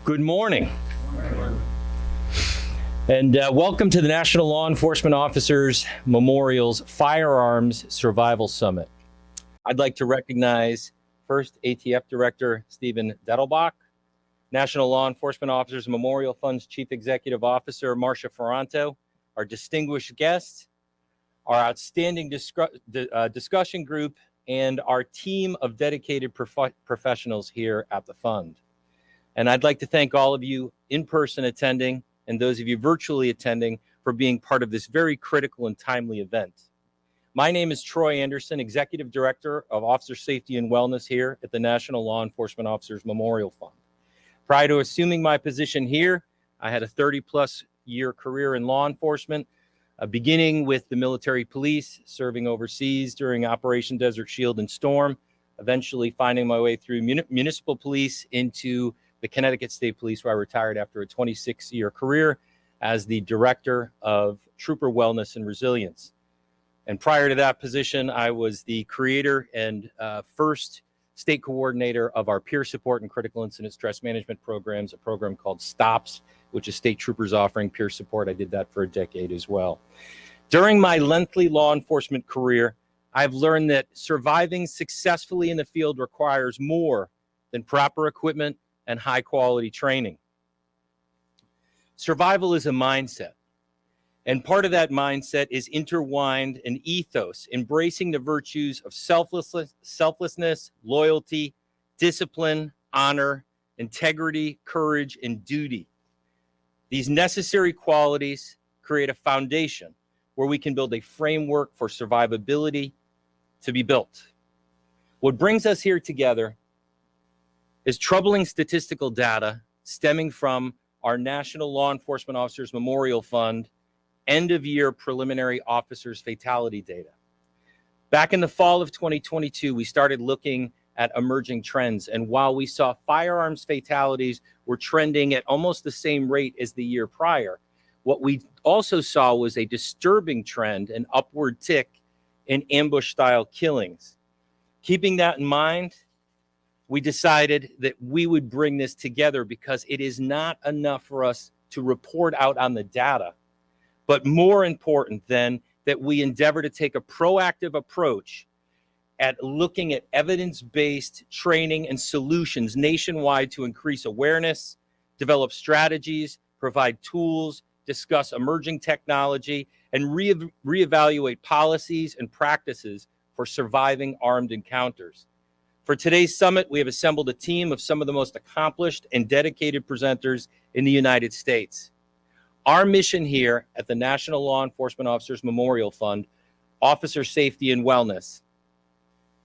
Good morning. And welcome to the National Law Enforcement Officers Memorial's Firearms Survival Summit. I'd like to recognize first ATF Director Steven Dettelbach, National Law Enforcement Officers Memorial Fund's Chief Executive Officer Marcia Ferranto, our distinguished guests, our outstanding discussion group, and our team of dedicated professionals here at the Fund. And I'd like to thank all of you in person attending and those of you virtually attending for being part of this very critical and timely event. My name is Troy Anderson, Executive Director of Officer Safety and Wellness here at the National Law Enforcement Officers Memorial Fund. Prior to assuming my position here, I had a 30-plus year career in law enforcement, beginning with the military police, serving overseas during Operation Desert Shield and Storm, eventually finding my way through municipal police into the Connecticut State Police, where I retired after a 26-year career as the Director of Trooper Wellness and Resilience. And prior to that position, I was the creator and first state coordinator of our peer support and critical incident stress management programs, a program called STOPS, which is state troopers offering peer support. I did that for a decade as well. During my lengthy law enforcement career, I've learned that surviving successfully in the field requires more than proper equipment and high quality training. Survival is a mindset. And part of that mindset is intertwined an ethos, embracing the virtues of selflessness, loyalty, discipline, honor, integrity, courage, and duty. These necessary qualities create a foundation where we can build a framework for survivability to be built. What brings us here together is troubling statistical data stemming from our National Law Enforcement Officers Memorial Fund end-of-year preliminary officers fatality data. Back in the fall of 2022, we started looking at emerging trends, and while we saw firearms fatalities were trending at almost the same rate as the year prior, what we also saw was a disturbing trend, an upward tick in ambush-style killings. Keeping that in mind, we decided that we would bring this together because it is not enough for us to report out on the data, but more important than that, we endeavor to take a proactive approach at looking at evidence-based training and solutions nationwide to increase awareness, develop strategies, provide tools, discuss emerging technology, and reevaluate policies and practices for surviving armed encounters. For today's summit, we have assembled a team of some of the most accomplished and dedicated presenters in the United States. Our mission here at the National Law Enforcement Officers Memorial Fund, Officer Safety and Wellness,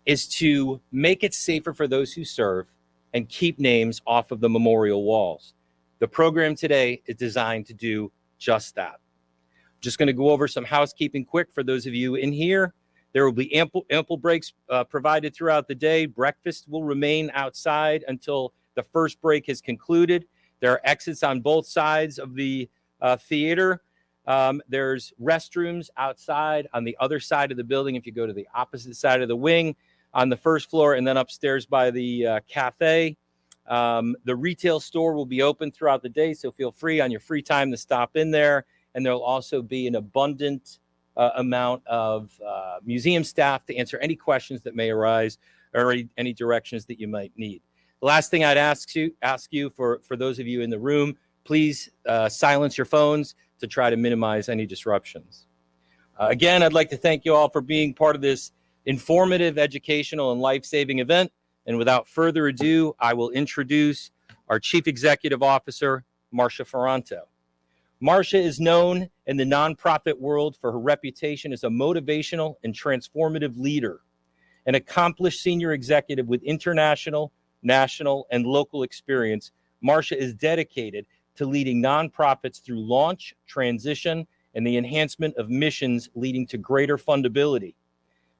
is to make it safer for those who serve and keep names off of the memorial walls. The program today is designed to do just that. I'm just going to go over some housekeeping quick for those of you in here. There will be ample breaks provided throughout the day. Breakfast will remain outside until the first break has concluded. There are exits on both sides of the theater. There's restrooms outside on the other side of the building if you go to the opposite side of the wing, on the first floor, and then upstairs by the cafe. The retail store will be open throughout the day, so feel free on your free time to stop in there. And there'll also be an abundant amount of museum staff to answer any questions that may arise or any directions that you might need. The last thing I'd ask you for those of you in the room, please silence your phones to try to minimize any disruptions. Again, I'd like to thank you all for being part of this informative, educational, and life-saving event. And without further ado, I will introduce our Chief Executive Officer, Marcia Ferranto. Marcia is known in the nonprofit world for her reputation as a motivational and transformative leader, an accomplished senior executive with international, national, and local experience. Marcia is dedicated to leading nonprofits through launch, transition, and the enhancement of missions leading to greater fundability.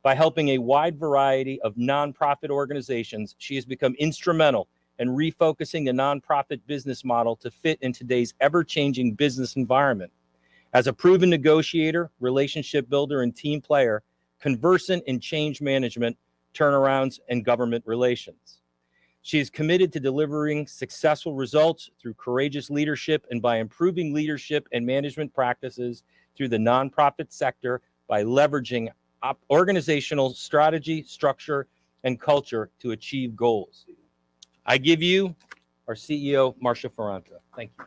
By helping a wide variety of nonprofit organizations, she has become instrumental in refocusing the nonprofit business model to fit in today's ever-changing business environment. As a proven negotiator, relationship builder, and team player, conversant in change management, turnarounds, and government relations. She is committed to delivering successful results through courageous leadership and by improving leadership and management practices through the nonprofit sector by leveraging organizational strategy, structure, and culture to achieve goals. I give you our CEO, Marcia Ferranta. Thank you.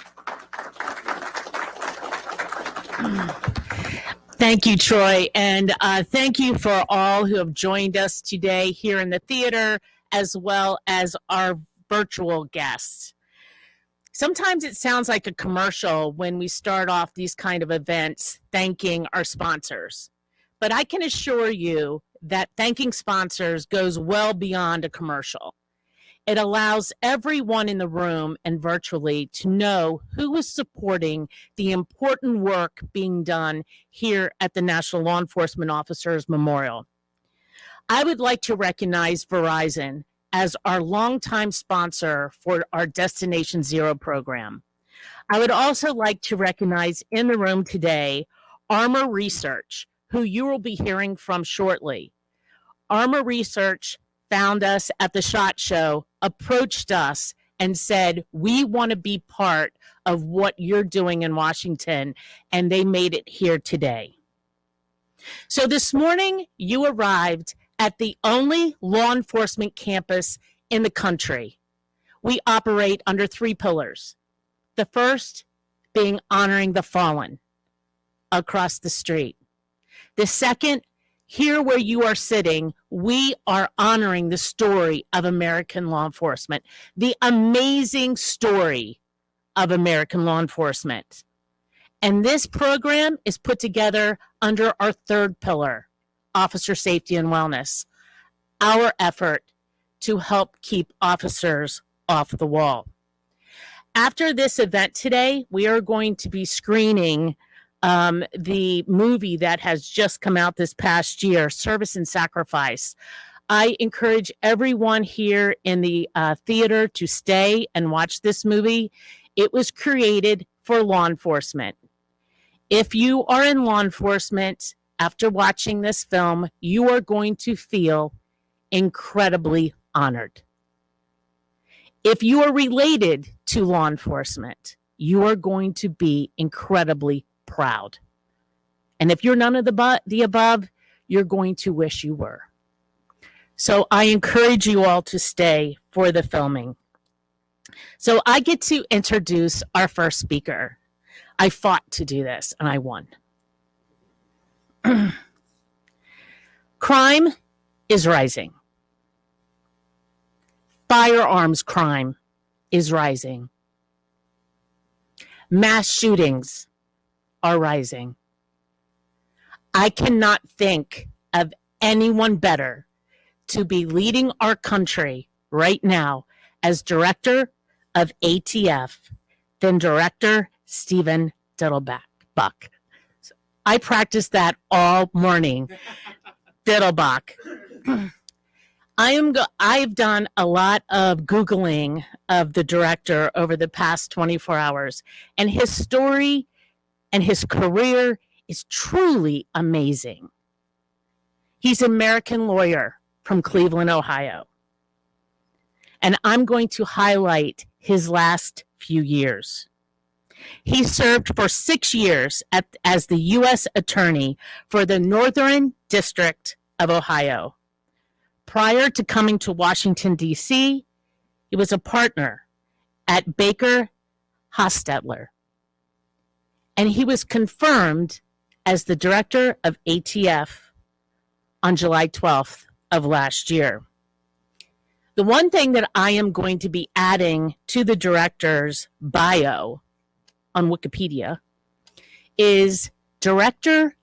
Thank you, Troy, and thank you for all who have joined us today here in the theater, as well as our virtual guests. Sometimes it sounds like a commercial when we start off these kind of events thanking our sponsors, but I can assure you that thanking sponsors goes well beyond a commercial. It allows everyone in the room and virtually to know who is supporting the important work being done here at the National Law Enforcement Officers Memorial. I would like to recognize Verizon as our longtime sponsor for our Destination Zero program. I would also like to recognize in the room today Armor Research, who you will be hearing from shortly. Armor Research found us at the SHOT Show, approached us, and said, we want to be part of what you're doing in Washington, and they made it here today. So this morning, you arrived at the only law enforcement campus in the country. We operate under 3 pillars. The first being honoring the fallen across the street. The second, here where you are sitting, we are honoring the story of American law enforcement, the amazing story of American law enforcement. And this program is put together under our third pillar, officer safety and wellness, our effort to help keep officers off the wall. After this event today, we are going to be screening the movie that has just come out this past year, Service and Sacrifice. I encourage everyone here in the theater to stay and watch this movie. It was created for law enforcement. If you are in law enforcement, after watching this film, you are going to feel incredibly honored. If you are related to law enforcement, you are going to be incredibly proud. And if you're none of the above, you're going to wish you were. So I encourage you all to stay for the filming. So I get to introduce our first speaker. I fought to do this and I won. Crime is rising. Firearms crime is rising. Mass shootings are rising. I cannot think of anyone better to be leading our country right now as director of ATF than Director Steven Dettelbach. I practiced that all morning. Dettelbach. I've done a lot of Googling of the director over the past 24 hours, and his story and his career is truly amazing. He's an American lawyer from Cleveland, Ohio. And I'm going to highlight his last few years. He served for 6 years as the U.S. Attorney for the Northern District of Ohio. Prior to coming to Washington, D.C., he was a partner at Baker Hostetler. And he was confirmed as the director of ATF on July 12th of last year. The one thing that I am going to be adding to the director's bio on Wikipedia is Director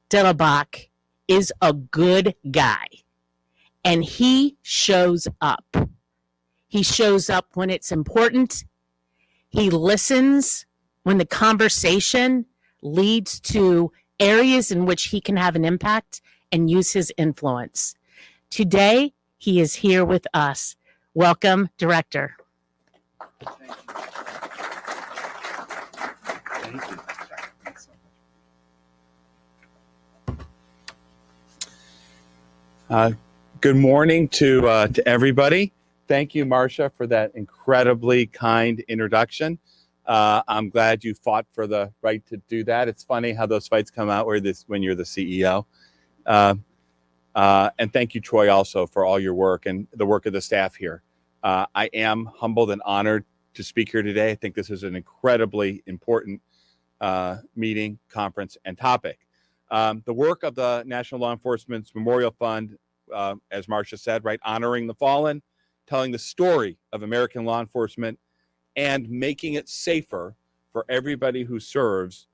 Dettelbach is a good guy, and he shows up. He shows up when it's important. He listens when the conversation leads to areas in which he can have an impact and use his influence. Today, he is here with us. Welcome, Director. Thank you. Good morning to everybody. thank you, Marcia, for that incredibly kind introduction. I'm glad you fought for the right to do that. It's funny how those fights come out when you're the CEO. And thank you, Troy, also for all your work and the work of the staff here. I am humbled and honored to speak here today. I think this is an incredibly important meeting, conference, and topic. The work of the National Law Enforcement's Memorial Fund, as Marcia said, right, honoring the fallen, telling the story of American law enforcement, and making it safer for everybody who serves.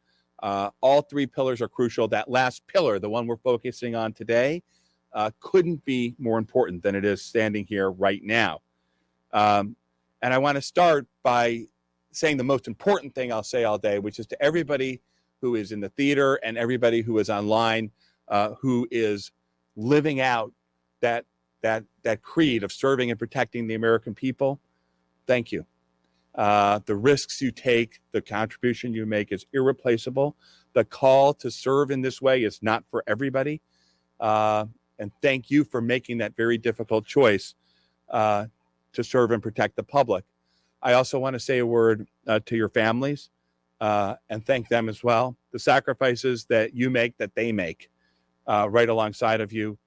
All three pillars are crucial. That last pillar, the one we're focusing on today, couldn't be more important than it is standing here right now. And I want to start by saying the most important thing I'll say all day, which is to everybody who is in the theater and everybody who is online, who is living out that creed of serving and protecting the American people. Thank you. The risks you take, the contribution you make is irreplaceable. The call to serve in this way is not for everybody. And thank you for making that very difficult choice to serve and protect the public. I also want to say a word to your families and thank them as well. The sacrifices that you make, that they make right alongside of you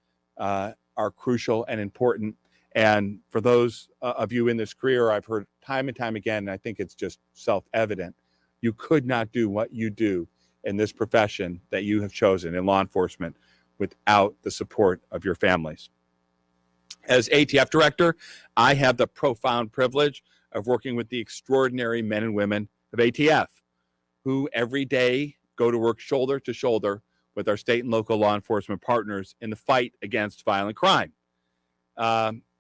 are crucial and important. And for those of you in this career, I've heard time and time again, and I think it's just self-evident, you could not do what you do in this profession that you have chosen in law enforcement without the support of your families. As ATF Director, I have the profound privilege of working with the extraordinary men and women of ATF, who every day go to work shoulder to shoulder with our state and local law enforcement partners in the fight against violent crime.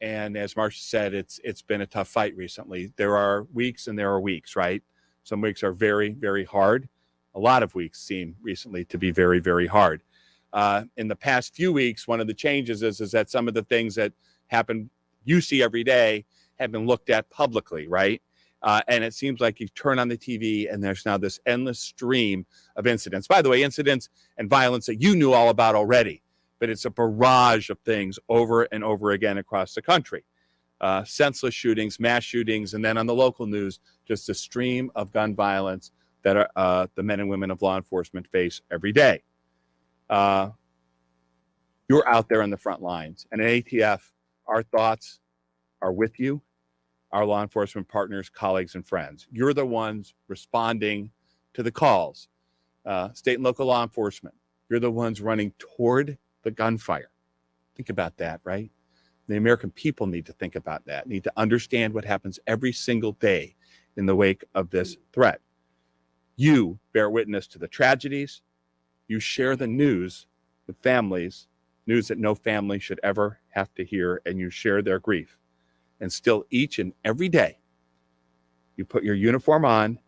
And as Marcia said, it's been a tough fight recently. There are weeks and there are weeks, right? Some weeks are very, very hard. A lot of weeks seem recently to be very, very hard. In the past few weeks, one of the changes is that some of the things that happen, you see every day, have been looked at publicly, right? And it seems like you turn on the TV and there's now this endless stream of incidents. By the way, incidents and violence that you knew all about already, but it's a barrage of things over and over again across the country. Senseless shootings, mass shootings, and then on the local news, just a stream of gun violence that the men and women of law enforcement face every day. You're out there on the front lines, and at ATF, our thoughts are with you, our law enforcement partners, colleagues, and friends. You're the ones responding to the calls. State and local law enforcement, you're the ones running toward the gunfire. Think about that, right? The American people need to think about that, need to understand what happens every single day in the wake of this threat. You bear witness to the tragedies. You share the news with families, news that no family should ever have to hear, and you share their grief. And still, each and every day, you put your uniform on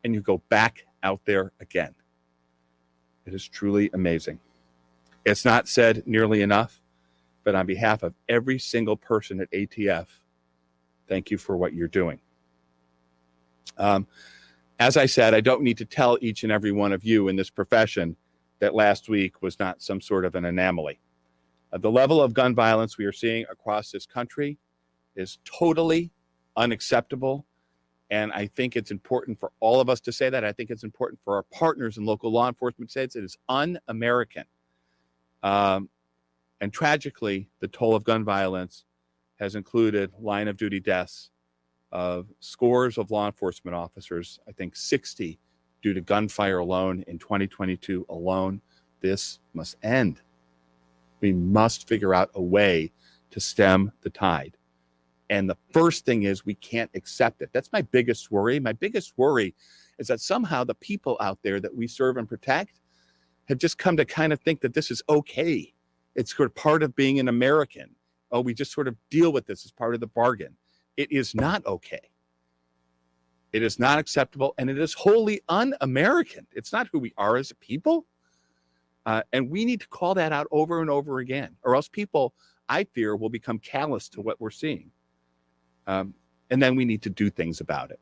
and you go back out there again. It is truly amazing. It's not said nearly enough, but on behalf of every single person at ATF, thank you for what you're doing. As I said, I don't need to tell each and every one of you in this profession that last week was not some sort of an anomaly. The level of gun violence we are seeing across this country is totally unacceptable. And I think it's important for all of us to say that. I think it's important for our partners in local law enforcement to say it is un-American. And tragically, the toll of gun violence has included line of duty deaths of scores of law enforcement officers, I think 60 due to gunfire alone in 2022 alone. This must end. We must figure out a way to stem the tide. And the first thing is we can't accept it. That's my biggest worry. My biggest worry is that somehow the people out there that we serve and protect have just come to kind of think that this is okay. It's sort of part of being an American. Oh, we just sort of deal with this as part of the bargain. It is not okay. It is not acceptable, and it is wholly un-American. It's not who we are as a people. And we need to call that out over and over again, or else people, I fear, will become callous to what we're seeing. And then we need to do things about it,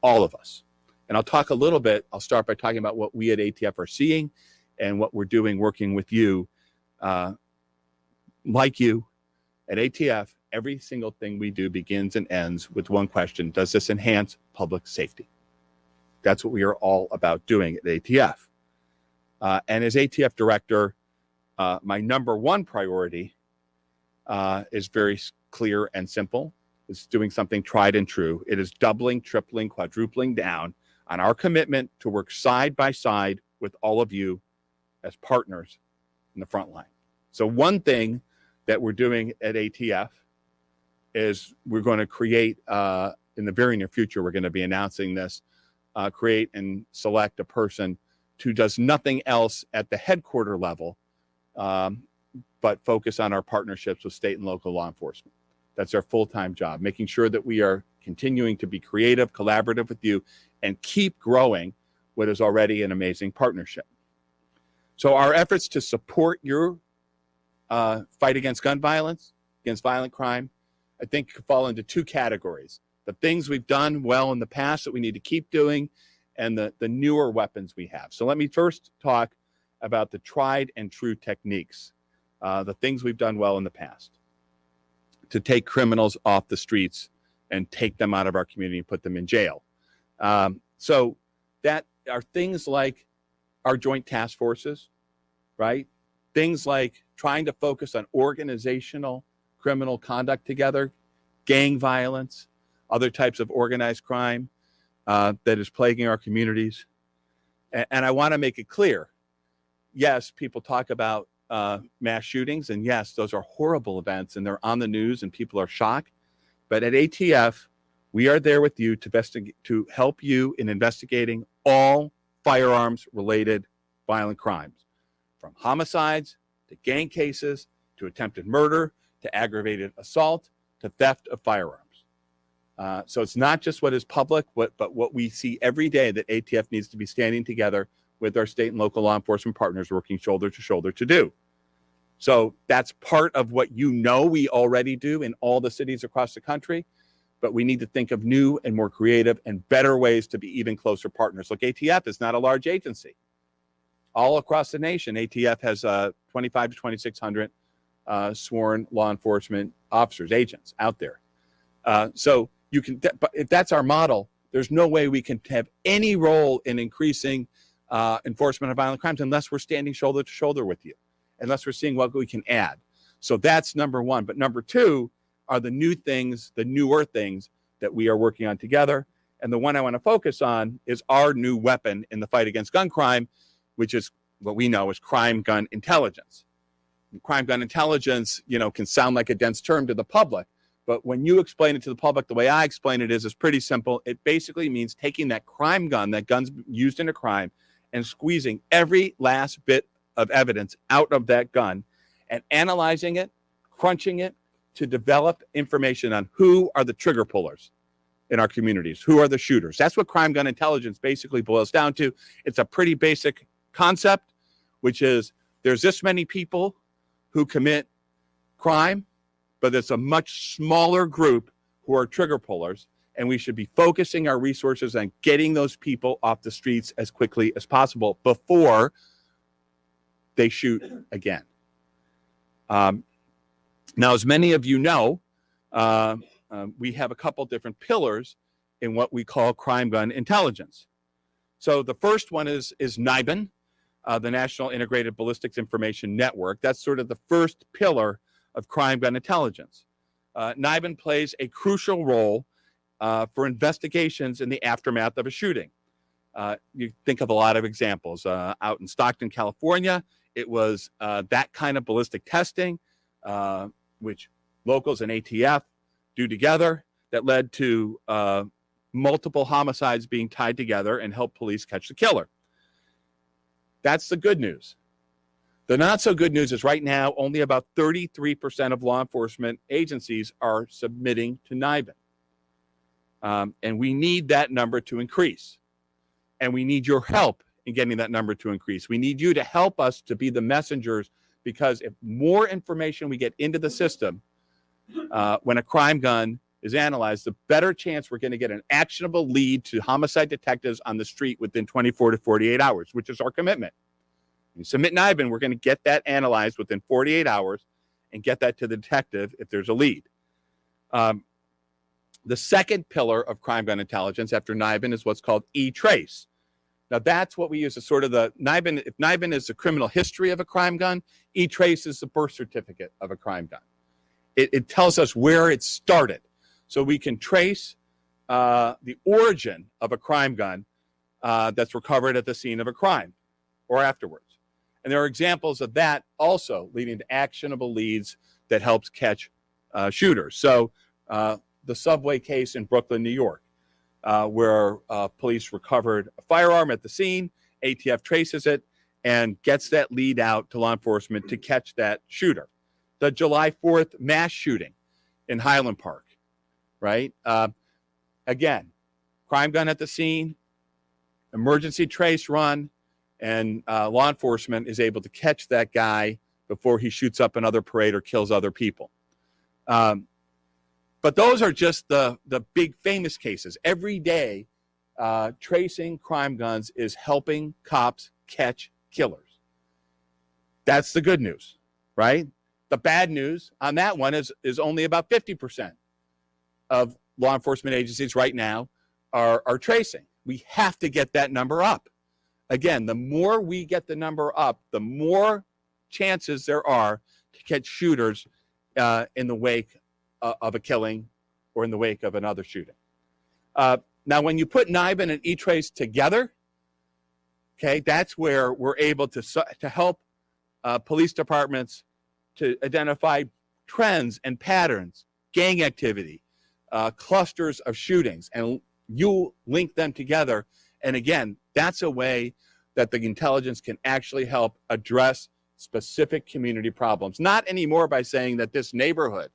all of us. And I'll talk a little bit, I'll start by talking about what we at ATF are seeing and what we're doing working with you, like you at ATF every single thing we do begins and ends with one question: does this enhance public safety? That's what we are all about doing at ATF. And as ATF director, my number one priority is very clear and simple. It's doing something tried and true. It is doubling, tripling, quadrupling down on our commitment to work side by side with all of you as partners in the front line. So one thing that we're doing at ATF is we're going to create, in the very near future, we're going to be announcing this, create and select a person who does nothing else at the headquarter level, but focus on our partnerships with state and local law enforcement. That's our full-time job, making sure that we are continuing to be creative, collaborative with you, and keep growing what is already an amazing partnership. So our efforts to support your fight against gun violence, against violent crime, I think fall into two categories: the things we've done well in the past that we need to keep doing, and the newer weapons we have. So let me first talk about the tried and true techniques, the things we've done well in the past to take criminals off the streets and take them out of our community and put them in jail. So that are things like our joint task forces, right? Things like trying to focus on organizational criminal conduct together, gang violence, other types of organized crime that is plaguing our communities. And I want to make it clear, yes, people talk about mass shootings, and yes, those are horrible events and they're on the news and people are shocked. But at ATF, we are there with you to help you in investigating all firearms-related violent crimes, from homicides to gang cases to attempted murder to aggravated assault to theft of firearms. So it's not just what is public, but what we see every day that ATF needs to be standing together with our state and local law enforcement partners, working shoulder to shoulder to do. So that's part of what we already do in all the cities across the country, but we need to think of new and more creative and better ways to be even closer partners. Look, ATF is not a large agency. All across the nation, ATF has 2,500 to 2,600 sworn law enforcement officers, agents out there. So you can, but if that's our model, there's no way we can have any role in increasing enforcement of violent crimes unless we're standing shoulder to shoulder with you, unless we're seeing what we can add. So that's number one. But number two are the new things, the newer things that we are working on together. And the one I want to focus on is our new weapon in the fight against gun crime, which is what we know as crime gun intelligence. And crime gun intelligence, can sound like a dense term to the public, but when you explain it to the public, the way I explain it is pretty simple. It basically means taking that crime gun, that gun's used in a crime, and squeezing every last bit of evidence out of that gun and analyzing it, crunching it to develop information on who are the trigger pullers in our communities, who are the shooters. That's what crime gun intelligence basically boils down to. It's a pretty basic concept, which is there's this many people who commit crime, but it's a much smaller group who are trigger pullers, and we should be focusing our resources on getting those people off the streets as quickly as possible before they shoot again. Now, as many of you know, we have a couple different pillars in what we call crime gun intelligence. So the first one is NIBIN, the National Integrated Ballistics Information Network. That's sort of the first pillar of crime gun intelligence. NIBIN plays a crucial role for investigations in the aftermath of a shooting. You think of a lot of examples. Out in Stockton, California, it was that kind of ballistic testing, which locals and ATF do together, that led to multiple homicides being tied together and helped police catch the killer. That's the good news. The not so good news is right now, only about 33% of law enforcement agencies are submitting to NIBIN. And we need that number to increase. And we need your help in getting that number to increase. We need you to help us to be the messengers, because if more information we get into the system when a crime gun is analyzed, the better chance we're going to get an actionable lead to homicide detectives on the street within 24 to 48 hours, which is our commitment. You submit NIBIN, we're going to get that analyzed within 48 hours and get that to the detective if there's a lead. The second pillar of crime gun intelligence after NIBIN is what's called E-Trace. Now that's what we use as sort of the NIBIN. If NIBIN is the criminal history of a crime gun, E-Trace is the birth certificate of a crime gun. It tells us where it started. So we can trace the origin of a crime gun that's recovered at the scene of a crime or afterwards. And there are examples of that also leading to actionable leads that helps catch shooters. So the subway case in Brooklyn, New York, where police recovered a firearm at the scene, ATF traces it and gets that lead out to law enforcement to catch that shooter. The July 4th mass shooting in Highland Park, right? Again, crime gun at the scene, emergency trace run, and law enforcement is able to catch that guy before he shoots up another parade or kills other people. But those are just the big famous cases. Every day, tracing crime guns is helping cops catch killers. That's the good news, right? The bad news on that one is only about 50% of law enforcement agencies right now are tracing. We have to get that number up. Again, the more we get the number up, the more chances there are to catch shooters in the wake of a killing or in the wake of another shooting. Now, when you put NIBIN and E-Trace together, okay, that's where we're able to help police departments to identify trends and patterns, gang activity, clusters of shootings, and you link them together. And again, that's a way that the intelligence can actually help address specific community problems. Not anymore by saying that this neighborhood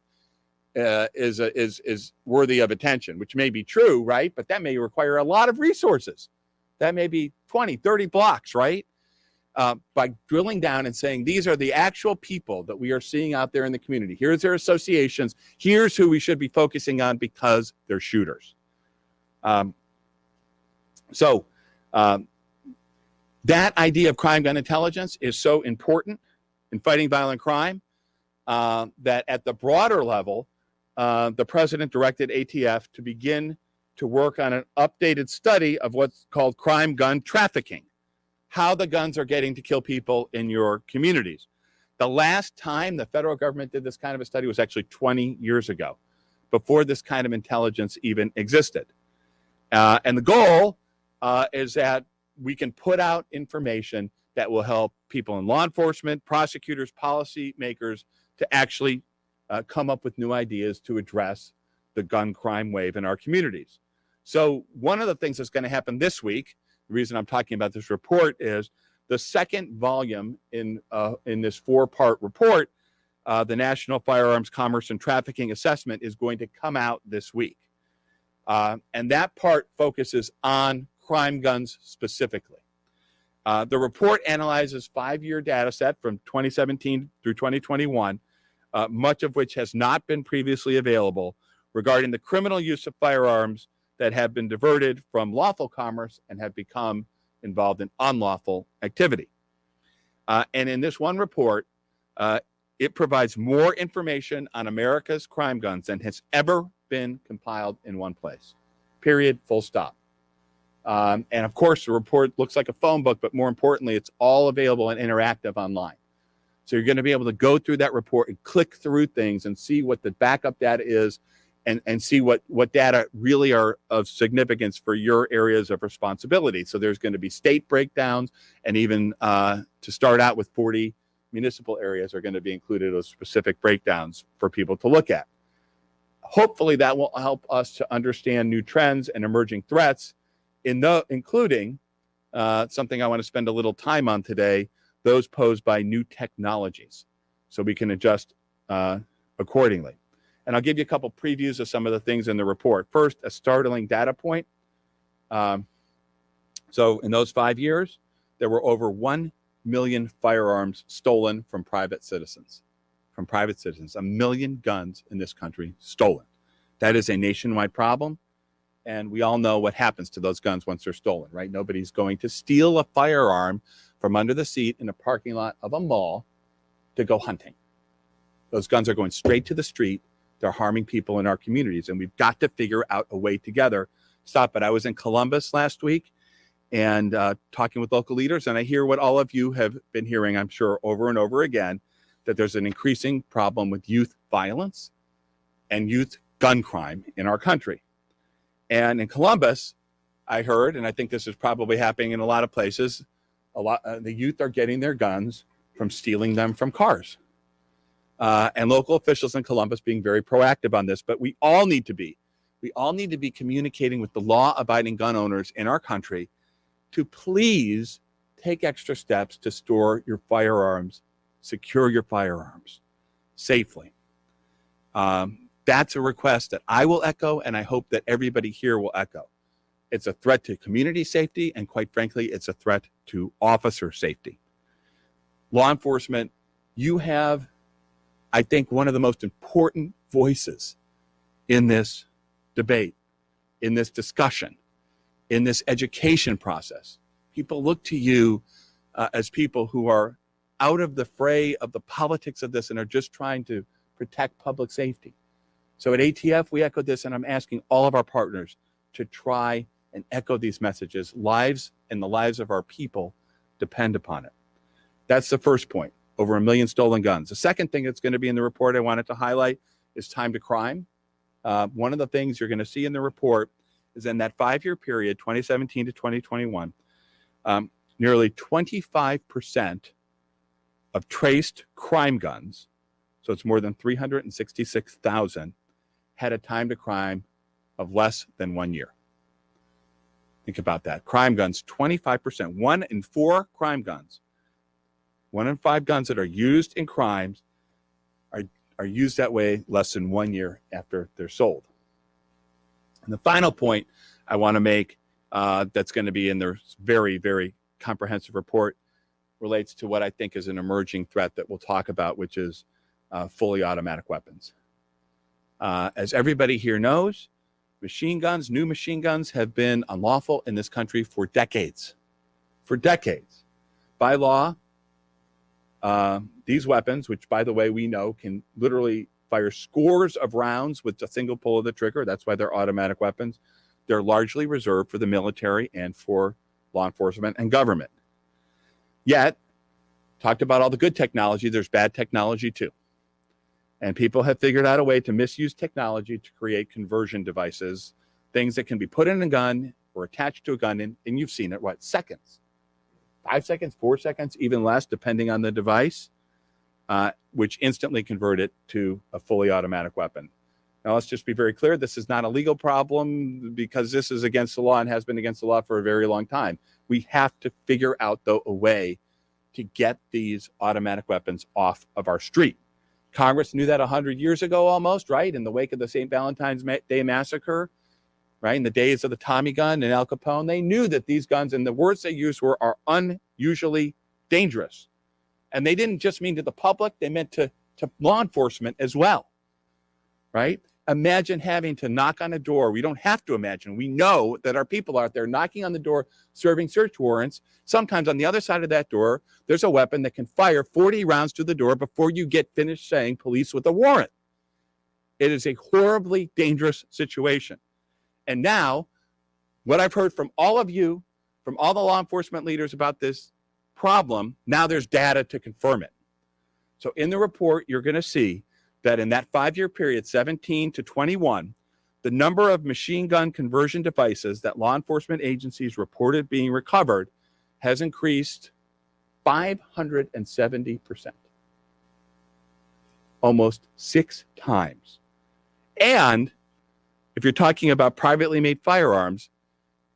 is worthy of attention, which may be true, right? But that may require a lot of resources. That may be 20, 30 blocks, right? By drilling down and saying, these are the actual people that we are seeing out there in the community. Here's their associations. Here's who we should be focusing on because they're shooters. That idea of crime gun intelligence is so important in fighting violent crime that at the broader level, the president directed ATF to begin to work on an updated study of what's called crime gun trafficking, how the guns are getting to kill people in your communities. The last time the federal government did this kind of a study was actually 20 years ago, before this kind of intelligence even existed. And the goal is that we can put out information that will help people in law enforcement, prosecutors, policymakers to actually come up with new ideas to address the gun crime wave in our communities. So one of the things that's going to happen this week, the reason I'm talking about this report is the second volume in this 4-part report, the National Firearms Commerce and Trafficking Assessment, is going to come out this week. And that part focuses on crime guns specifically. The report analyzes 5-year data set from 2017 through 2021, much of which has not been previously available, regarding the criminal use of firearms that have been diverted from lawful commerce and have become involved in unlawful activity. And in this one report, it provides more information on America's crime guns than has ever been compiled in one place. Period, full stop. And of course, the report looks like a phone book, but more importantly, it's all available and interactive online. So you're going to be able to go through that report and click through things and see what the backup data is and see what data really are of significance for your areas of responsibility. So there's going to be state breakdowns, and even to start out with 40 municipal areas are going to be included as specific breakdowns for people to look at. Hopefully that will help us to understand new trends and emerging threats, including something I want to spend a little time on today, those posed by new technologies, so we can adjust accordingly. And I'll give you a couple previews of some of the things in the report. First, a startling data point. So in those 5 years, there were over 1 million firearms stolen from private citizens. From private citizens, 1 million guns in this country stolen. That is a nationwide problem. And we all know what happens to those guns once they're stolen, right? Nobody's going to steal a firearm from under the seat in a parking lot of a mall to go hunting. Those guns are going straight to the street. They're harming people in our communities, and we've got to figure out a way together to stop it. I was in Columbus last week and talking with local leaders, and I hear what all of you have been hearing, I'm sure, over and over again, that there's an increasing problem with youth violence and youth gun crime in our country. And in Columbus, I heard, and I think this is probably happening in a lot of places, the youth are getting their guns from stealing them from cars. And local officials in Columbus being very proactive on this, but we all need to be communicating with the law-abiding gun owners in our country to please take extra steps to store your firearms, secure your firearms safely. That's a request that I will echo, and I hope that everybody here will echo. It's a threat to community safety, and quite frankly, it's a threat to officer safety. Law enforcement, you have, I think, one of the most important voices in this debate, in this discussion, in this education process. People look to you as people who are out of the fray of the politics of this and are just trying to protect public safety. So at ATF, we echo this, and I'm asking all of our partners to try and echo these messages. Lives and the lives of our people depend upon it. That's the first point, over 1 million stolen guns. The second thing that's going to be in the report I wanted to highlight is time to crime. One of the things you're going to see in the report is in that 5-year period, 2017 to 2021, nearly 25% of traced crime guns, so it's more than 366,000, had a time to crime of less than 1 year. Think about that. Crime guns, 25%. 1 in 4 crime guns, 1 in 5 guns that are used in crimes are used that way less than 1 year after they're sold. And the final point I want to make that's going to be in their very, very comprehensive report relates to what I think is an emerging threat that we'll talk about, which is fully automatic weapons. As everybody here knows, machine guns, new machine guns, have been unlawful in this country for decades. For decades. By law, these weapons, which, by the way, we know can literally fire scores of rounds with a single pull of the trigger, that's why they're automatic weapons, they're largely reserved for the military and for law enforcement and government. Yet, talked about all the good technology, there's bad technology too. And people have figured out a way to misuse technology to create conversion devices, things that can be put in a gun or attached to a gun, and you've seen it, seconds? 5 seconds, 4 seconds, even less, depending on the device, which instantly convert it to a fully automatic weapon. Now, let's just be very clear. This is not a legal problem because this is against the law and has been against the law for a very long time. We have to figure out, though, a way to get these automatic weapons off of our street. Congress knew that 100 years ago almost, right? In the wake of the St. Valentine's Day massacre, right? In the days of the Tommy gun and Al Capone, they knew that these guns, and the words they used are unusually dangerous. And they didn't just mean to the public, they meant to law enforcement as well, right? Imagine having to knock on a door. We don't have to imagine. We know that our people out there knocking on the door, serving search warrants. Sometimes on the other side of that door, there's a weapon that can fire 40 rounds to the door before you get finished saying police with a warrant. It is a horribly dangerous situation. And now, what I've heard from all of you, from all the law enforcement leaders about this problem, now there's data to confirm it. So in the report, you're going to see that in that 5-year period, 17 to 21, the number of machine gun conversion devices that law enforcement agencies reported being recovered has increased 570%. Almost 6 times. And if you're talking about privately made firearms,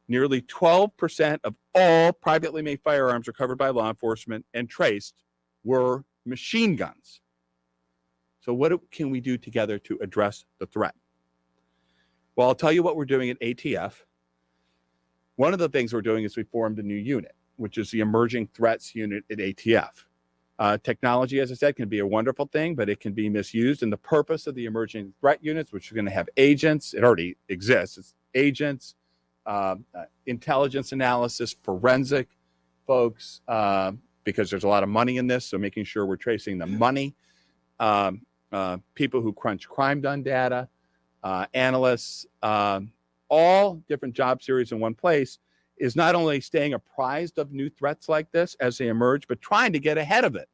nearly 12% of all privately made firearms recovered by law enforcement and traced were machine guns. So what can we do together to address the threat? Well, I'll tell you what we're doing at ATF. One of the things we're doing is we formed a new unit, which is the Emerging Threats Unit at ATF. Technology, as I said, can be a wonderful thing, but it can be misused. And the purpose of the Emerging Threat Units, which are going to have agents, it already exists, it's agents, intelligence analysis, forensic folks, because there's a lot of money in this, so making sure we're tracing the money, people who crunch crime done data, analysts, all different job series in one place, is not only staying apprised of new threats like this as they emerge, but trying to get ahead of it,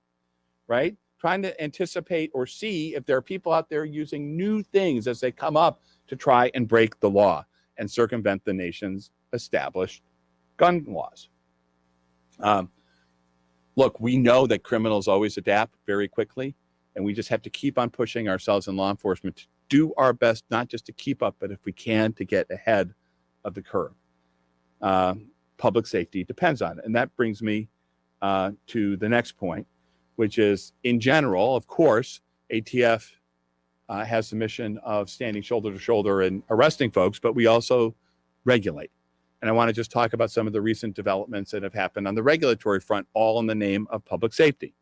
right? Trying to anticipate or see if there are people out there using new things as they come up to try and break the law and circumvent the nation's established gun laws. Look, we know that criminals always adapt very quickly, and we just have to keep on pushing ourselves in law enforcement to do our best, not just to keep up, but if we can, to get ahead of the curve. Public safety depends on it. And that brings me to the next point, which is, in general, of course, ATF has the mission of standing shoulder to shoulder and arresting folks, but we also regulate. And I want to just talk about some of the recent developments that have happened on the regulatory front, all in the name of public safety.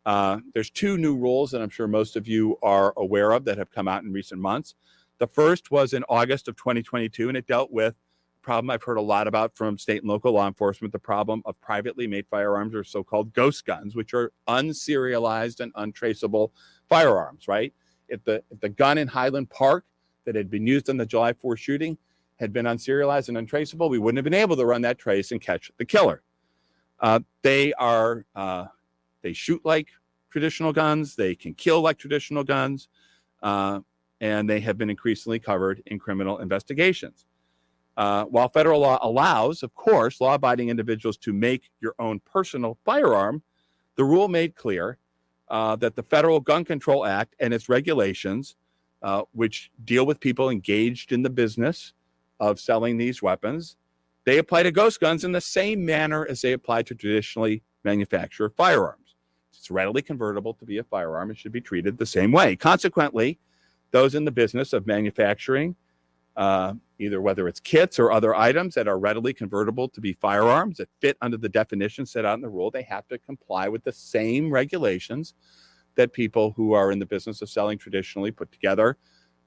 There's two new rules that I'm sure most of you are aware of that have come out in recent months. The first was in August of 2022, and it dealt with a problem I've heard a lot about from state and local law enforcement, the problem of privately made firearms, or so-called ghost guns, which are unserialized and untraceable firearms, right? If the gun in Highland Park that had been used in the July 4th shooting had been unserialized and untraceable, we wouldn't have been able to run that trace and catch the killer. They shoot like traditional guns, they can kill like traditional guns, and they have been increasingly covered in criminal investigations. While federal law allows, of course, law-abiding individuals to make your own personal firearm, the rule made clear that the Federal Gun Control Act and its regulations, which deal with people engaged in the business of selling these weapons, they apply to ghost guns in the same manner as they apply to traditionally manufactured firearms. It's readily convertible to be a firearm. It should be treated the same way. Consequently, those in the business of manufacturing, either whether it's kits or other items that are readily convertible to be firearms that fit under the definition set out in the rule, they have to comply with the same regulations that people who are in the business of selling traditionally put together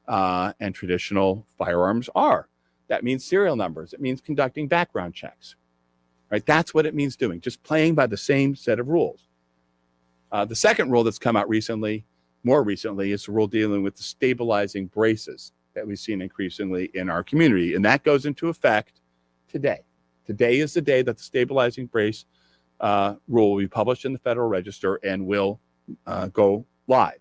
and traditional firearms are. That means serial numbers. It means conducting background checks, right? That's what it means doing, just playing by the same set of rules. The second rule that's come out more recently, is the rule dealing with the stabilizing braces that we've seen increasingly in our community. And that goes into effect today. Today is the day that the stabilizing brace rule will be published in the Federal Register and will go live.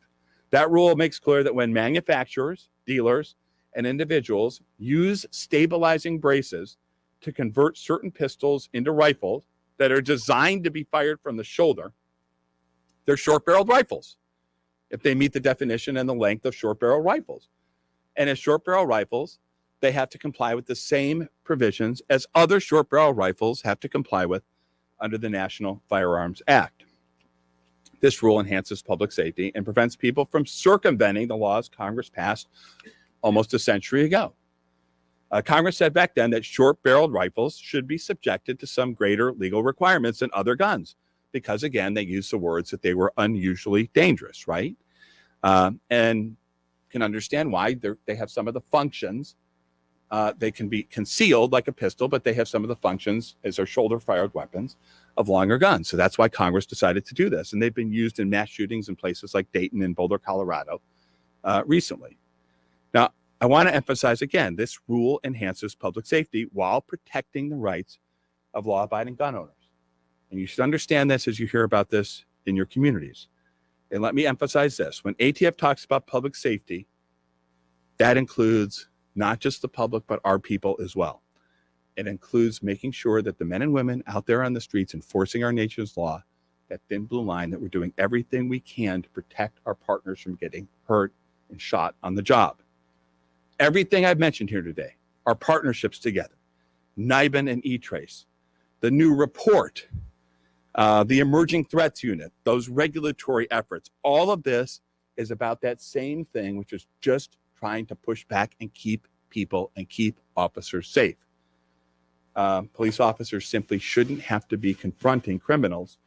That rule makes clear that when manufacturers, dealers, and individuals use stabilizing braces to convert certain pistols into rifles that are designed to be fired from the shoulder, they're short-barreled rifles, if they meet the definition and the length of short-barrel rifles. And as short-barrel rifles, they have to comply with the same provisions as other short-barrel rifles have to comply with under the National Firearms Act. This rule enhances public safety and prevents people from circumventing the laws Congress passed almost a century ago. Congress said back then that short-barreled rifles should be subjected to some greater legal requirements than other guns, because, again, they used the words that they were unusually dangerous, right? And can understand why they have some of the functions. They can be concealed like a pistol, but they have some of the functions as their shoulder-fired weapons of longer guns. So that's why Congress decided to do this. And they've been used in mass shootings in places like Dayton and Boulder, Colorado, recently. Now, I want to emphasize again, this rule enhances public safety while protecting the rights of law-abiding gun owners. And you should understand this as you hear about this in your communities. And let me emphasize this. When ATF talks about public safety, that includes not just the public, but our people as well. It includes making sure that the men and women out there on the streets enforcing our nation's law, that thin blue line, that we're doing everything we can to protect our partners from getting hurt and shot on the job. Everything I've mentioned here today, our partnerships together, NIBIN and E-Trace, the new report, the emerging threats unit, those regulatory efforts, all of this is about that same thing, which is just trying to push back and keep people and keep officers safe. Police officers simply shouldn't have to be confronting criminals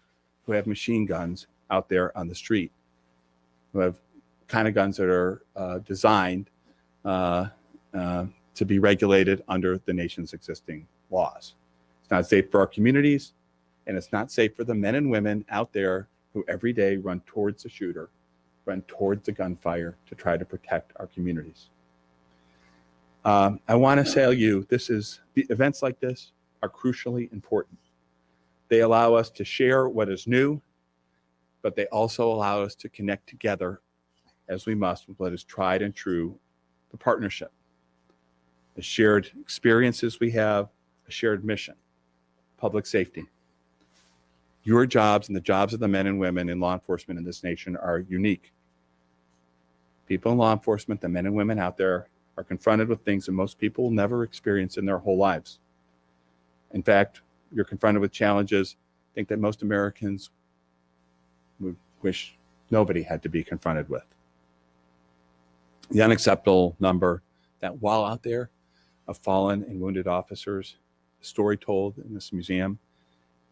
who have machine guns out there on the street, who have kind of guns that are designed to be regulated under the nation's existing laws. It's not safe for our communities, and it's not safe for the men and women out there who every day run towards the shooter run towards the gunfire to try to protect our communities. I want to tell you, events like this are crucially important. They allow us to share what is new, but they also allow us to connect together as we must with what is tried and true, the partnership, the shared experiences we have, a shared mission, public safety. Your jobs and the jobs of the men and women in law enforcement in this nation are unique. People in law enforcement, the men and women out there, are confronted with things that most people will never experience in their whole lives. In fact, you're confronted with challenges I think that most Americans would wish nobody had to be confronted with. The unacceptable number that while out there of fallen and wounded officers, the story told in this museum,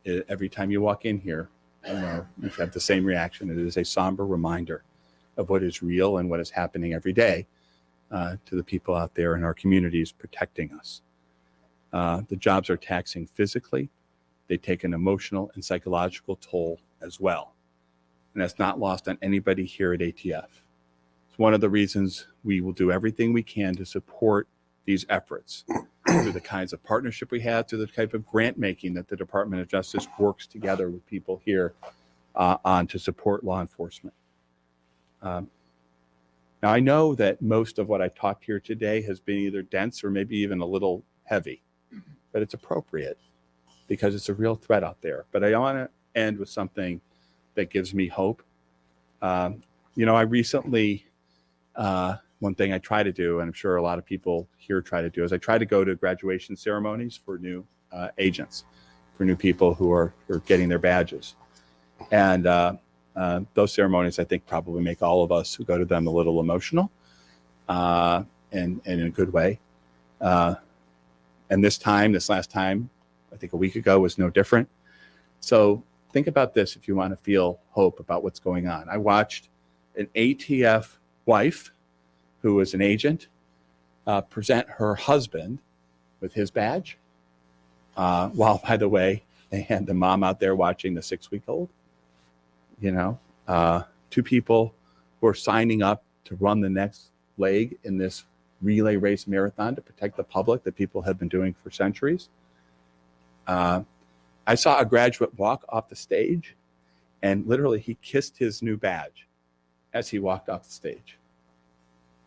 every time you walk in here, you have the same reaction. It is a somber reminder of what is real and what is happening every day to the people out there in our communities protecting us. The jobs are taxing physically. They take an emotional and psychological toll as well. And that's not lost on anybody here at ATF. It's one of the reasons we will do everything we can to support these efforts through the kinds of partnership we have, through the type of grant making that the Department of Justice works together with people here on to support law enforcement. Now, I know that most of what I've talked here today has been either dense or maybe even a little heavy, but it's appropriate because it's a real threat out there. But I want to end with something that gives me hope. I recently, one thing I try to do, and I'm sure a lot of people here try to do, is I try to go to graduation ceremonies for new agents, for new people who are getting their badges. And those ceremonies, I think, probably make all of us who go to them a little emotional, and in a good way. And this last time, I think a week ago, was no different. So think about this if you want to feel hope about what's going on. I watched an ATF wife, who was an agent, present her husband with his badge, while, by the way, they had the mom out there watching the 6-week-old. Two people who are signing up to run the next leg in this relay race marathon to protect the public that people have been doing for centuries. I saw a graduate walk off the stage, and literally he kissed his new badge as he walked off the stage.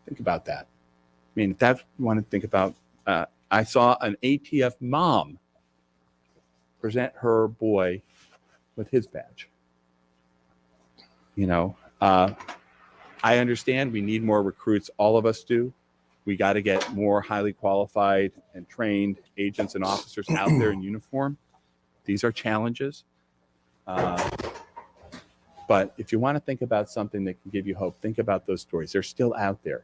Think about that. I mean, if that's what you want to think about, I saw an ATF mom present her boy with his badge. I understand we need more recruits. All of us do. We got to get more highly qualified and trained agents and officers out there in uniform. These are challenges. But if you want to think about something that can give you hope, think about those stories. They're still out there.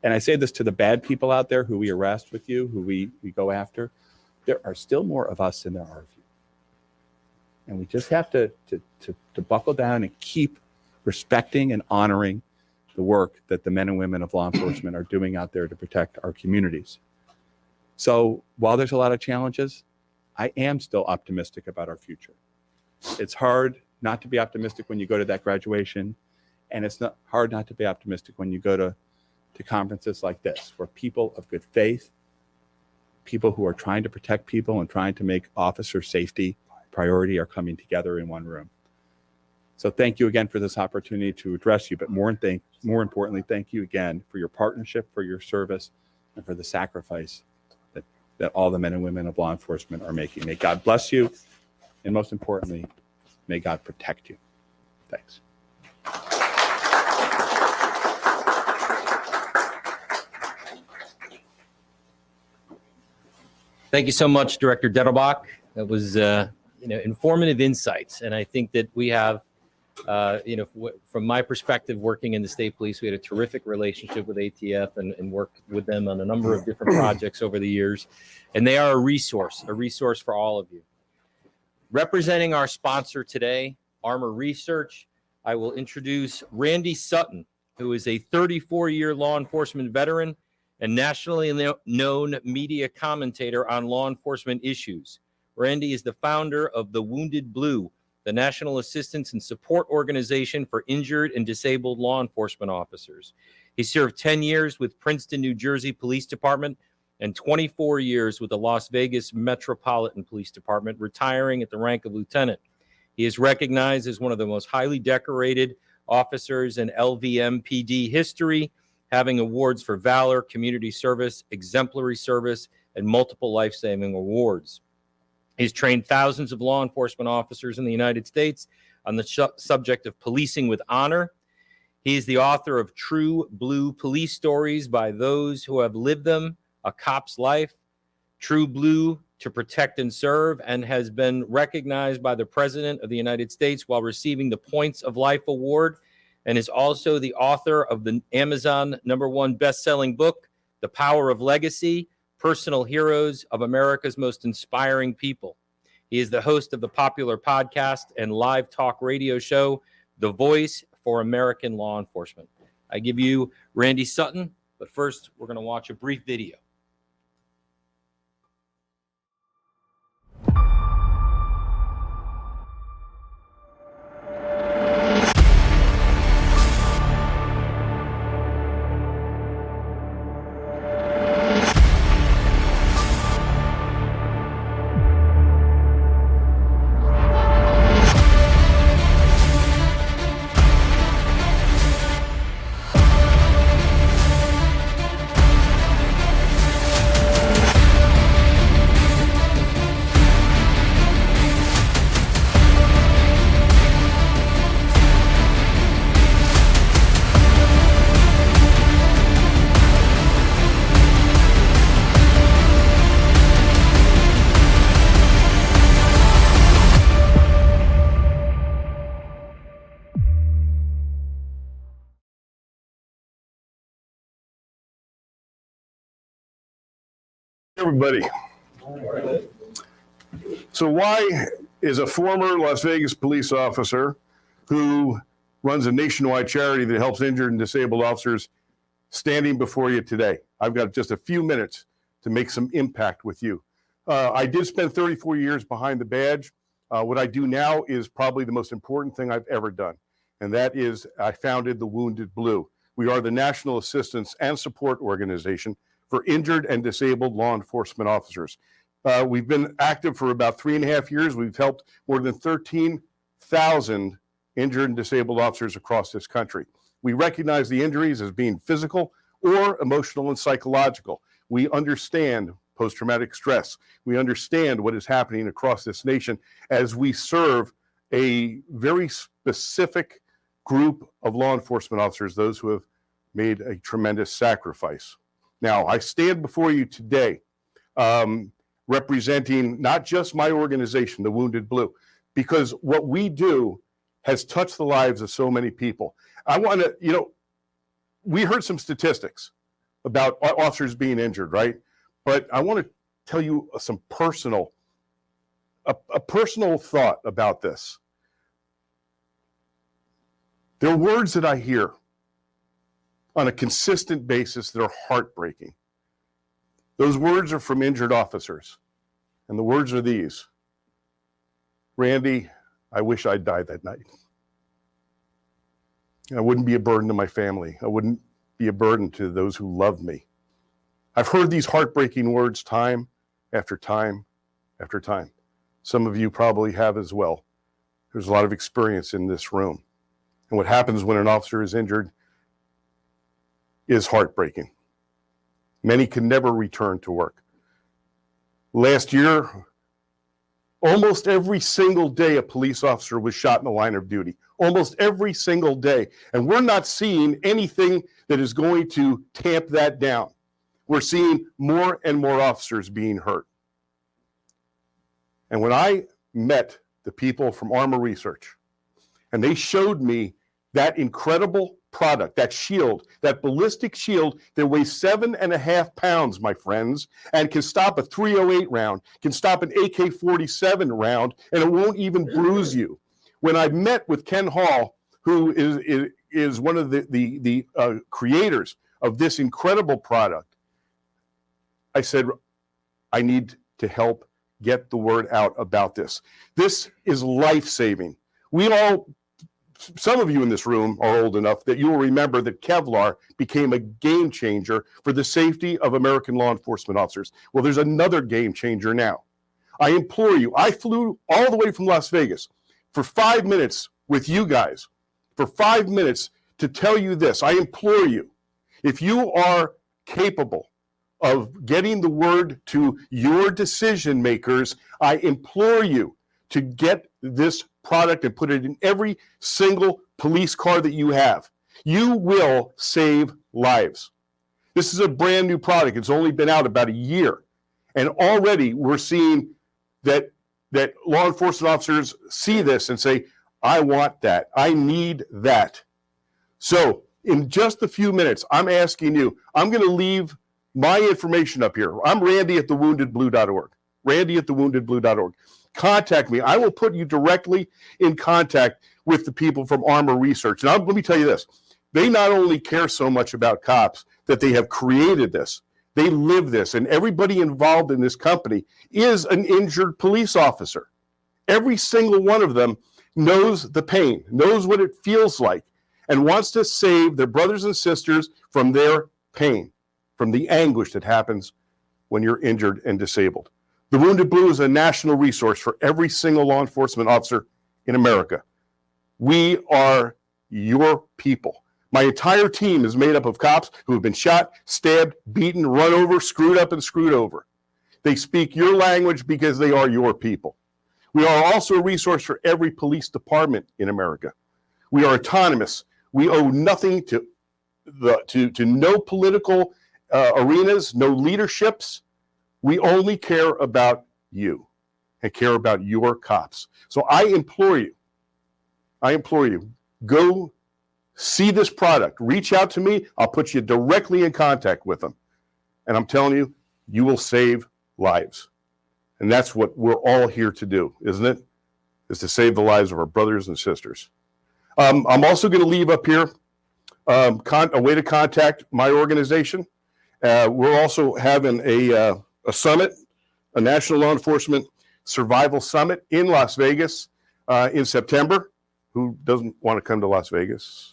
And I say this to the bad people out there who we arrest with you, who we go after. There are still more of us than there are of you. And we just have to buckle down and keep respecting and honoring the work that the men and women of law enforcement are doing out there to protect our communities. So while there's a lot of challenges, I am still optimistic about our future. It's hard not to be optimistic when you go to that graduation, and it's not hard not to be optimistic when you go to conferences like this, where people of good faith, people who are trying to protect people and trying to make officer safety priority, are coming together in one room. So thank you again for this opportunity to address you, but more importantly, thank you again for your partnership, for your service, and for the sacrifice that all the men and women of law enforcement are making. May God bless you, and most importantly, may God protect you. Thanks. Thank you so much, Director Dettelbach. That was informative insights, and I think that we have, from my perspective, working in the state police, we had a terrific relationship with ATF and worked with them on a number of different projects over the years, and they are a resource for all of you. Representing our sponsor today, Armor Research, I will introduce Randy Sutton, who is a 34-year law enforcement veteran and nationally known media commentator on law enforcement issues. Randy is the founder of the Wounded Blue the National Assistance and Support Organization for Injured and Disabled Law Enforcement Officers. He served 10 years with Princeton, New Jersey Police Department and 24 years with the Las Vegas Metropolitan Police Department, retiring at the rank of lieutenant. He is recognized as one of the most highly decorated officers in LVMPD history, having awards for valor, community service, exemplary service, and multiple life-saving awards. He's trained thousands of law enforcement officers in the United States on the subject of policing with honor. He's the author of True Blue Police Stories by Those Who Have Lived Them, A Cop's Life, True Blue to Protect and Serve, and has been recognized by the President of the United States while receiving the Points of Life Award, and is also the author of the Amazon #1 best-selling book, The Power of Legacy, Personal Heroes of America's Most Inspiring People. He is the host of the popular podcast and live talk radio show, The Voice for American Law Enforcement. I give you Randy Sutton, but first we're going to watch a brief video. Everybody. So why is a former Las Vegas police officer who runs a nationwide charity that helps injured and disabled officers standing before you today? I've got just a few minutes to make some impact with you. I did spend 34 years behind the badge. What I do now is probably the most important thing I've ever done, and that is I founded the Wounded Blue. We are the National Assistance and Support Organization for injured and disabled law enforcement officers. We've been active for about 3.5 years. We've helped more than 13,000 injured and disabled officers across this country. We recognize the injuries as being physical or emotional and psychological. We understand post-traumatic stress. We understand what is happening across this nation as we serve a very specific group of law enforcement officers, those who have made a tremendous sacrifice. Now, I stand before you today representing not just my organization, the Wounded Blue, because what we do has touched the lives of so many people. I want to, we heard some statistics about officers being injured, right? But I want to tell you some personal, a personal thought about this. There are words that I hear on a consistent basis that are heartbreaking. Those words are from injured officers. And the words are these: Randy, I wish I'd died that night. I wouldn't be a burden to my family. I wouldn't be a burden to those who love me. I've heard these heartbreaking words time after time after time. Some of you probably have as well. There's a lot of experience in this room. And what happens when an officer is injured is heartbreaking. Many can never return to work. Last year, almost every single day a police officer was shot in the line of duty. Almost every single day. And we're not seeing anything that is going to tamp that down. We're seeing more and more officers being hurt. And when I met the people from Armor Research, and they showed me that incredible product, that shield, that ballistic shield that weighs 7.5 pounds, my friends, and can stop a .308 round, can stop an AK-47 round, and it won't even bruise you. When I met with Ken Hall, who is one of the creators of this incredible product, I said, I need to help get the word out about this. This is life-saving. Some of you in this room are old enough that you will remember that Kevlar became a game changer for the safety of American law enforcement officers. Well, there's another game changer now. I implore you, I flew all the way from Las Vegas for 5 minutes with you guys, for 5 minutes to tell you this. I implore you, if you are capable of getting the word to your decision makers, I implore you to get this product and put it in every single police car that you have. You will save lives. This is a brand new product. It's only been out about a year. And already we're seeing that law enforcement officers see this and say, I want that. I need that. So in just a few minutes, I'm asking you, I'm going to leave my information up here. I'm Randy at thewoundedblue.org. Randy at thewoundedblue.org. Contact me. I will put you directly in contact with the people from Armor Research. And let me tell you this. They not only care so much about cops that they have created this, they live this. And everybody involved in this company is an injured police officer. Every single one of them knows the pain, knows what it feels like, and wants to save their brothers and sisters from their pain, from the anguish that happens when you're injured and disabled. The Wounded Blue is a national resource for every single law enforcement officer in America. We are your people. My entire team is made up of cops who have been shot, stabbed, beaten, run over, screwed up, and screwed over. They speak your language because they are your people. We are also a resource for every police department in America. We are autonomous. We owe nothing to no political arenas, no leaderships. We only care about you and care about your cops. So I implore you, go see this product. Reach out to me. I'll put you directly in contact with them. And I'm telling you, you will save lives. And that's what we're all here to do, isn't it? Is to save the lives of our brothers and sisters. I'm also going to leave up here a way to contact my organization. We're also having a summit, a National Law Enforcement Survival Summit in Las Vegas in September. Who doesn't want to come to Las Vegas?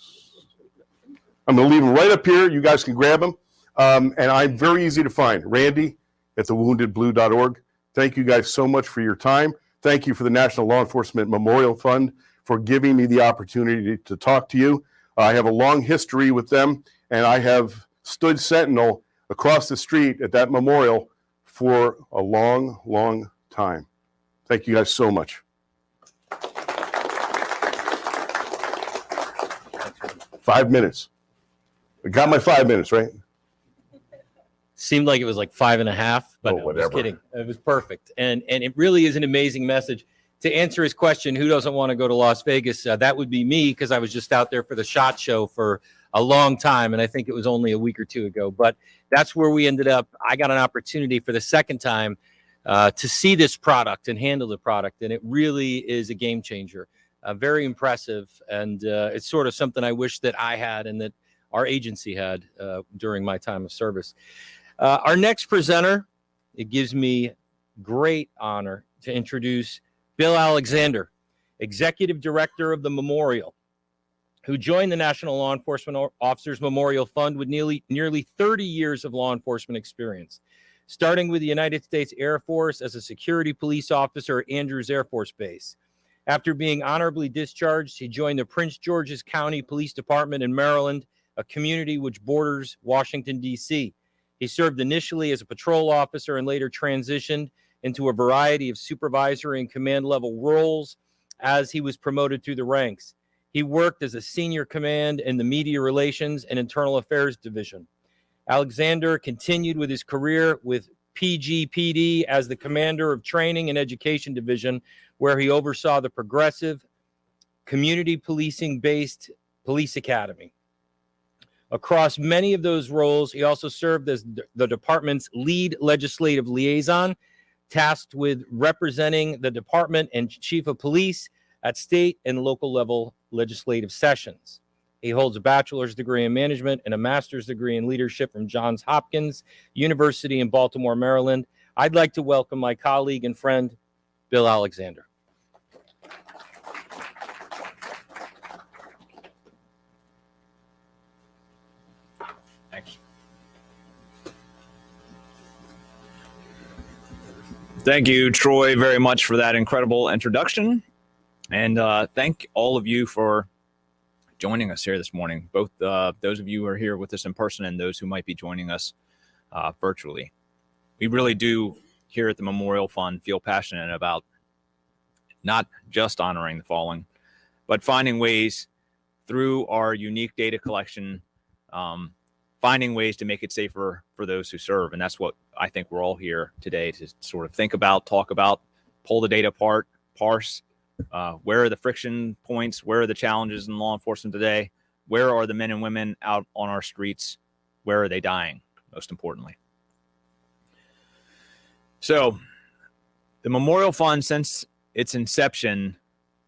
I'm going to leave them right up here. You guys can grab them. And I'm very easy to find. Randy at thewoundedblue.org. Thank you guys so much for your time. Thank you for the National Law Enforcement Memorial Fund for giving me the opportunity to talk to you. I have a long history with them, and I have stood sentinel across the street at that memorial for a long, long time. Thank you guys so much. 5 minutes. I got my 5 minutes, right? Seemed like it was like 5.5, but Oh, no, whatever. just kidding. It was perfect. And it really is an amazing message. To answer his question, who doesn't want to go to Las Vegas? That would be me, because I was just out there for the SHOT Show for a long time, and I think it was only a week or two ago. But that's where we ended up. I got an opportunity for the second time to see this product and handle the product, and it really is a game changer. Very impressive, and it's sort of something I wish that I had and that our agency had during my time of service. Our next presenter, it gives me great honor to introduce Bill Alexander, Executive Director of the Memorial, who joined the National Law Enforcement Officers Memorial Fund with nearly 30 years of law enforcement experience, starting with the United States Air Force as a security police officer at Andrews Air Force Base. After being honorably discharged, he joined the Prince George's County Police Department in Maryland, a community which borders Washington, D.C. He served initially as a patrol officer and later transitioned into a variety of supervisory and command level roles as he was promoted through the ranks. He worked as a senior command in the Media Relations and Internal Affairs Division. Alexander continued with his career with PGPD as the commander of Training and Education Division, where he oversaw the progressive, community policing-based police academy. Across many of those roles, he also served as the department's lead legislative liaison, tasked with representing the department and chief of police at state and local level legislative sessions. He holds a bachelor's degree in management and a master's degree in leadership from Johns Hopkins University in Baltimore, Maryland. I'd like to welcome my colleague and friend, Bill Alexander. Thanks. Thank you, Troy, very much for that incredible introduction. And thank all of you for joining us here this morning, both those of you who are here with us in person and those who might be joining us virtually. We really do here at the Memorial Fund feel passionate about not just honoring the fallen, but finding ways through our unique data collection, finding ways to make it safer for those who serve. And that's what I think we're all here today to sort of think about, talk about, pull the data apart, parse, where are the friction points, where are the challenges in law enforcement today, where are the men and women out on our streets, where are they dying, most importantly. So the Memorial Fund, since its inception,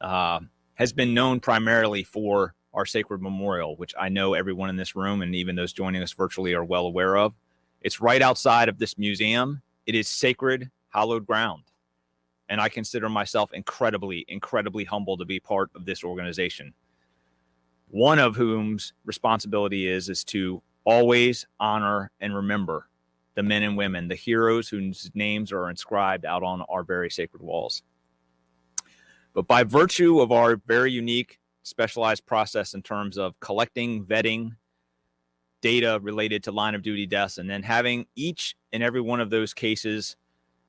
has been known primarily for our sacred memorial, which I know everyone in this room and even those joining us virtually are well aware of. It's right outside of this museum. It is sacred, hallowed ground. And I consider myself incredibly, incredibly humble to be part of this organization. One of whom's responsibility is to always honor and remember the men and women, the heroes whose names are inscribed out on our very sacred walls. But by virtue of our very unique, specialized process in terms of collecting, vetting data related to line of duty deaths, and then having each and every one of those cases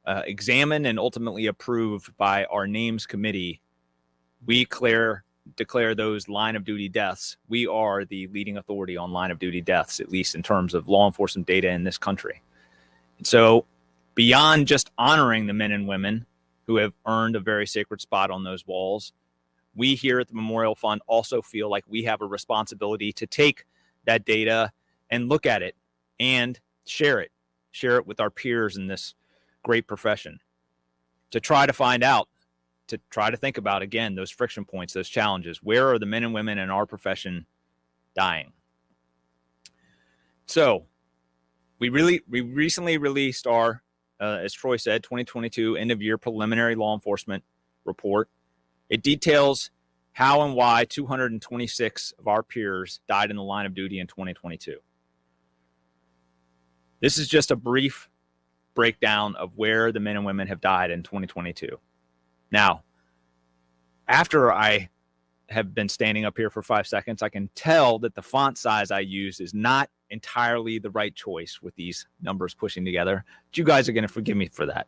examined and ultimately approved by our names committee, we declare those line of duty deaths. We are the leading authority on line of duty deaths, at least in terms of law enforcement data in this country. And so beyond just honoring the men and women who have earned a very sacred spot on those walls, we here at the Memorial Fund also feel like we have a responsibility to take that data and look at it and share it with our peers in this great profession, to try to find out, to try to think about, again, those friction points, those challenges. Where are the men and women in our profession dying? So we recently released our, as Troy said, 2022 end of year preliminary law enforcement report. It details how and why 226 of our peers died in the line of duty in 2022. This is just a brief breakdown of where the men and women have died in 2022. Now, after I have been standing up here for 5 seconds, I can tell that the font size I use is not entirely the right choice with these numbers pushing together. But you guys are going to forgive me for that.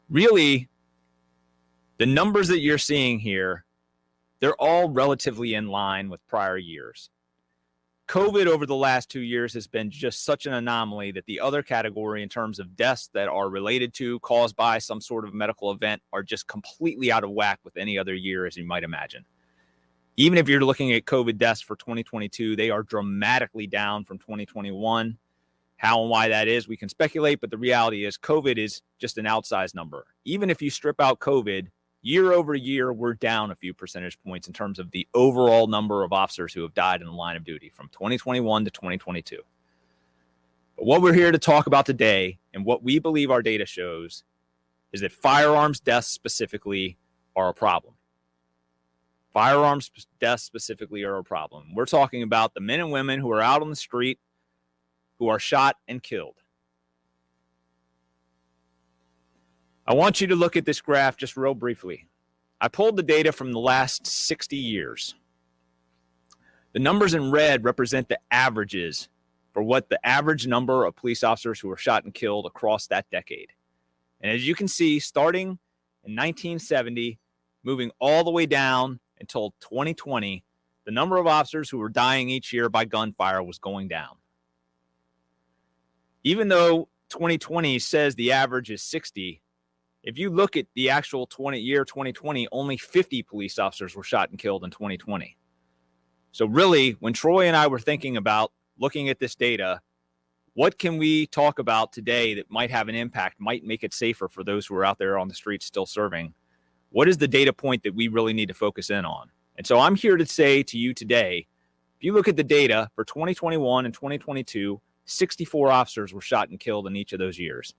Really, the numbers that you're seeing here, they're all relatively in line with prior years. COVID over the last 2 years has been just such an anomaly that the other category in terms of deaths that are related to, caused by some sort of medical event, are just completely out of whack with any other year, as you might imagine. Even if you're looking at COVID deaths for 2022, they are dramatically down from 2021. How and why that is, we can speculate, but the reality is COVID is just an outsized number. Even if you strip out COVID, year over year, we're down a few percentage points in terms of the overall number of officers who have died in the line of duty from 2021 to 2022. But what we're here to talk about today, and what we believe our data shows, is that firearms deaths specifically are a problem. Firearms deaths specifically are a problem. We're talking about the men and women who are out on the street who are shot and killed. I want you to look at this graph just real briefly. I pulled the data from the last 60 years. The numbers in red represent the averages for what the average number of police officers who were shot and killed across that decade. And as you can see, starting in 1970, moving all the way down until 2020, the number of officers who were dying each year by gunfire was going down. Even though 2020 says the average is 60, if you look at the actual 2020, only 50 police officers were shot and killed in 2020. So really, when Troy and I were thinking about looking at this data, what can we talk about today that might have an impact, might make it safer for those who are out there on the streets still serving? What is the data point that we really need to focus in on? And so I'm here to say to you today, if you look at the data for 2021 and 2022, 64 officers were shot and killed in each of those years.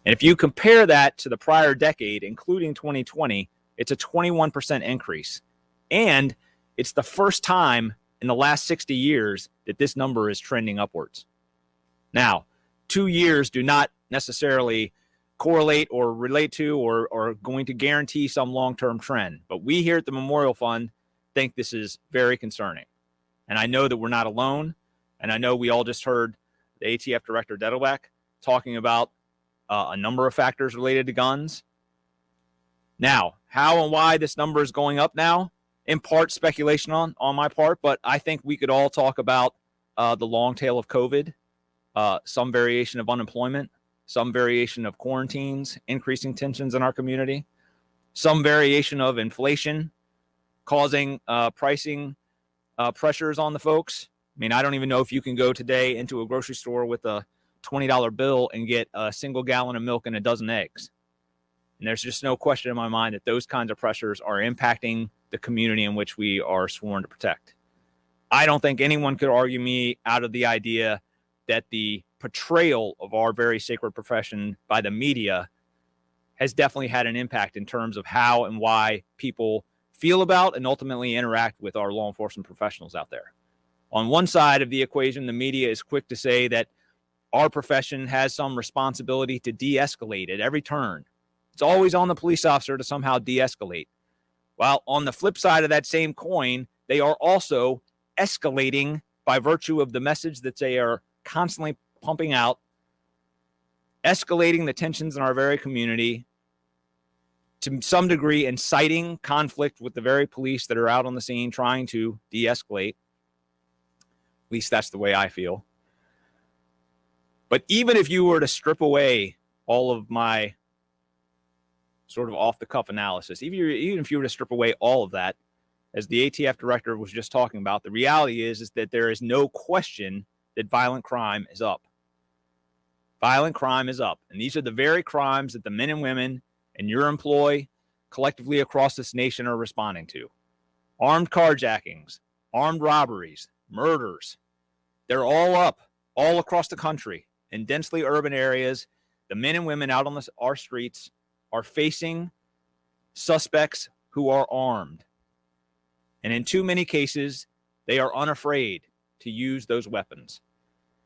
And if you compare that to the prior decade, including 2020, it's a 21% increase. And it's the first time in the last 60 years that this number is trending upwards. Now, 2 years do not necessarily correlate or relate to or going to guarantee some long-term trend. But we here at the Memorial Fund think this is very concerning. And I know that we're not alone. And I know we all just heard the ATF Director Dettelbach talking about a number of factors related to guns. Now, how and why this number is going up now, in part speculation on my part, but I think we could all talk about the long tail of COVID, some variation of unemployment, some variation of quarantines, increasing tensions in our community, some variation of inflation causing pricing pressures on the folks. I mean, I don't even know if you can go today into a grocery store with a $20 bill and get a single gallon of milk and a dozen eggs. And there's just no question in my mind that those kinds of pressures are impacting the community in which we are sworn to protect. I don't think anyone could argue me out of the idea that the portrayal of our very sacred profession by the media has definitely had an impact in terms of how and why people feel about and ultimately interact with our law enforcement professionals out there. On one side of the equation, the media is quick to say that our profession has some responsibility to de-escalate at every turn. It's always on the police officer to somehow de-escalate. While on the flip side of that same coin, they are also escalating by virtue of the message that they are constantly pumping out, escalating the tensions in our very community, to some degree inciting conflict with the very police that are out on the scene trying to de-escalate. At least that's the way I feel. But even if you were to strip away all of my sort of off-the-cuff analysis, even if you were to strip away all of that, as the ATF director was just talking about, the reality is that there is no question that violent crime is up. Violent crime is up. And these are the very crimes that the men and women and your employ collectively across this nation are responding to. Armed carjackings, armed robberies, murders. They're all up all across the country in densely urban areas. The men and women out on our streets are facing suspects who are armed. And in too many cases, they are unafraid to use those weapons.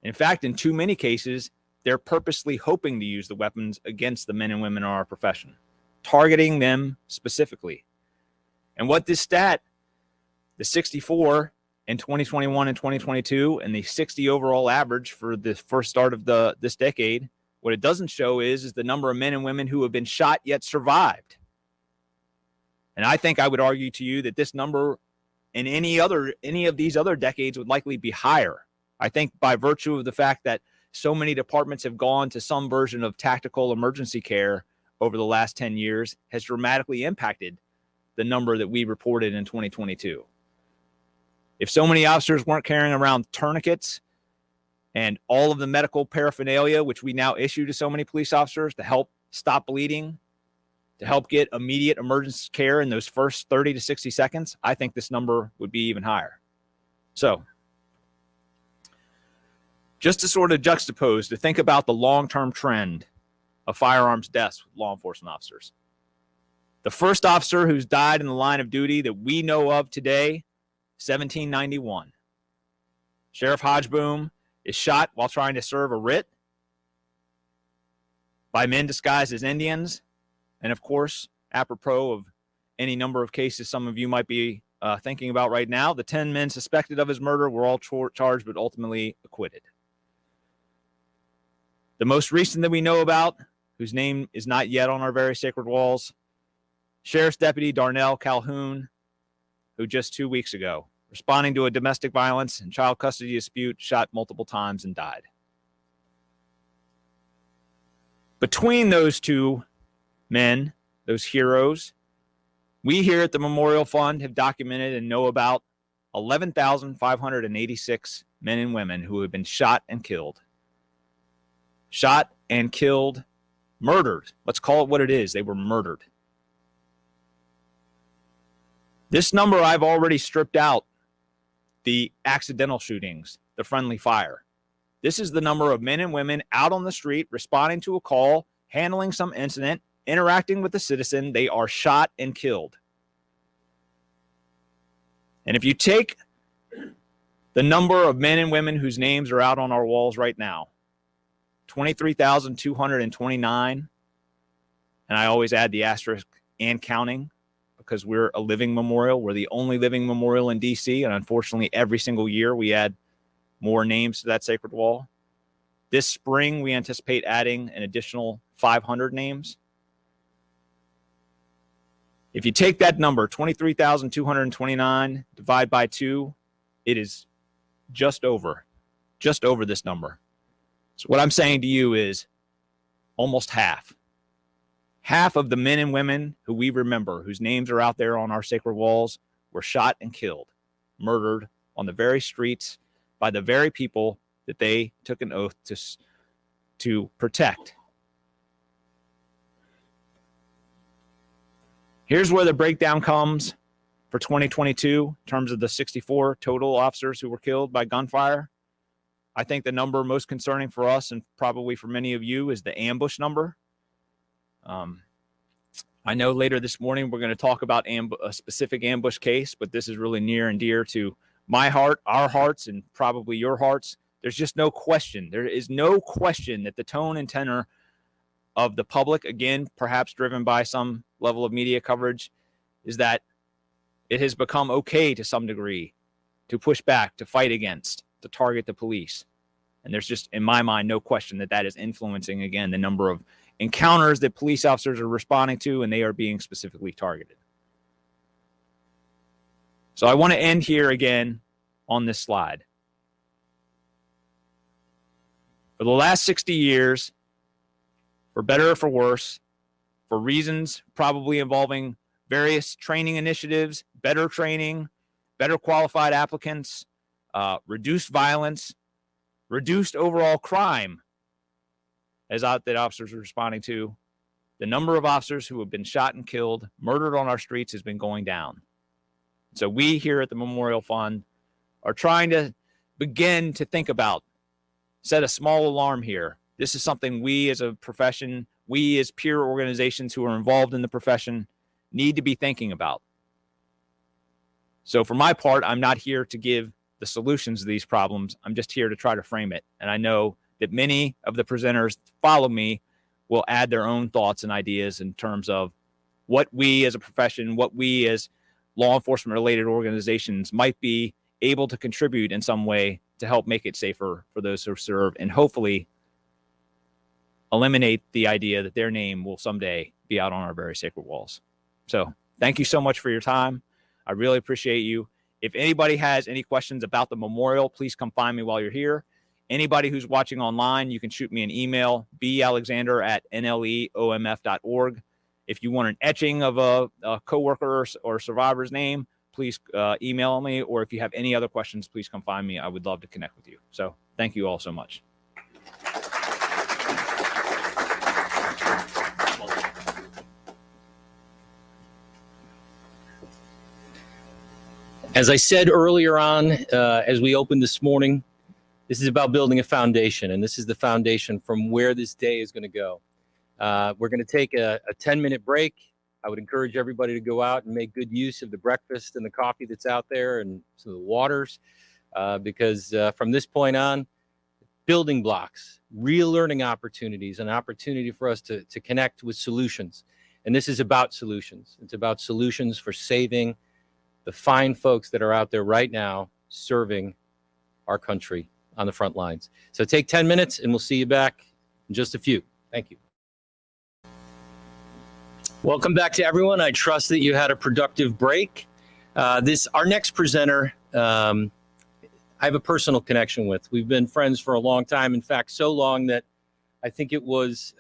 In fact, in too many cases, they're purposely hoping to use the weapons against the men and women in our profession, targeting them specifically. And what this stat, the 64 in 2021 and 2022, and the 60 overall average for the first start of this decade, what it doesn't show is the number of men and women who have been shot yet survived. And I think I would argue to you that this number in any of these other decades would likely be higher. I think by virtue of the fact that so many departments have gone to some version of tactical emergency care over the last 10 years has dramatically impacted the number that we reported in 2022. If so many officers weren't carrying around tourniquets and all of the medical paraphernalia, which we now issue to so many police officers to help stop bleeding, to help get immediate emergency care in those first 30 to 60 seconds, I think this number would be even higher. So, just to sort of juxtapose, to think about the long-term trend of firearms deaths with law enforcement officers. The first officer who's died in the line of duty that we know of today, 1791. Sheriff Hodgeboom is shot while trying to serve a writ by men disguised as Indians. And of course, apropos of any number of cases some of you might be thinking about right now, the 10 men suspected of his murder were all charged but ultimately acquitted. The most recent that we know about, whose name is not yet on our very sacred walls, Sheriff's Deputy Darnell Calhoun, who just 2 weeks ago, responding to a domestic violence and child custody dispute, shot multiple times and died. Between those two men, those heroes, we here at the Memorial Fund have documented and know about 11,586 men and women who have been shot and killed. Shot and killed, murdered. Let's call it what it is. They were murdered. This number, I've already stripped out the accidental shootings, the friendly fire. This is the number of men and women out on the street responding to a call, handling some incident, interacting with a citizen, they are shot and killed. And if you take the number of men and women whose names are out on our walls right now, 23,229, and I always add the asterisk and counting because we're a living memorial. We're the only living memorial in DC, and unfortunately every single year we add more names to that sacred wall. This spring we anticipate adding an additional 500 names. If you take that number, 23,229, divide by 2, it is just over this number. So what I'm saying to you is almost half of the men and women who we remember, whose names are out there on our sacred walls, were shot and killed, murdered on the very streets by the very people that they took an oath to protect. Here's where the breakdown comes for 2022 in terms of the 64 total officers who were killed by gunfire. I think the number most concerning for us and probably for many of you is the ambush number. I know later this morning we're going to talk about a specific ambush case, but this is really near and dear to my heart, our hearts, and probably your hearts. There's just no question. There is no question that the tone and tenor of the public, again, perhaps driven by some level of media coverage, is that it has become okay to some degree to push back, to fight against, to target the police. And there's just, in my mind, no question that that is influencing, again, the number of encounters that police officers are responding to, and they are being specifically targeted. So I want to end here again on this slide. For the last 60 years, for better or for worse, for reasons probably involving various training initiatives, better training, better qualified applicants, reduced violence, reduced overall crime, as that officers are responding to, the number of officers who have been shot and killed, murdered on our streets has been going down. So we here at the Memorial Fund are trying to begin to think about, set a small alarm here. This is something we as a profession, we as peer organizations who are involved in the profession need to be thinking about. So for my part, I'm not here to give the solutions to these problems. I'm just here to try to frame it. And I know that many of the presenters follow me will add their own thoughts and ideas in terms of what we as a profession, what we as law enforcement related organizations might be able to contribute in some way to help make it safer for those who serve, and hopefully eliminate the idea that their name will someday be out on our very sacred walls. So thank you so much for your time. I really appreciate you. If anybody has any questions about the memorial, please come find me while you're here. Anybody who's watching online, you can shoot me an email, balexander@nleomf.org. If you want an etching of a coworker or survivor's name, please email me. Or if you have any other questions, please come find me. I would love to connect with you. So thank you all so much. As I said earlier on, as we opened this morning, this is about building a foundation, and this is the foundation from where this day is going to go. We're going to take a 10-minute break. I would encourage everybody to go out and make good use of the breakfast and the coffee that's out there and some of the waters, because from this point on, building blocks, real learning opportunities, an opportunity for us to connect with solutions. And this is about solutions. It's about solutions for saving the fine folks that are out there right now serving our country on the front lines. So take 10 minutes and we'll see you back in just a few. Thank you. Welcome back to everyone. I trust that you had a productive break. Our next presenter, I have a personal connection with. We've been friends for a long time. In fact, so long that I think it was,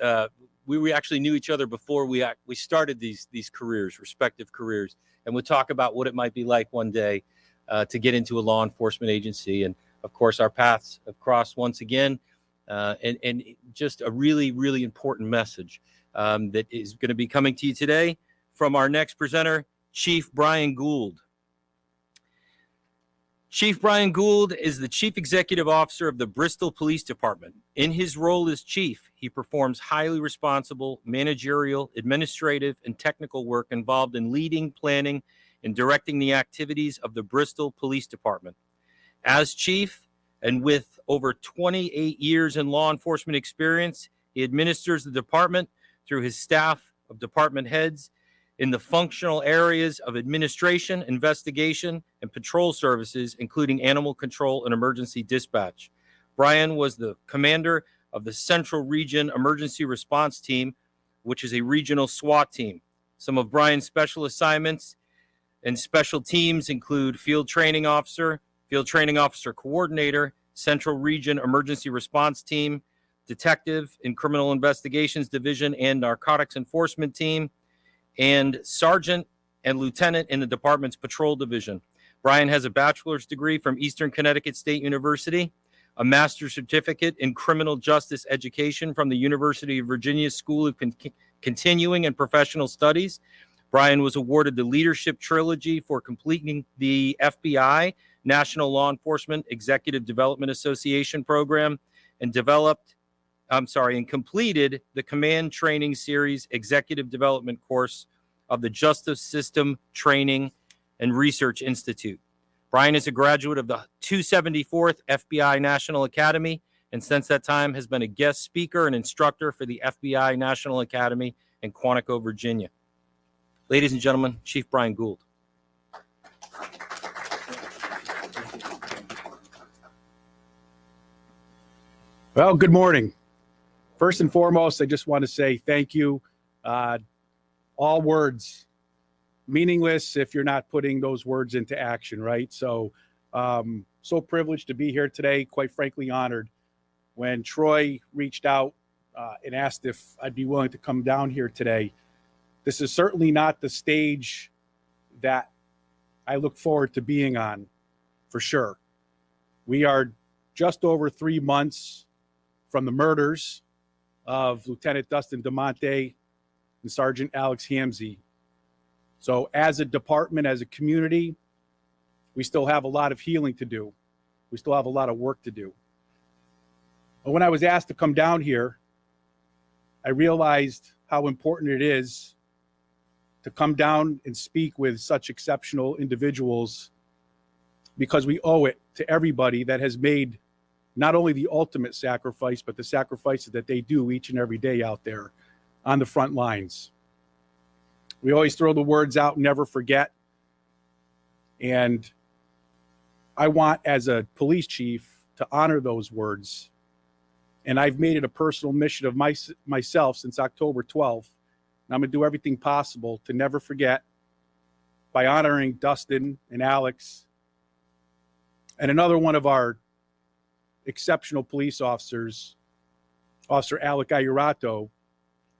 we actually knew each other before we started these careers, respective careers. And we'll talk about what it might be like one day to get into a law enforcement agency. And of course, our paths have crossed once again. And just a really, really important message that is going to be coming to you today from our next presenter, Chief Brian Gould. Chief Brian Gould is the Chief Executive Officer of the Bristol Police Department. In his role as chief, he performs highly responsible managerial, administrative, and technical work involved in leading, planning, and directing the activities of the Bristol Police Department. As chief, and with over 28 years in law enforcement experience, he administers the department through his staff of department heads in the functional areas of administration, investigation, and patrol services, including animal control and emergency dispatch. Brian was the commander of the Central Region Emergency Response Team, which is a regional SWAT team. Some of Brian's special assignments and special teams include field training officer coordinator, Central Region Emergency Response Team, detective in Criminal Investigations Division and Narcotics Enforcement Team, and sergeant and lieutenant in the department's patrol division. Brian has a bachelor's degree from Eastern Connecticut State University, a master's certificate in criminal justice education from the University of Virginia School of Continuing and Professional Studies. Brian was awarded the Leadership Trilogy for completing the FBI National Law Enforcement Executive Development Association program and completed the Command Training Series Executive Development course of the Justice System Training and Research Institute. Brian is a graduate of the 274th FBI National Academy, and since that time has been a guest speaker and instructor for the FBI National Academy in Quantico, Virginia. Ladies and gentlemen, Chief Brian Gould. Well, good morning. First and foremost, I just want to say thank you. All words meaningless if you're not putting those words into action, right? So privileged to be here today, quite frankly honored. When Troy reached out and asked if I'd be willing to come down here today, this is certainly not the stage that I look forward to being on, for sure. We are just over 3 months from the murders of Lieutenant Dustin DeMonte and Sergeant Alex Hamzy. So as a department, as a community, we still have a lot of healing to do. We still have a lot of work to do. But when I was asked to come down here, I realized how important it is to come down and speak with such exceptional individuals, because we owe it to everybody that has made not only the ultimate sacrifice, but the sacrifices that they do each and every day out there on the front lines. We always throw the words out, never forget. And I want, as a police chief, to honor those words. And I've made it a personal mission of myself since October 12th. And I'm going to do everything possible to never forget, by honoring Dustin and Alex and another one of our exceptional police officers, Officer Alec Ayurato,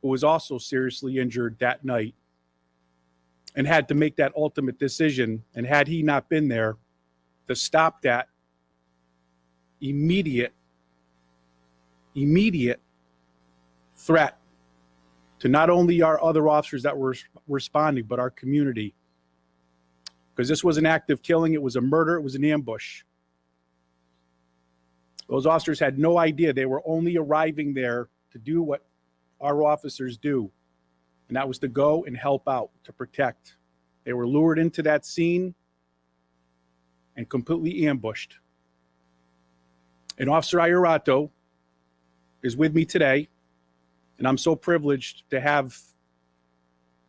who was also seriously injured that night and had to make that ultimate decision. And had he not been there to stop that immediate threat to not only our other officers that were responding, but our community. Because this was an active killing, it was a murder, it was an ambush. Those officers had no idea. They were only arriving there to do what our officers do, and that was to go and help out, to protect. They were lured into that scene and completely ambushed. And Officer Ayurato is with me today, and I'm so privileged to have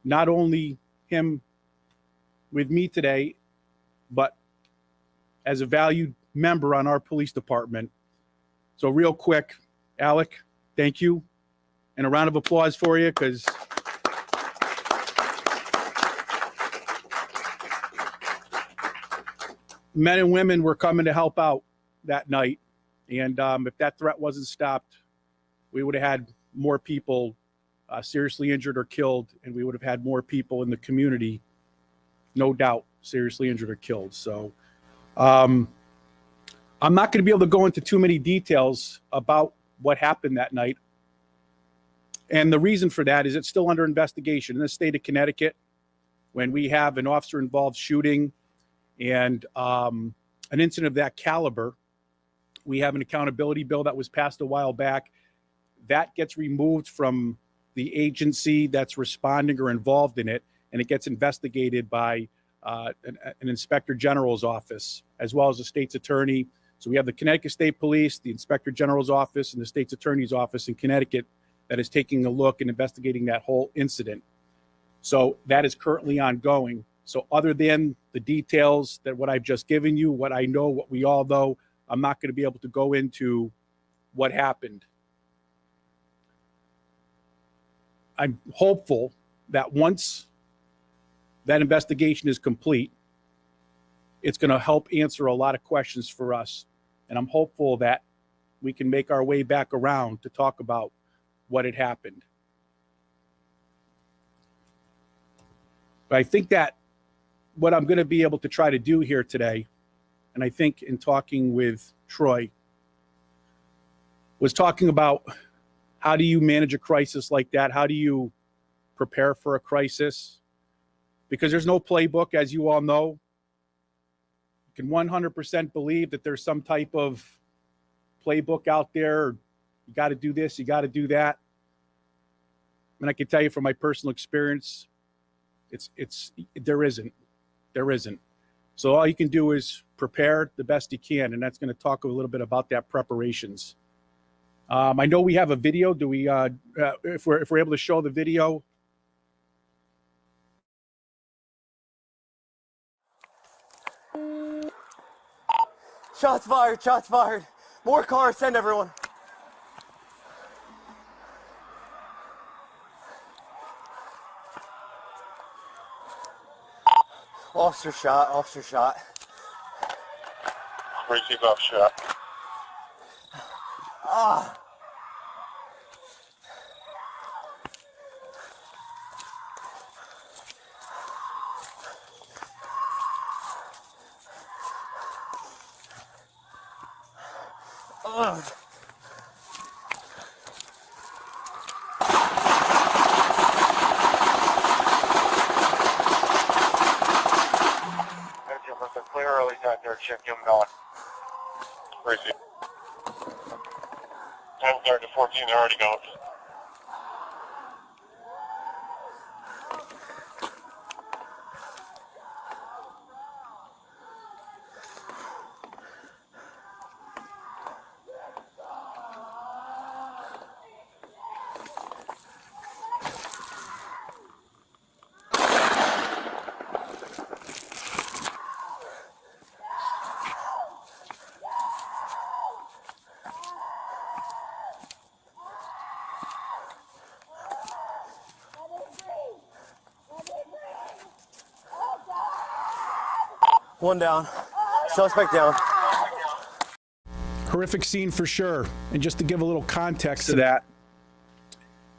not only him with me today, but as a valued member on our police department. So real quick, Alec, thank you. And a round of applause for you, because men and women were coming to help out that night. And if that threat wasn't stopped, we would have had more people seriously injured or killed, and we would have had more people in the community, no doubt, seriously injured or killed. So I'm not going to be able to go into too many details about what happened that night. And the reason for that is it's still under investigation in the state of Connecticut. When we have an officer-involved shooting and an incident of that caliber, we have an accountability bill that was passed a while back that gets removed from the agency that's responding or involved in it, and it gets investigated by an inspector general's office, as well as the state's attorney. So we have the Connecticut State Police, the inspector general's office, and the state's attorney's office in Connecticut that is taking a look and investigating that whole incident. So that is currently ongoing. So other than the details that what I've just given you, what I know, what we all know, I'm not going to be able to go into what happened. I'm hopeful that once that investigation is complete, it's going to help answer a lot of questions for us. And I'm hopeful that we can make our way back around to talk about what had happened. But I think that what I'm going to be able to try to do here today, and I think in talking with Troy, was talking about how do you manage a crisis like that? How do you prepare for a crisis? Because there's no playbook, as you all know. You can 100% believe that there's some type of playbook out there. You got to do this, you got to do that. And I can tell you from my personal experience, there isn't. So all you can do is prepare the best you can, and that's going to talk a little bit about that preparations. I know we have a video. Do we? If we're able to show the video. Shots fired, shots fired. More cars, send everyone. Officer shot, officer shot. Receive officer shot. Ah. Ugh. Clear early out there, check him going. Receive. 10:30 to 14, they're already going. One down. Suspect down. Horrific scene for sure. And just to give a little context to that,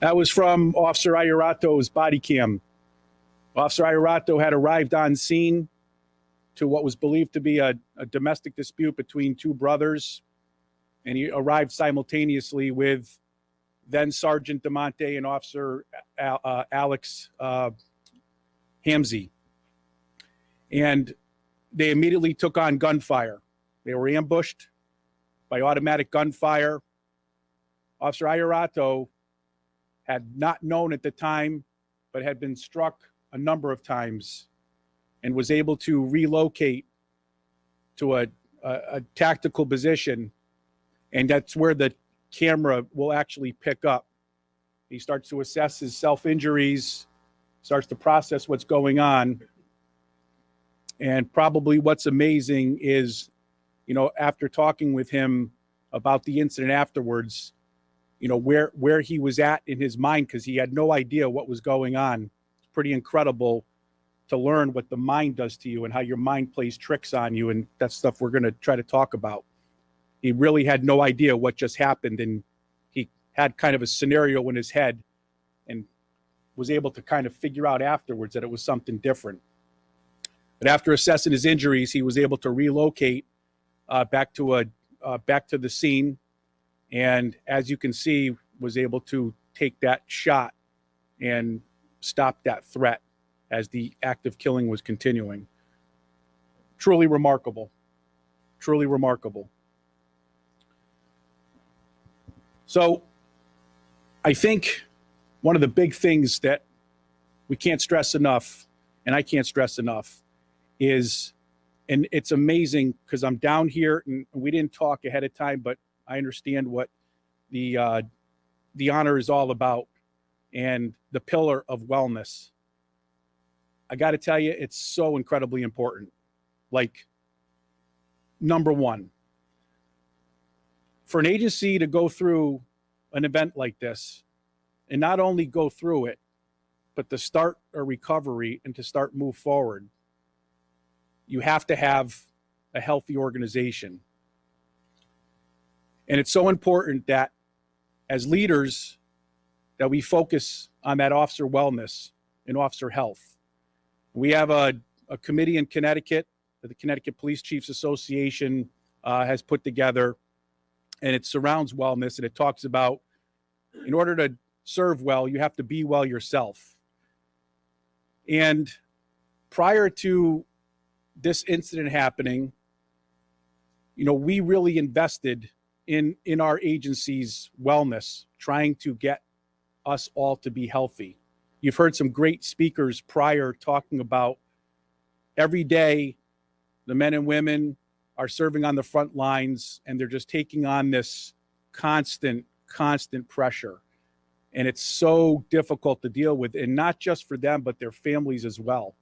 that was from Officer Iorato's body cam. Officer Iorato had arrived on scene to what was believed to be a domestic dispute between two brothers, and he arrived simultaneously with then Sergeant DeMonte and Officer Alex Hamzy. And they immediately took on gunfire. They were ambushed by automatic gunfire. Officer Iorato had not known at the time, but had been struck a number of times and was able to relocate to a tactical position. And that's where the camera will actually pick up. He starts to assess his self-injuries, starts to process what's going on. And probably what's amazing is, after talking with him about the incident afterwards, where he was at in his mind, because he had no idea what was going on. It's pretty incredible to learn what the mind does to you and how your mind plays tricks on you. And that's stuff we're going to try to talk about. He really had no idea what just happened. And he had kind of a scenario in his head and was able to kind of figure out afterwards that it was something different. But after assessing his injuries, he was able to relocate back to the scene, and as you can see, was able to take that shot and stop that threat as the act of killing was continuing. Truly remarkable. Truly remarkable. So I think one of the big things that we can't stress enough, and I can't stress enough, is, and it's amazing because I'm down here and we didn't talk ahead of time, but I understand what the honor is all about and the pillar of wellness. I got to tell you, it's so incredibly important. Like, number one, for an agency to go through an event like this and not only go through it, but to start a recovery and to start move forward, you have to have a healthy organization. And it's so important that as leaders that we focus on that officer wellness and officer health. We have a committee in Connecticut that the Connecticut Police Chiefs Association has put together, and it surrounds wellness, and it talks about, in order to serve well, you have to be well yourself. And prior to this incident happening, you know, we really invested in our agency's wellness, trying to get us all to be healthy. You've heard some great speakers prior talking about every day the men and women are serving on the front lines, and they're just taking on this constant pressure. And it's so difficult to deal with, and not just for them, but their families as well.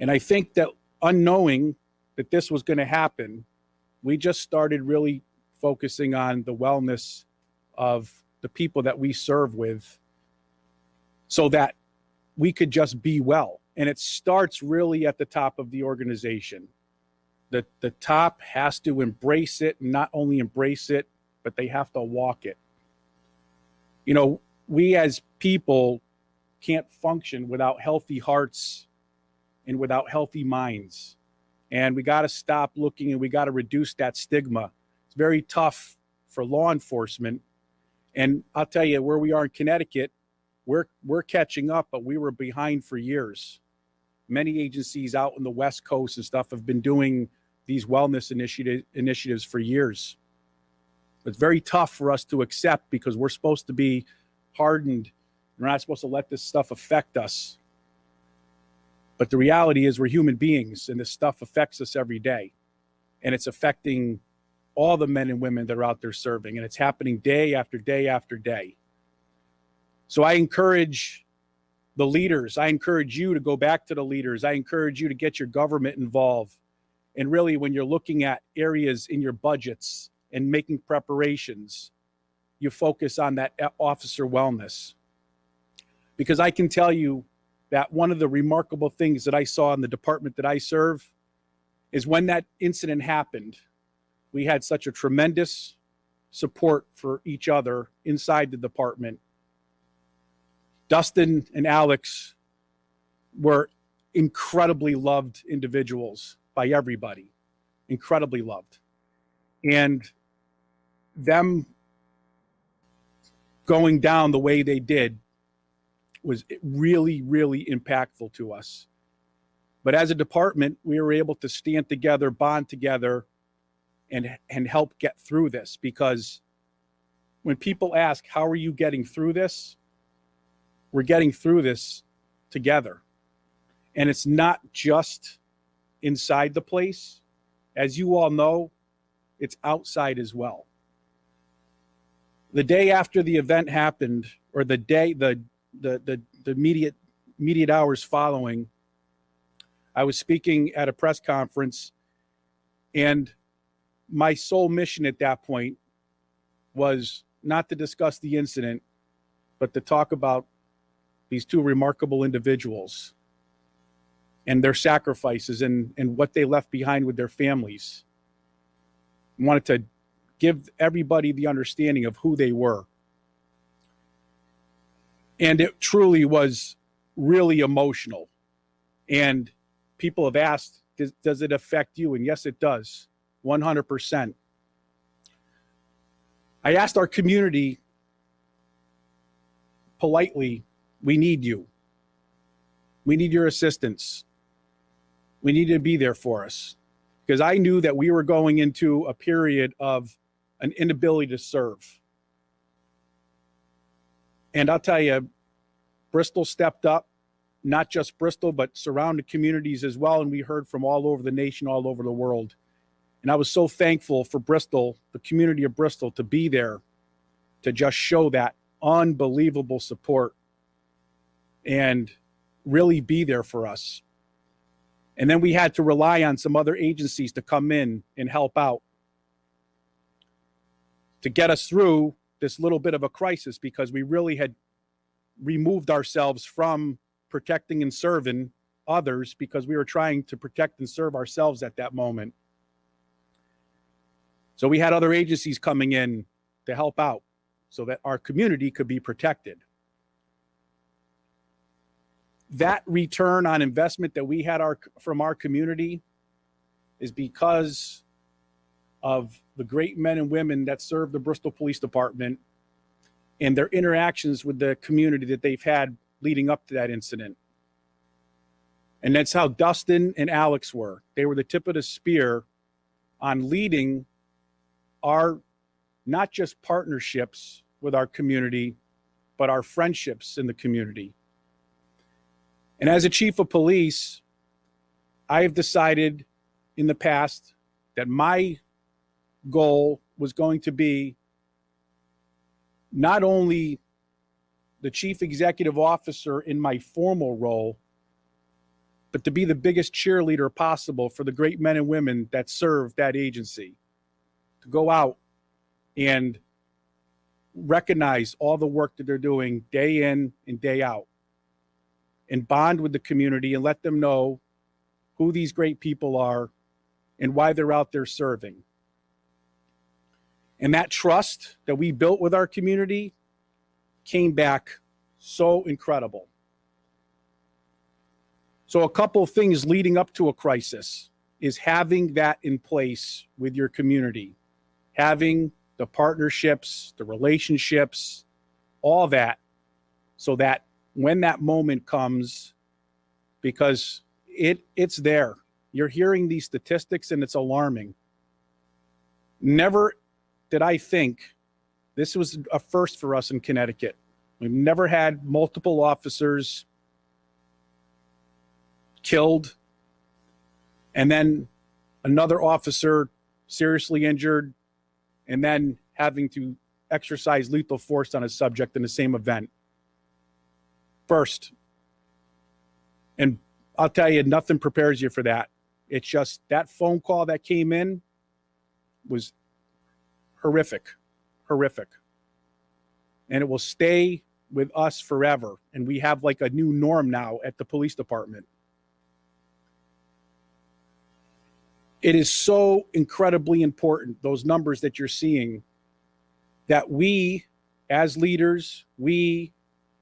And I think that, unknowing that this was going to happen, we just started really focusing on the wellness of the people that we serve with so that we could just be well. And it starts really at the top of the organization. The top has to embrace it, and not only embrace it, but they have to walk it. You know, we as people can't function without healthy hearts and without healthy minds. And we got to stop looking, and we got to reduce that stigma. It's very tough for law enforcement. And I'll tell you, where we are in Connecticut, we're catching up, but we were behind for years. Many agencies out in the West Coast and stuff have been doing these wellness initiatives for years. It's very tough for us to accept because we're supposed to be hardened. We're not supposed to let this stuff affect us. But the reality is we're human beings, and this stuff affects us every day. And it's affecting all the men and women that are out there serving, and it's happening day after day after day. So I encourage the leaders. I encourage you to go back to the leaders. I encourage you to get your government involved. And really, when you're looking at areas in your budgets and making preparations, you focus on that officer wellness. Because I can tell you that one of the remarkable things that I saw in the department that I serve is when that incident happened, we had such a tremendous support for each other inside the department. Dustin and Alex were incredibly loved individuals by everybody, incredibly loved. And them going down the way they did was really, really impactful to us. But as a department, we were able to stand together, bond together, and help get through this. Because when people ask, how are you getting through this? We're getting through this together. And it's not just inside the place. As you all know, it's outside as well. The day after the event happened, or the day, the immediate hours following, I was speaking at a press conference, and my sole mission at that point was not to discuss the incident, but to talk about these two remarkable individuals and their sacrifices and what they left behind with their families. I wanted to give everybody the understanding of who they were. And it truly was really emotional. And people have asked, does it affect you? And yes, it does, 100%. I asked our community politely, we need you. We need your assistance. We need you to be there for us. Because I knew that we were going into a period of an inability to serve. And I'll tell you, Bristol stepped up, not just Bristol, but surrounding communities as well. And we heard from all over the nation, all over the world. And I was so thankful for Bristol, the community of Bristol, to be there, to just show that unbelievable support and really be there for us. And then we had to rely on some other agencies to come in and help out to get us through this little bit of a crisis, because we really had removed ourselves from protecting and serving others because we were trying to protect and serve ourselves at that moment. So we had other agencies coming in to help out so that our community could be protected. That return on investment that we had from our community is because of the great men and women that serve the Bristol Police Department and their interactions with the community that they've had leading up to that incident. And that's how Dustin and Alex were. They were the tip of the spear on leading our, not just partnerships with our community, but our friendships in the community. And as a chief of police, I have decided in the past that my goal was going to be not only the chief executive officer in my formal role, but to be the biggest cheerleader possible for the great men and women that serve that agency, to go out and recognize all the work that they're doing day in and day out, and bond with the community and let them know who these great people are and why they're out there serving. And that trust that we built with our community came back so incredible. So a couple of things leading up to a crisis is having that in place with your community, having the partnerships, the relationships, all that, so that when that moment comes, because it's there. You're hearing these statistics and it's alarming. Never did I think this was a first for us in Connecticut. We've never had multiple officers killed and then another officer seriously injured and then having to exercise lethal force on a subject in the same event. First. And I'll tell you, nothing prepares you for that. It's just that phone call that came in was horrific. And it will stay with us forever. And we have like a new norm now at the police department. It is so incredibly important, those numbers that you're seeing, that we as leaders, we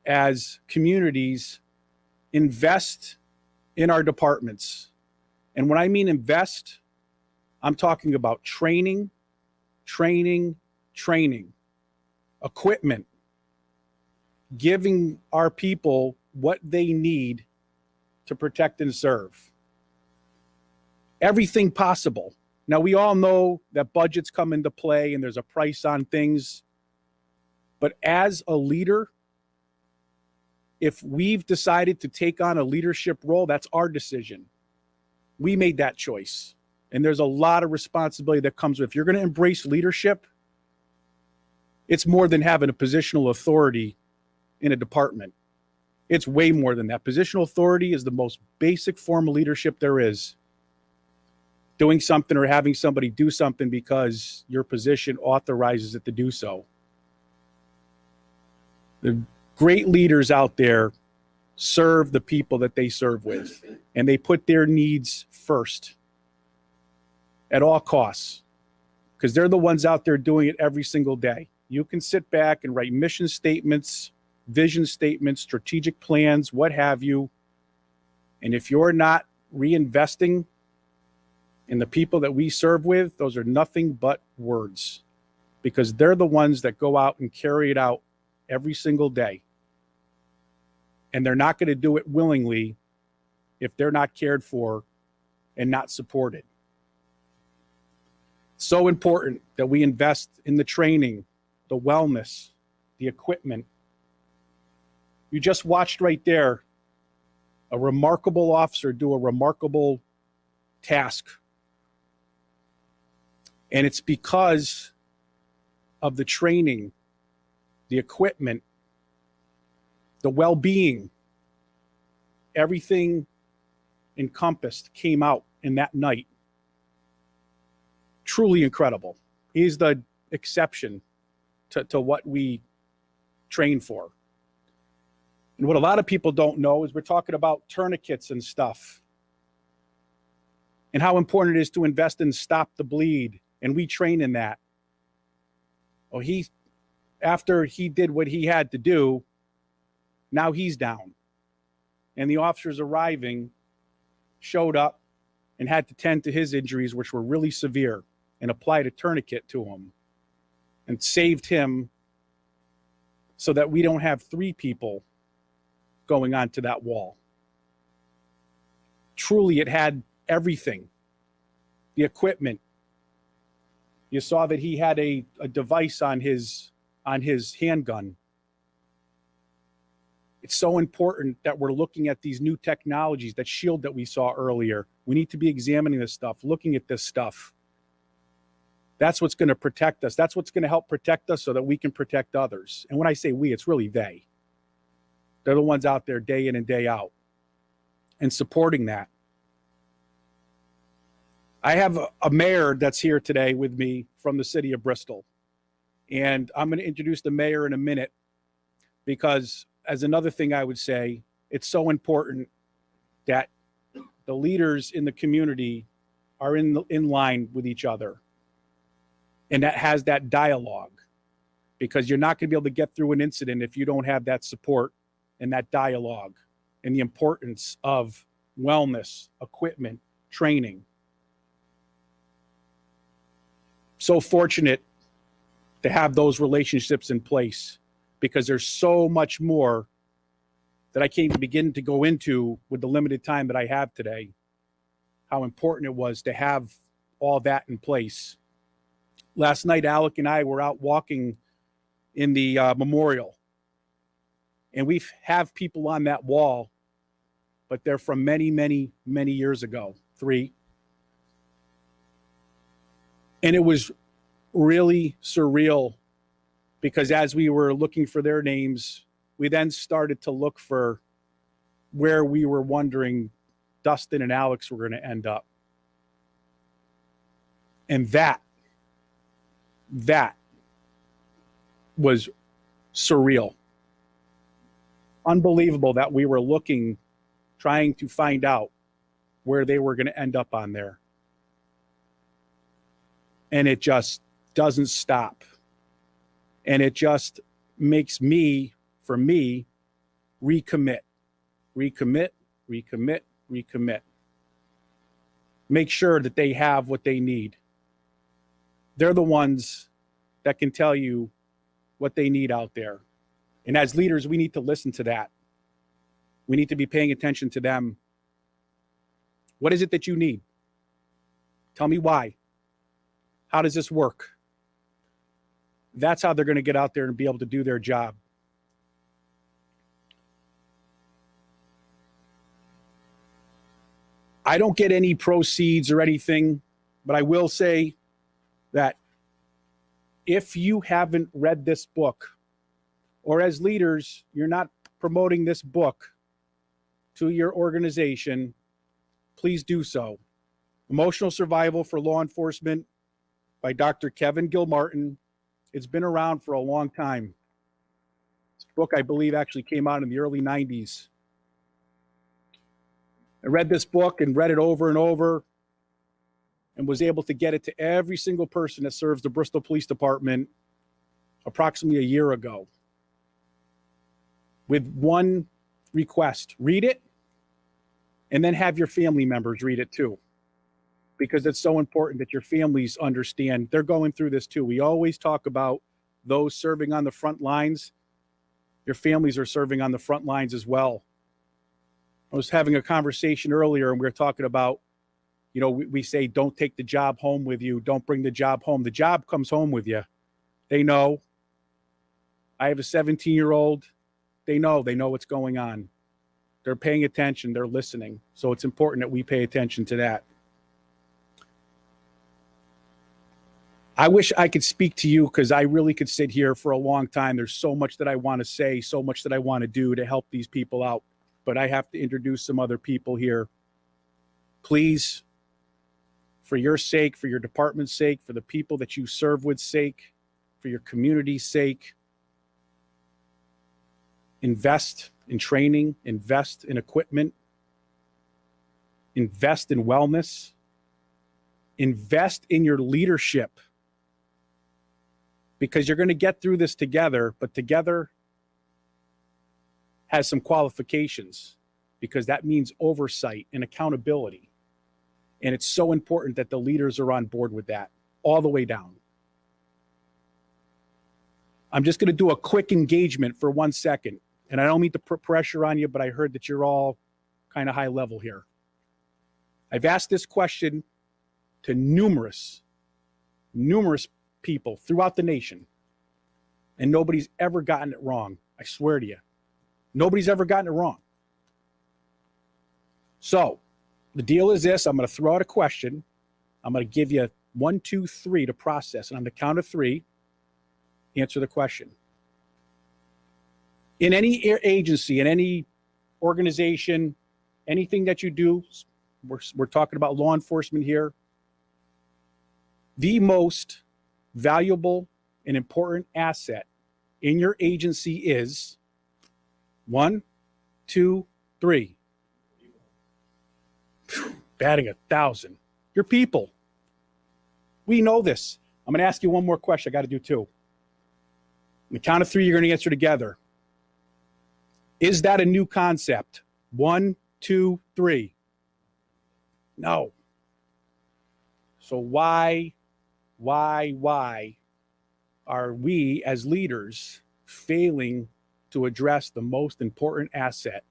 as communities invest in our departments. And when I mean invest, I'm talking about training, equipment, giving our people what they need to protect and serve. Everything possible. Now, we all know that budgets come into play and there's a price on things. But as a leader, if we've decided to take on a leadership role, that's our decision. We made that choice. And there's a lot of responsibility that comes with it. If you're going to embrace leadership, it's more than having a positional authority in a department. It's way more than that. Positional authority is the most basic form of leadership there is. Doing something or having somebody do something because your position authorizes it to do so. The great leaders out there serve the people that they serve with, and they put their needs first at all costs, because they're the ones out there doing it every single day. You can sit back and write mission statements, vision statements, strategic plans, what have you. And if you're not reinvesting in the people that we serve with, those are nothing but words, because they're the ones that go out and carry it out every single day. And they're not going to do it willingly if they're not cared for and not supported. So important that we invest in the training, the wellness, the equipment, You just watched right there a remarkable officer do a remarkable task. And it's because of the training, the equipment, the well-being, everything encompassed came out in that night. Truly incredible. He's the exception to what we train for. And what a lot of people don't know is we're talking about tourniquets and stuff, and how important it is to invest in stop the bleed. And we train in that. Well, after he did what he had to do, now he's down. And the officers arriving showed up and had to tend to his injuries, which were really severe, and applied a tourniquet to him and saved him so that we don't have 3 people going onto that wall. Truly, it had everything. The equipment. You saw that he had a device on his handgun. It's so important that we're looking at these new technologies, that shield that we saw earlier. We need to be examining this stuff, looking at this stuff. That's what's going to protect us. That's what's going to help protect us so that we can protect others. And when I say we, it's really they. They're the ones out there day in and day out and supporting that. I have a mayor that's here today with me from the city of Bristol. And I'm going to introduce the mayor in a minute, because as another thing I would say, it's so important that the leaders in the community are in line with each other. And that has that dialogue, because you're not going to be able to get through an incident if you don't have that support and that dialogue and the importance of wellness, equipment, training. So fortunate to have those relationships in place, because there's so much more that I can't even begin to go into with the limited time that I have today, how important it was to have all that in place. Last night, Alec and I were out walking in the memorial, and we have people on that wall, but they're from many, many, many years ago, 3. And it was really surreal, because as we were looking for their names, we then started to look for where we were wondering Dustin and Alex were going to end up. And that was surreal. Unbelievable that we were looking, trying to find out where they were going to end up on there. And it just doesn't stop. And it just makes me, for me, recommit. Make sure that they have what they need. They're the ones that can tell you what they need out there. And as leaders, we need to listen to that. We need to be paying attention to them. What is it that you need? Tell me why. How does this work? That's how they're going to get out there and be able to do their job. I don't get any proceeds or anything, but I will say that if you haven't read this book, or as leaders, you're not promoting this book to your organization, please do so. Emotional Survival for Law Enforcement by Dr. Kevin Gilmartin. It's been around for a long time. This book, I believe, actually came out in the early 90s. I read this book and read it over and over, and was able to get it to every single person that serves the Bristol Police Department approximately a year ago, with one request: read it, and then have your family members read it too, because it's so important that your families understand they're going through this too. We always talk about those serving on the front lines. Your families are serving on the front lines as well. I was having a conversation earlier, and we were talking about, we say, don't take the job home with you. Don't bring the job home. The job comes home with you. They know. I have a 17-year-old. They know what's going on. They're paying attention. They're listening. So it's important that we pay attention to that. I wish I could speak to you because I really could sit here for a long time. There's so much that I want to say, so much that I want to do to help these people out. But I have to introduce some other people here. Please, for your sake, for your department's sake, for the people that you serve with sake, for your community's sake, invest in training, invest in equipment, invest in wellness, invest in your leadership, because you're going to get through this together, but together has some qualifications, because that means oversight and accountability. And it's so important that the leaders are on board with that all the way down. I'm just going to do a quick engagement for 1 second. And I don't mean to put pressure on you, but I heard that you're all kind of high level here. I've asked this question to numerous people throughout the nation, and nobody's ever gotten it wrong. I swear to you. Nobody's ever gotten it wrong. So the deal is this. I'm going to throw out a question. I'm going to give you 1, 2, 3 to process. And on the count of 3, answer the question. In any agency, in any organization, anything that you do, we're talking about law enforcement here, the most valuable and important asset in your agency is 1, 2, 3. Batting 1,000. Your people. We know this. I'm going to ask you one more question. I got to do 2. On the count of 3, you're going to answer together. Is that a new concept? 1, 2, 3. No. So why are we as leaders failing to address the most important asset?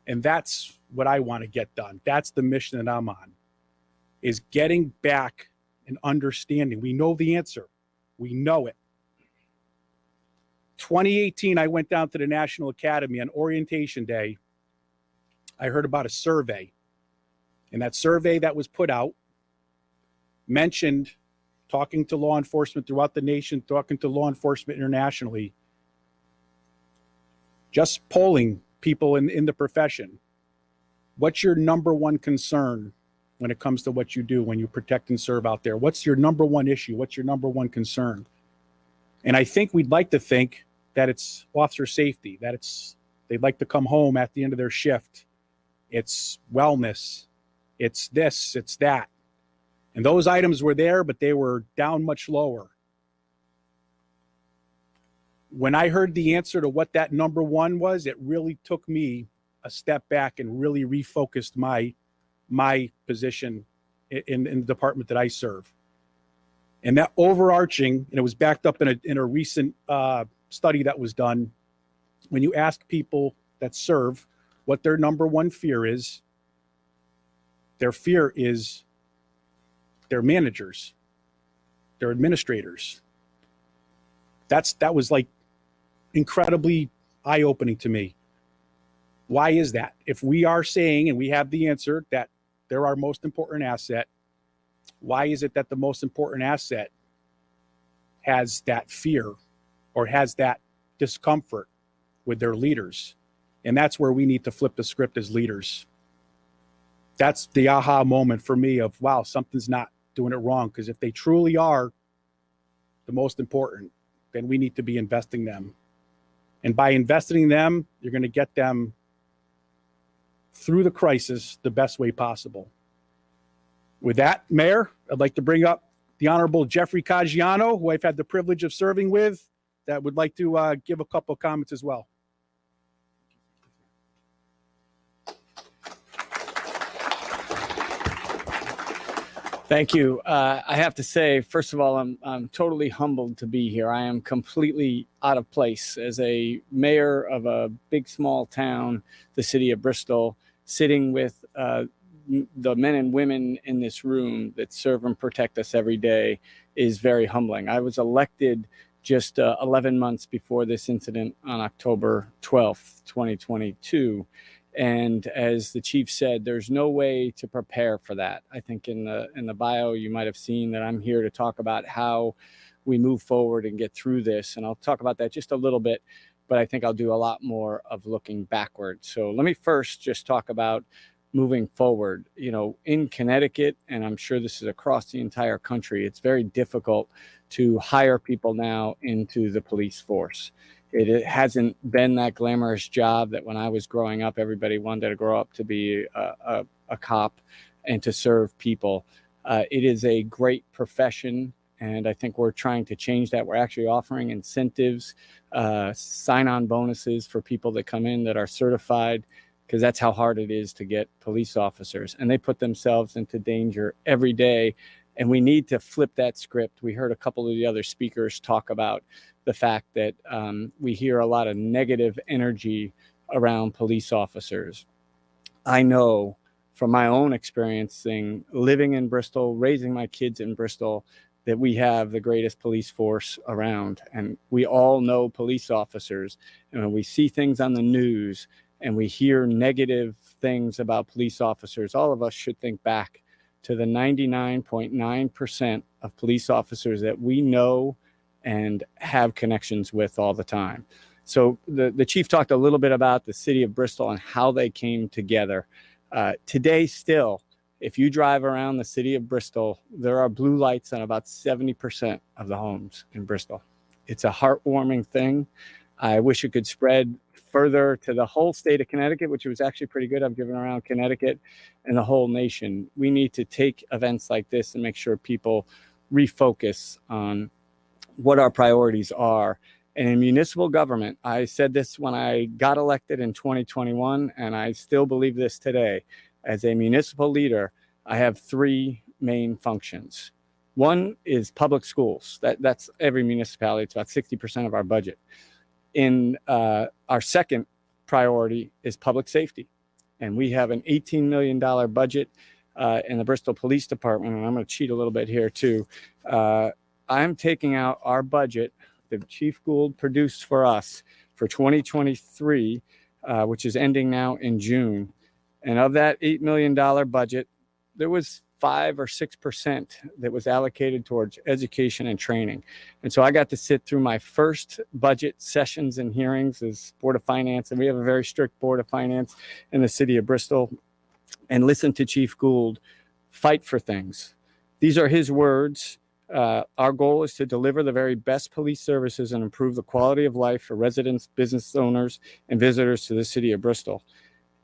And that's what I want to get done. That's the mission that I'm on, is getting back and understanding. We know the answer. We know it. 2018, I went down to the National Academy on orientation day. I heard about a survey. And that survey that was put out mentioned, talking to law enforcement throughout the nation, talking to law enforcement internationally, just polling people in the profession. What's your number one concern when it comes to what you do when you protect and serve out there? What's your number one issue? What's your number one concern? And I think we'd like to think that it's officer safety, that they'd like to come home at the end of their shift. It's wellness. It's this, it's that. And those items were there, but they were down much lower. When I heard the answer to what that number one was, it really took me a step back and really refocused my position in the department that I serve. And that overarching, and it was backed up in a recent study that was done, when you ask people that serve what their number one fear is, their fear is their managers, their administrators. That was like incredibly eye-opening to me. Why is that? If we are saying, and we have the answer, that they're our most important asset, why is it that the most important asset has that fear or has that discomfort with their leaders? And that's where we need to flip the script as leaders. That's the aha moment for me of, wow, something's not doing it wrong. Because if they truly are the most important, then we need to be investing them. And by investing in them, you're going to get them through the crisis the best way possible. With that, Mayor, I'd like to bring up the Honorable Jeffrey Caggiano, who I've had the privilege of serving with, that would like to give a couple of comments as well. Thank you. I have to say, first of all, I'm totally humbled to be here. I am completely out of place as a mayor of a big, small town, the city of Bristol, sitting with the men and women in this room that serve and protect us every day is very humbling. I was elected just 11 months before this incident on October 12th, 2022. And as the chief said, there's no way to prepare for that. I think in the bio, you might have seen that I'm here to talk about how we move forward and get through this. And I'll talk about that just a little bit, but I think I'll do a lot more of looking backward. So let me first just talk about moving forward. You know, in Connecticut, and I'm sure this is across the entire country, it's very difficult to hire people now into the police force. It hasn't been that glamorous job that when I was growing up, everybody wanted to grow up to be a cop and to serve people. It is a great profession, and I think we're trying to change that. We're actually offering incentives, sign-on bonuses for people that come in that are certified, because that's how hard it is to get police officers. And they put themselves into danger every day. And we need to flip that script. We heard a couple of the other speakers talk about the fact that we hear a lot of negative energy around police officers. I know from my own experiencing living in Bristol, raising my kids in Bristol, that we have the greatest police force around. And we all know police officers. And when we see things on the news and we hear negative things about police officers, all of us should think back to the 99.9% of police officers that we know and have connections with all the time. So the chief talked a little bit about the city of Bristol and how they came together. Today still, if you drive around the city of Bristol, there are blue lights on about 70% of the homes in Bristol. It's a heartwarming thing. I wish it could spread further to the whole state of Connecticut, which was actually pretty good. I've given around Connecticut and the whole nation. We need to take events like this and make sure people refocus on what our priorities are. And in municipal government, I said this when I got elected in 2021, and I still believe this today. As a municipal leader, I have three main functions. One is public schools. That's every municipality. It's about 60% of our budget. In our second priority is public safety. And we have an $18 million budget in the Bristol Police Department. And I'm going to cheat a little bit here too. I'm taking out our budget that Chief Gould produced for us for 2023, which is ending now in June. And of that $8 million budget, there was 5 or 6% that was allocated towards education and training. And so I got to sit through my first budget sessions and hearings as Board of Finance, and we have a very strict Board of Finance in the city of Bristol, and listen to Chief Gould fight for things. These are his words. Our goal is to deliver the very best police services and improve the quality of life for residents, business owners, and visitors to the city of Bristol.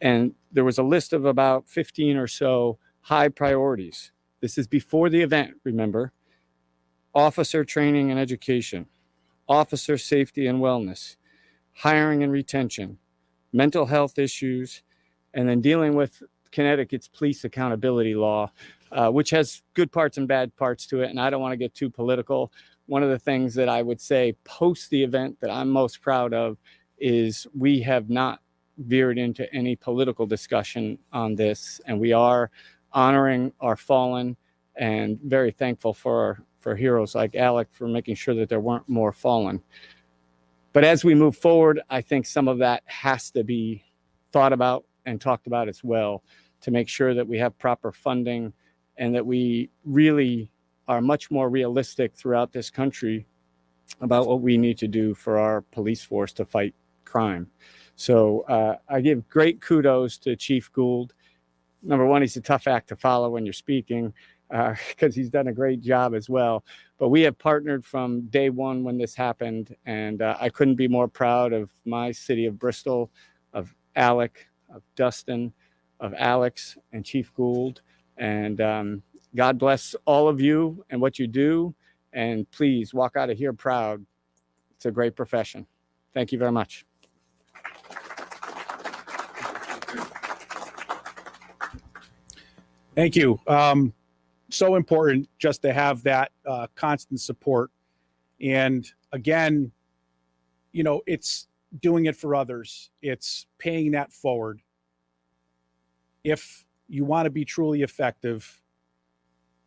And there was a list of about 15 or so high priorities. This is before the event, remember. Officer training and education, officer safety and wellness, hiring and retention, mental health issues, and then dealing with Connecticut's police accountability law, which has good parts and bad parts to it. And I don't want to get too political. One of the things that I would say post the event that I'm most proud of is we have not veered into any political discussion on this. And we are honoring our fallen and very thankful for heroes like Alec for making sure that there weren't more fallen. But as we move forward, I think some of that has to be thought about and talked about as well to make sure that we have proper funding and that we really are much more realistic throughout this country about what we need to do for our police force to fight crime. So I give great kudos to Chief Gould. Number one, he's a tough act to follow when you're speaking because he's done a great job as well. But we have partnered from day one when this happened, and I couldn't be more proud of my city of Bristol, of Alec, of Dustin, of Alex, and Chief Gould. And God bless all of you and what you do. And please walk out of here proud. It's a great profession. Thank you very much. Thank you. So important just to have that constant support. And again, you know, it's doing it for others. It's paying that forward. If you want to be truly effective,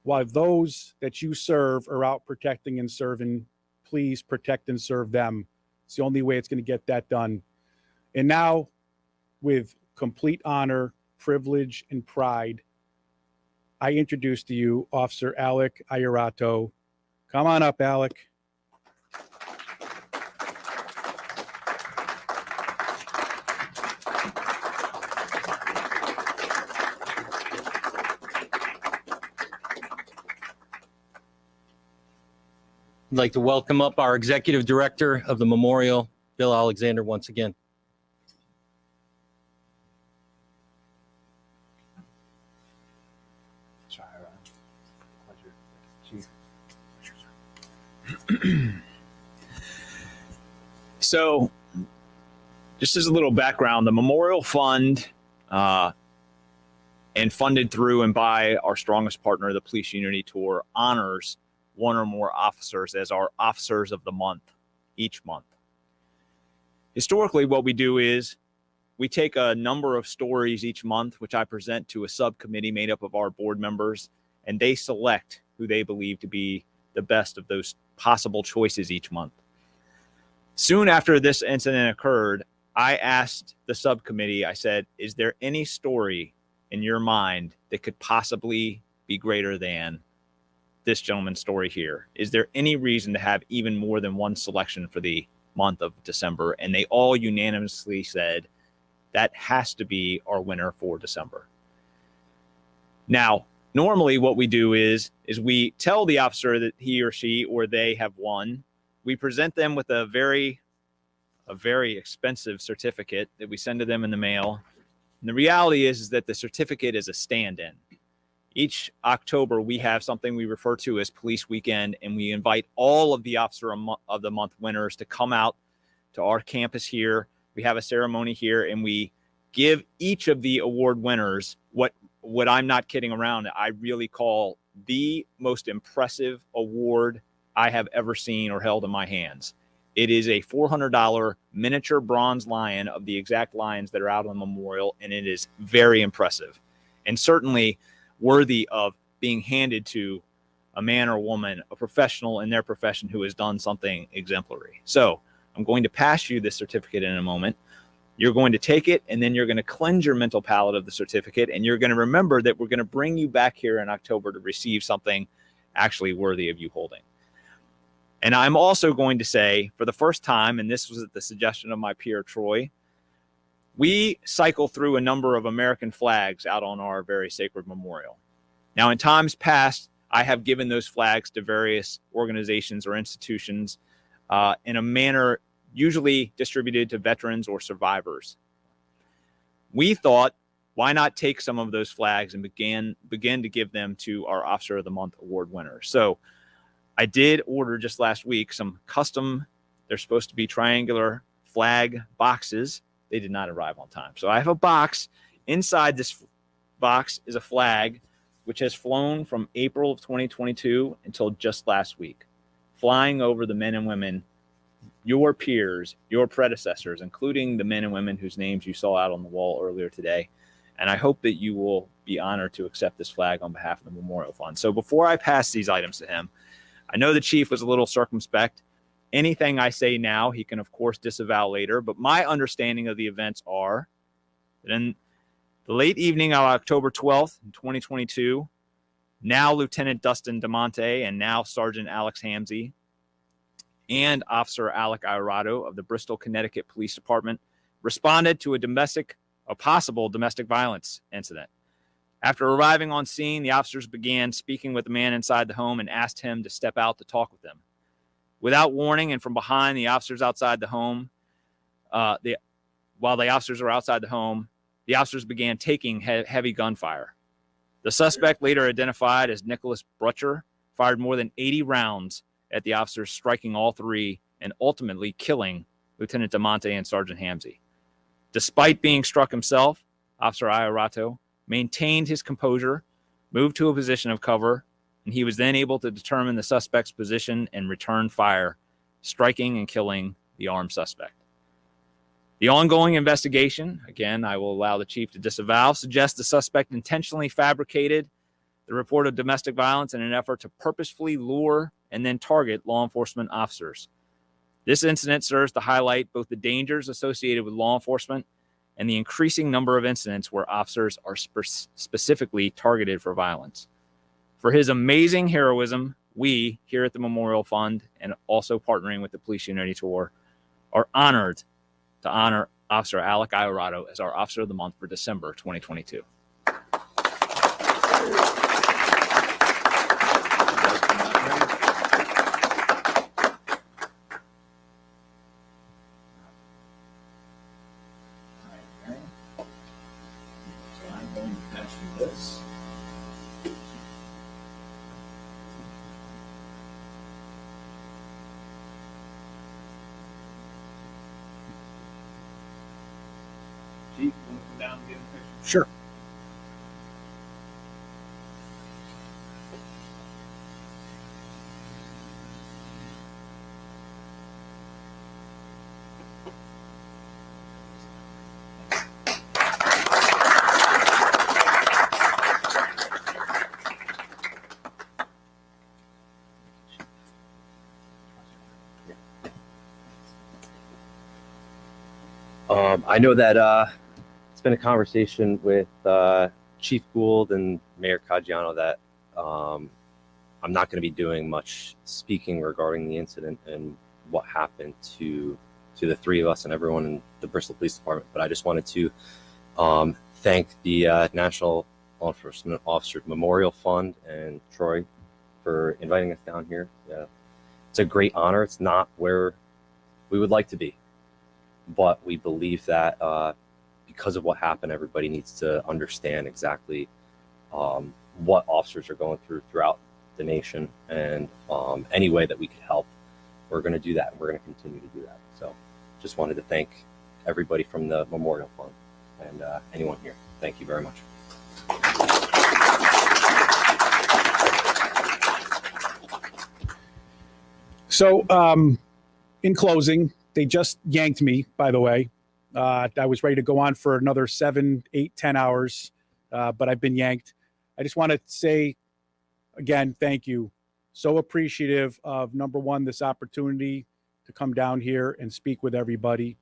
while those that you serve are out protecting and serving please protect and serve them. It's the only way it's going to get that done. And now, with complete honor, privilege, and pride, I introduce to you Officer Alec Ayarato. Come on up, Alec. I'd like to welcome up our Executive Director of the Memorial, Bill Alexander, once again. So, just as a little background, the Memorial Fund, and funded through and by our strongest partner, the Police Unity Tour, honors one or more officers as our officers of the month each month. Historically, what we do is we take a number of stories each month, which I present to a subcommittee made up of our board members, and they select who they believe to be the best of those possible choices each month. Soon after this incident occurred, I asked the subcommittee, I said, is there any story in your mind that could possibly be greater than this gentleman's story here? Is there any reason to have even more than one selection for the month of December? And they all unanimously said that has to be our winner for December. Now, normally what we do is we tell the officer that he or she or they have won. We present them with a very expensive certificate that we send to them in the mail. And the reality is that the certificate is a stand-in. Each October, we have something we refer to as Police Weekend, and we invite all of the Officer of the Month winners to come out to our campus here. We have a ceremony here, and we give each of the award winners what I'm not kidding around, I really call the most impressive award I have ever seen or held in my hands. It is a $400 miniature bronze lion of the exact lions that are out on the memorial, and it is very impressive and certainly worthy of being handed to a man or woman, a professional in their profession who has done something exemplary. So I'm going to pass you this certificate in a moment. You're going to take it, and then you're going to cleanse your mental palate of the certificate, and you're going to remember that we're going to bring you back here in October to receive something actually worthy of you holding. And I'm also going to say, for the first time, and this was at the suggestion of my peer, Troy, we cycle through a number of American flags out on our very sacred memorial. Now, in times past, I have given those flags to various organizations or institutions in a manner usually distributed to veterans or survivors. We thought, why not take some of those flags and begin to give them to our Officer of the Month award winners? So I did order just last week some custom, they're supposed to be triangular flag boxes. They did not arrive on time. So I have a box. Inside this box is a flag which has flown from April of 2022 until just last week, flying over the men and women, your peers, your predecessors, including the men and women whose names you saw out on the wall earlier today. And I hope that you will be honored to accept this flag on behalf of the Memorial Fund. So before I pass these items to him, I know the chief was a little circumspect. Anything I say now, he can, of course, disavow later. But my understanding of the events are that in the late evening of October 12th, 2022, now Lieutenant Dustin DeMonte and now Sergeant Alex Hamsey and Officer Alec Ayarato of the Bristol, Connecticut Police Department responded to a possible domestic violence incident. After arriving on scene, the officers began speaking with the man inside the home and asked him to step out to talk with them. Without warning and from behind the officers outside the home, while the officers were outside the home, the officers began taking heavy gunfire. The suspect, later identified as Nicholas Brutcher, fired more than 80 rounds at the officers, striking all three and ultimately killing Lieutenant DeMonte and Sergeant Hamsey. Despite being struck himself, Officer Ayarato maintained his composure, moved to a position of cover, and he was then able to determine the suspect's position and return fire, striking and killing the armed suspect. The ongoing investigation, again, I will allow the chief to disavow, suggests the suspect intentionally fabricated the report of domestic violence in an effort to purposefully lure and then target law enforcement officers. This incident serves to highlight both the dangers associated with law enforcement and the increasing number of incidents where officers are specifically targeted for violence. For his amazing heroism, we here at the Memorial Fund, and also partnering with the Police Unity Tour, are honored to honor Officer Alec Iorado as our Officer of the Month for December 2022. Sure. I know that it's been a conversation with Chief Gould and Mayor Caggiano that I'm not going to be doing much speaking regarding the incident and what happened to the three of us and everyone in the Bristol Police Department. But I just wanted to thank the National Law Enforcement Officers Memorial Fund and Troy for inviting us down here. Yeah, it's a great honor. It's not where we would like to be, but we believe that because of what happened, everybody needs to understand exactly what officers are going through throughout the nation, and any way that we could help, we're going to do that, and we're going to continue to do that. So just wanted to thank everybody from the Memorial Fund and anyone here. Thank you very much. So in closing, they just yanked me, by the way. I was ready to go on for another 7, 8, 10 hours, but I've been yanked. I just want to say, again, thank you. So appreciative of, number one, this opportunity to come down here and speak with everybody.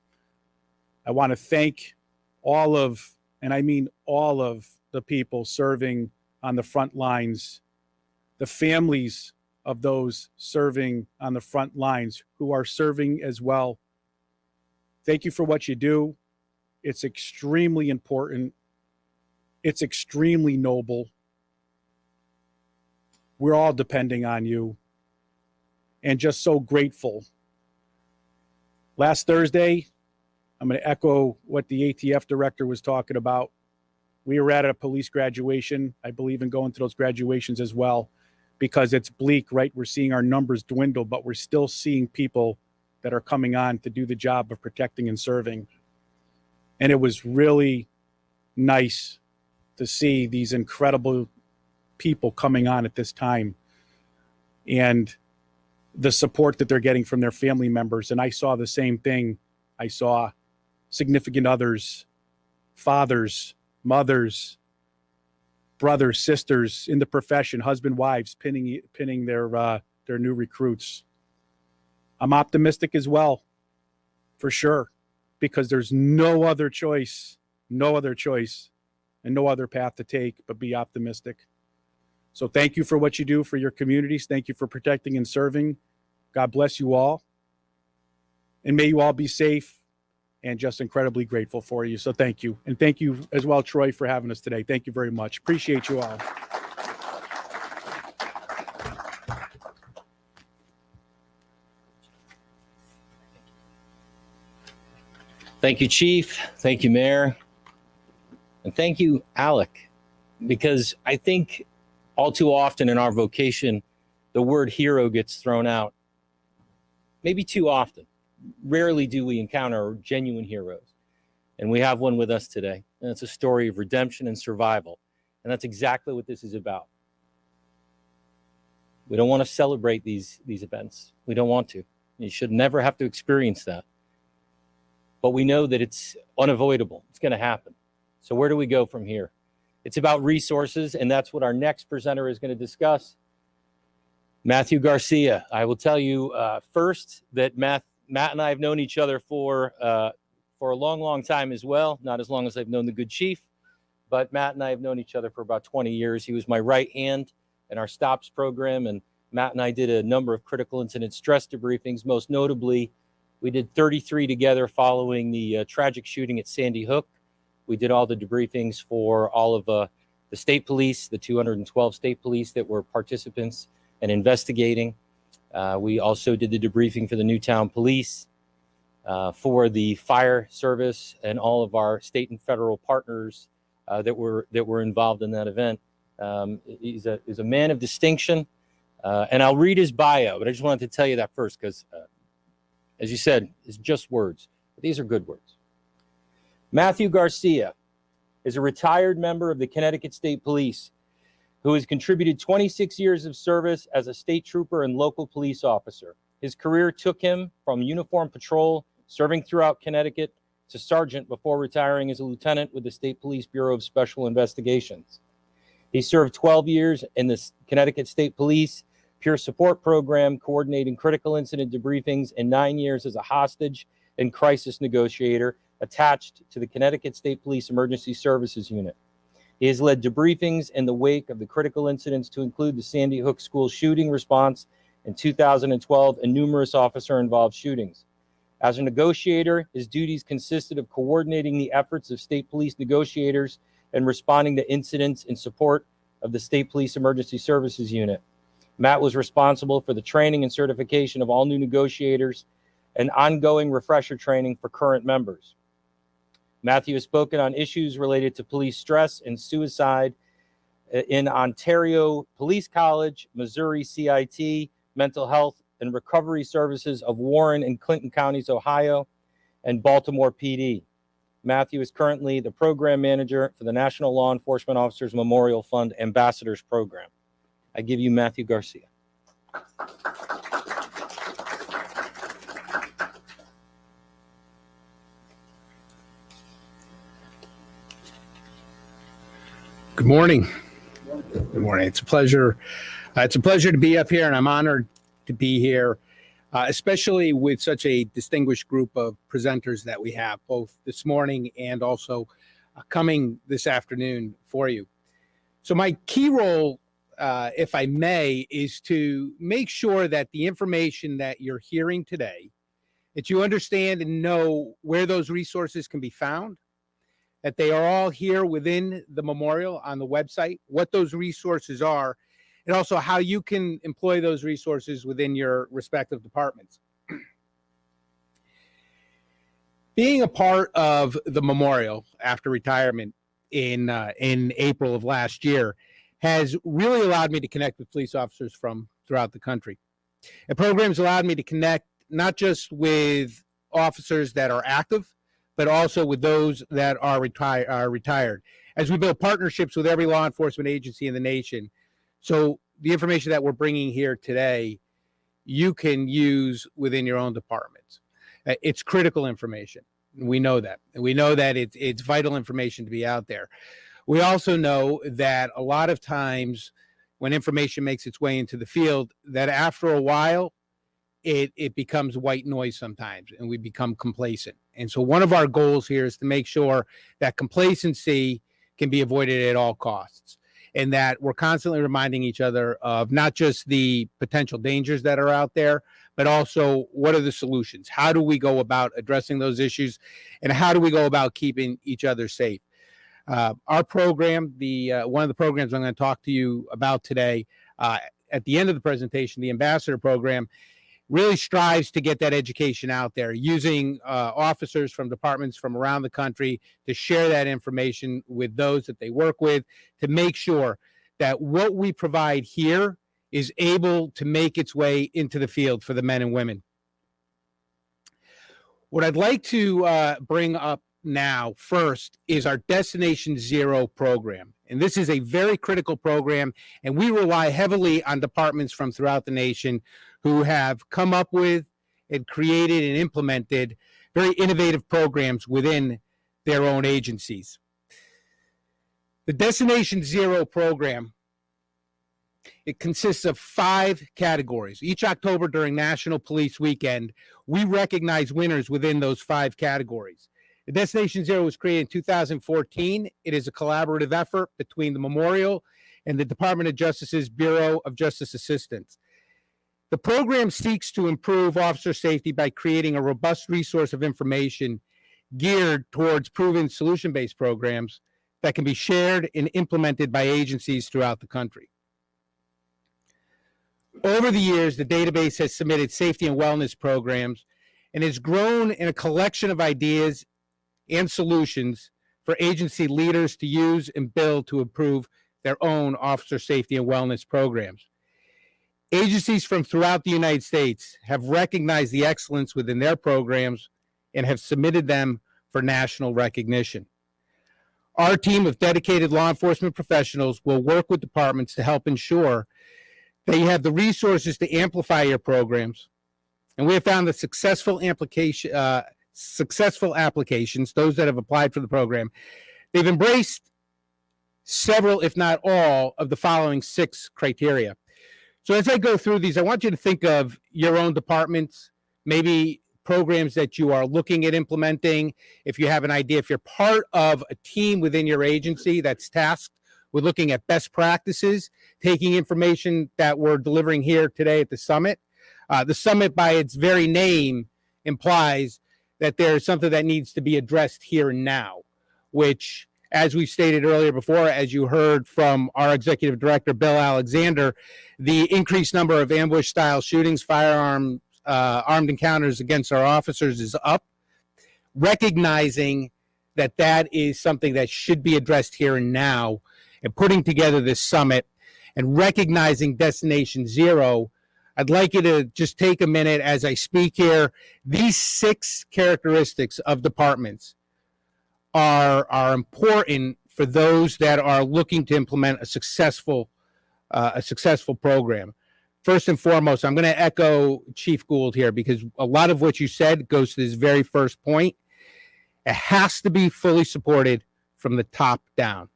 I want to thank all of, and I mean all of, the people serving on the front lines, the families of those serving on the front lines who are serving as well. Thank you for what you do. It's extremely important. It's extremely noble. We're all depending on you, and just so grateful. Last Thursday, I'm going to echo what the ATF director was talking about. We were at a police graduation. I believe in going to those graduations as well, because it's bleak, right? We're seeing our numbers dwindle, but we're still seeing people that are coming on to do the job of protecting and serving. And it was really nice to see these incredible people coming on at this time and the support that they're getting from their family members. And I saw the same thing. I saw significant others, fathers, mothers, brothers, sisters in the profession, husband, wives, pinning their new recruits. I'm optimistic as well, for sure, because there's no other choice, and no other path to take but be optimistic. So thank you for what you do for your communities. Thank you for protecting and serving. God bless you all. And may you all be safe, and just incredibly grateful for you. So thank you. And thank you as well, Troy, for having us today. Thank you very much. Appreciate you all. Thank you, Chief. Thank you, Mayor. And thank you, Alec, because I think all too often in our vocation, the word hero gets thrown out. Maybe too often. Rarely do we encounter genuine heroes. And we have one with us today. And it's a story of redemption and survival. And that's exactly what this is about. We don't want to celebrate these events. We don't want to. You should never have to experience that. But we know that it's unavoidable. It's going to happen. So where do we go from here? It's about resources, and that's what our next presenter is going to discuss. Matthew Garcia. I will tell you first that Matt and I have known each other for a long, long time as well. Not as long as I've known the good chief, but Matt and I have known each other for about 20 years. He was my right hand in our STOPS program, and Matt and I did a number of critical incident stress debriefings. Most notably, we did 33 together following the tragic shooting at Sandy Hook. We did all the debriefings for all of the state police, the 212 state police that were participants and investigating. We also did the debriefing for the Newtown Police, for the fire service, and all of our state and federal partners that were involved in that event. He's a man of distinction, and I'll read his bio, but I just wanted to tell you that first because, as you said, it's just words. But these are good words. Matthew Garcia is a retired member of the Connecticut State Police who has contributed 26 years of service as a state trooper and local police officer. His career took him from uniform patrol, serving throughout Connecticut, to sergeant before retiring as a lieutenant with the State Police Bureau of Special Investigations. He served 12 years in the Connecticut State Police Peer Support Program, coordinating critical incident debriefings, and 9 years as a hostage and crisis negotiator attached to the Connecticut State Police Emergency Services Unit. He has led debriefings in the wake of the critical incidents to include the Sandy Hook school shooting response in 2012 and numerous officer-involved shootings. As a negotiator, his duties consisted of coordinating the efforts of state police negotiators and responding to incidents in support of the State Police Emergency Services Unit. Matt was responsible for the training and certification of all new negotiators and ongoing refresher training for current members. Matthew has spoken on issues related to police stress and suicide in Ontario Police College, Missouri CIT, Mental Health and Recovery Services of Warren and Clinton Counties, Ohio, and Baltimore PD. Matthew is currently the program manager for the National Law Enforcement Officers Memorial Fund Ambassadors Program. I give you Matthew Garcia. Good morning. Good morning. It's a pleasure. It's a pleasure to be up here, and I'm honored to be here, especially with such a distinguished group of presenters that we have, both this morning and also coming this afternoon for you. So my key role, if I may, is to make sure that the information that you're hearing today, that you understand and know where those resources can be found, that they are all here within the memorial on the website, what those resources are, and also how you can employ those resources within your respective departments. Being a part of the memorial after retirement in April of last year has really allowed me to connect with police officers from throughout the country. The program's allowed me to connect not just with officers that are active, but also with those that are retired, as we build partnerships with every law enforcement agency in the nation. So the information that we're bringing here today, you can use within your own departments. It's critical information. We know that. And we know that it's vital information to be out there. We also know that a lot of times when information makes its way into the field, that after a while, it becomes white noise sometimes, and we become complacent. And so one of our goals here is to make sure that complacency can be avoided at all costs, and that we're constantly reminding each other of not just the potential dangers that are out there, but also what are the solutions? How do we go about addressing those issues, and how do we go about keeping each other safe? Our program, one of the programs I'm going to talk to you about today, at the end of the presentation, the Ambassador Program, really strives to get that education out there, using officers from departments from around the country to share that information with those that they work with, to make sure that what we provide here is able to make its way into the field for the men and women. What I'd like to bring up now first is our Destination Zero program. And this is a very critical program, and we rely heavily on departments from throughout the nation who have come up with and created and implemented very innovative programs within their own agencies. The Destination Zero program It consists of 5 categories. Each October during National Police Weekend, we recognize winners within those 5 categories. The Destination Zero was created in 2014. It is a collaborative effort between the Memorial and the Department of Justice's Bureau of Justice Assistance. The program seeks to improve officer safety by creating a robust resource of information geared towards proven solution-based programs that can be shared and implemented by agencies throughout the country. Over the years, the database has submitted safety and wellness programs and has grown in a collection of ideas and solutions for agency leaders to use and build to improve their own officer safety and wellness programs. Agencies from throughout the United States have recognized the excellence within their programs and have submitted them for national recognition. Our team of dedicated law enforcement professionals will work with departments to help ensure that you have the resources to amplify your programs. And we have found that successful applications, those that have applied for the program, they've embraced several, if not all, of the following 6 criteria. So as I go through these, I want you to think of your own departments, maybe programs that you are looking at implementing. If you have an idea, if you're part of a team within your agency that's tasked with looking at best practices, taking information that we're delivering here today at the summit. The summit, by its very name, implies that there is something that needs to be addressed here and now, which, as we stated earlier before, as you heard from our executive director, Bill Alexander, the increased number of ambush-style shootings, firearm, armed encounters against our officers is up. Recognizing that that is something that should be addressed here and now, and putting together this summit and recognizing Destination Zero, I'd like you to just take a minute as I speak here. These 6 characteristics of departments are important for those that are looking to implement a successful program. First and foremost, I'm going to echo Chief Gould here because a lot of what you said goes to this very first point. It has to be fully supported from the top down.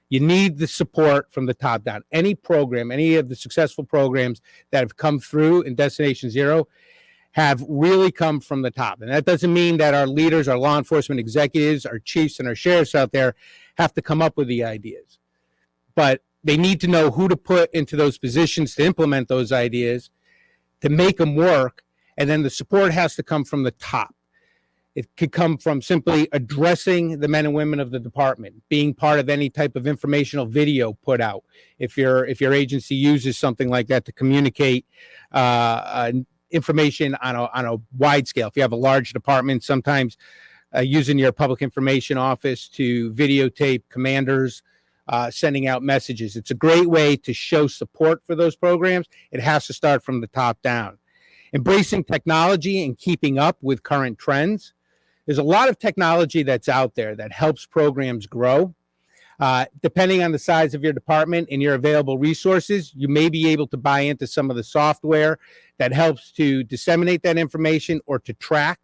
You need the support from the top down. Any program, any of the successful programs that have come through in Destination Zero have really come from the top. And that doesn't mean that our leaders, our law enforcement executives, our chiefs and our sheriffs out there have to come up with the ideas. But they need to know who to put into those positions to implement those ideas, to make them work, and then the support has to come from the top. It could come from simply addressing the men and women of the department, being part of any type of informational video put out. If your agency uses something like that to communicate information on a wide scale. If you have a large department, sometimes using your public information office to videotape commanders sending out messages. It's a great way to show support for those programs. It has to start from the top down. Embracing technology and keeping up with current trends. There's a lot of technology that's out there that helps programs grow. Depending on the size of your department and your available resources, you may be able to buy into some of the software that helps to disseminate that information or to track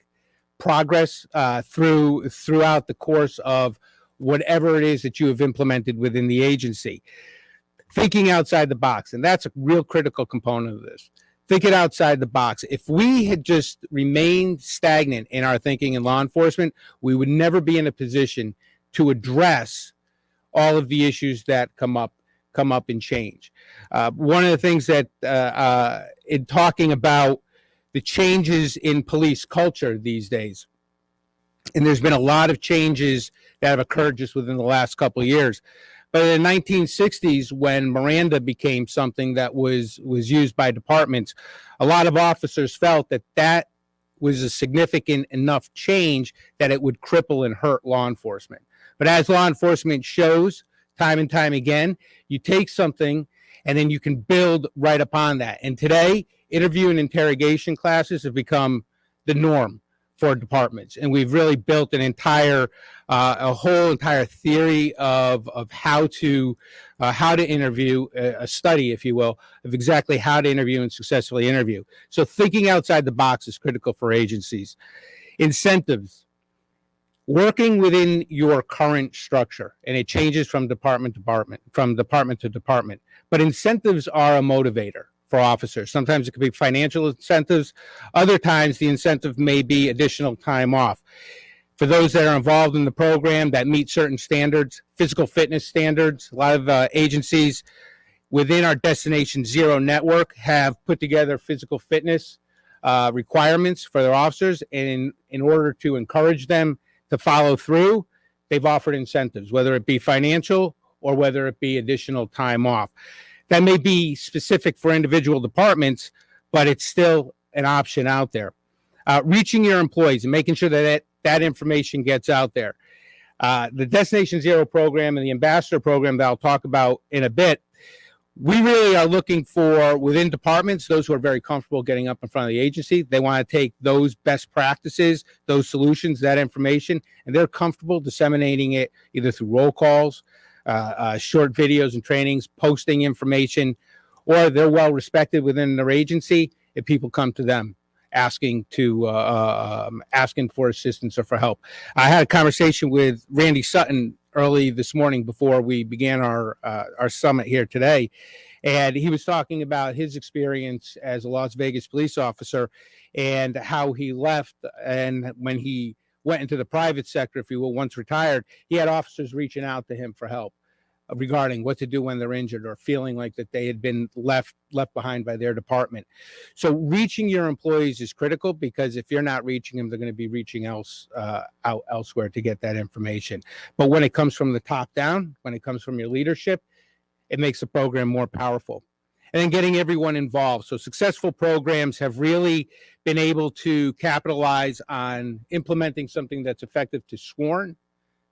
progress throughout the course of whatever it is that you have implemented within the agency. Thinking outside the box, and that's a real critical component of this. Thinking outside the box. If we had just remained stagnant in our thinking in law enforcement, we would never be in a position to address all of the issues that come up and change. One of the things that in talking about the changes in police culture these days, and there's been a lot of changes that have occurred just within the last couple of years. But in the 1960s, when Miranda became something that was used by departments, a lot of officers felt that that was a significant enough change that it would cripple and hurt law enforcement. But as law enforcement shows time and time again, you take something and then you can build right upon that. And today, interview and interrogation classes have become the norm for departments. And we've really built an entire, a whole entire theory of how to interview, a study, if you will, of exactly how to interview and successfully interview. So thinking outside the box is critical for agencies. Incentives. working within your current structure, and it changes from department to department, but incentives are a motivator for officers. Sometimes it could be financial incentives. Other times the incentive may be additional time off. For those that are involved in the program that meet certain standards, physical fitness standards, a lot of agencies within our Destination Zero network have put together physical fitness requirements for their officers, and in order to encourage them to follow through, they've offered incentives, whether it be financial or whether it be additional time off. That may be specific for individual departments, but it's still an option out there. Reaching your employees and making sure that that information gets out there. The Destination Zero program and the Ambassador program that I'll talk about in a bit, we really are looking for, within departments, those who are very comfortable getting up in front of the agency. They want to take those best practices, those solutions, that information, and they're comfortable disseminating it either through roll calls, short videos and trainings, posting information, or they're well respected within their agency if people come to them asking for assistance or for help. I had a conversation with Randy Sutton early this morning before we began our summit here today, and he was talking about his experience as a Las Vegas police officer and how he left, and when he went into the private sector, if you will, once retired, he had officers reaching out to him for help regarding what to do when they're injured or feeling like that they had been left behind by their department. So reaching your employees is critical, because if you're not reaching them, they're going to be reaching out elsewhere to get that information. But when it comes from the top down, when it comes from your leadership, it makes the program more powerful. And then getting everyone involved. So successful programs have really been able to capitalize on implementing something that's effective to sworn,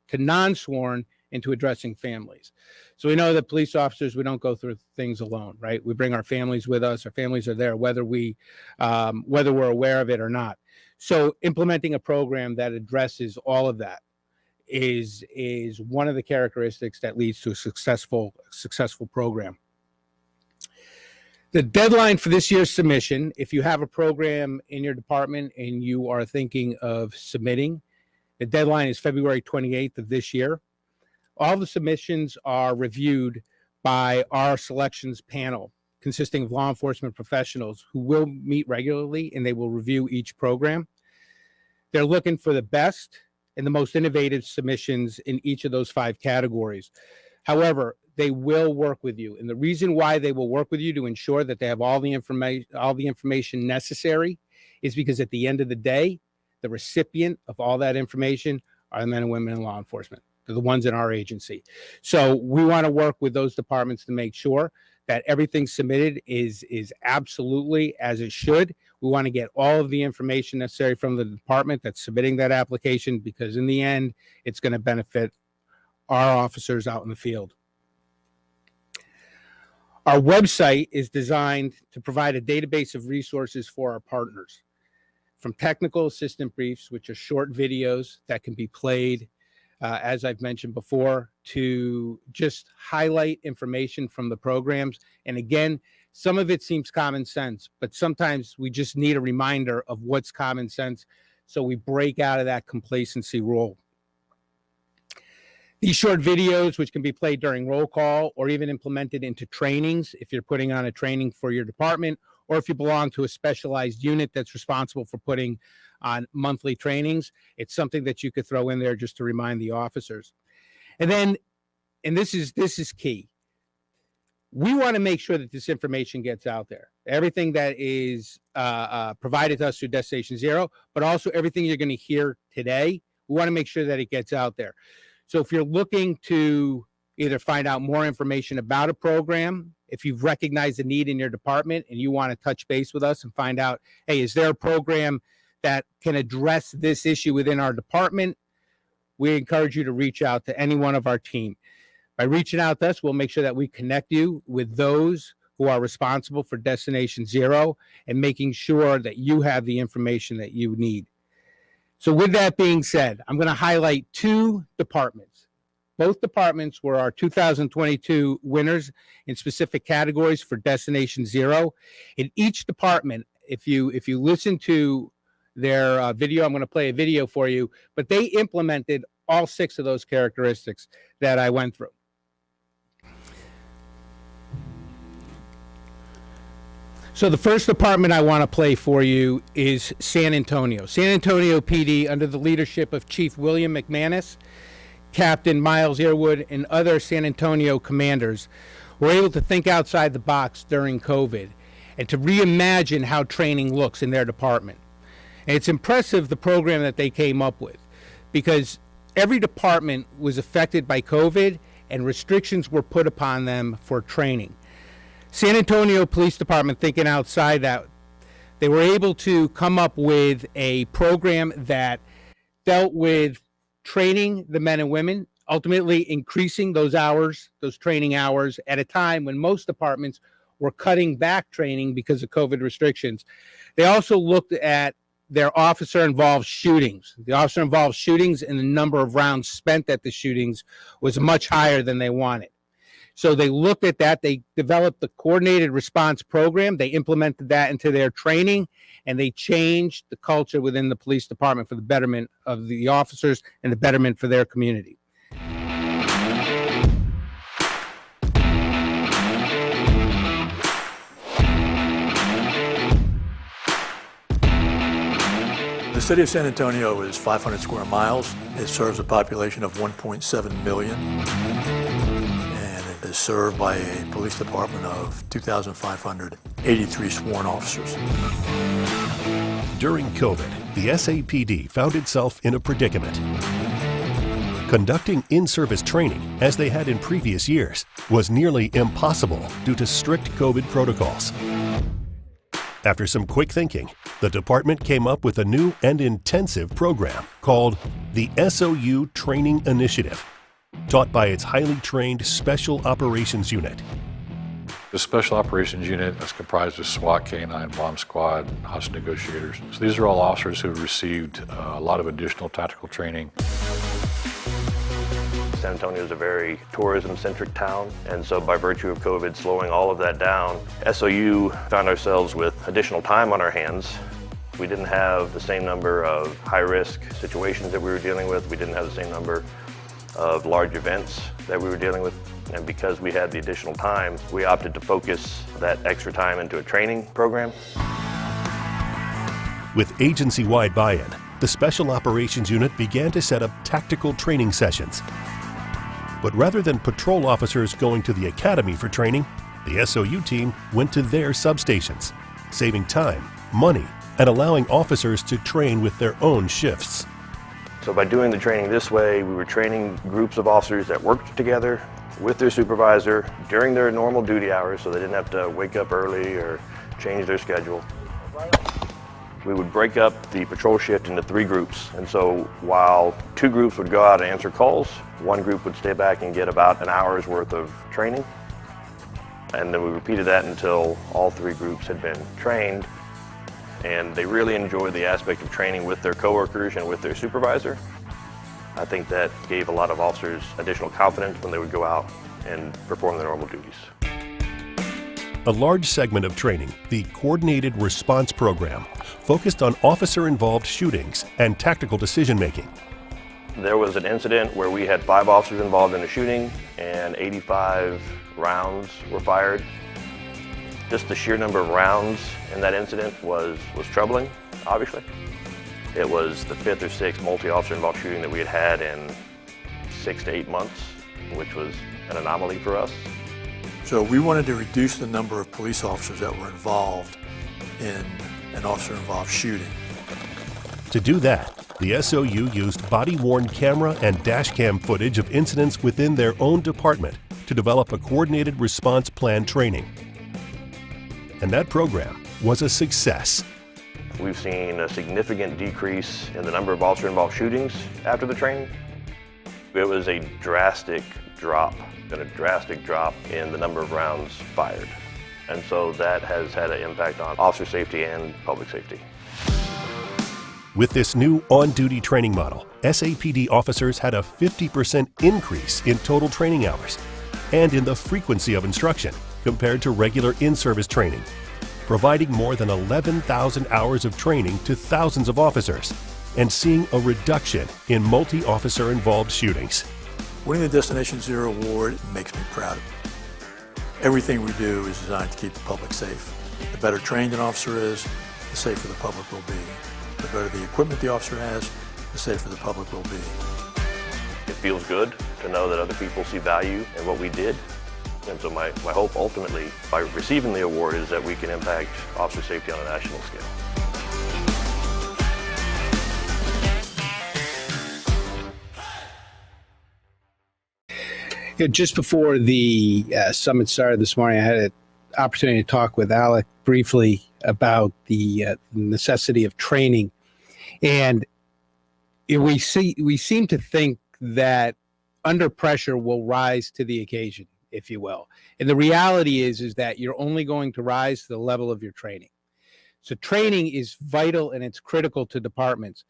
to non-sworn, into addressing families. So we know that police officers, we don't go through things alone, right? We bring our families with us. Our families are there, whether we're aware of it or not. So implementing a program that addresses all of that is one of the characteristics that leads to a successful program. The deadline for this year's submission, if you have a program in your department and you are thinking of submitting, the deadline is February 28th of this year. All the submissions are reviewed by our selections panel, consisting of law enforcement professionals who will meet regularly, and they will review each program. They're looking for the best and the most innovative submissions in each of those 5 categories. However, they will work with you. And the reason why they will work with you to ensure that they have all the information necessary is because at the end of the day, the recipient of all that information are the men and women in law enforcement. They're the ones in our agency. So we want to work with those departments to make sure that everything submitted is absolutely as it should. We want to get all of the information necessary from the department that's submitting that application, because in the end, it's going to benefit our officers out in the field. Our website is designed to provide a database of resources for our partners, from technical assistant briefs, which are short videos that can be played, as I've mentioned before, to just highlight information from the programs. And again, some of it seems common sense, but sometimes we just need a reminder of what's common sense, so we break out of that complacency role. These short videos, which can be played during roll call or even implemented into trainings, if you're putting on a training for your department, or if you belong to a specialized unit that's responsible for putting on monthly trainings, it's something that you could throw in there just to remind the officers. And then, and this is key, we want to make sure that this information gets out there. Everything that is provided to us through Destination Zero, but also everything you're going to hear today, we want to make sure that it gets out there. So if you're looking to either find out more information about a program, if you've recognized the need in your department and you want to touch base with us and find out, hey, is there a program that can address this issue within our department, we encourage you to reach out to any one of our team. By reaching out to us, we'll make sure that we connect you with those who are responsible for Destination Zero and making sure that you have the information that you need. So with that being said, I'm going to highlight 2 departments. Both departments were our 2022 winners in specific categories for Destination Zero. In each department, if you listen to their video. I'm going to play a video for you, but they implemented all 6 of those characteristics that I went through. So the first department I want to play for you is San Antonio. San Antonio PD, under the leadership of Chief William McManus, Captain Miles Earwood, and other San Antonio commanders, were able to think outside the box during COVID and to reimagine how training looks in their department. And it's impressive, the program that they came up with, because every department was affected by COVID and restrictions were put upon them for training. San Antonio Police Department, thinking outside that, they were able to come up with a program that dealt with training the men and women, ultimately increasing those hours, those training hours, at a time when most departments were cutting back training because of COVID restrictions. They also looked at their officer-involved shootings. The officer-involved shootings and the number of rounds spent at the shootings was much higher than they wanted. So they looked at that. They developed the coordinated response program. They implemented that into their training, and they changed the culture within the police department for the betterment of the officers and the betterment for their community. The city of San Antonio is 500 square miles. It serves a population of 1.7 million. And it is served by a police department of 2,583 sworn officers. During COVID, the SAPD found itself in a predicament. Conducting in-service training, as they had in previous years, was nearly impossible due to strict COVID protocols. After some quick thinking, the department came up with a new and intensive program called the SOU Training Initiative, taught by its highly trained Special Operations Unit. The Special Operations Unit is comprised of SWAT, K-9, Bomb Squad, hostage negotiators. So these are all officers who have received a lot of additional tactical training. San Antonio is a very tourism-centric town, and so by virtue of COVID slowing all of that down, SOU found ourselves with additional time on our hands. We didn't have the same number of high-risk situations that we were dealing with. We didn't have the same number of large events that we were dealing with. And because we had the additional time, we opted to focus that extra time into a training program. With agency-wide buy-in, the Special Operations Unit began to set up tactical training sessions. But rather than patrol officers going to the academy for training, the SOU team went to their substations, saving time, money, and allowing officers to train with their own shifts. So by doing the training this way, we were training groups of officers that worked together with their supervisor during their normal duty hours, so they didn't have to wake up early or change their schedule. We would break up the patrol shift into 3 groups. And so while 2 groups would go out and answer calls, 1 group would stay back and get about an hour's worth of training. And then we repeated that until all 3 groups had been trained. And they really enjoyed the aspect of training with their coworkers and with their supervisor. I think that gave a lot of officers additional confidence when they would go out and perform their normal duties. A large segment of training, the Coordinated Response Program, focused on officer-involved shootings and tactical decision-making. There was an incident where we had 5 officers involved in a shooting and 85 rounds were fired. Just the sheer number of rounds in that incident was troubling, obviously. It was the 5th or 6th multi-officer involved shooting that we had had in 6 to 8 months, which was an anomaly for us. So we wanted to reduce the number of police officers that were involved in an officer-involved shooting. To do that, the SOU used body-worn camera and dash cam footage of incidents within their own department to develop a coordinated response plan training. And that program was a success. We've seen a significant decrease in the number of officer-involved shootings after the training. It was a drastic drop in the number of rounds fired. And so that has had an impact on officer safety and public safety. With this new on-duty training model, SAPD officers had a 50% increase in total training hours and in the frequency of instruction compared to regular in-service training. providing more than 11,000 hours of training to thousands of officers, and seeing a reduction in multi-officer involved shootings. Winning the Destination Zero award makes me proud. Everything we do is designed to keep the public safe. The better trained an officer is, the safer the public will be. The better the equipment the officer has, the safer the public will be. It feels good to know that other people see value in what we did. And so my hope ultimately, by receiving the award, is that we can impact officer safety on a national scale. Just before the summit started this morning, I had an opportunity to talk with Alec briefly about the necessity of training. And we seem to think that under pressure will rise to the occasion, if you will. And the reality is that you're only going to rise to the level of your training. So training is vital and it's critical to departments.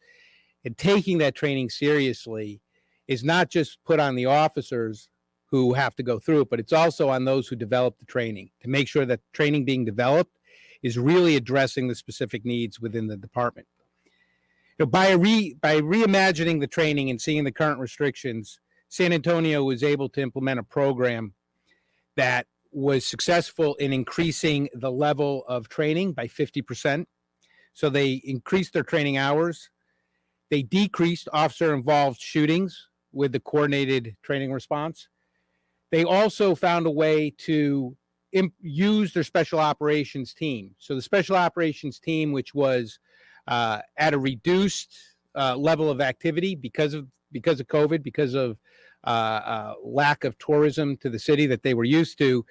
And taking that training seriously is not just put on the officers who have to go through it, but it's also on those who develop the training to make sure that training being developed is really addressing the specific needs within the department. By reimagining the training and seeing the current restrictions, San Antonio was able to implement a program that was successful in increasing the level of training by 50%. So they increased their training hours. They decreased officer-involved shootings with the coordinated training response. They also found a way to use their special operations team. So the special operations team, which was at a reduced level of activity because of COVID, because of lack of tourism to the city that they were used to,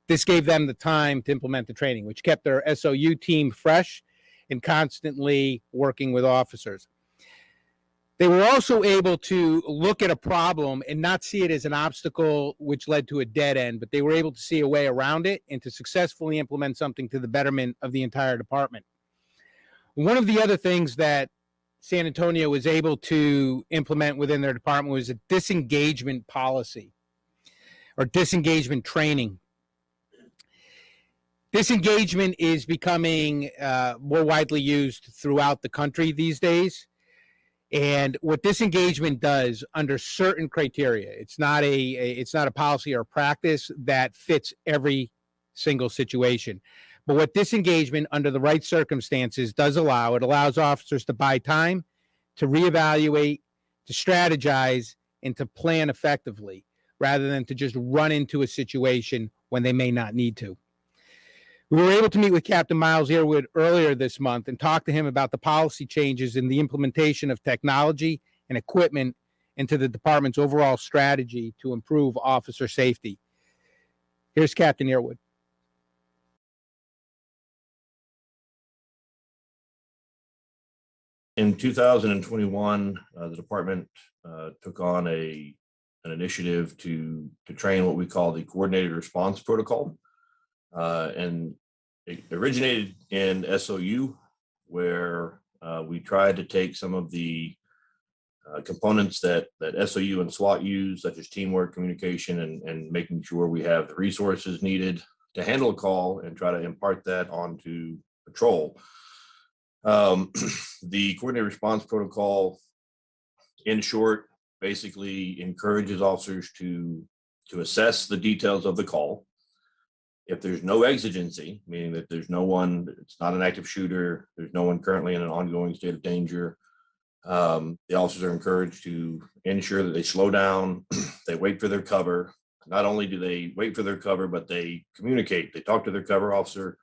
this gave them the time to implement the training, which kept their SOU team fresh and constantly working with officers. They were also able to look at a problem and not see it as an obstacle which led to a dead end, but they were able to see a way around it and to successfully implement something to the betterment of the entire department. One of the other things that San Antonio was able to implement within their department was a disengagement policy or disengagement training. Disengagement is becoming more widely used throughout the country these days. And what disengagement does under certain criteria, it's not a policy or practice that fits every single situation. But what disengagement under the right circumstances does allow, it allows officers to buy time, to reevaluate, to strategize, and to plan effectively, rather than to just run into a situation when they may not need to. We were able to meet with Captain Miles Earwood earlier this month and talk to him about the policy changes in the implementation of technology and equipment into the department's overall strategy to improve officer safety. Here's Captain Earwood. In 2021, the department took on an initiative to train what we call the coordinated response protocol. And it originated in SOU, where we tried to take some of the components that SOU and SWAT use, such as teamwork, communication, and making sure we have the resources needed to handle a call, and try to impart that onto patrol. The coordinated response protocol, in short, basically encourages officers to assess the details of the call. If there's no exigency, meaning that there's no one, it's not an active shooter, there's no one currently in an ongoing state of danger, the officers are encouraged to ensure that they slow down, they wait for their cover. Not only do they wait for their cover, but they communicate, they talk to their cover officer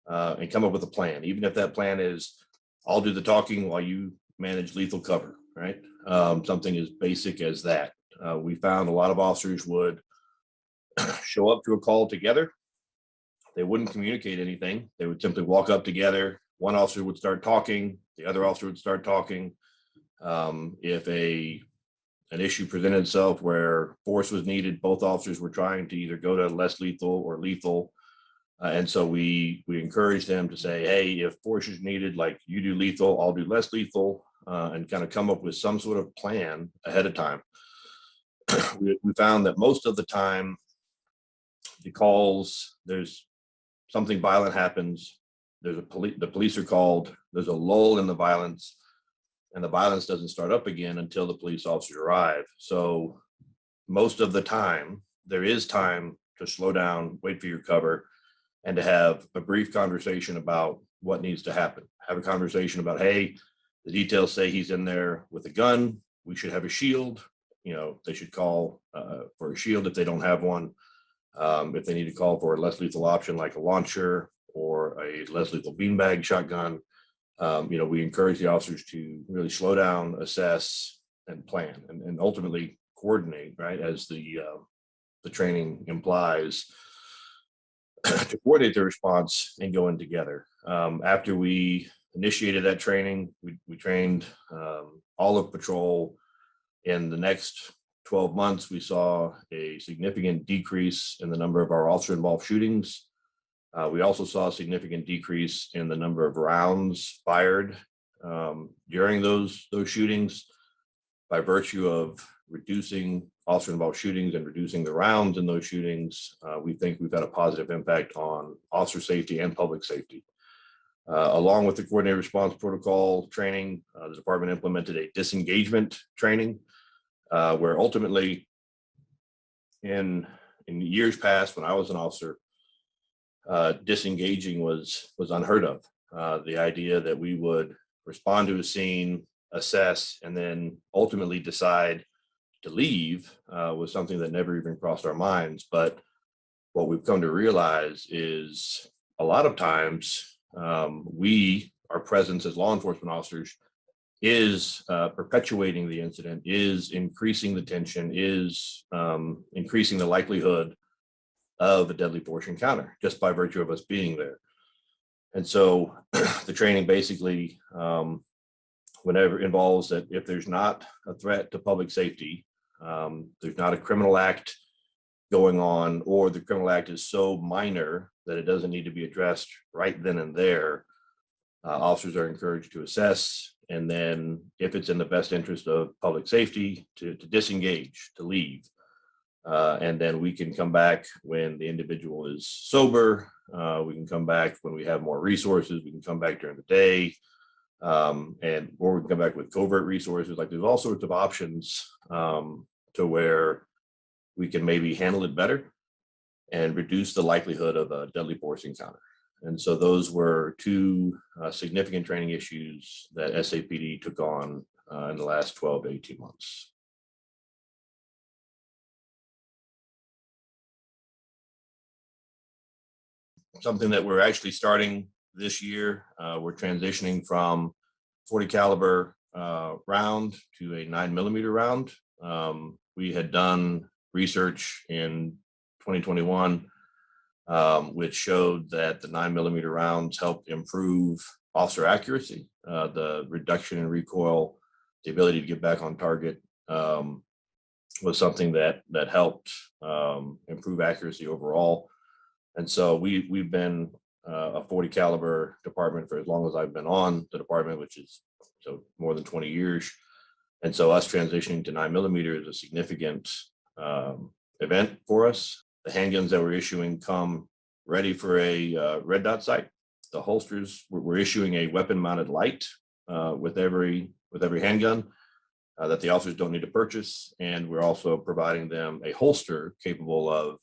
and come up with a plan. Even if that plan is, I'll do the talking while you manage lethal cover, right? Something as basic as that. We found a lot of officers would show up to a call together. They wouldn't communicate anything. They would simply walk up together. One officer would start talking. The other officer would start talking. If an issue presented itself where force was needed, both officers were trying to either go to less lethal or lethal. And so we encourage them to say, hey, if force is needed, like you do lethal, I'll do less lethal, and kind of come up with some sort of plan ahead of time. We found that most of the time, the calls, there's something violent happens, the police are called, there's a lull in the violence, and the violence doesn't start up again until the police officers arrive. So most of the time, there is time to slow down, wait for your cover, and to have a brief conversation about what needs to happen. Have a conversation about, hey, the details say he's in there with a gun. We should have a shield. You know, they should call for a shield if they don't have one. If they need to call for a less lethal option like a launcher or a less lethal beanbag shotgun, you know, we encourage the officers to really slow down, assess, and plan, and ultimately coordinate, right, as the training implies, to coordinate the response and go in together. After we initiated that training, we trained all of patrol. In the next 12 months, we saw a significant decrease in the number of our officer-involved shootings. We also saw a significant decrease in the number of rounds fired during those shootings. By virtue of reducing officer-involved shootings and reducing the rounds in those shootings, we think we've had a positive impact on officer safety and public safety. Along with the coordinated response protocol training, the department implemented a disengagement training, where ultimately in years past, when I was an officer, disengaging was unheard of. The idea that we would respond to a scene, assess, and then ultimately decide to leave was something that never even crossed our minds. But what we've come to realize is a lot of times our presence as law enforcement officers is perpetuating the incident, is increasing the tension, is increasing the likelihood of a deadly force encounter just by virtue of us being there. And so the training basically, whenever involves that if there's not a threat to public safety, there's not a criminal act going on, or the criminal act is so minor that it doesn't need to be addressed right then and there, officers are encouraged to assess, and then if it's in the best interest of public safety, to disengage, to leave. And then we can come back when the individual is sober. We can come back when we have more resources. We can come back during the day, or we can come back with covert resources. Like, there's all sorts of options to where we can maybe handle it better and reduce the likelihood of a deadly force encounter. And so those were two significant training issues that SAPD took on in the last 12 to 18 months. Something that we're actually starting this year, we're transitioning from 40 caliber round to a 9mm round. We had done research in 2021, which showed that the 9mm rounds helped improve officer accuracy, the reduction in recoil, the ability to get back on target, was something that helped improve accuracy overall. And so we've been a 40 caliber department for as long as I've been on the department, which is so more than 20 years. And so us transitioning to 9mm is a significant event for us. The handguns that we're issuing come ready for a red dot sight. The holsters, we're issuing a weapon mounted light with every handgun that the officers don't need to purchase. And we're also providing them a holster capable of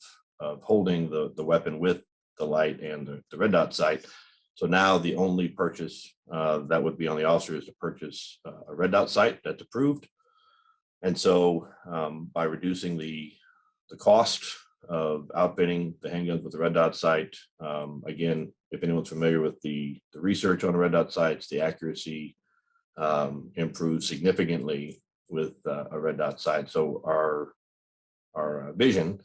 holding the weapon with the light and the red dot sight. So now the only purchase that would be on the officer is to purchase a red dot sight that's approved. And so by reducing the cost of outfitting the handguns with the red dot sight, again, if anyone's familiar with the research on red dot sights, the accuracy improves significantly with a red dot sight. So our vision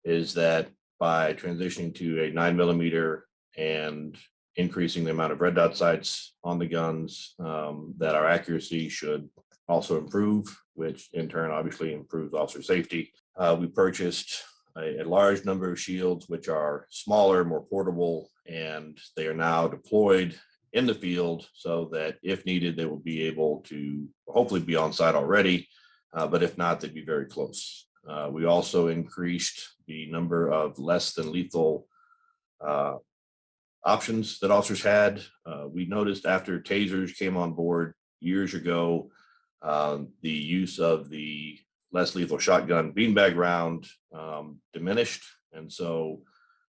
is that by transitioning to a 9mm and increasing the amount of red dot sights on the guns, that our accuracy should also improve, which in turn obviously improves officer safety. We purchased a large number of shields, which are smaller, more portable, and they are now deployed in the field so that if needed, they will be able to hopefully be on site already, but if not, they'd be very close. We also increased the number of less than lethal options that officers had. We noticed after tasers came on board years ago, the use of the less lethal shotgun beanbag round diminished. And so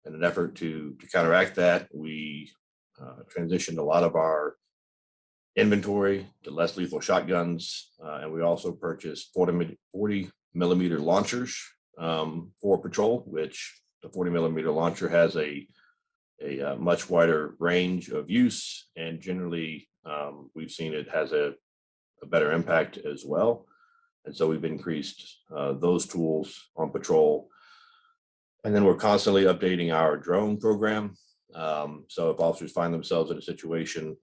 in an effort to counteract that, we transitioned a lot of our inventory to less lethal shotguns. And we also purchased 40 millimeter launchers for patrol, which the 40 millimeter launcher has a much wider range of use. And generally, we've seen it has a better impact as well. And so we've increased those tools on patrol. And then we're constantly updating our drone program. So if officers find themselves in a situation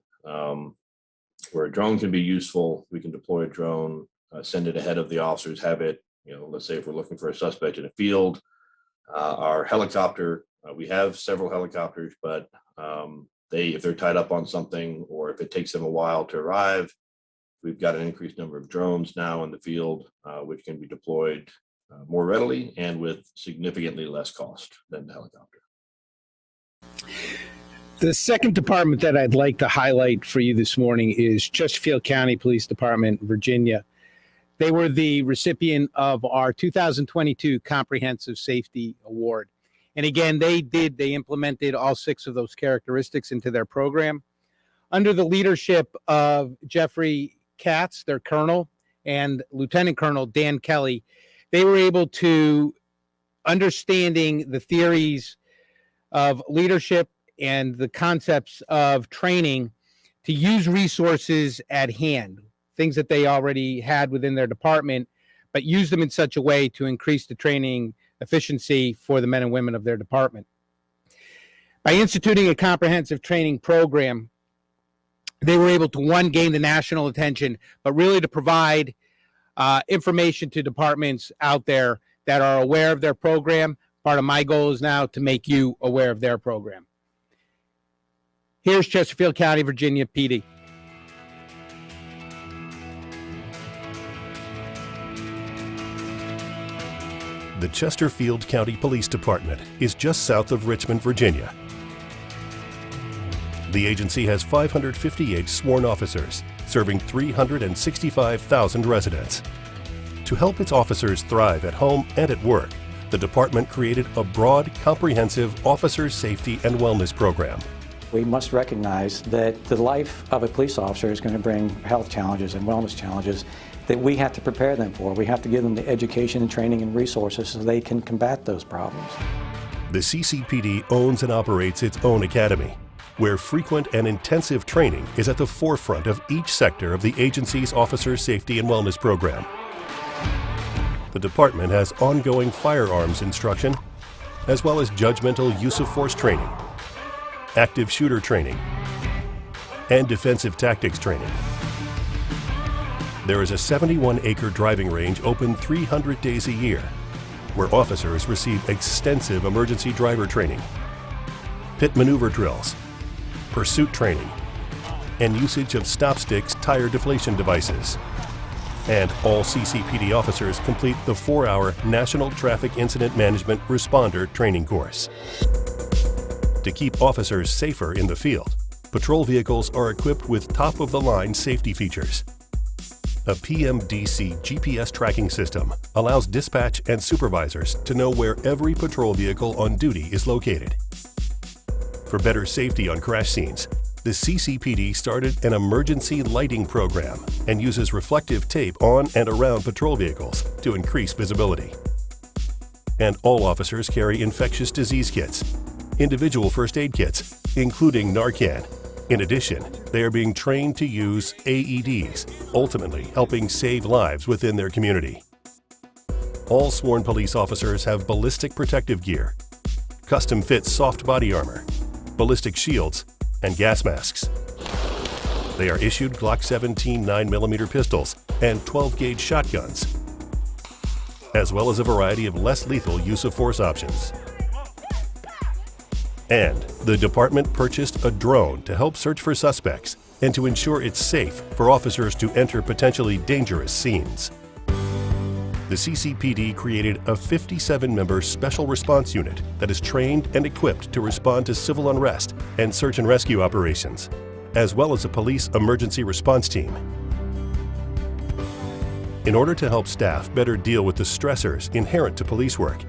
where a drone can be useful, we can deploy a drone, send it ahead of the officers, have it, let's say if we're looking for a suspect in a field, our helicopter, we have several helicopters, but if they're tied up on something or if it takes them a while to arrive, we've got an increased number of drones now in the field, which can be deployed more readily and with significantly less cost than the helicopter. The second department that I'd like to highlight for you this morning is Chesterfield County Police Department, Virginia. They were the recipient of our 2022 Comprehensive Safety Award. And again, they implemented all 6 of those characteristics into their program. Under the leadership of Jeffrey Katz, their colonel, and Lieutenant Colonel Dan Kelly, they were able to, understanding the theories of leadership and the concepts of training, to use resources at hand, things that they already had within their department, but use them in such a way to increase the training efficiency for the men and women of their department. By instituting a comprehensive training program, they were able to, one, gain the national attention, but really to provide information to departments out there that are aware of their program. Part of my goal is now to make you aware of their program. Here's Chesterfield County, Virginia PD. The Chesterfield County Police Department is just south of Richmond, Virginia. The agency has 558 sworn officers, serving 365,000 residents. To help its officers thrive at home and at work, the department created a broad, comprehensive officer safety and wellness program. We must recognize that the life of a police officer is going to bring health challenges and wellness challenges that we have to prepare them for. We have to give them the education and training and resources so they can combat those problems. The CCPD owns and operates its own academy, where frequent and intensive training is at the forefront of each sector of the agency's officer safety and wellness program. The department has ongoing firearms instruction, as well as judgmental use of force training, active shooter training, and defensive tactics training. There is a 71-acre driving range open 300 days a year, where officers receive extensive emergency driver training, pit maneuver drills, pursuit training, and usage of stop sticks tire deflation devices. And all CCPD officers complete the 4-hour National Traffic Incident Management Responder training course. To keep officers safer in the field, patrol vehicles are equipped with top-of-the-line safety features. A PMDC GPS tracking system allows dispatch and supervisors to know where every patrol vehicle on duty is located. For better safety on crash scenes, the CCPD started an emergency lighting program and uses reflective tape on and around patrol vehicles to increase visibility. And all officers carry infectious disease kits, individual first aid kits, including Narcan. In addition, they are being trained to use AEDs, ultimately helping save lives within their community. All sworn police officers have ballistic protective gear, custom-fit soft body armor, ballistic shields, and gas masks. They are issued Glock 17 9mm pistols and 12-gauge shotguns, as well as a variety of less lethal use of force options. And the department purchased a drone to help search for suspects and to ensure it's safe for officers to enter potentially dangerous scenes. the CCPD created a 57-member special response unit that is trained and equipped to respond to civil unrest and search and rescue operations, as well as a police emergency response team. In order to help staff better deal with the stressors inherent to police work,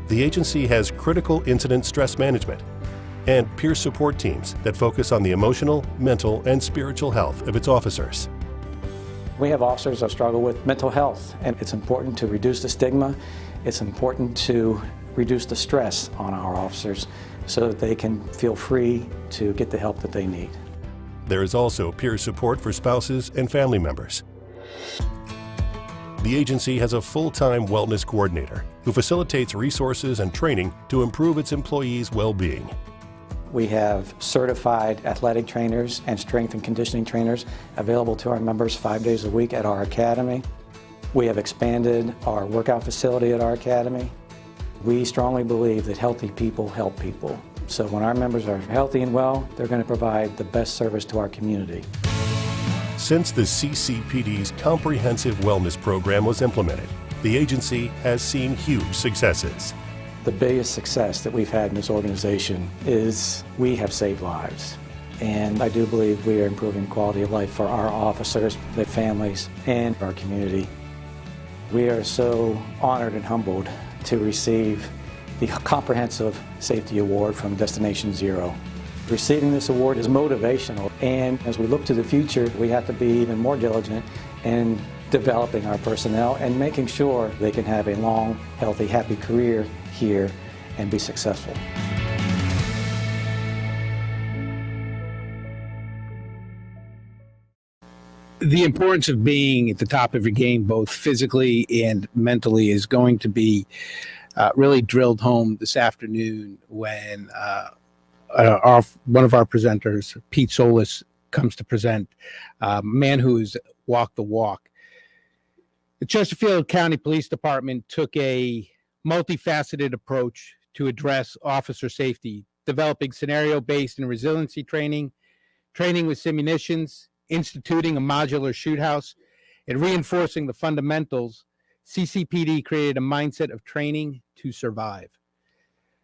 the agency has critical incident stress management and peer support teams that focus on the emotional, mental, and spiritual health of its officers. We have officers that struggle with mental health, and it's important to reduce the stigma. It's important to reduce the stress on our officers so that they can feel free to get the help that they need. There is also peer support for spouses and family members. The agency has a full-time wellness coordinator who facilitates resources and training to improve its employees' well-being. We have certified athletic trainers and strength and conditioning trainers available to our members 5 days a week at our academy. We have expanded our workout facility at our academy. We strongly believe that healthy people help people. So when our members are healthy and well, they're going to provide the best service to our community. Since the CCPD's comprehensive wellness program was implemented, the agency has seen huge successes. The biggest success that we've had in this organization is we have saved lives. And I do believe we are improving quality of life for our officers, their families, and our community. We are so honored and humbled to receive the Comprehensive Safety Award from Destination Zero. Receiving this award is motivational, and as we look to the future, we have to be even more diligent in developing our personnel and making sure they can have a long, healthy, happy career here and be successful. The importance of being at the top of your game, both physically and mentally, is going to be really drilled home this afternoon when one of our presenters, Pete Solis, comes to present, a man who has walked the walk. The Chesterfield County Police Department took a multifaceted approach to address officer safety, developing scenario-based and resiliency training, training with simunitions, instituting a modular shoot house, and reinforcing the fundamentals. CCPD created a mindset of training to survive.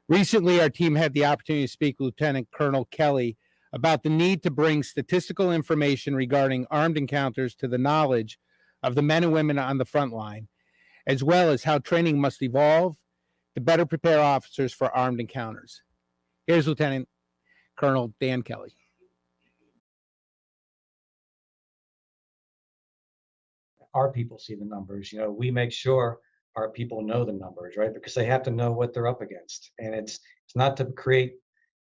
Recently, our team had the opportunity to speak with Lieutenant Colonel Kelly about the need to bring statistical information regarding armed encounters to the knowledge of the men and women on the front line, as well as how training must evolve to better prepare officers for armed encounters. Here's Lieutenant Colonel Dan Kelly. Our people see the numbers. You know, we make sure our people know the numbers, right? Because they have to know what they're up against. And it's not to create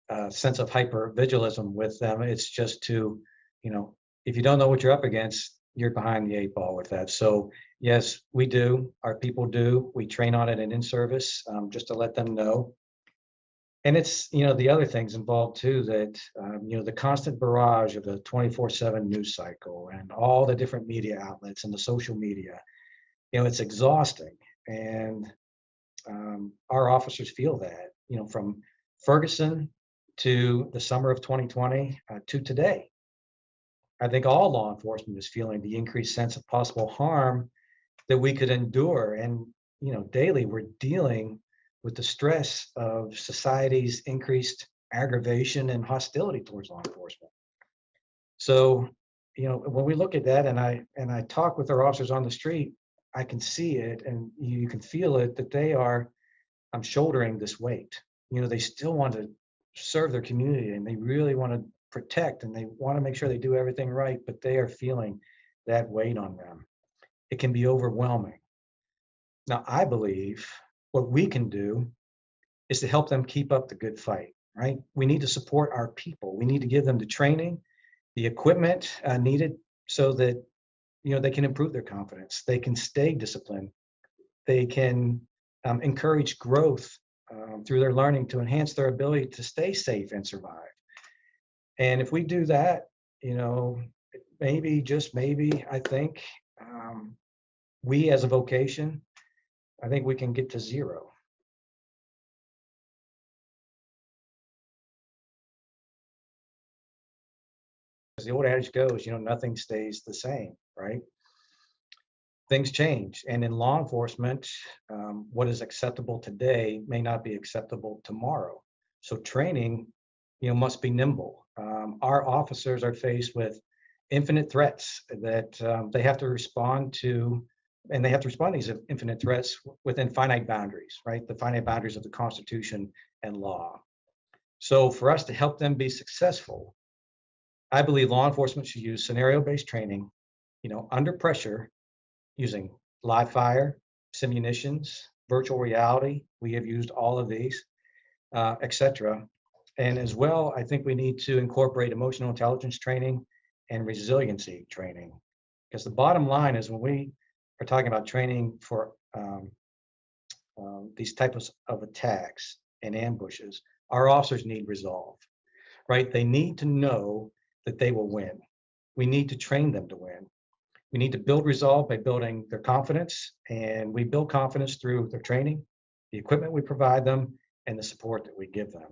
a sense of hypervigilism with them. It's just to, you know, if you don't know what you're up against, you're behind the 8 ball with that. So yes, we do. Our people do. We train on it and in service, just to let them know. And it's, you know, the other things involved too, that, you know, the constant barrage of the 24/7 news cycle and all the different media outlets and the social media, you know, it's exhausting. And our officers feel that, you know, from Ferguson to the summer of 2020 to today. I think all law enforcement is feeling the increased sense of possible harm that we could endure. And, you know, daily we're dealing with the stress of society's increased aggravation and hostility towards law enforcement. So, you know, when we look at that and I talk with our officers on the street, I can see it and you can feel it that they are shouldering this weight. You know, they still want to serve their community and they really want to protect and they want to make sure they do everything right, but they are feeling that weight on them. It can be overwhelming. Now, I believe what we can do is to help them keep up the good fight, right? We need to support our people. We need to give them the training, the equipment needed so that, you know, they can improve their confidence. They can stay disciplined. They can encourage growth through their learning to enhance their ability to stay safe and survive. And if we do that, you know, maybe, just maybe, I think we as a vocation, I think we can get to zero. As the old adage goes, you know, nothing stays the same, right? things change. And in law enforcement, what is acceptable today may not be acceptable tomorrow. So training, must be nimble. Our officers are faced with infinite threats that they have to respond to, and they have to respond to these infinite threats within finite boundaries, right? The finite boundaries of the Constitution and law. So for us to help them be successful, I believe law enforcement should use scenario-based training, under pressure, using live fire, simunitions, virtual reality. We have used all of these, etc. And as well, I think we need to incorporate emotional intelligence training and resiliency training. Because the bottom line is, when we are talking about training for these types of attacks and ambushes, our officers need resolve, right? They need to know that they will win. We need to train them to win. We need to build resolve by building their confidence, and we build confidence through their training, the equipment we provide them, and the support that we give them.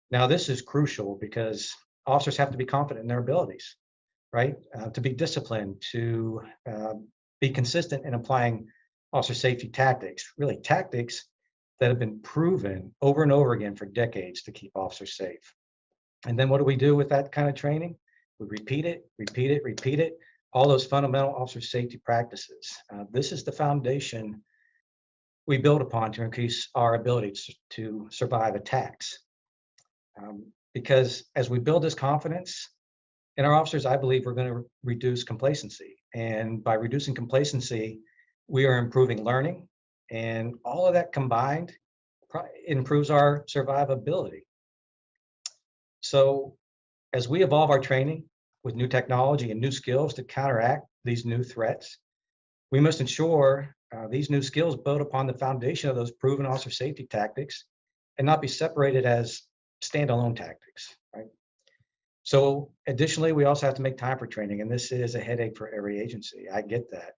Now, this is crucial because officers have to be confident in their abilities, right? To be disciplined, to be consistent in applying officer safety tactics, really tactics that have been proven over and over again for decades to keep officers safe. And then what do we do with that kind of training? We repeat it, repeat it, repeat it. All those fundamental officer safety practices. This is the foundation we build upon to increase our ability to survive attacks. Because as we build this confidence in our officers, I believe we're going to reduce complacency. And by reducing complacency, we are improving learning. And all of that combined improves our survivability. So as we evolve our training with new technology and new skills to counteract these new threats, we must ensure these new skills build upon the foundation of those proven officer safety tactics and not be separated as standalone tactics, right? So additionally, we also have to make time for training, and this is a headache for every agency. I get that.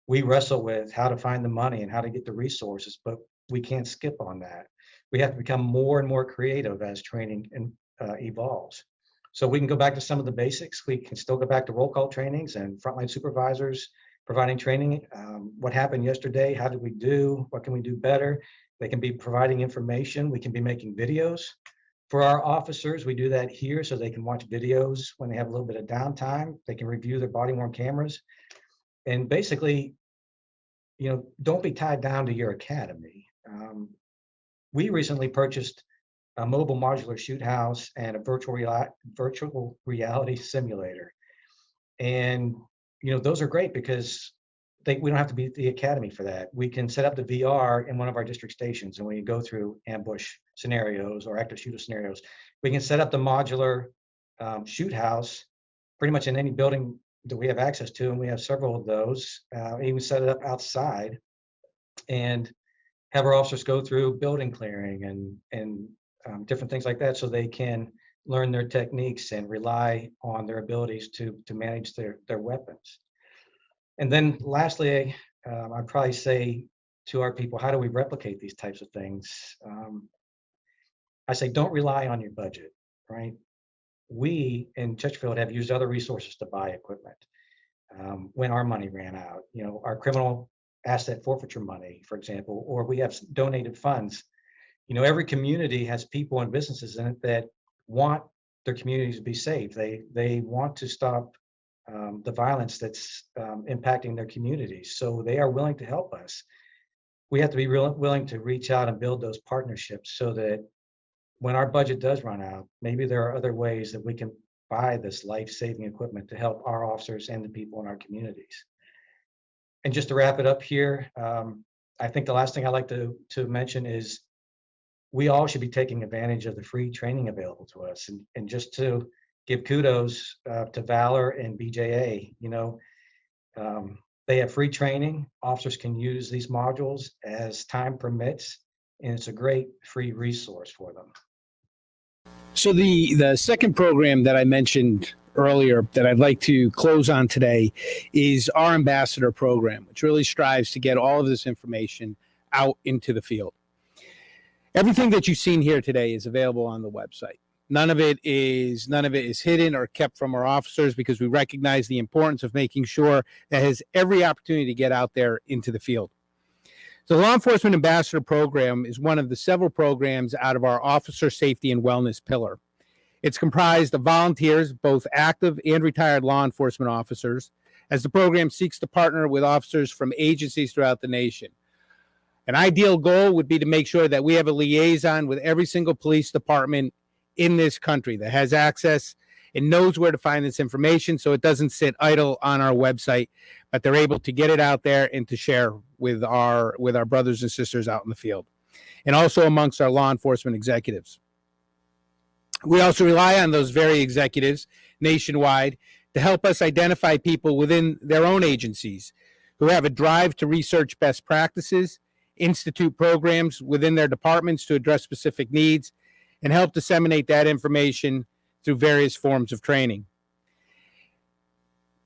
We wrestle with how to find the money and how to get the resources, but we can't skip on that. We have to become more and more creative as training evolves. So we can go back to some of the basics. We can still go back to roll call trainings and frontline supervisors providing training. What happened yesterday? How did we do? What can we do better? They can be providing information. We can be making videos for our officers. We do that here so they can watch videos when they have a little bit of downtime. They can review their body-worn cameras. And basically, don't be tied down to your academy. We recently purchased a mobile modular shoot house and a virtual reality simulator. And, those are great because we don't have to be at the academy for that. We can set up the VR in one of our district stations, and when you go through ambush scenarios or active shooter scenarios, we can set up the modular shoot house pretty much in any building that we have access to, and we have several of those. Even set it up outside and have our officers go through building clearing and different things like that, so they can learn their techniques and rely on their abilities to manage their weapons. And then lastly, I'd probably say to our people, how do we replicate these types of things? I say, don't rely on your budget, right? We in Chesterfield have used other resources to buy equipment when our money ran out. Our criminal asset forfeiture money, for example, or we have donated funds. Every community has people and businesses in it that want their communities to be safe. They want to stop the violence that's impacting their communities. So they are willing to help us. We have to be willing to reach out and build those partnerships so that when our budget does run out, maybe there are other ways that we can buy this life-saving equipment to help our officers and the people in our communities. And just to wrap it up here, I think the last thing I'd like to mention is we all should be taking advantage of the free training available to us. And just to give kudos to Valor and BJA, they have free training. Officers can use these modules as time permits, and it's a great free resource for them. So the second program that I mentioned earlier that I'd like to close on today is our ambassador program, which really strives to get all of this information out into the field. Everything that you've seen here today is available on the website. None of it is hidden or kept from our officers, because we recognize the importance of making sure that has every opportunity to get out there into the field. So the Law Enforcement Ambassador Program is one of the several programs out of our Officer Safety and Wellness pillar. It's comprised of volunteers, both active and retired law enforcement officers, as the program seeks to partner with officers from agencies throughout the nation. An ideal goal would be to make sure that we have a liaison with every single police department in this country that has access and knows where to find this information, so it doesn't sit idle on our website, but they're able to get it out there and to share with our brothers and sisters out in the field, and also amongst our law enforcement executives. We also rely on those very executives nationwide to help us identify people within their own agencies who have a drive to research best practices, institute programs within their departments to address specific needs, and help disseminate that information through various forms of training.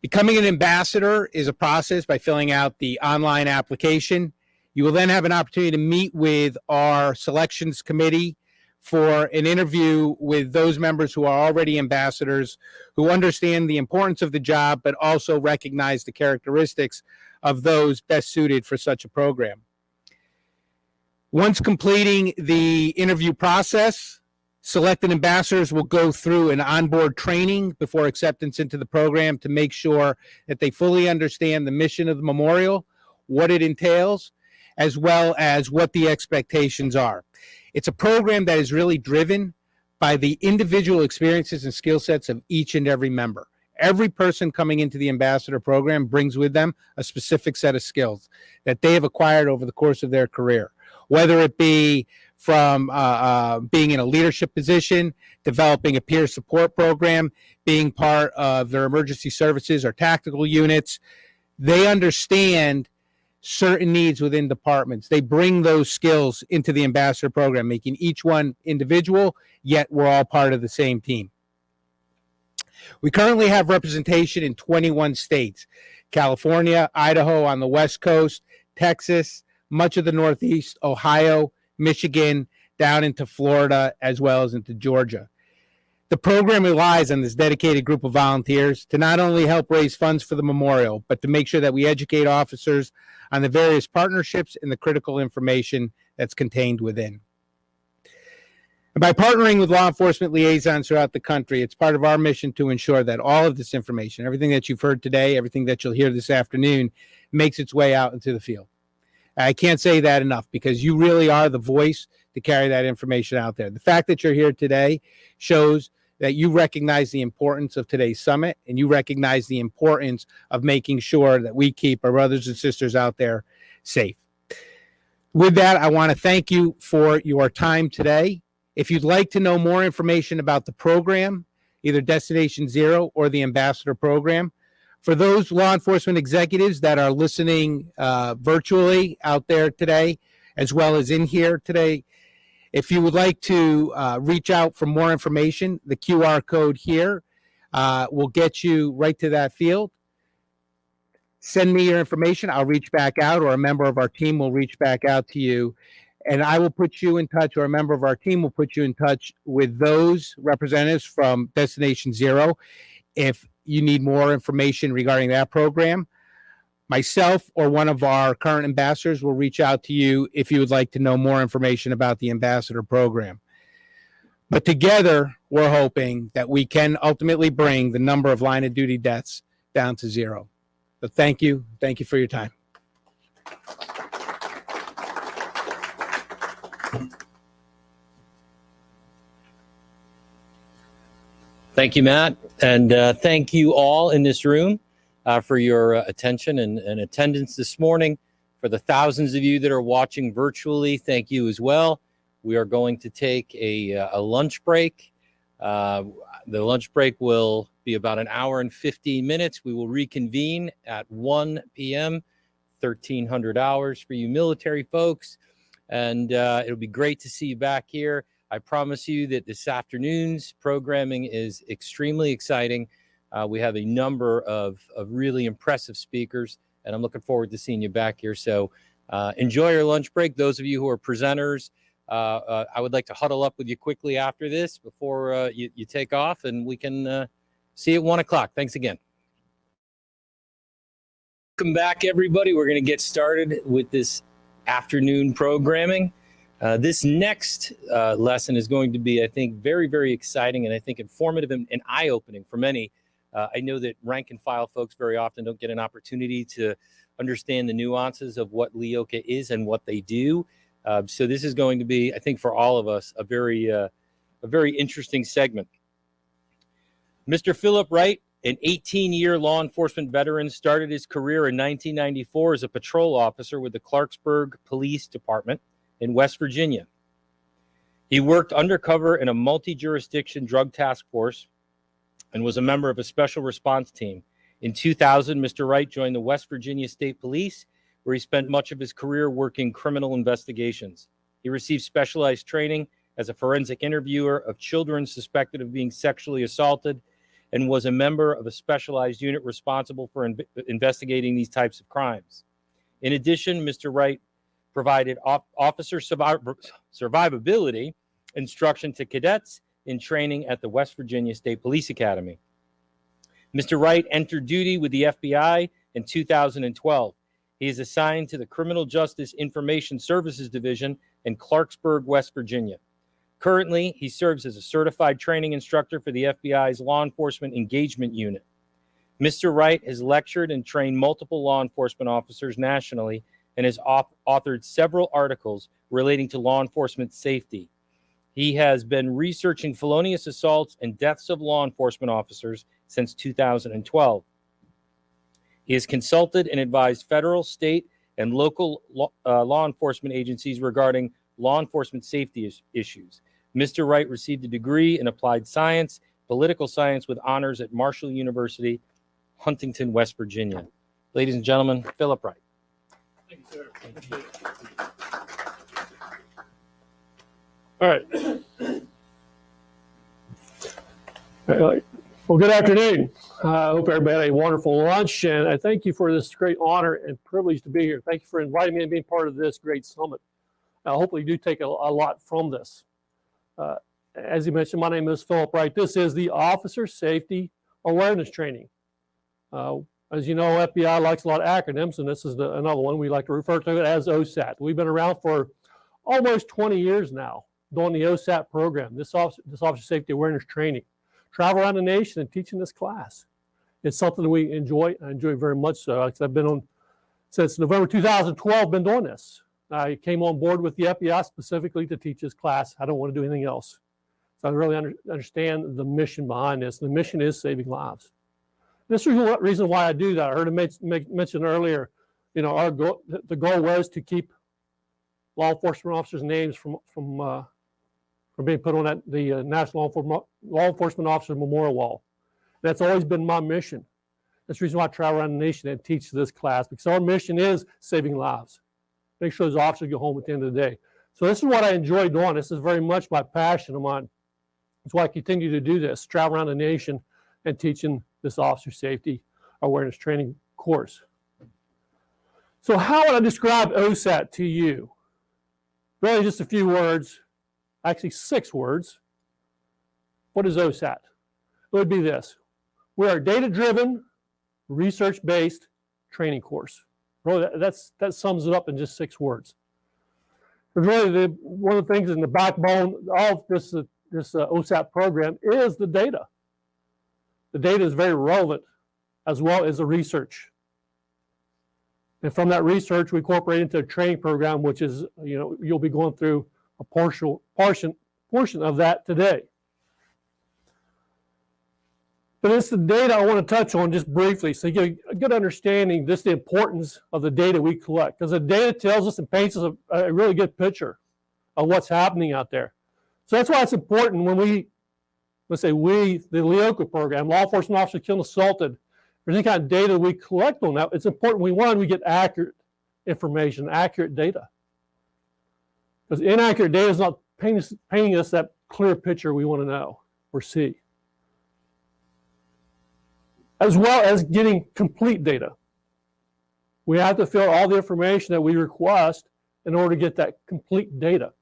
Becoming an ambassador is a process by filling out the online application. You will then have an opportunity to meet with our selections committee for an interview with those members who are already ambassadors, who understand the importance of the job, but also recognize the characteristics of those best suited for such a program. Once completing the interview process, selected ambassadors will go through an onboard training before acceptance into the program to make sure that they fully understand the mission of the memorial, what it entails, as well as what the expectations are. It's a program that is really driven by the individual experiences and skill sets of each and every member. Every person coming into the ambassador program brings with them a specific set of skills that they have acquired over the course of their career, whether it be from being in a leadership position, developing a peer support program, being part of their emergency services or tactical units. They understand certain needs within departments. They bring those skills into the ambassador program, making each one individual, yet we're all part of the same team. We currently have representation in 21 states: California, Idaho on the West Coast, Texas, much of the Northeast, Ohio, Michigan, down into Florida, as well as into Georgia. The program relies on this dedicated group of volunteers to not only help raise funds for the memorial, but to make sure that we educate officers on the various partnerships and the critical information that's contained within. And by partnering with law enforcement liaisons throughout the country, it's part of our mission to ensure that all of this information, everything that you've heard today, everything that you'll hear this afternoon, makes its way out into the field. I can't say that enough, because you really are the voice to carry that information out there. The fact that you're here today shows that you recognize the importance of today's summit, and you recognize the importance of making sure that we keep our brothers and sisters out there safe. With that, I want to thank you for your time today. If you'd like to know more information about the program, either Destination Zero or the Ambassador Program, for those law enforcement executives that are listening virtually out there today, as well as in here today, if you would like to reach out for more information, the QR code here will get you right to that field. Send me your information. I'll reach back out, or a member of our team will reach back out to you, and I will put you in touch, or a member of our team will put you in touch with those representatives from Destination Zero if you need more information regarding that program. Myself or one of our current ambassadors will reach out to you if you would like to know more information about the ambassador program. But together, we're hoping that we can ultimately bring the number of line of duty deaths down to zero. So thank you. Thank you for your time. Thank you, Matt. And thank you all in this room for your attention and attendance this morning. For the thousands of you that are watching virtually, thank you as well. We are going to take a lunch break. The lunch break will be about an hour and 15 minutes. We will reconvene at 1 p.m., 1300 hours for you military folks. And it'll be great to see you back here. I promise you that this afternoon's programming is extremely exciting. We have a number of really impressive speakers, and I'm looking forward to seeing you back here. So enjoy your lunch break. Those of you who are presenters, I would like to huddle up with you quickly after this before you take off, and we can see you at 1 o'clock. Thanks again. Welcome back, everybody. We're going to get started with this afternoon programming. This next lesson is going to be, I think, very, very exciting and I think informative and eye-opening for many. I know that rank and file folks very often don't get an opportunity to understand the nuances of what LEOCA is and what they do. So this is going to be, I think, for all of us, a very interesting segment. Mr. Philip Wright, an 18-year law enforcement veteran, started his career in 1994 as a patrol officer with the Clarksburg Police Department in West Virginia. He worked undercover in a multi-jurisdiction drug task force and was a member of a special response team. In 2000, Mr. Wright joined the West Virginia State Police, where he spent much of his career working criminal investigations. He received specialized training as a forensic interviewer of children suspected of being sexually assaulted and was a member of a specialized unit responsible for investigating these types of crimes. In addition, Mr. Wright provided officer survivability instruction to cadets in training at the West Virginia State Police Academy. Mr. Wright entered duty with the FBI in 2012. He is assigned to the Criminal Justice Information Services Division in Clarksburg, West Virginia. Currently, he serves as a certified training instructor for the FBI's Law Enforcement Engagement Unit. Mr. Wright has lectured and trained multiple law enforcement officers nationally and has authored several articles relating to law enforcement safety. He has been researching felonious assaults and deaths of law enforcement officers since 2012. He has consulted and advised federal, state, and local law enforcement agencies regarding law enforcement safety issues. Mr. Wright received a degree in applied science, political science with honors at Marshall University, Huntington, West Virginia. Ladies and gentlemen, Philip Wright. Thank you, sir. Appreciate it. All right. Well, good afternoon. I hope everybody had a wonderful lunch, and I thank you for this great honor and privilege to be here. Thank you for inviting me and being part of this great summit. Hopefully you do take a lot from this. As you mentioned, my name is Philip Wright. This is the Officer Safety Awareness Training. As you know, FBI likes a lot of acronyms, and this is another one. We like to refer to it as OSAT. We've been around for almost 20 years now doing the OSAT program, this Officer Safety Awareness Training. Travel around the nation and teaching this class. It's something that we enjoy. I enjoy very much so. I've been on since November 2012, been doing this. I came on board with the FBI specifically to teach this class. I don't want to do anything else. So I really understand the mission behind this. The mission is saving lives. This is the reason why I do that. I heard him mention earlier, you know, the goal was to keep law enforcement officers' names from being put on the National Law Enforcement Officers Memorial Wall. That's always been my mission. That's the reason why I travel around the nation and teach this class, because our mission is saving lives. Make sure those officers go home at the end of the day. So this is what I enjoy doing. This is very much my passion of mine. That's why I continue to do this, travel around the nation and teaching this Officer Safety Awareness Training course. So how would I describe OSAT to you? Really just a few words, actually 6 words. What is OSAT? It would be this. We are a data-driven, research-based training course. Really, that sums it up in just 6 words. But really, one of the things in the backbone of this OSAT program is the data. The data is very relevant, as well as the research. And from that research, we incorporate into a training program, which is, you know, you'll be going through a portion of that today. But it's the data I want to touch on just briefly, so you get a good understanding just the importance of the data we collect, because the data tells us and paints us a really good picture of what's happening out there. So that's why it's important when we, let's say we, the LEOCA program, law enforcement officers killed and assaulted, if there's any kind of data we collect on that, it's important we get accurate information, accurate data. Because inaccurate data is not painting us that clear picture we want to know or see. As well as getting complete data. We have to fill all the information that we request in order to get that complete data.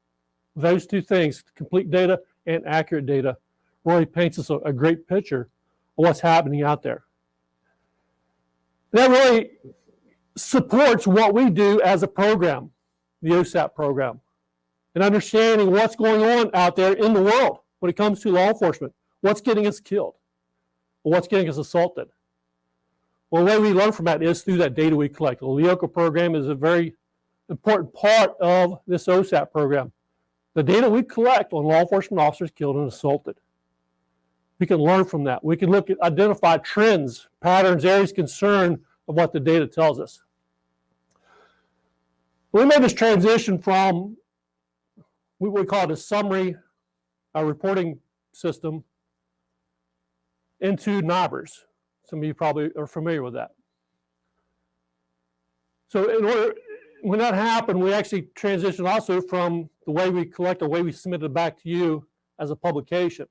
those two things, complete data and accurate data, really paints us a great picture of what's happening out there. That really supports what we do as a program, the OSAP program, and understanding what's going on out there in the world when it comes to law enforcement. What's getting us killed? What's getting us assaulted? Well, the way we learn from that is through that data we collect. The LEOCA program is a very important part of this OSAP program. The data we collect on law enforcement officers killed and assaulted. We can learn from that. We can look at, identify trends, patterns, areas of concern of what the data tells us. We made this transition from what we call it a summary reporting system into NIBRS. Some of you probably are familiar with that. So when that happened, we actually transitioned also from the way we collect, the way we submit it back to you as a publication.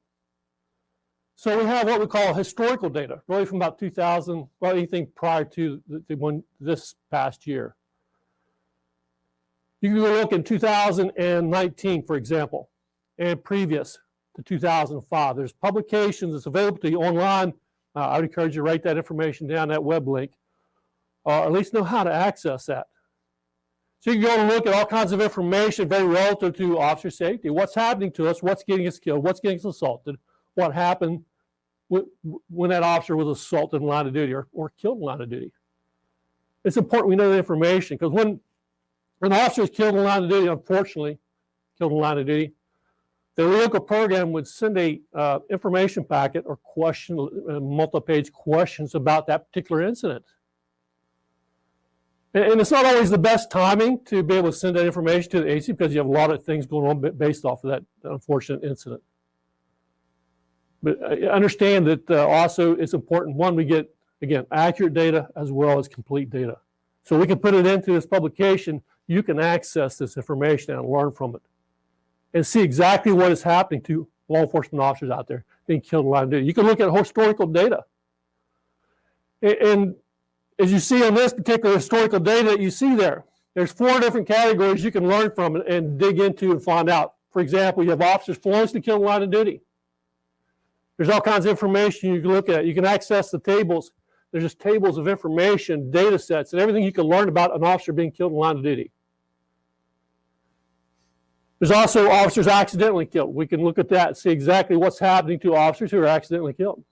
So we have what we call historical data, really from about 2000, well, anything prior to this past year. You can go look in 2019, for example, and previous to 2005. There's publications that's available to you online. I would encourage you to write that information down, that web link, or at least know how to access that. So you can go and look at all kinds of information very relative to officer safety. What's happening to us, what's getting us killed, what's getting us assaulted, what happened when that officer was assaulted in line of duty or killed in line of duty. It's important we know the information, because when an officer is killed in line of duty, unfortunately, killed in line of duty, the LEOCA program would send a information packet or question, multi-page questions about that particular incident. And it's not always the best timing to be able to send that information to the agency, because you have a lot of things going on based off of that unfortunate incident. But understand that also it's important, one, we get, again, accurate data as well as complete data. So we can put it into this publication. You can access this information and learn from it and see exactly what is happening to law enforcement officers out there being killed in line of duty. You can look at historical data. And as you see on this particular historical data that you see there, there's 4 different categories you can learn from and dig into and find out. For example, you have officers feloniously killed in line of duty. There's all kinds of information you can look at. You can access the tables. There's just tables of information, data sets, and everything you can learn about an officer being killed in line of duty. There's also officers accidentally killed. We can look at that and see exactly what's happening to officers who are accidentally killed.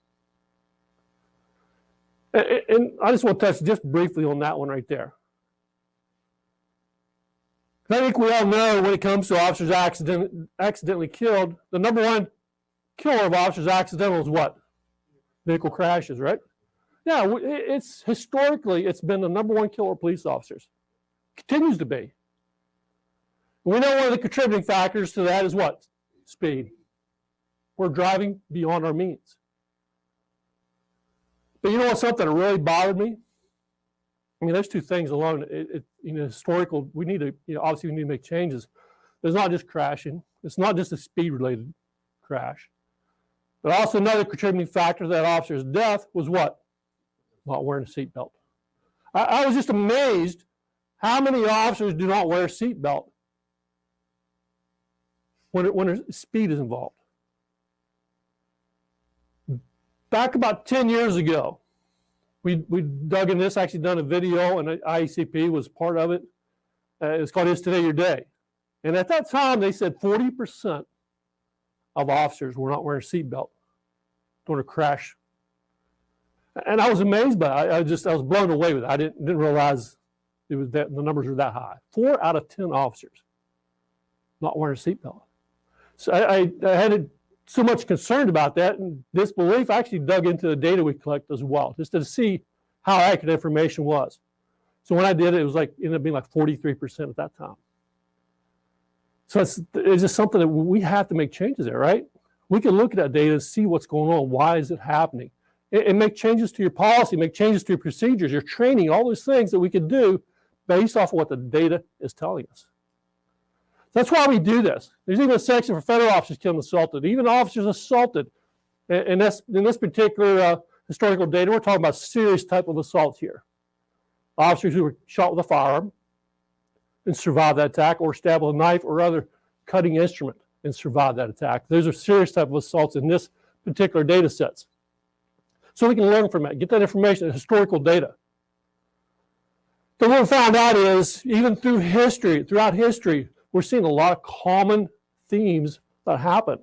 And I just want to touch just briefly on that one right there. I think we all know when it comes to officers accidentally killed, the number one killer of officers accidental is what? Vehicle crashes, right? Yeah, it's historically, it's been the number one killer of police officers. Continues to be. We know one of the contributing factors to that is what? Speed. We're driving beyond our means. But you know what's something that really bothered me? I mean, those two things alone, historical, we need to, obviously we need to make changes. It's not just crashing. It's not just a speed-related crash. But also another contributing factor to that officer's death was what? Not wearing a seatbelt. I was just amazed how many officers do not wear a seatbelt when speed is involved. Back about 10 years ago, we dug in this, actually done a video, and IECP was part of it. It's called Is Today Your Day? And at that time, they said 40% of officers were not wearing a seatbelt during a crash. And I was amazed by it. I was blown away with it. I didn't realize it was that the numbers were that high. 4 out of 10 officers not wearing a seatbelt. So I had so much concerned about that and disbelief. I actually dug into the data we collect as well, just to see how accurate information was. So when I did it, it was ended up being like 43% at that time. So it's just something that we have to make changes there, right? We can look at that data and see what's going on. Why is it happening? And make changes to your policy, make changes to your procedures, your training, all those things that we can do based off of what the data is telling us. That's why we do this. There's even a section for federal officers killed and assaulted, even officers assaulted. And in this particular historical data, we're talking about serious type of assaults here. Officers who were shot with a firearm and survived that attack, or stabbed with a knife or other cutting instrument and survived that attack. Those are serious type of assaults in this particular data sets. So we can learn from it, get that information, historical data. So what we found out is, even throughout history, we're seeing a lot of common themes that happen.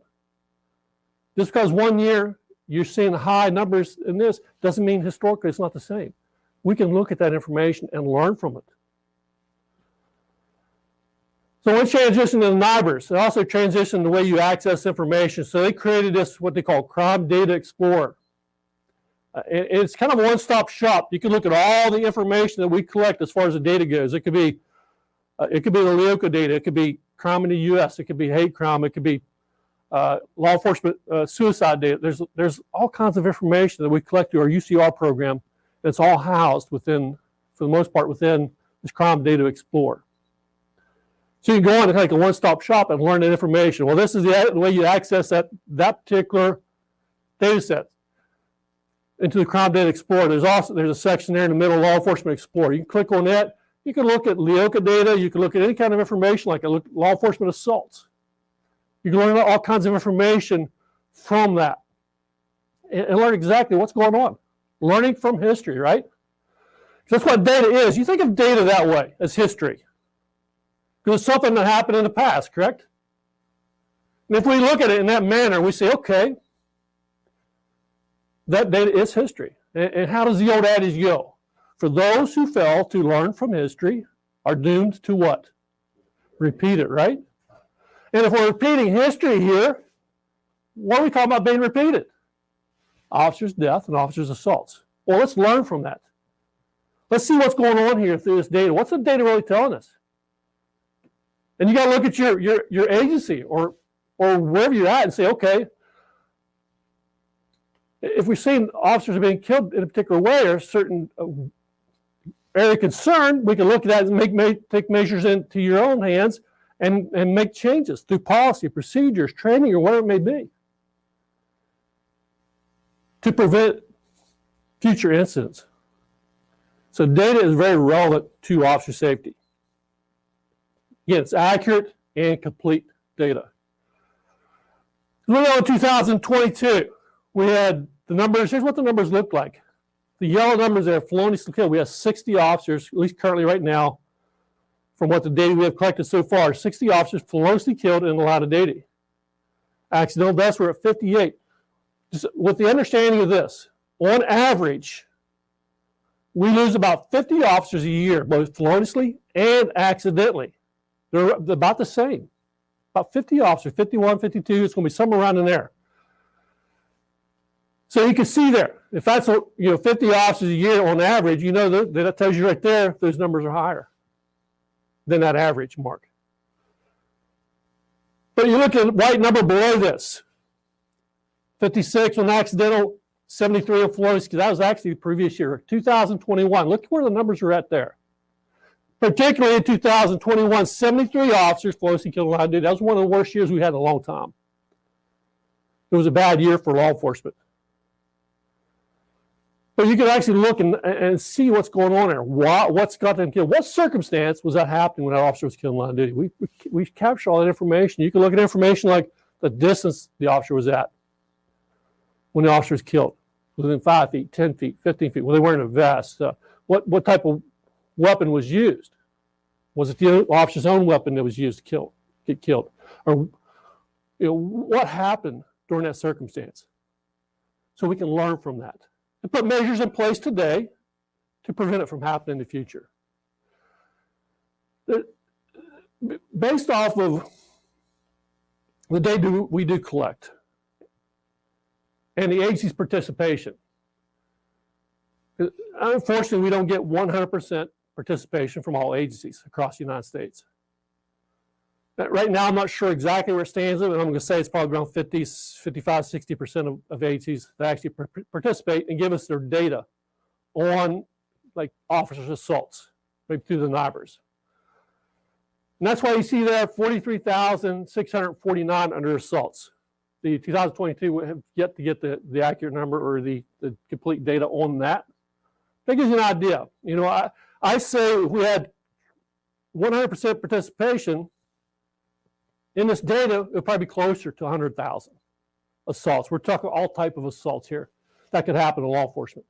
Just because one year you're seeing high numbers in this doesn't mean historically it's not the same. We can look at that information and learn from it. So let's transition to the NIBRs. They also transitioned the way you access information. So they created this, what they call Crime Data Explorer. It's kind of a one-stop shop. You can look at all the information that we collect as far as the data goes. It could be the LEOCA data. It could be crime in the U.S. It could be hate crime. It could be law enforcement suicide data. There's all kinds of information that we collect through our UCR program. It's all housed within, for the most part, within this Crime Data Explorer. So you can go on to like a one-stop shop and learn that information. Well, this is the way you access that particular data set into the Crime Data Explorer. There's a section there in the middle, Law Enforcement Explorer. You can click on that. You can look at LEOCA data. You can look at any kind of information like law enforcement assaults. You can learn all kinds of information from that and learn exactly what's going on. Learning from history, right? That's what data is. You think of data that way, as history. Because it's something that happened in the past, correct? And if we look at it in that manner, we say, okay, that data is history. And how does the old adage go? For those who fail to learn from history are doomed to what? Repeat it, right? And if we're repeating history here, what are we talking about being repeated? Officers' death and officers' assaults. Well, let's learn from that. Let's see what's going on here through this data. What's the data really telling us? And you got to look at your agency or wherever you're at and say, okay, if we've seen officers are being killed in a particular way or a certain area of concern, we can look at that and take measures into your own hands and make changes through policy, procedures, training, or whatever it may be to prevent future incidents. So data is very relevant to officer safety. Again, it's accurate and complete data. Moving on to 2022, we had the numbers. Here's what the numbers look like. The yellow numbers are feloniously killed. We have 60 officers, at least currently right now, from what the data we have collected so far, 60 officers feloniously killed in the line of duty. Accidental deaths were at 58. Just with the understanding of this, on average, we lose about 50 officers a year, both feloniously and accidentally. They're about the same. About 50 officers, 51, 52, it's going to be somewhere around in there. So you can see there, if that's 50 officers a year on average, that tells you right there those numbers are higher than that average mark. But you look at the white number below this, 56 on accidental, 73 on felonious, because that was actually the previous year, 2021. Look where the numbers are at there. Particularly in 2021, 73 officers feloniously killed in line of duty. That was one of the worst years we had in a long time. It was a bad year for law enforcement. But you can actually look and see what's going on there. What's got them killed? What circumstance was that happening when that officer was killed in line of duty? We capture all that information. You can look at information like the distance the officer was at when the officer was killed. Within 5 feet, 10 feet, 15 feet. Were they wearing a vest? What type of weapon was used? Was it the officer's own weapon that was used to get killed? Or what happened during that circumstance? So we can learn from that and put measures in place today to prevent it from happening in the future. Based off of the data we do collect and the agency's participation, unfortunately, we don't get 100% participation from all agencies across the United States. Right now, I'm not sure exactly where it stands, but I'm going to say it's probably around 55, 60% of agencies that actually participate and give us their data on like officers' assaults, maybe through the NIBRs. And that's why you see there 43,649 under assaults. The 2022 we have yet to get the accurate number or the complete data on that. That gives you an idea. I say if we had 100% participation in this data, it'll probably be closer to 100,000 assaults. We're talking all type of assaults here that could happen in law enforcement.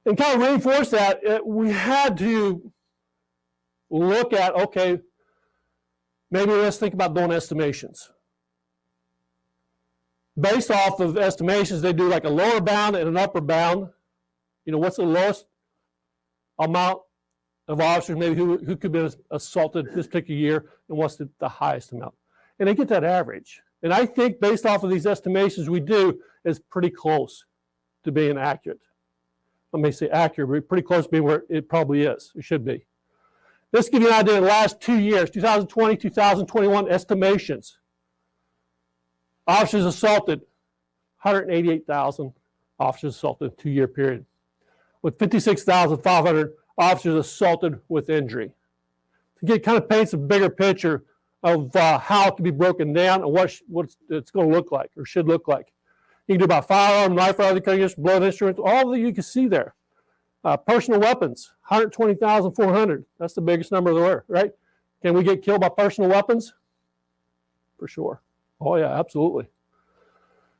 And kind of reinforce that, we had to look at, okay, maybe let's think about doing estimations. Based off of estimations, they do like a lower bound and an upper bound. You know, what's the lowest amount of officers maybe who could be assaulted this particular year, and what's the highest amount? And they get that average. And I think based off of these estimations we do is pretty close to being accurate. I may say accurate, but pretty close to being where it probably is. It should be. Let's give you an idea of the last 2 years, 2020, 2021 estimations. Officers assaulted, 188,000 officers assaulted in a 2-year period, with 56,500 officers assaulted with injury. To get kind of paints a bigger picture of how it can be broken down and what it's going to look like or should look like. You can do about firearm, knife, other kinds of blood instruments, all that you can see there. Personal weapons, 120,400. That's the biggest number there, right? Can we get killed by personal weapons? For sure. Oh yeah, absolutely.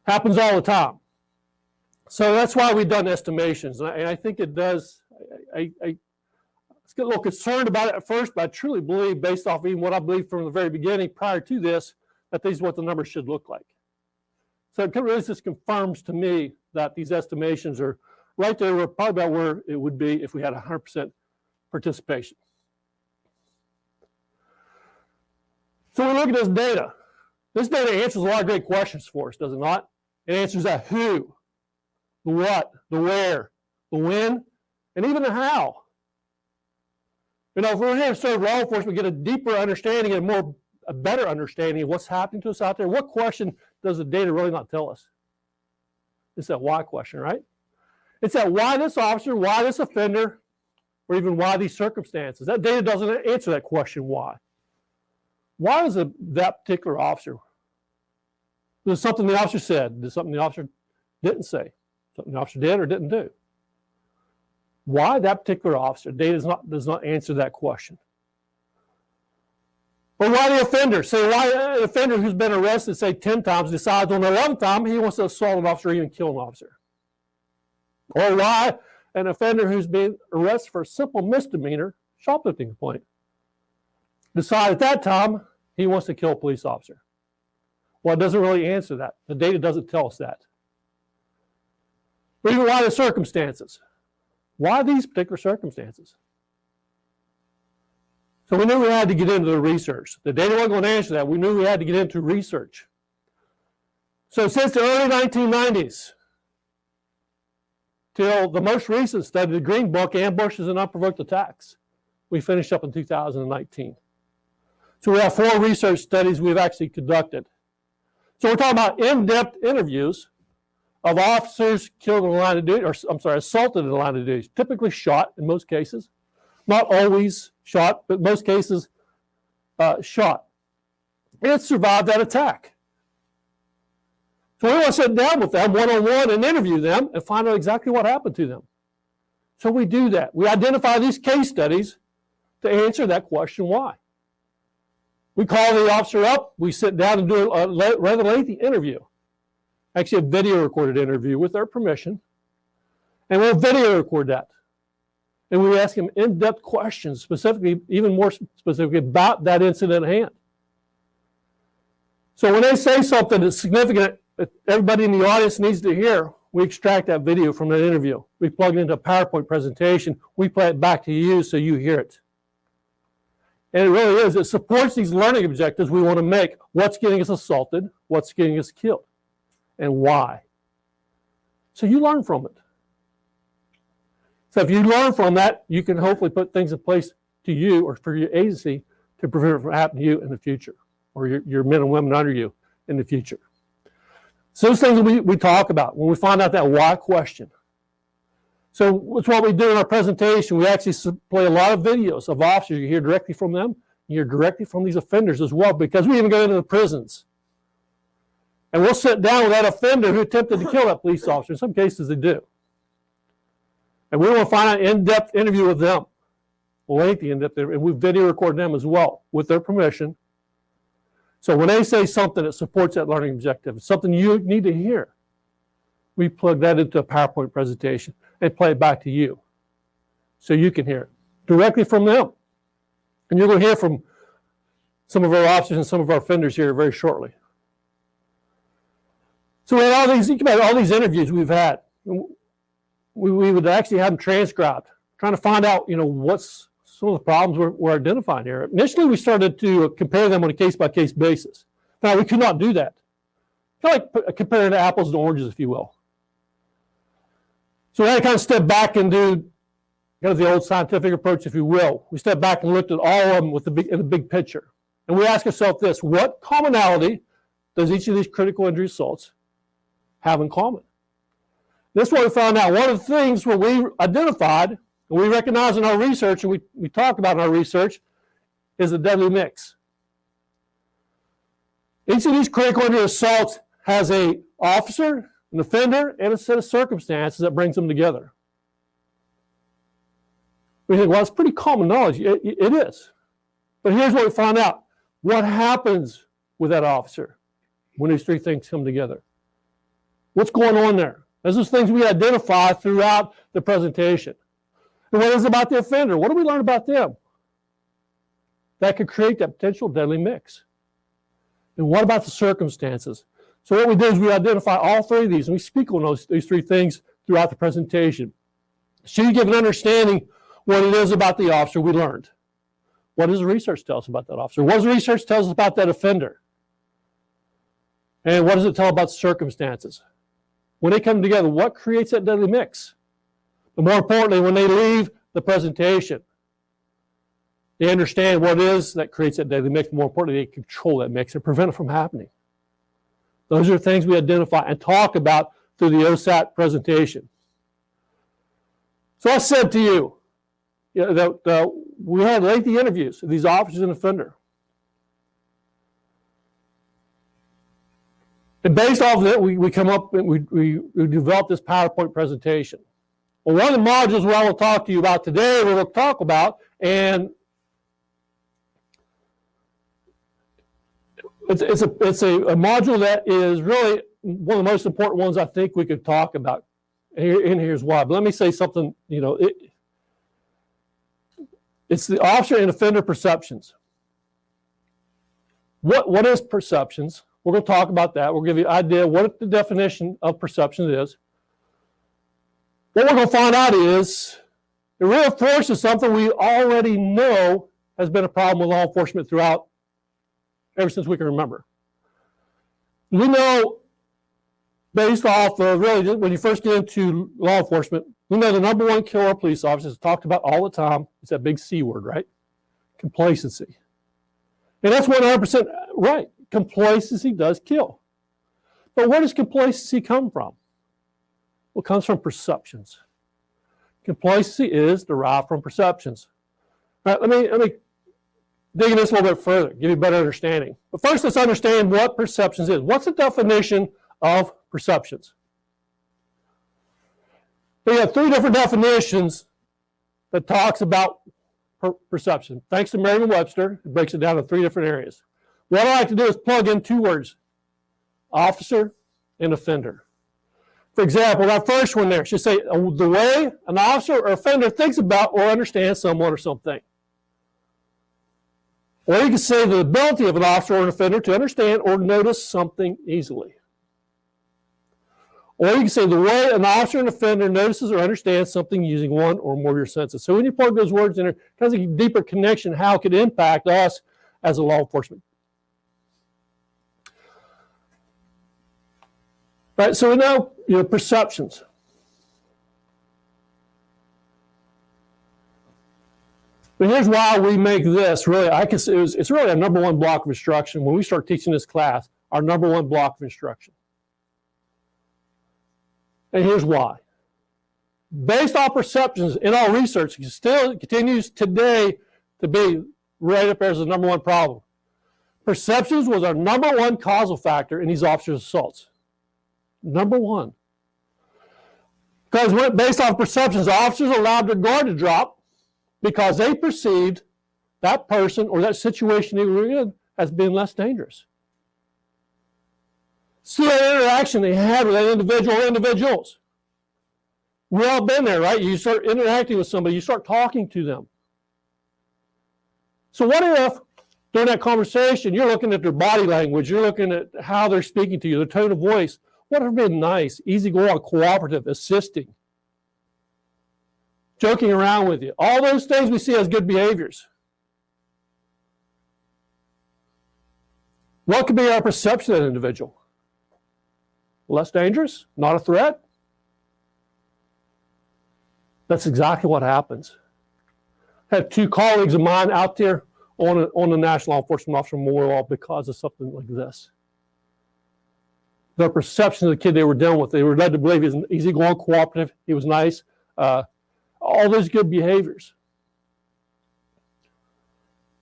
Happens all the time. So that's why we've done estimations. And I think it does, I get a little concerned about it at first, but I truly believe, based off even what I believed from the very beginning prior to this, that these is what the numbers should look like. So it really just confirms to me that these estimations are right there, we're probably about where it would be if we had 100% participation. So we look at this data. This data answers a lot of great questions for us, does it not? It answers that who, the what, the where, the when, and even the how. You know, if we're here to serve law enforcement, get a deeper understanding and a better understanding of what's happening to us out there, what question does the data really not tell us? It's that why question, right? It's that why this officer, why this offender, or even why these circumstances. That data doesn't answer that question, why. Why is that particular officer? Was it something the officer said? Did something the officer didn't say? Something the officer did or didn't do? Why that particular officer? Data does not answer that question. Or why the offender? Say why an offender who's been arrested, say 10 times, decides on the 11th time he wants to assault an officer or even kill an officer. Or why an offender who's been arrested for a simple misdemeanor, shoplifting complaint, decide at that time he wants to kill a police officer. Well, it doesn't really answer that. The data doesn't tell us that. Or even why the circumstances. Why these particular circumstances? So we knew we had to get into the research. The data wasn't going to answer that. We knew we had to get into research. So since the early 1990s, till the most recent study, the Green Book, Ambushes and Unprovoked Attacks, we finished up in 2019. So we have 4 research studies we've actually conducted. So we're talking about in-depth interviews of officers killed in the line of duty, or I'm sorry, assaulted in the line of duty, typically shot in most cases. Not always shot, but most cases shot. And survived that attack. So we want to sit down with them one-on-one and interview them and find out exactly what happened to them. So we do that. We identify these case studies to answer that question, why. We call the officer up, we sit down and do a rather lengthy interview. Actually a video recorded interview with their permission. And we'll video record that. And we ask them in-depth questions, specifically, even more specifically about that incident at hand. So when they say something that's significant that everybody in the audience needs to hear, we extract that video from that interview. We plug it into a PowerPoint presentation. We play it back to you so you hear it. And it really is. It supports these learning objectives we want to make. What's getting us assaulted? What's getting us killed? And why? So you learn from it. So if you learn from that, you can hopefully put things in place to you or for your agency to prevent it from happening to you in the future, or your men and women under you in the future. So those things we talk about when we find out that why question. So it's what we do in our presentation. We actually play a lot of videos of officers. You hear directly from them. You hear directly from these offenders as well, because we even go into the prisons. And we'll sit down with that offender who attempted to kill that police officer. In some cases, they do. And we want to find an in-depth interview with them, a lengthy in-depth interview, and we video record them as well with their permission. So when they say something that supports that learning objective, it's something you need to hear, we plug that into a PowerPoint presentation and play it back to you so you can hear it directly from them. And you're going to hear from some of our officers and some of our offenders here very shortly. So we had all these, think about all these interviews we've had. We would actually have them transcribed, trying to find out, what's some of the problems we're identifying here. Initially, we started to compare them on a case-by-case basis. Now, we could not do that. Kind of like comparing apples and oranges, if you will. So we had to kind of step back and do kind of the old scientific approach, if you will. We stepped back and looked at all of them in the big picture. And we asked ourselves this: what commonality does each of these critical injury assaults have in common? This is what we found out. One of the things what we identified, and we recognize in our research, and we talk about in our research, is the deadly mix. Each of these critical injury assaults has an officer, an offender, and a set of circumstances that brings them together. We think, well, it's pretty common knowledge. It is. But here's what we found out. What happens with that officer when these three things come together? What's going on there? Those are things we identify throughout the presentation. And what is it about the offender? What do we learn about them that could create that potential deadly mix? And what about the circumstances? So what we do is we identify all three of these, and we speak on these three things throughout the presentation. So you give an understanding what it is about the officer we learned. What does the research tell us about that officer? What does the research tell us about that offender? And what does it tell about the circumstances? When they come together, what creates that deadly mix? But more importantly, when they leave the presentation, they understand what it is that creates that deadly mix. More importantly, they control that mix and prevent it from happening. Those are things we identify and talk about through the OSAT presentation. So I said to you, that we had lengthy interviews of these officers and offender. And based off of that, we come up and we developed this PowerPoint presentation. Well, one of the modules what I will talk to you about today, we're going to talk about, and it's a module that is really one of the most important ones I think we could talk about. And here's why. But let me say something, it's the officer and offender perceptions. What is perceptions? We're going to talk about that. We'll give you an idea what the definition of perception is. What we're going to find out is it reinforces something we already know has been a problem with law enforcement throughout, ever since we can remember. We know, based off of really, when you first get into law enforcement, we know the number one killer of police officers, talked about all the time, it's that big C word, right? Complacency. And that's 100% right. Complacency does kill. But where does complacency come from? Well, it comes from perceptions. Complacency is derived from perceptions. All right, let me dig in this a little bit further, give you a better understanding. But first, let's understand what perceptions is. What's the definition of perceptions? We have three different definitions that talks about perception. Thanks to Merriam-Webster, it breaks it down to three different areas. What I like to do is plug in two words: officer and offender. For example, that first one there should say the way an officer or offender thinks about or understands someone or something. Or you can say the ability of an officer or an offender to understand or notice something easily. Or you can say the way an officer and offender notices or understands something using one or more of your senses. So when you plug those words in there, it has a deeper connection how it could impact us as a law enforcement. Right, so we know perceptions. But here's why we make this really, it's really our number one block of instruction. When we start teaching this class, our number one block of instruction. And here's why. Based on perceptions in our research, it still continues today to be right up there as the number one problem. Perceptions was our number one causal factor in these officers' assaults. Number one. Because based on perceptions, officers allowed their guard to drop because they perceived that person or that situation they were in as being less dangerous. See that interaction they had with that individual or individuals. We've all been there, right? You start interacting with somebody, you start talking to them. So what if during that conversation, you're looking at their body language, you're looking at how they're speaking to you, their tone of voice. What if they've been nice, easygoing, cooperative, assisting, joking around with you? All those things we see as good behaviors. What could be our perception of that individual? Less dangerous? Not a threat? That's exactly what happens. I had 2 colleagues of mine out there on the National Law Enforcement Officer Memorial because of something like this. Their perception of the kid they were dealing with, they were led to believe he was easygoing, cooperative, he was nice, all those good behaviors.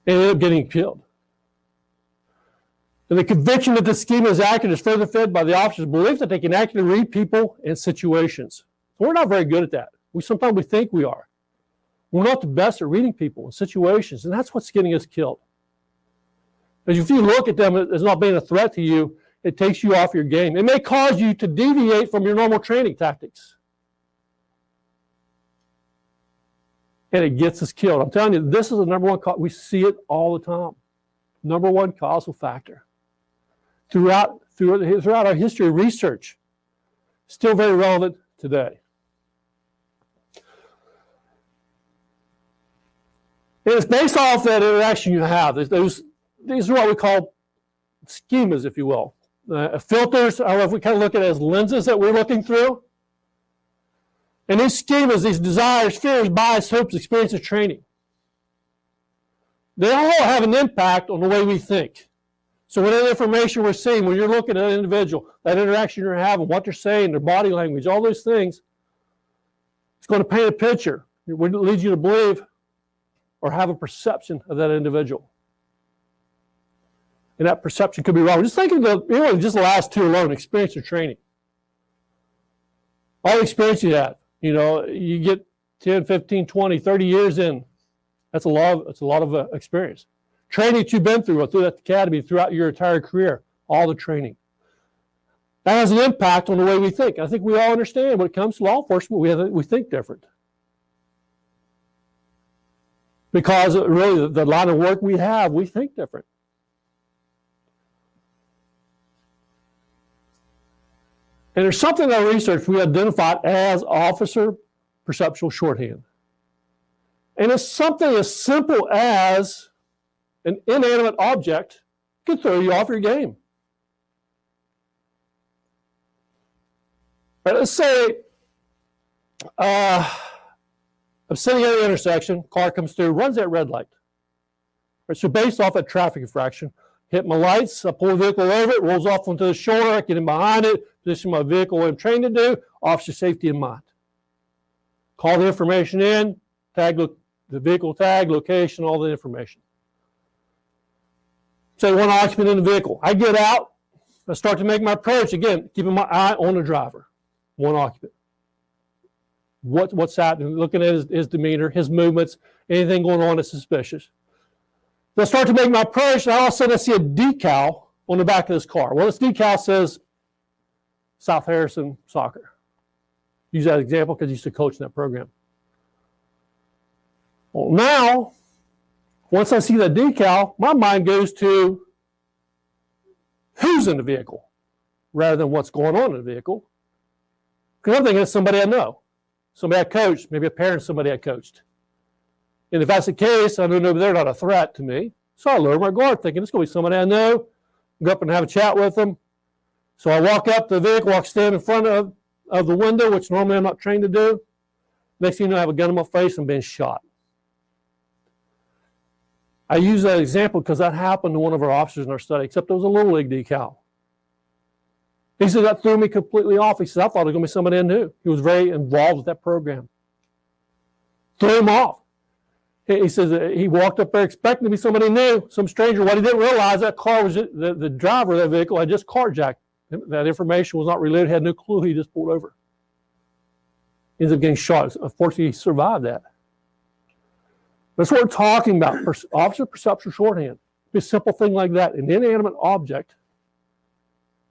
And ended up getting killed. And the conviction that the schema is accurate is further fed by the officer's belief that they can accurately read people and situations. So we're not very good at that. Sometimes we think we are. We're not the best at reading people and situations, and that's what's getting us killed. Because if you look at them as not being a threat to you, it takes you off your game. It may cause you to deviate from your normal training tactics. And it gets us killed. I'm telling you, this is the number one cause. We see it all the time. Number one causal factor. Throughout our history of research, still very relevant today. And it's based off that interaction you have. These are what we call schemas, if you will. Filters, I don't know if we kind of look at it as lenses that we're looking through. And these schemas, these desires, fears, bias, hopes, experiences, training, they all have an impact on the way we think. So with that information we're seeing, when you're looking at an individual, that interaction you're having, what they're saying, their body language, all those things, it's going to paint a picture. It would lead you to believe or have a perception of that individual. And that perception could be wrong. Just think of just the last 2 alone, experience or training. All the experience you have, you get 10, 15, 20, 30 years in. That's a lot of experience. Training that you've been through that academy throughout your entire career, all the training. That has an impact on the way we think. I think we all understand when it comes to law enforcement, we think different. Because really the line of work we have, we think different. And there's something in our research we identified as officer perceptual shorthand. And it's something as simple as an inanimate object can throw you off your game. Right, let's say I'm sitting at an intersection, car comes through, runs that red light. Right, so based off that traffic infraction, hit my lights, I pull the vehicle over, it rolls off onto the shoulder, I get in behind it, position my vehicle what I'm trained to do, officer safety in mind. Call the information in, the vehicle tag, location, all the information. Say 1 occupant in the vehicle. I get out, I start to make my approach, again, keeping my eye on the driver, 1 occupant. What's happening, looking at his demeanor, his movements, anything going on that's suspicious. I start to make my approach, and all of a sudden I see a decal on the back of this car. Well, this decal says South Harrison Soccer. Use that example because I used to coach in that program. Well, now, once I see that decal, my mind goes to who's in the vehicle rather than what's going on in the vehicle. Because I'm thinking it's somebody I know. Somebody I coached, maybe a parent, somebody I coached. And if that's the case, I know they're not a threat to me. So I lower my guard thinking it's going to be somebody I know. Go up and have a chat with them. So I walk up to the vehicle, stand in front of the window, which normally I'm not trained to do. Next thing you know, I have a gun in my face and being shot. I use that example because that happened to one of our officers in our study, except it was a Little League decal. He said that threw me completely off. He said, I thought it was going to be somebody I knew. He was very involved with that program. Threw him off. He says he walked up there expecting to be somebody new, some stranger. What he didn't realize, that car was the driver of that vehicle had just carjacked. That information was not related, had no clue. He just pulled over. He ended up getting shot. Unfortunately, he survived that. That's what we're talking about, officer perceptual shorthand. A simple thing like that, an inanimate object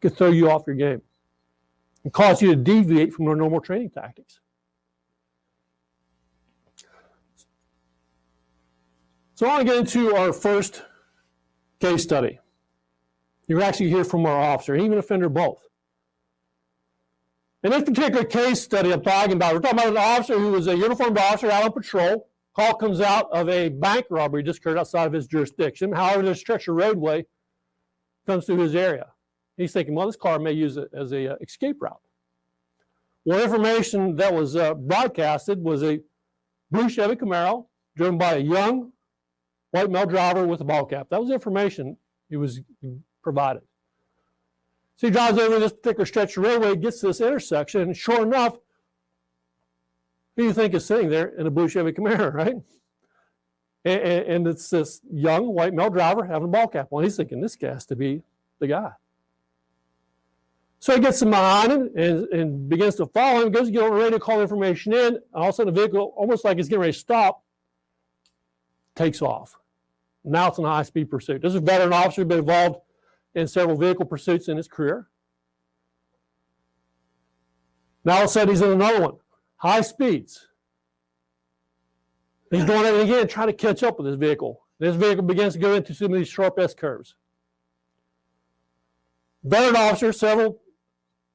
could throw you off your game and cause you to deviate from your normal training tactics. So I want to get into our first case study. You're actually hear from our officer, and even offender both. In this particular case study I'm talking about, we're talking about an officer who was a uniformed officer out on patrol. Call comes out of a bank robbery just occurred outside of his jurisdiction. However, this stretch of roadway comes through his area. He's thinking, well, this car may use it as a escape route. Well, information that was broadcasted was a blue Chevy Camaro driven by a young white male driver with a ball cap. That was the information he was provided. So he drives over this particular stretch of roadway, gets to this intersection, and sure enough, who do you think is sitting there in a blue Chevy Camaro, right? And it's this young white male driver having a ball cap on. He's thinking, this guy has to be the guy. So he gets him behind him and begins to follow him, goes to get on the radio, call information in, and all of a sudden the vehicle, almost like it's getting ready to stop, takes off. Now it's in a high-speed pursuit. This is a veteran officer who's been involved in several vehicle pursuits in his career. Now all of a sudden he's in another one, high speeds. He's doing it again, trying to catch up with this vehicle. This vehicle begins to go into some of these sharp S-curves. Veteran officer, several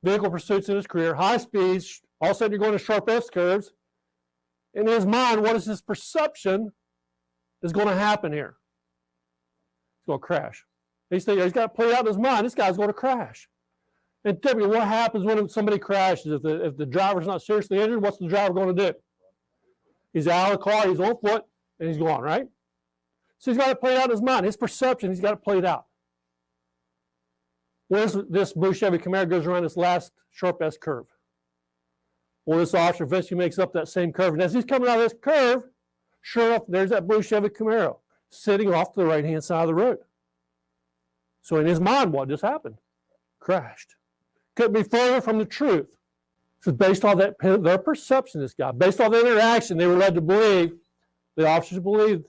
vehicle pursuits in his career, high speeds, all of a sudden you're going to sharp S-curves. In his mind, what is his perception is going to happen here? He's going to crash. He's got to play out in his mind, this guy's going to crash. And typically what happens when somebody crashes, if the driver's not seriously injured, what's the driver going to do? He's out of the car, he's on foot, and he's gone, right? So he's got to play it out in his mind. His perception, he's got to play it out. Well, this blue Chevy Camaro goes around this last sharp S curve. Well, this officer eventually makes up that same curve. And as he's coming out of this curve, sure enough, there's that blue Chevy Camaro sitting off to the right-hand side of the road. So in his mind, what just happened? Crashed. Couldn't be further from the truth. So based on that, their perception of this guy, based on the interaction, they were led to believe, the officers believed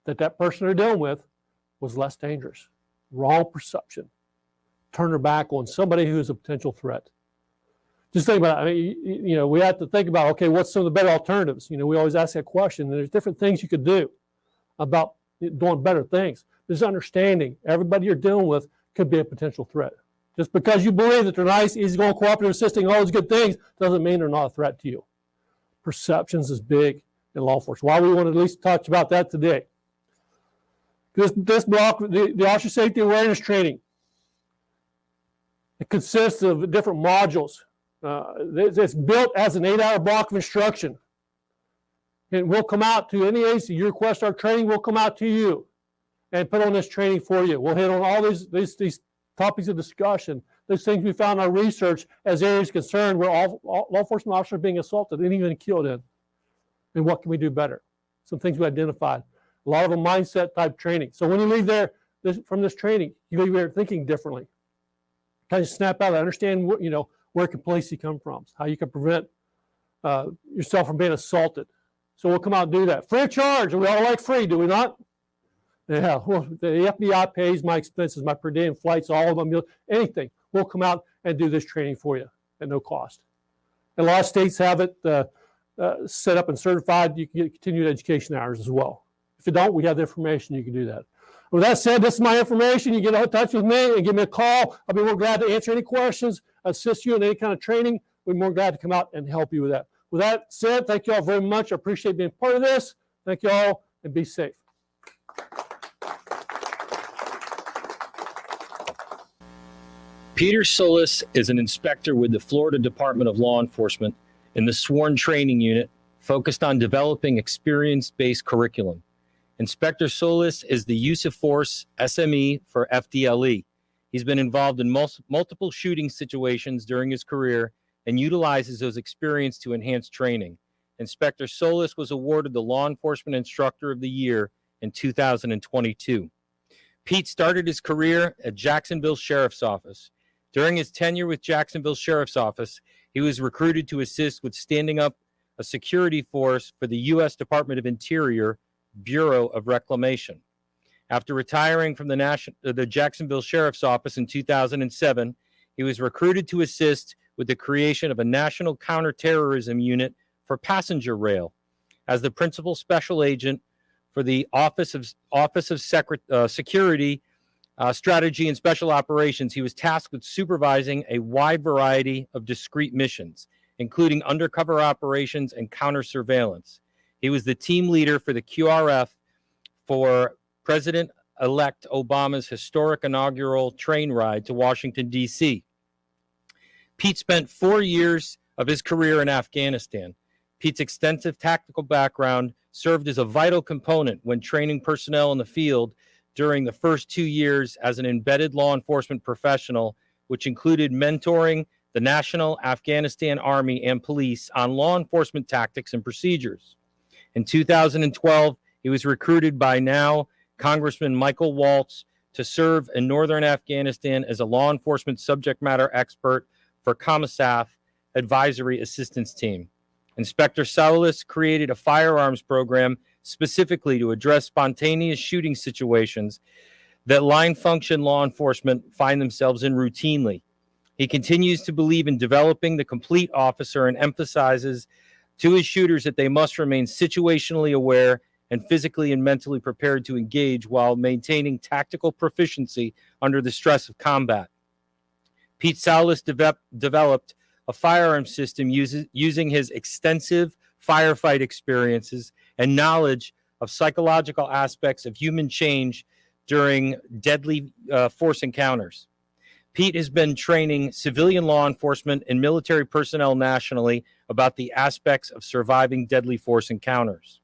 that that person they're dealing with was less dangerous. Wrong perception. Turn their back on somebody who is a potential threat. Just think about it. I mean, we have to think about, okay, what's some of the better alternatives? We always ask that question. And there's different things you could do about doing better things. There's understanding everybody you're dealing with could be a potential threat. Just because you believe that they're nice, easygoing, cooperative, assisting, all those good things, doesn't mean they're not a threat to you. Perceptions is big in law enforcement. Why we want to at least touch about that today. This block, the officer safety awareness training, it consists of different modules. It's built as an 8-hour block of instruction. And we'll come out to any agency. You request our training, we'll come out to you and put on this training for you. We'll hit on all these topics of discussion, those things we found in our research as areas concerned where all law enforcement officers are being assaulted and even killed in. And what can we do better? Some things we identified. A lot of them mindset type training. So when you leave there from this training, you leave there thinking differently. Kind of snap out of it, understand where can police come from, how you can prevent yourself from being assaulted. So we'll come out and do that. Free of charge. We all like free, do we not? Yeah, well, the FBI pays my expenses, my per diem flights, all of them, anything. We'll come out and do this training for you at no cost. And a lot of states have it set up and certified. You can get continued education hours as well. If you don't, we have the information. You can do that. With that said, this is my information. You get in touch with me and give me a call. I'll be more glad to answer any questions, assist you in any kind of training. We're more glad to come out and help you with that. With that said, thank you all very much. I appreciate being part of this. Thank you all, and be safe. Peter Solis is an inspector with the Florida Department of Law Enforcement in the Sworn Training Unit, focused on developing experience-based curriculum. Inspector Solis is the Use of Force SME for FDLE. He's been involved in multiple shooting situations during his career and utilizes those experience to enhance training. Inspector Solis was awarded the Law Enforcement Instructor of the Year in 2022. Pete started his career at Jacksonville Sheriff's Office. During his tenure with Jacksonville Sheriff's Office, he was recruited to assist with standing up a security force for the U.S. Department of Interior Bureau of Reclamation. After retiring from the Jacksonville Sheriff's Office in 2007, he was recruited to assist with the creation of a national counterterrorism unit for passenger rail. As the principal special agent for the Office of Security, Strategy and Special Operations, he was tasked with supervising a wide variety of discrete missions, including undercover operations and counter surveillance. He was the team leader for the QRF for President-elect Obama's historic inaugural train ride to Washington, D.C. Pete spent 4 years of his career in Afghanistan. Pete's extensive tactical background served as a vital component when training personnel in the field during the first 2 years as an embedded law enforcement professional, which included mentoring the National Afghanistan Army and Police on law enforcement tactics and procedures. In 2012, he was recruited by now Congressman Michael Waltz to serve in northern Afghanistan as a law enforcement subject matter expert for COMISAF Advisory Assistance Team. Inspector Saulis created a firearms program specifically to address spontaneous shooting situations that line function law enforcement find themselves in routinely. He continues to believe in developing the complete officer and emphasizes to his shooters that they must remain situationally aware and physically and mentally prepared to engage while maintaining tactical proficiency under the stress of combat. Pete Saulis developed a firearm system using his extensive firefight experiences and knowledge of psychological aspects of human change during deadly force encounters. Pete has been training civilian law enforcement and military personnel nationally about the aspects of surviving deadly force encounters.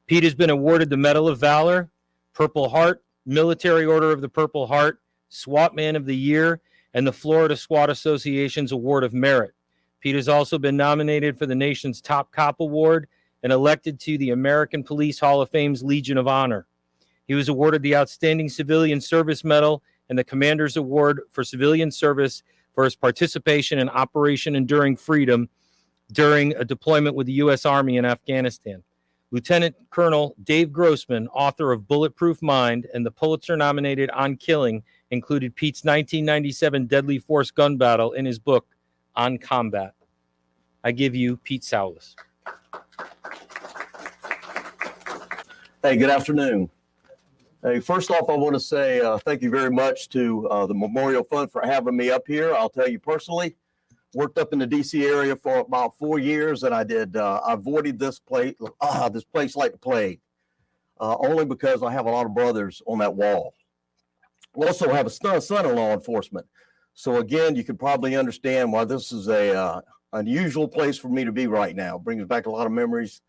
Pete has been awarded the Medal of Valor, Purple Heart, Military Order of the Purple Heart, SWAT Man of the Year, and the Florida SWAT Association's Award of Merit. Pete has also been nominated for the nation's Top Cop Award and elected to the American Police Hall of Fame's Legion of Honor. He was awarded the Outstanding Civilian Service Medal and the Commander's Award for Civilian Service for his participation in Operation Enduring Freedom during a deployment with the U.S. Army in Afghanistan. Lieutenant Colonel Dave Grossman, author of Bulletproof Mind and the Pulitzer-nominated On Killing, included Pete's 1997 deadly force gun battle in his book, On Combat. I give you Pete Saulis. Hey, good afternoon. Hey, first off, I want to say thank you very much to the Memorial Fund for having me up here. I'll tell you personally, worked up in the D.C. area for about 4 years, and I avoided this place like the plague, only because I have a lot of brothers on that wall. I also have a son in law enforcement. So again, you can probably understand why this is a unusual place for me to be right now. It brings back a lot of memories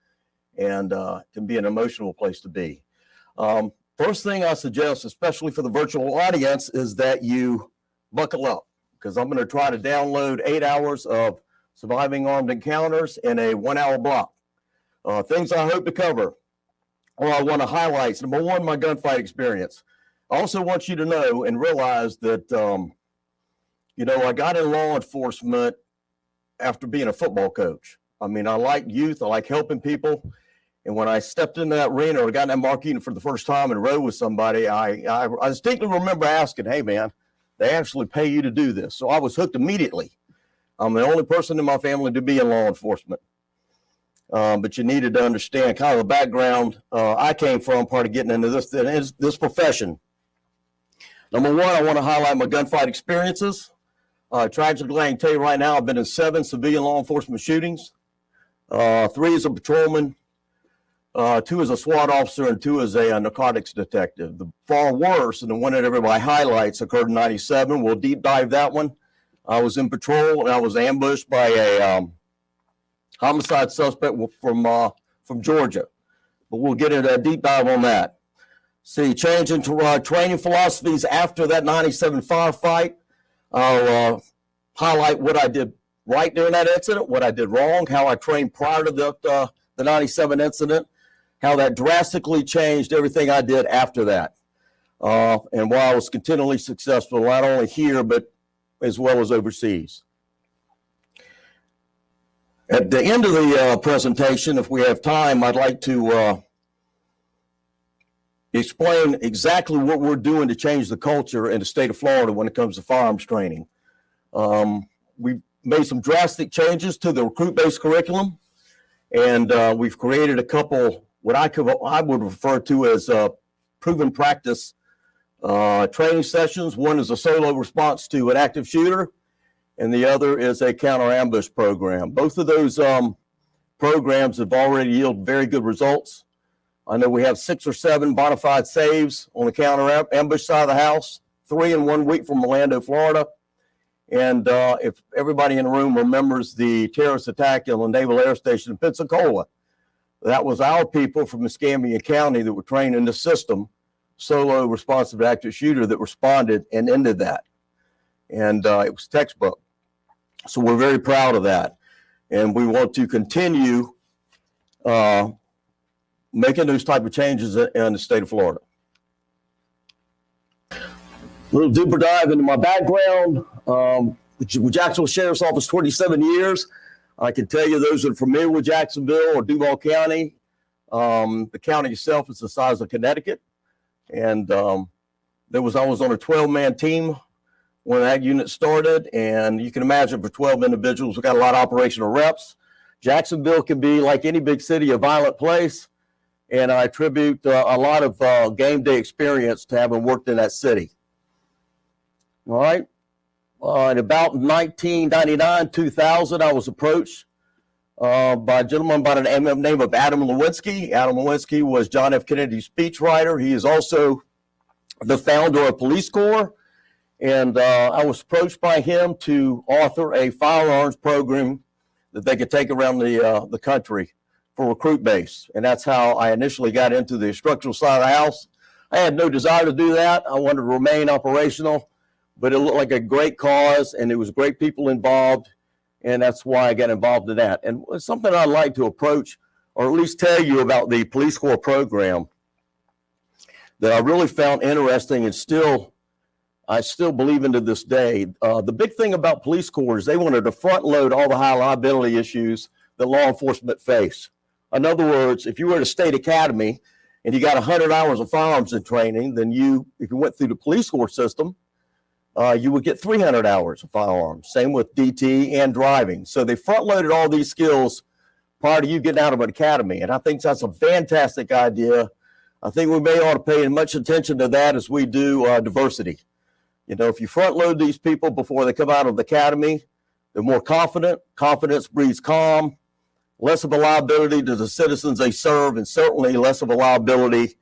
and can be an emotional place to be. First thing I suggest, especially for the virtual audience, is that you buckle up, because I'm going to try to download 8 hours of surviving armed encounters in a 1 hour block. Things I hope to cover, or I want to highlight. Number one, my gunfight experience. I also want you to know and realize that, I got in law enforcement after being a football coach. I mean, I like youth. I like helping people. And when I stepped into that arena or got in that marquee for the first time and rode with somebody, I distinctly remember asking, hey, man, they actually pay you to do this. So I was hooked immediately. I'm the only person in my family to be in law enforcement. But you needed to understand kind of the background I came from, part of getting into this profession. Number one, I want to highlight my gunfight experiences. Tragically, I can tell you right now, I've been in 7 civilian law enforcement shootings, 3 as a patrolman, 2 as a SWAT officer, and 2 as a narcotics detective. The far worst, and the one that everybody highlights, occurred in 97. We'll deep dive that one. I was in patrol, and I was ambushed by a homicide suspect from Georgia. But we'll get into a deep dive on that. See, change into training philosophies after that 97 firefight. I'll highlight what I did right during that incident, what I did wrong, how I trained prior to the 97 incident, how that drastically changed everything I did after that. And why I was continually successful, not only here, but as well as overseas. At the end of the presentation, if we have time, I'd like to explain exactly what we're doing to change the culture in the state of Florida when it comes to firearms training. We've made some drastic changes to the recruit-based curriculum, and we've created a couple what I would refer to as proven practice training sessions. One is a solo response to an active shooter, and the other is a counter ambush program. Both of those programs have already yielded very good results. I know we have 6 or 7 bona fide saves on the counter ambush side of the house, 3 in 1 week from Orlando, Florida. And if everybody in the room remembers the terrorist attack on the Naval Air Station in Pensacola, that was our people from Escambia County that were trained in the system, solo responsive active shooter, that responded and ended that. And it was textbook. So we're very proud of that. And we want to continue making those type of changes in the state of Florida. A little deeper dive into my background. With Jacksonville Sheriff's Office, 27 years. I can tell you those that are familiar with Jacksonville or Duval County, the county itself is the size of Connecticut. And I was on a 12-man team when that unit started. And you can imagine for 12 individuals, we got a lot of operational reps. Jacksonville can be, like any big city, a violent place. And I attribute a lot of game day experience to having worked in that city. All right. In about 1999, 2000, I was approached by a gentleman by the name of Adam Lewinsky. Adam Lewinsky was John F. Kennedy's speechwriter. He is also the founder of Police Corps. And I was approached by him to author a firearms program that they could take around the country for recruit base. And that's how I initially got into the instructional side of the house. I had no desire to do that. I wanted to remain operational, but it looked like a great cause and there was great people involved. And that's why I got involved in that. And it's something I'd like to approach, or at least tell you about the Police Corps program that I really found interesting and I still believe in to this day. The big thing about Police Corps is they wanted to front load all the high liability issues that law enforcement face. In other words, if you were at a state academy and you got 100 hours of firearms in training, then if you went through the Police Corps system, you would get 300 hours of firearms. Same with DT and driving. So they front loaded all these skills prior to you getting out of an academy. And I think that's a fantastic idea. I think we may ought to pay as much attention to that as we do diversity. You know, if you front load these people before they come out of the academy, they're more confident. Confidence breeds calm, less of a liability to the citizens they serve, and certainly less of a liability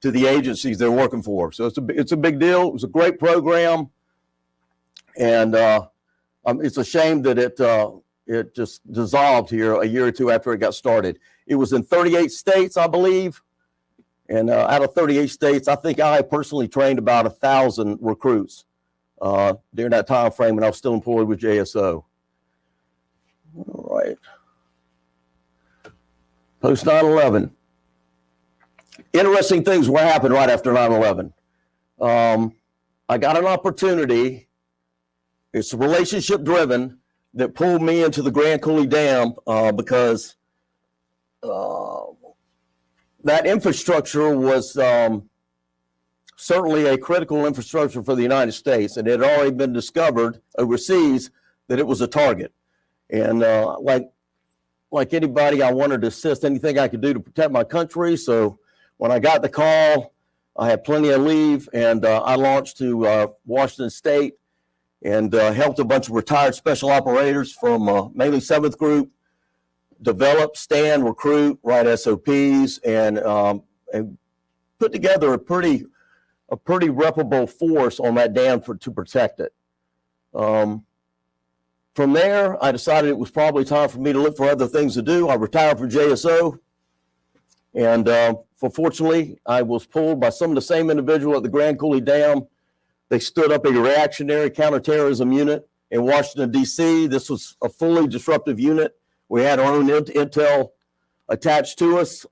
to the agencies they're working for. So it's a big deal. It was a great program. And it's a shame that it just dissolved here a year or two after it got started. It was in 38 states, I believe. And out of 38 states, I think I personally trained about 1,000 recruits during that time frame, and I was still employed with JSO. All right. Post 9/11. Interesting things were happening right after 9/11. I got an opportunity. It's relationship driven that pulled me into the Grand Coulee Dam because that infrastructure was certainly a critical infrastructure for the United States, and it had already been discovered overseas that it was a target. And like anybody, I wanted to assist anything I could do to protect my country. So when I got the call, I had plenty of leave, and I launched to Washington State and helped a bunch of retired special operators from mainly 7th Group develop, stand, recruit, write SOPs, and put together a pretty reputable force on that dam to protect it. From there, I decided it was probably time for me to look for other things to do. I retired from JSO, and fortunately, I was pulled by some of the same individual at the Grand Coulee Dam. They stood up a reactionary counterterrorism unit in Washington, D.C. This was a fully disruptive unit. We had our own intel attached to us.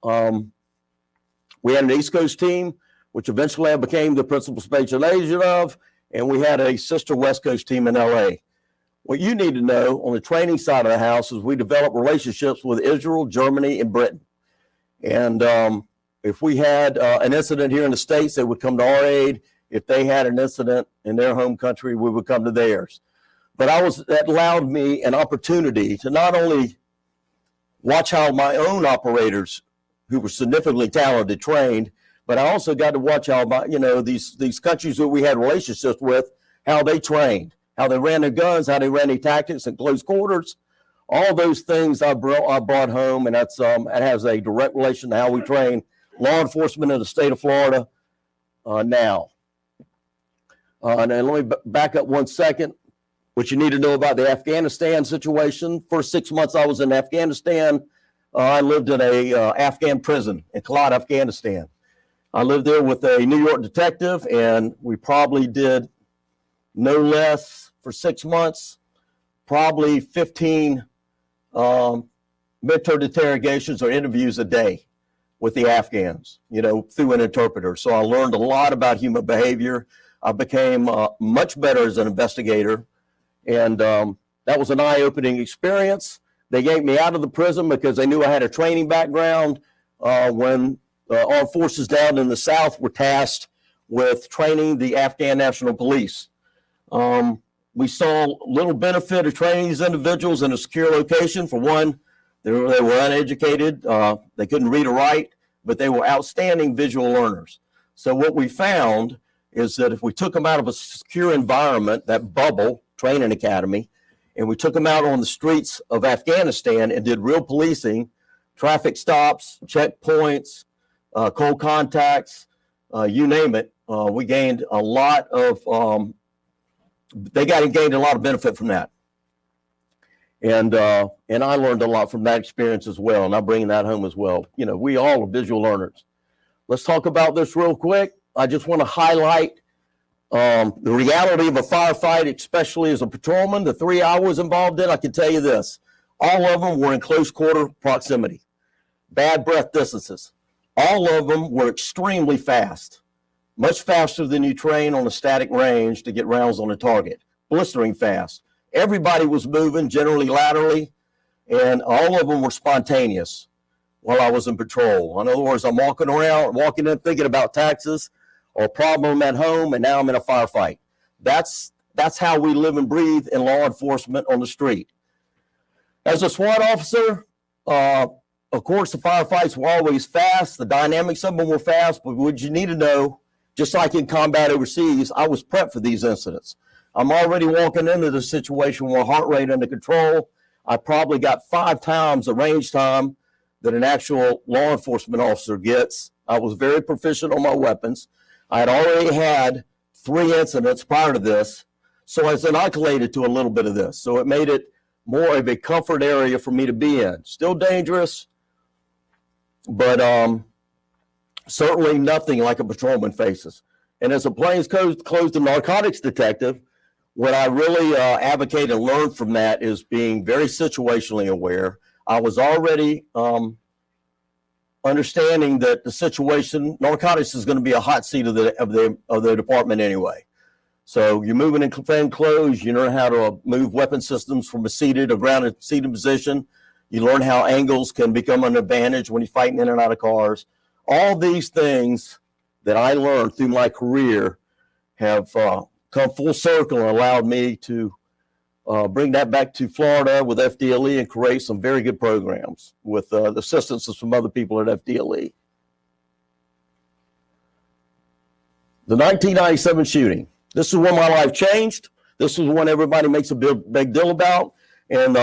We had an East Coast team, which eventually I became the principal special agent of, and we had a sister West Coast team in L.A. What you need to know on the training side of the house is we develop relationships with Israel, Germany, and Britain. And if we had an incident here in the States, they would come to our aid. If they had an incident in their home country, we would come to theirs. But that allowed me an opportunity to not only watch how my own operators, who were significantly talented, trained, but I also got to watch how these countries that we had relationships with, how they trained, how they ran their guns, how they ran their tactics in close quarters. All those things I brought home, and that has a direct relation to how we train law enforcement in the state of Florida now. And then let me back up 1 second. What you need to know about the Afghanistan situation. First 6 months I was in Afghanistan, I lived in a Afghan prison in Kalat, Afghanistan. I lived there with a New York detective, and we probably did no less for 6 months, probably 15 method interrogations or interviews a day with the Afghans, through an interpreter. So I learned a lot about human behavior. I became much better as an investigator, and that was an eye-opening experience. They yanked me out of the prison because they knew I had a training background. When armed forces down in the South were tasked with training the Afghan National Police. We saw little benefit of training these individuals in a secure location. For one, they were uneducated. They couldn't read or write, but they were outstanding visual learners. So what we found is that if we took them out of a secure environment, that bubble training academy, and we took them out on the streets of Afghanistan and did real policing, traffic stops, checkpoints, cold contacts, you name it, we gained a lot of gained a lot of benefit from that. And I learned a lot from that experience as well, and I'm bringing that home as well. We all are visual learners. Let's talk about this real quick. I just want to highlight the reality of a firefight, especially as a patrolman. The 3 hours involved in, I can tell you this, all of them were in close quarter proximity, bad breath distances. All of them were extremely fast, much faster than you train on a static range to get rounds on a target, blistering fast. Everybody was moving, generally laterally, and all of them were spontaneous while I was in patrol. In other words, I'm walking in thinking about taxes or a problem at home, and now I'm in a firefight. That's how we live and breathe in law enforcement on the street. As a SWAT officer, of course, the firefights were always fast. The dynamics of them were fast, but what you need to know, just like in combat overseas, I was prepped for these incidents. I'm already walking into the situation where heart rate under control. I probably got 5 times the range time that an actual law enforcement officer gets. I was very proficient on my weapons. I had already had 3 incidents prior to this, so I was inoculated to a little bit of this. So it made it more of a comfort area for me to be in. Still dangerous, but certainly nothing like a patrolman faces. And as a plainclothes and narcotics detective, what I really advocate and learn from that is being very situationally aware. I was already understanding that the situation, narcotics is going to be a hot seat of the department anyway. So you're moving in plain clothes, you learn how to move weapon systems from a seated or grounded seated position. You learn how angles can become an advantage when you're fighting in and out of cars. All these things that I learned through my career have come full circle and allowed me to bring that back to Florida with FDLE and create some very good programs with the assistance of some other people at FDLE. The 1997 shooting. This is when my life changed. This is when everybody makes a big deal about, and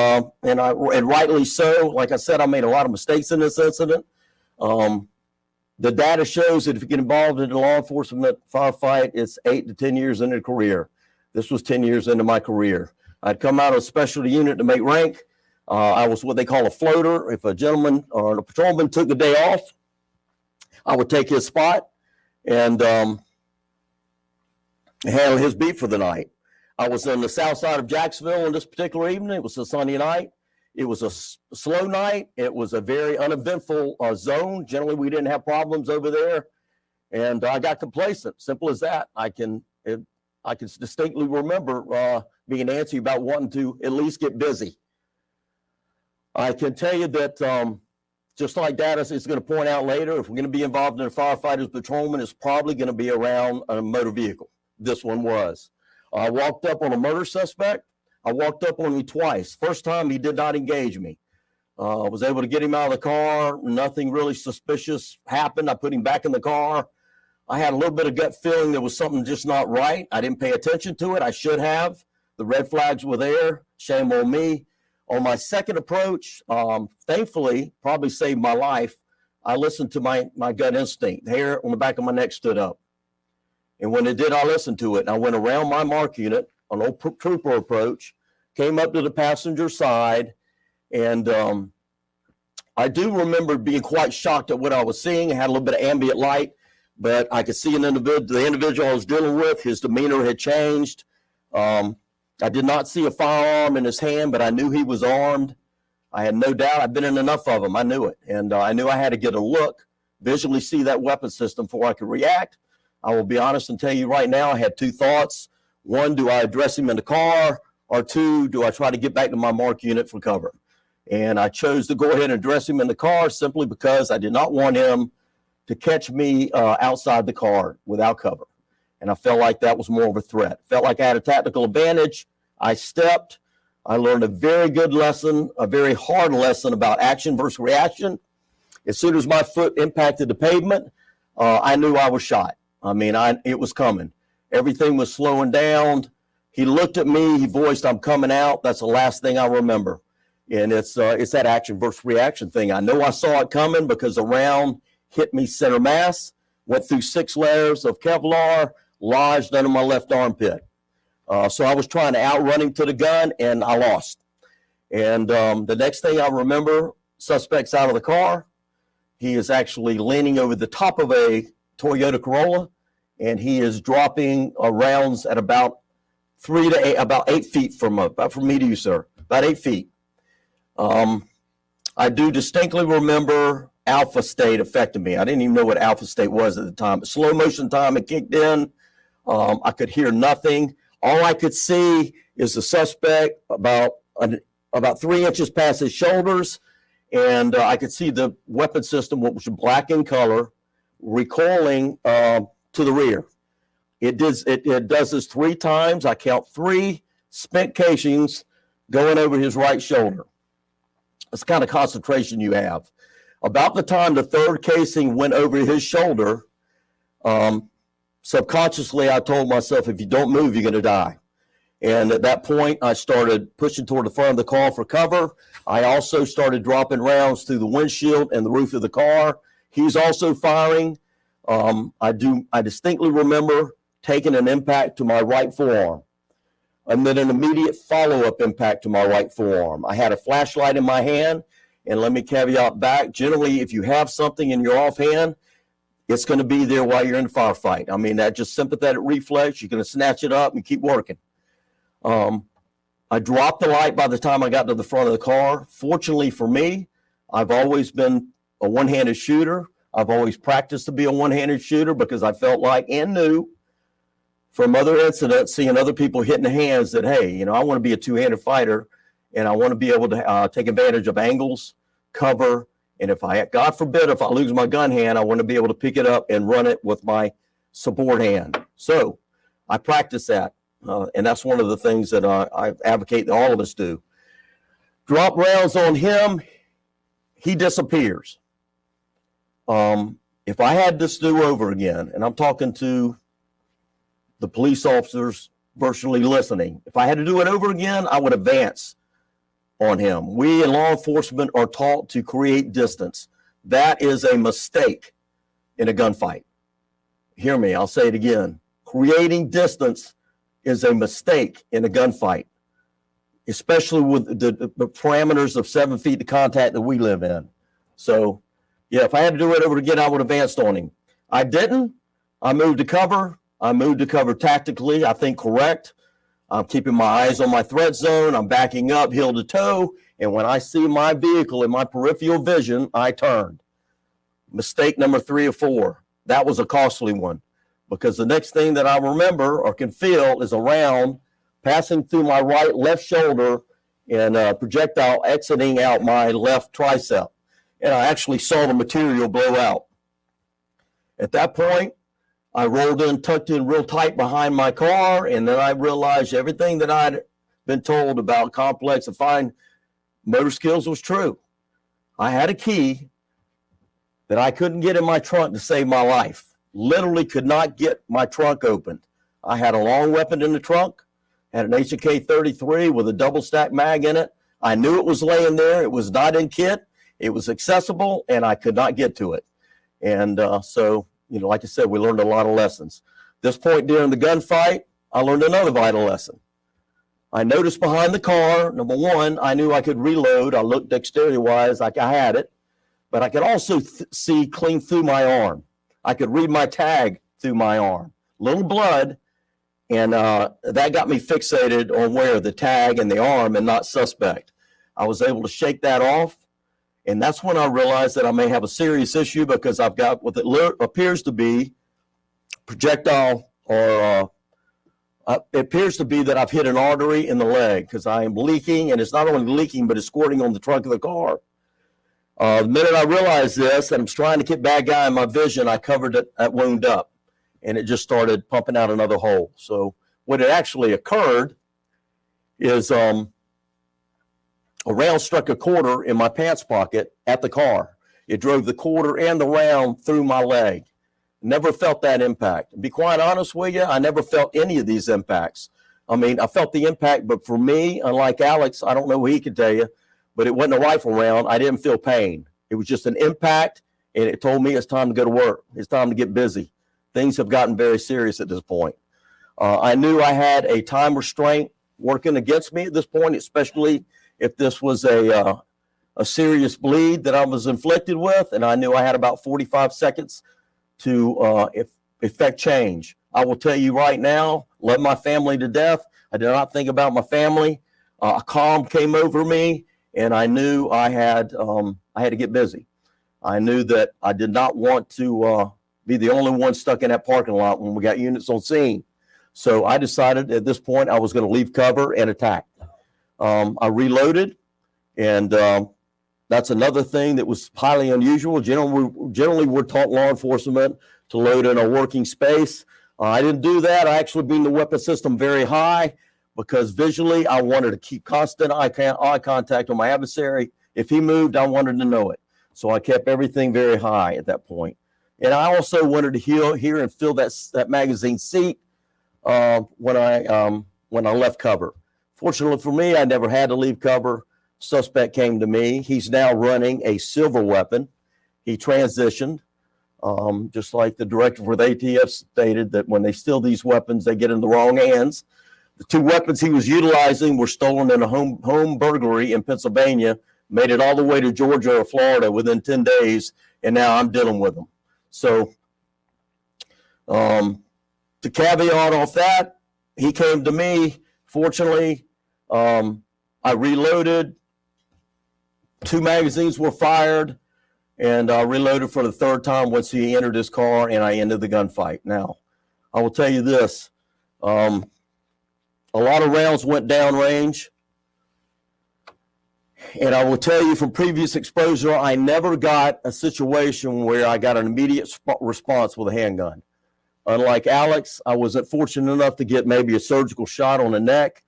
rightly so. Like I said, I made a lot of mistakes in this incident. The data shows that if you get involved in a law enforcement firefight, it's 8 to 10 years into a career. This was 10 years into my career. I'd come out of a specialty unit to make rank. I was what they call a floater. If a gentleman or a patrolman took the day off, I would take his spot and handle his beat for the night. I was on the south side of Jacksonville on this particular evening. It was a Sunday night. It was a slow night. It was a very uneventful zone. Generally, we didn't have problems over there. And I got complacent. Simple as that. I can distinctly remember being antsy about wanting to at least get busy. I can tell you that just like Data is going to point out later, if we're going to be involved in a firefighter's patrolman, it's probably going to be around a motor vehicle. This one was. I walked up on a murder suspect. I walked up on me twice. First time he did not engage me. I was able to get him out of the car. Nothing really suspicious happened. I put him back in the car. I had a little bit of gut feeling there was something just not right. I didn't pay attention to it. I should have. The red flags were there. Shame on me. On my second approach, thankfully, probably saved my life. I listened to my gut instinct. The hair on the back of my neck stood up. And when it did, I listened to it. I went around my mark unit, an old trooper approach, came up to the passenger side, and I do remember being quite shocked at what I was seeing. I had a little bit of ambient light, but I could see the individual I was dealing with, his demeanor had changed. I did not see a firearm in his hand, but I knew he was armed. I had no doubt. I'd been in enough of them. I knew it. And I knew I had to get a look, visually see that weapon system before I could react. I will be honest and tell you right now, I had two thoughts. One, do I address him in the car? Or two, do I try to get back to my mark unit for cover? And I chose to go ahead and address him in the car simply because I did not want him to catch me outside the car without cover. And I felt like that was more of a threat. Felt like I had a tactical advantage. I stepped. I learned a very good lesson, a very hard lesson about action versus reaction. As soon as my foot impacted the pavement, I knew I was shot. I mean, it was coming. Everything was slowing down. He looked at me. He voiced, "I'm coming out." That's the last thing I remember. And it's that action versus reaction thing. I know I saw it coming because the round hit me center mass, went through 6 layers of Kevlar, lodged under my left armpit. So I was trying to outrun him to the gun, and I lost. And the next thing I remember, suspect's out of the car. He is actually leaning over the top of a Toyota Corolla, and he is dropping rounds at about 8 feet from me to you, sir. About 8 feet. I do distinctly remember alpha state affected me. I didn't even know what alpha state was at the time. But slow motion time, it kicked in. I could hear nothing. All I could see is the suspect about 3 inches past his shoulders, and I could see the weapon system, which was black in color, recoiling to the rear. It does this 3 times. I count 3 spent casings going over his right shoulder. That's the kind of concentration you have. About the time the 3rd casing went over his shoulder, subconsciously, I told myself, if you don't move, you're going to die. And at that point, I started pushing toward the front of the car for cover. I also started dropping rounds through the windshield and the roof of the car. He's also firing. I distinctly remember taking an impact to my right forearm, and then an immediate follow-up impact to my right forearm. I had a flashlight in my hand, and let me caveat back. Generally, if you have something in your offhand, it's going to be there while you're in the firefight. I mean, that just sympathetic reflex. You're going to snatch it up and keep working. I dropped the light by the time I got to the front of the car. Fortunately for me, I've always been a one-handed shooter. I've always practiced to be a one-handed shooter because I felt like and knew from other incidents, seeing other people hitting the hands, that, hey, I want to be a two-handed fighter, and I want to be able to take advantage of angles, cover, and God forbid, if I lose my gun hand, I want to be able to pick it up and run it with my support hand. So I practice that, and that's one of the things that I advocate that all of us do. Drop rounds on him, he disappears. If I had this do over again, and I'm talking to the police officers virtually listening, if I had to do it over again, I would advance on him. We in law enforcement are taught to create distance. That is a mistake in a gunfight. Hear me, I'll say it again. Creating distance is a mistake in a gunfight, especially with the parameters of 7 feet to contact that we live in. So, yeah, if I had to do it over again, I would have advanced on him. I didn't. I moved to cover. I moved to cover tactically, I think correct. I'm keeping my eyes on my threat zone. I'm backing up heel to toe. And when I see my vehicle in my peripheral vision, I turned. Mistake number 3 or 4. That was a costly one, because the next thing that I remember or can feel is a round passing through my left shoulder and a projectile exiting out my left tricep. And I actually saw the material blow out. At that point, I rolled in, tucked in real tight behind my car, and then I realized everything that I'd been told about complex and fine motor skills was true. I had a key that I couldn't get in my trunk to save my life. Literally could not get my trunk opened. I had a long weapon in the trunk, had an H&K-33 with a double stack mag in it. I knew it was laying there. It was not in kit. It was accessible, and I could not get to it. And so, like I said, we learned a lot of lessons. This point during the gunfight, I learned another vital lesson. I noticed behind the car, number one, I knew I could reload. I looked dexterity-wise like I had it, but I could also see clean through my arm. I could read my tag through my arm. Little blood, and that got me fixated on where the tag and the arm and not suspect. I was able to shake that off, and that's when I realized that I may have a serious issue because I've got what it appears to be projectile or it appears to be that I've hit an artery in the leg because I am leaking, and it's not only leaking, but it's squirting on the trunk of the car. The minute I realized this, and I'm trying to get bad guy in my vision, I covered that wound up, and it just started pumping out another hole. So what had actually occurred is a round struck a quarter in my pants pocket at the car. It drove the quarter and the round through my leg. Never felt that impact. To be quite honest with you, I never felt any of these impacts. I mean, I felt the impact, but for me, unlike Alex, I don't know what he could tell you, but it wasn't a rifle round. I didn't feel pain. It was just an impact, and it told me it's time to go to work. It's time to get busy. Things have gotten very serious at this point. I knew I had a time restraint working against me at this point, especially if this was a serious bleed that I was inflicted with, and I knew I had about 45 seconds to effect change. I will tell you right now, love my family to death. I did not think about my family. A calm came over me, and I knew I had to get busy. I knew that I did not want to be the only one stuck in that parking lot when we got units on scene. So I decided at this point I was going to leave cover and attack. I reloaded, and that's another thing that was highly unusual. Generally, we're taught law enforcement to load in a working space. I didn't do that. I actually beamed the weapon system very high because visually I wanted to keep constant eye contact on my adversary. If he moved, I wanted to know it. So I kept everything very high at that point. And I also wanted to hear and feel that magazine seat when I left cover. Fortunately for me, I never had to leave cover. Suspect came to me. He's now running a silver weapon. He transitioned, just like the director for the ATF stated that when they steal these weapons, they get in the wrong hands. The two weapons he was utilizing were stolen in a home burglary in Pennsylvania, made it all the way to Georgia or Florida within 10 days, and now I'm dealing with them. So to caveat off that, he came to me. Fortunately, I reloaded. 2 magazines were fired, and I reloaded for the 3rd time once he entered his car, and I ended the gunfight. Now, I will tell you this. A lot of rounds went downrange, and I will tell you from previous exposure, I never got a situation where I got an immediate response with a handgun. Unlike Alex, I wasn't fortunate enough to get maybe a surgical shot on the neck,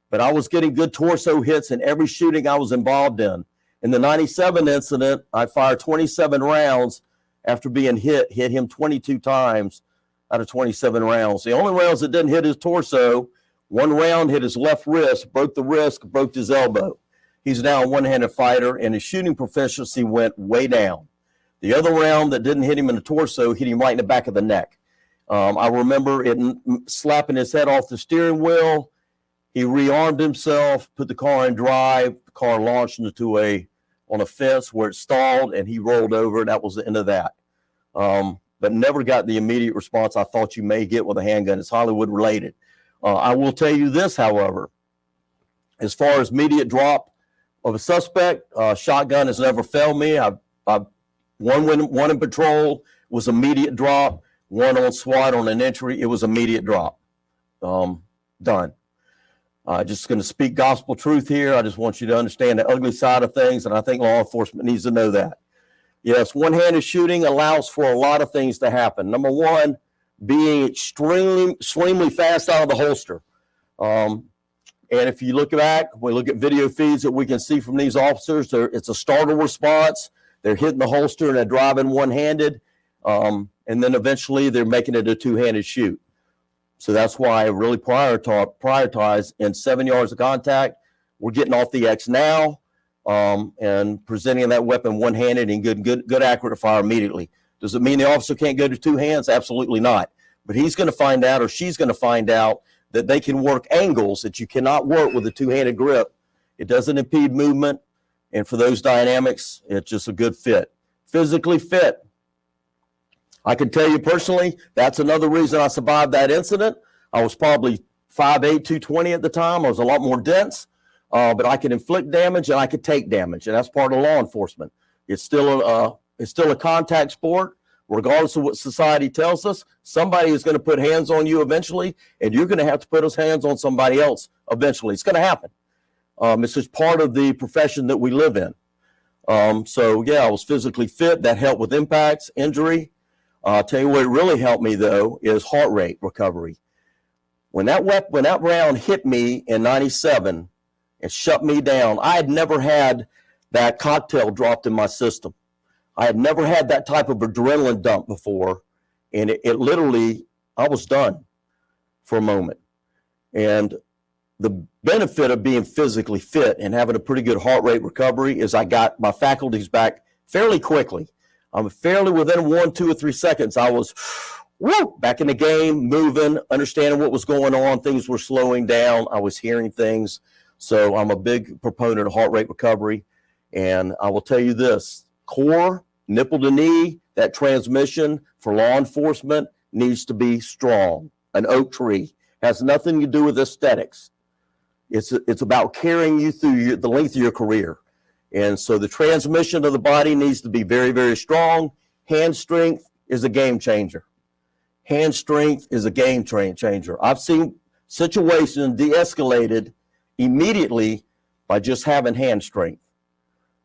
but I was getting good torso hits in every shooting I was involved in. In the 97 incident, I fired 27 rounds after being hit him 22 times out of 27 rounds. The only rounds that didn't hit his torso, one round hit his left wrist, broke the wrist, broke his elbow. He's now a one-handed fighter, and his shooting proficiency went way down. The other round that didn't hit him in the torso hit him right in the back of the neck. I remember it slapping his head off the steering wheel. He rearmed himself, put the car in drive. The car launched on a fence where it stalled, and he rolled over, and that was the end of that. But never got the immediate response I thought you may get with a handgun. It's Hollywood related. I will tell you this, however, as far as immediate drop of a suspect, shotgun has never failed me. One in patrol was immediate drop. One on SWAT on an entry, it was immediate drop. Done. Just going to speak gospel truth here. I just want you to understand the ugly side of things, and I think law enforcement needs to know that. Yes, one-handed shooting allows for a lot of things to happen. Number one, being extremely fast out of the holster. And if you look back, we look at video feeds that we can see from these officers, it's a startle response. They're hitting the holster and they're driving one-handed. And then eventually they're making it a two-handed shoot. So that's why I really prioritize in 7 yards of contact. We're getting off the X now and presenting that weapon one-handed and good accurate fire immediately. Does it mean the officer can't go to two hands? Absolutely not. But he's going to find out, or she's going to find out, that they can work angles that you cannot work with a two-handed grip. It doesn't impede movement. And for those dynamics, it's just a good fit. Physically fit. I can tell you personally, that's another reason I survived that incident. I was probably 5'8", 220 at the time. I was a lot more dense, but I could inflict damage and I could take damage. And that's part of law enforcement. It's still a contact sport. Regardless of what society tells us, somebody is going to put hands on you eventually, and you're going to have to put those hands on somebody else eventually. It's going to happen. It's just part of the profession that we live in. So, yeah, I was physically fit. That helped with impacts, injury. I'll tell you what really helped me, though, is heart rate recovery. When that round hit me in 97 and shut me down, I had never had that cocktail dropped in my system. I had never had that type of adrenaline dump before, and it literally, I was done for a moment. And the benefit of being physically fit and having a pretty good heart rate recovery is I got my faculties back fairly quickly. Fairly within 1, 2, or 3 seconds, I was back in the game, moving, understanding what was going on. Things were slowing down. I was hearing things. So I'm a big proponent of heart rate recovery. And I will tell you this, core, nipple to knee, that transmission for law enforcement needs to be strong. An oak tree has nothing to do with aesthetics. It's about carrying you through the length of your career. And so the transmission of the body needs to be very, very strong. Hand strength is a game changer. Hand strength is a game changer. I've seen situations de-escalated immediately by just having hand strength.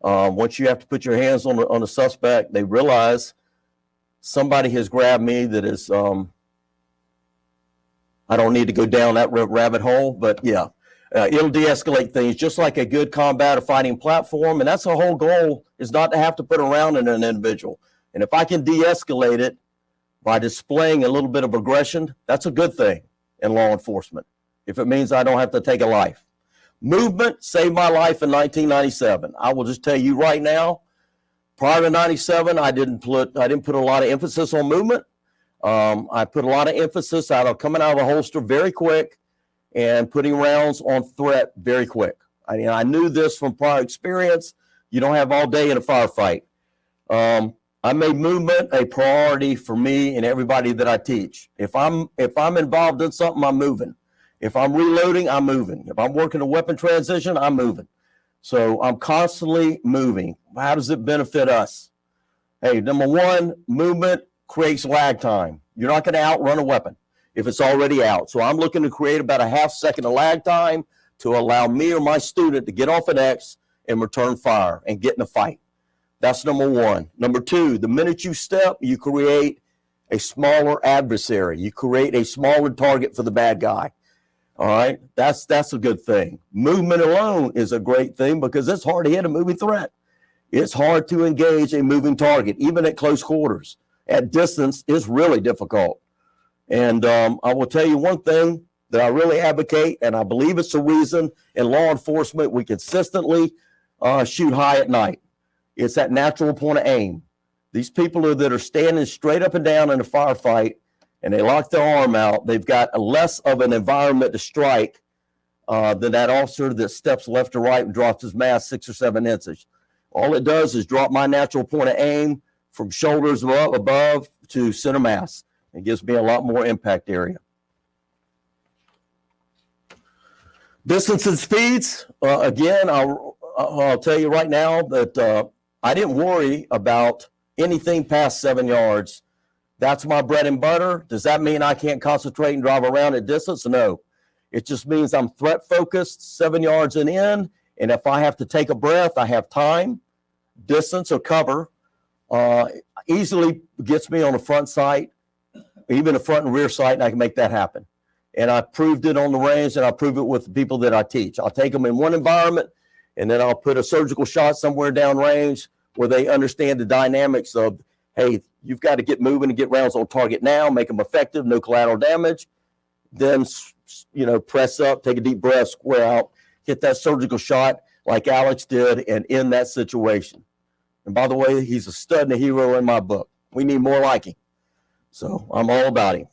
Once you have to put your hands on a suspect, they realize somebody has grabbed me that is, I don't need to go down that rabbit hole, but yeah, it'll de-escalate things just like a good combat or fighting platform. And that's the whole goal, is not to have to put a round in an individual. And if I can de-escalate it by displaying a little bit of aggression, that's a good thing in law enforcement, if it means I don't have to take a life. Movement saved my life in 1997. I will just tell you right now, prior to 97, I didn't put a lot of emphasis on movement. I put a lot of emphasis coming out of the holster very quick and putting rounds on threat very quick. I knew this from prior experience. You don't have all day in a firefight. I made movement a priority for me and everybody that I teach. If I'm involved in something, I'm moving. If I'm reloading, I'm moving. If I'm working a weapon transition, I'm moving. So I'm constantly moving. How does it benefit us? Hey, number one, movement creates lag time. You're not going to outrun a weapon if it's already out. So I'm looking to create about a half second of lag time to allow me or my student to get off an X and return fire and get in a fight. That's number one. Number two, the minute you step, you create a smaller adversary. You create a smaller target for the bad guy. All right, that's a good thing. Movement alone is a great thing because it's hard to hit a moving threat. It's hard to engage a moving target, even at close quarters. At distance, it's really difficult. And I will tell you one thing that I really advocate, and I believe it's the reason in law enforcement we consistently shoot high at night. It's that natural point of aim. These people that are standing straight up and down in a firefight, and they lock their arm out, they've got a less of an environment to strike than that officer that steps left to right and drops his mask 6 or 7 inches. All it does is drop my natural point of aim from shoulders above to center mass. It gives me a lot more impact area. Distance and speeds, again, I'll tell you right now that I didn't worry about anything past 7 yards. That's my bread and butter. Does that mean I can't concentrate and drive around at distance? No. It just means I'm threat focused 7 yards and in. And if I have to take a breath, I have time, distance, or cover. Easily gets me on the front sight, even the front and rear sight, and I can make that happen. and I proved it on the range, and I prove it with the people that I teach. I'll take them in one environment, and then I'll put a surgical shot somewhere down range where they understand the dynamics of, hey, you've got to get moving and get rounds on target now, make them effective, no collateral damage. Then, you know, press up, take a deep breath, square out, get that surgical shot like Alex did, and end that situation. And by the way, he's a stud and a hero in my book. We need more like him. So I'm all about him.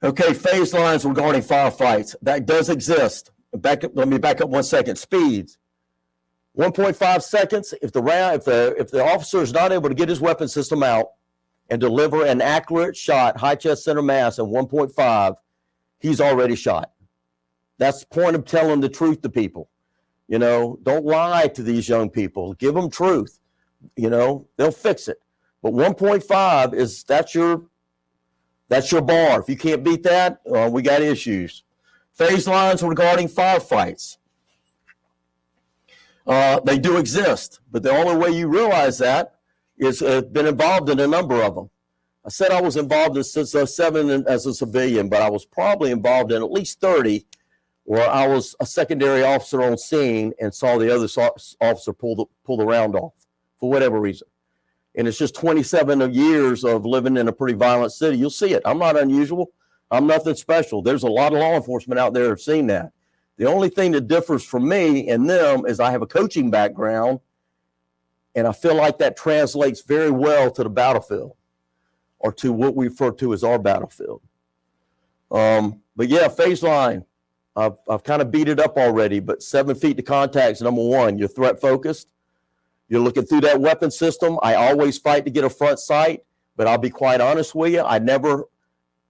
Okay, phase lines regarding firefights. That does exist. Let me back up 1 second. Speeds. 1.5 seconds. If the officer is not able to get his weapon system out and deliver an accurate shot, high chest center mass at 1.5, he's already shot. That's the point of telling the truth to people. You know, don't lie to these young people. Give them truth. You know, they'll fix it. But 1.5 is that's your bar. If you can't beat that, we got issues. Phase lines regarding firefights. They do exist, but the only way you realize that is been involved in a number of them. I said I was involved in since 07 as a civilian, but I was probably involved in at least 30 where I was a secondary officer on scene and saw the other officer pull the round off for whatever reason. And it's just 27 years of living in a pretty violent city. You'll see it. I'm not unusual. I'm nothing special. There's a lot of law enforcement out there who've seen that. The only thing that differs from me and them is I have a coaching background, and I feel like that translates very well to the battlefield, or to what we refer to as our battlefield. But yeah, phase line. I've kind of beat it up already, but 7 feet to contact is number one. You're threat focused. You're looking through that weapon system. I always fight to get a front sight, but I'll be quite honest with you. I never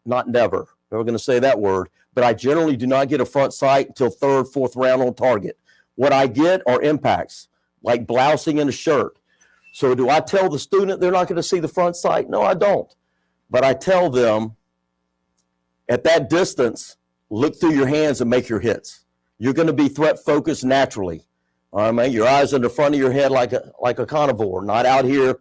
going to say that word, but I generally do not get a front sight until third, fourth round on target. What I get are impacts, like blousing in a shirt. So do I tell the student they're not going to see the front sight? No, I don't. But I tell them at that distance, look through your hands and make your hits. You're going to be threat focused naturally. All right, your eyes in the front of your head like a carnivore, not out here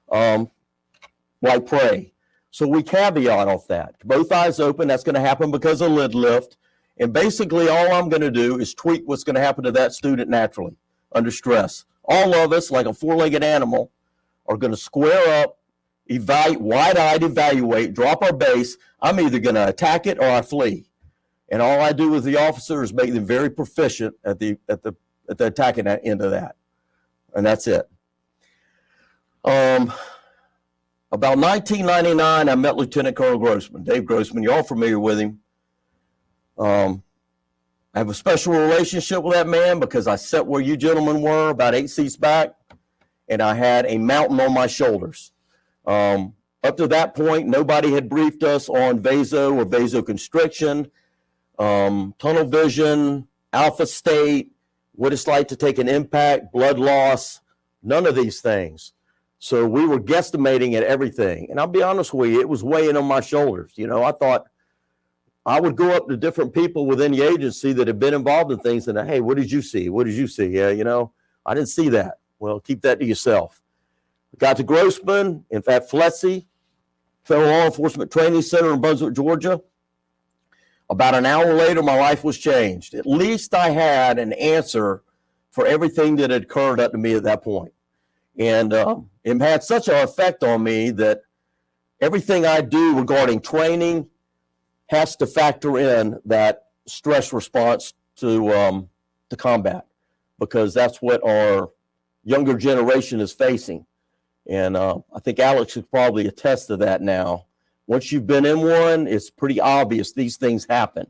like prey. So we caveat off that. Both eyes open, that's going to happen because of lid lift. And basically all I'm going to do is tweak what's going to happen to that student naturally under stress. All of us, like a four-legged animal, are going to square up, wide-eyed evaluate, drop our base. I'm either going to attack it or I flee. And all I do with the officer is make them very proficient at the attacking end of that. And that's it. About 1999, I met Lieutenant Colonel Grossman, Dave Grossman. You're all familiar with him. I have a special relationship with that man because I sat where you gentlemen were, about 8 seats back, and I had a mountain on my shoulders. Up to that point, nobody had briefed us on vaso or vasoconstriction, tunnel vision, alpha state, what it's like to take an impact, blood loss, none of these things. So we were guesstimating at everything. And I'll be honest with you, it was weighing on my shoulders. You know, I thought I would go up to different people within the agency that had been involved in things and, hey, what did you see? What did you see? Yeah, you know, I didn't see that. Well, keep that to yourself. Got to Grossman, in fact, FLETC, Federal Law Enforcement Training Center in Brunswick, Georgia. About an hour later, my life was changed. At least I had an answer for everything that had occurred up to me at that point. And it had such an effect on me that everything I do regarding training has to factor in that stress response to combat, because that's what our younger generation is facing. And I think Alex could probably attest to that now. Once you've been in one, it's pretty obvious these things happen.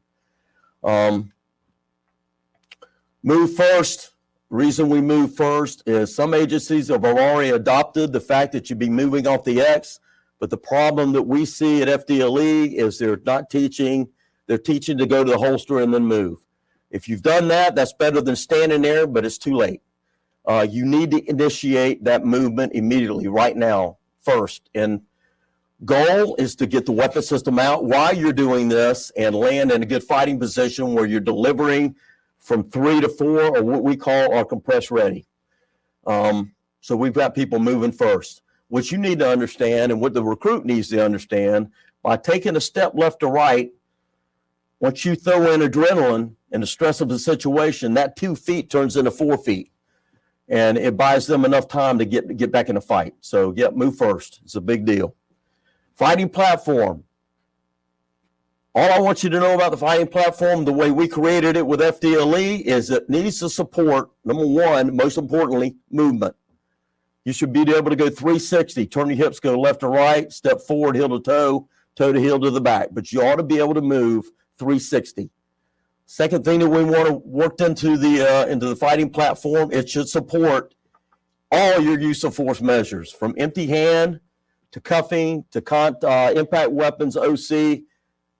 Move first. Reason we move first is some agencies have already adopted the fact that you'd be moving off the X, but the problem that we see at FDLE is they're not teaching, they're teaching to go to the holster and then move. If you've done that, that's better than standing there, but it's too late. You need to initiate that movement immediately, right now, first. And goal is to get the weapon system out while you're doing this and land in a good fighting position where you're delivering from 3 to 4, or what we call our compress ready. So we've got people moving first. What you need to understand, and what the recruit needs to understand, by taking a step left to right, Once you throw in adrenaline and the stress of the situation, that 2 feet turns into 4 feet. And it buys them enough time to get back in the fight. So, yeah, move first. It's a big deal. Fighting platform. All I want you to know about the fighting platform, the way we created it with FDLE, is it needs to support, number one, most importantly, movement. You should be able to go 360, turn your hips, go left to right, step forward, heel to toe, toe to heel to the back. But you ought to be able to move 360. Second thing that we want to work into the fighting platform, it should support all your use of force measures, from empty hand to cuffing to impact weapons, OC,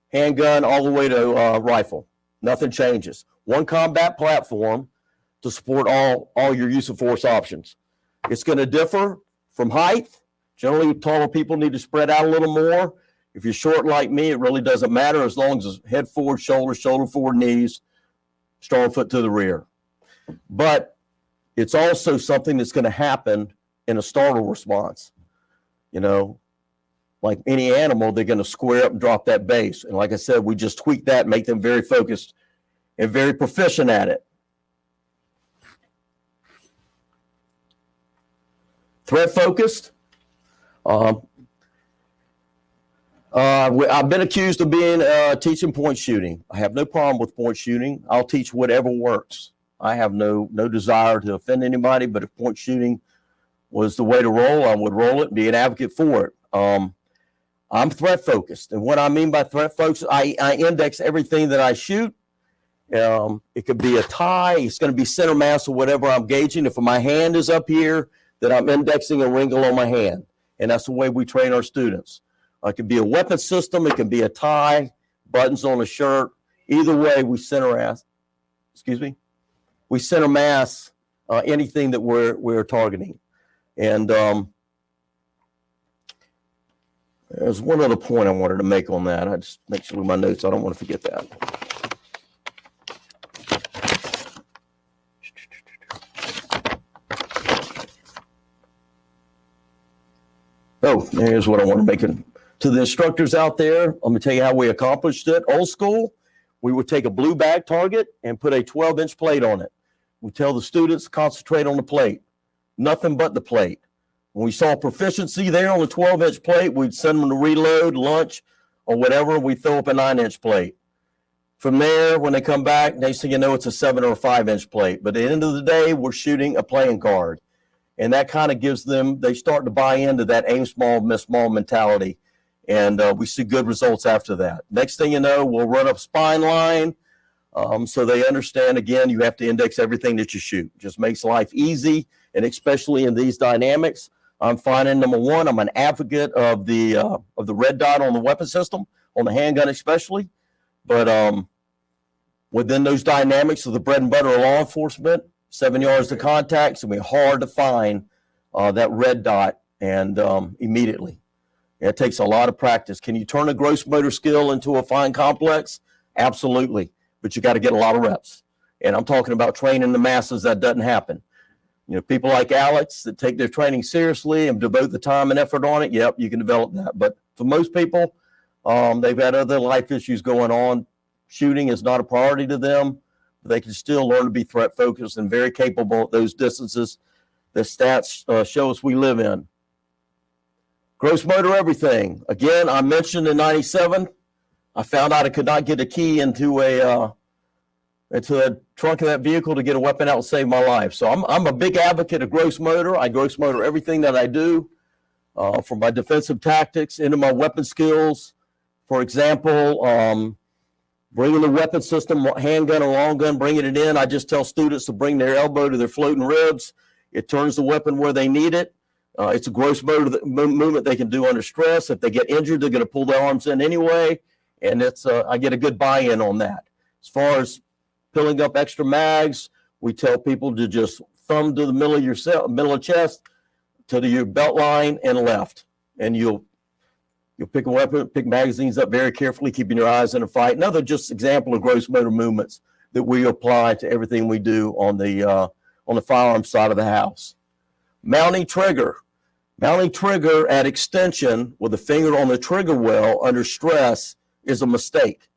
handgun, all the way to rifle. Nothing changes. One combat platform to support all your use of force options. It's going to differ from height. Generally, taller people need to spread out a little more. If you're short like me, it really doesn't matter as long as it's head forward, shoulder forward, knees, strong foot to the rear. But it's also something that's going to happen in a startle response. You know, like any animal, they're going to square up and drop that base. And like I said, we just tweak that, make them very focused and very proficient at it. Threat focused. I've been accused of teaching point shooting. I have no problem with point shooting. I'll teach whatever works. I have no desire to offend anybody, but if point shooting was the way to roll, I would roll it and be an advocate for it. I'm threat focused. And what I mean by threat focused, I index everything that I shoot. It could be a tie. It's going to be center mass or whatever I'm gauging. If my hand is up here, then I'm indexing a wrinkle on my hand. And that's the way we train our students. It could be a weapon system. It could be a tie, buttons on a shirt. Either way, we center mass anything that we're targeting. And there's one other point I wanted to make on that. I just make sure with my notes, I don't want to forget that. Oh, here's what I want to make it. To the instructors out there, let me tell you how we accomplished it. Old school, we would take a blue bag target and put a 12-inch plate on it. We tell the students, concentrate on the plate, nothing but the plate. When we saw proficiency there on the 12-inch plate, we'd send them to reload, lunch, or whatever. We throw up a 9-inch plate. From there, when they come back, next thing you know, it's a 7 or a 5-inch plate. But at the end of the day, we're shooting a playing card. And that kind of gives them, they start to buy into that aim small, miss small mentality. And we see good results after that. Next thing you know, we'll run up spine line. So they understand, again, you have to index everything that you shoot. Just makes life easy. And especially in these dynamics, I'm finding, number one, I'm an advocate of the red dot on the weapon system, on the handgun especially. But within those dynamics of the bread and butter of law enforcement, 7 yards to contact, it's going to be hard to find that red dot and immediately. It takes a lot of practice. Can you turn a gross motor skill into a fine complex? Absolutely. But you got to get a lot of reps. And I'm talking about training the masses. That doesn't happen. You know, people like Alex that take their training seriously and devote the time and effort on it, yep, you can develop that. But for most people, they've had other life issues going on. Shooting is not a priority to them. But they can still learn to be threat focused and very capable at those distances that stats show us we live in. Gross motor everything. Again, I mentioned in 97, I found out I could not get a key into the trunk of that vehicle to get a weapon out and save my life. So I'm a big advocate of gross motor. I gross motor everything that I do, from my defensive tactics into my weapon skills. For example, bringing the weapon system, handgun or long gun, bringing it in. I just tell students to bring their elbow to their floating ribs. It turns the weapon where they need it. It's a gross motor movement they can do under stress. If they get injured, they're going to pull their arms in anyway. And I get a good buy-in on that. As far as filling up extra mags, we tell people to just thumb to the middle of middle of chest to your belt line and left. And you'll pick a weapon, pick magazines up very carefully, keeping your eyes in a fight. Another just example of gross motor movements that we apply to everything we do on the firearm side of the house. Mounting trigger. Mounting trigger at extension with a finger on the trigger well under stress is a mistake.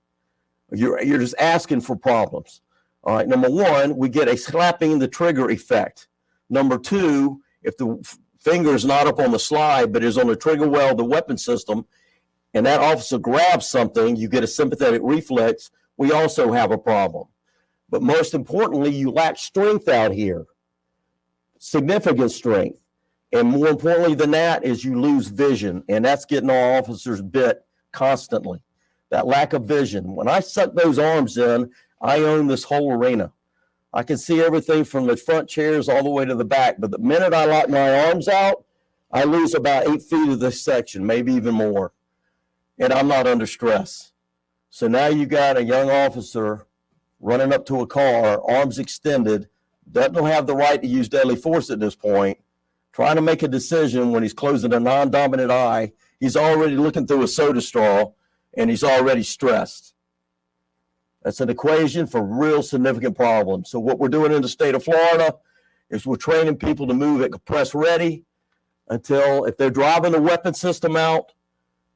You're just asking for problems. All right. Number one, we get a slapping the trigger effect. Number two, if the finger is not up on the slide, but is on the trigger well of the weapon system, and that officer grabs something, you get a sympathetic reflex. We also have a problem. But most importantly, you lack strength out here, significant strength. And more importantly than that is you lose vision, and that's getting our officers bit constantly. That lack of vision. When I suck those arms in, I own this whole arena. I can see everything from the front chairs all the way to the back, but the minute I lock my arms out, I lose about 8 feet of this section, maybe even more. And I'm not under stress. So now you got a young officer running up to a car, arms extended, doesn't have the right to use deadly force at this point, trying to make a decision when he's closing a non-dominant eye. He's already looking through a soda straw, and he's already stressed. That's an equation for real significant problems. So what we're doing in the state of Florida is we're training people to move at press ready until, if they're driving the weapon system out,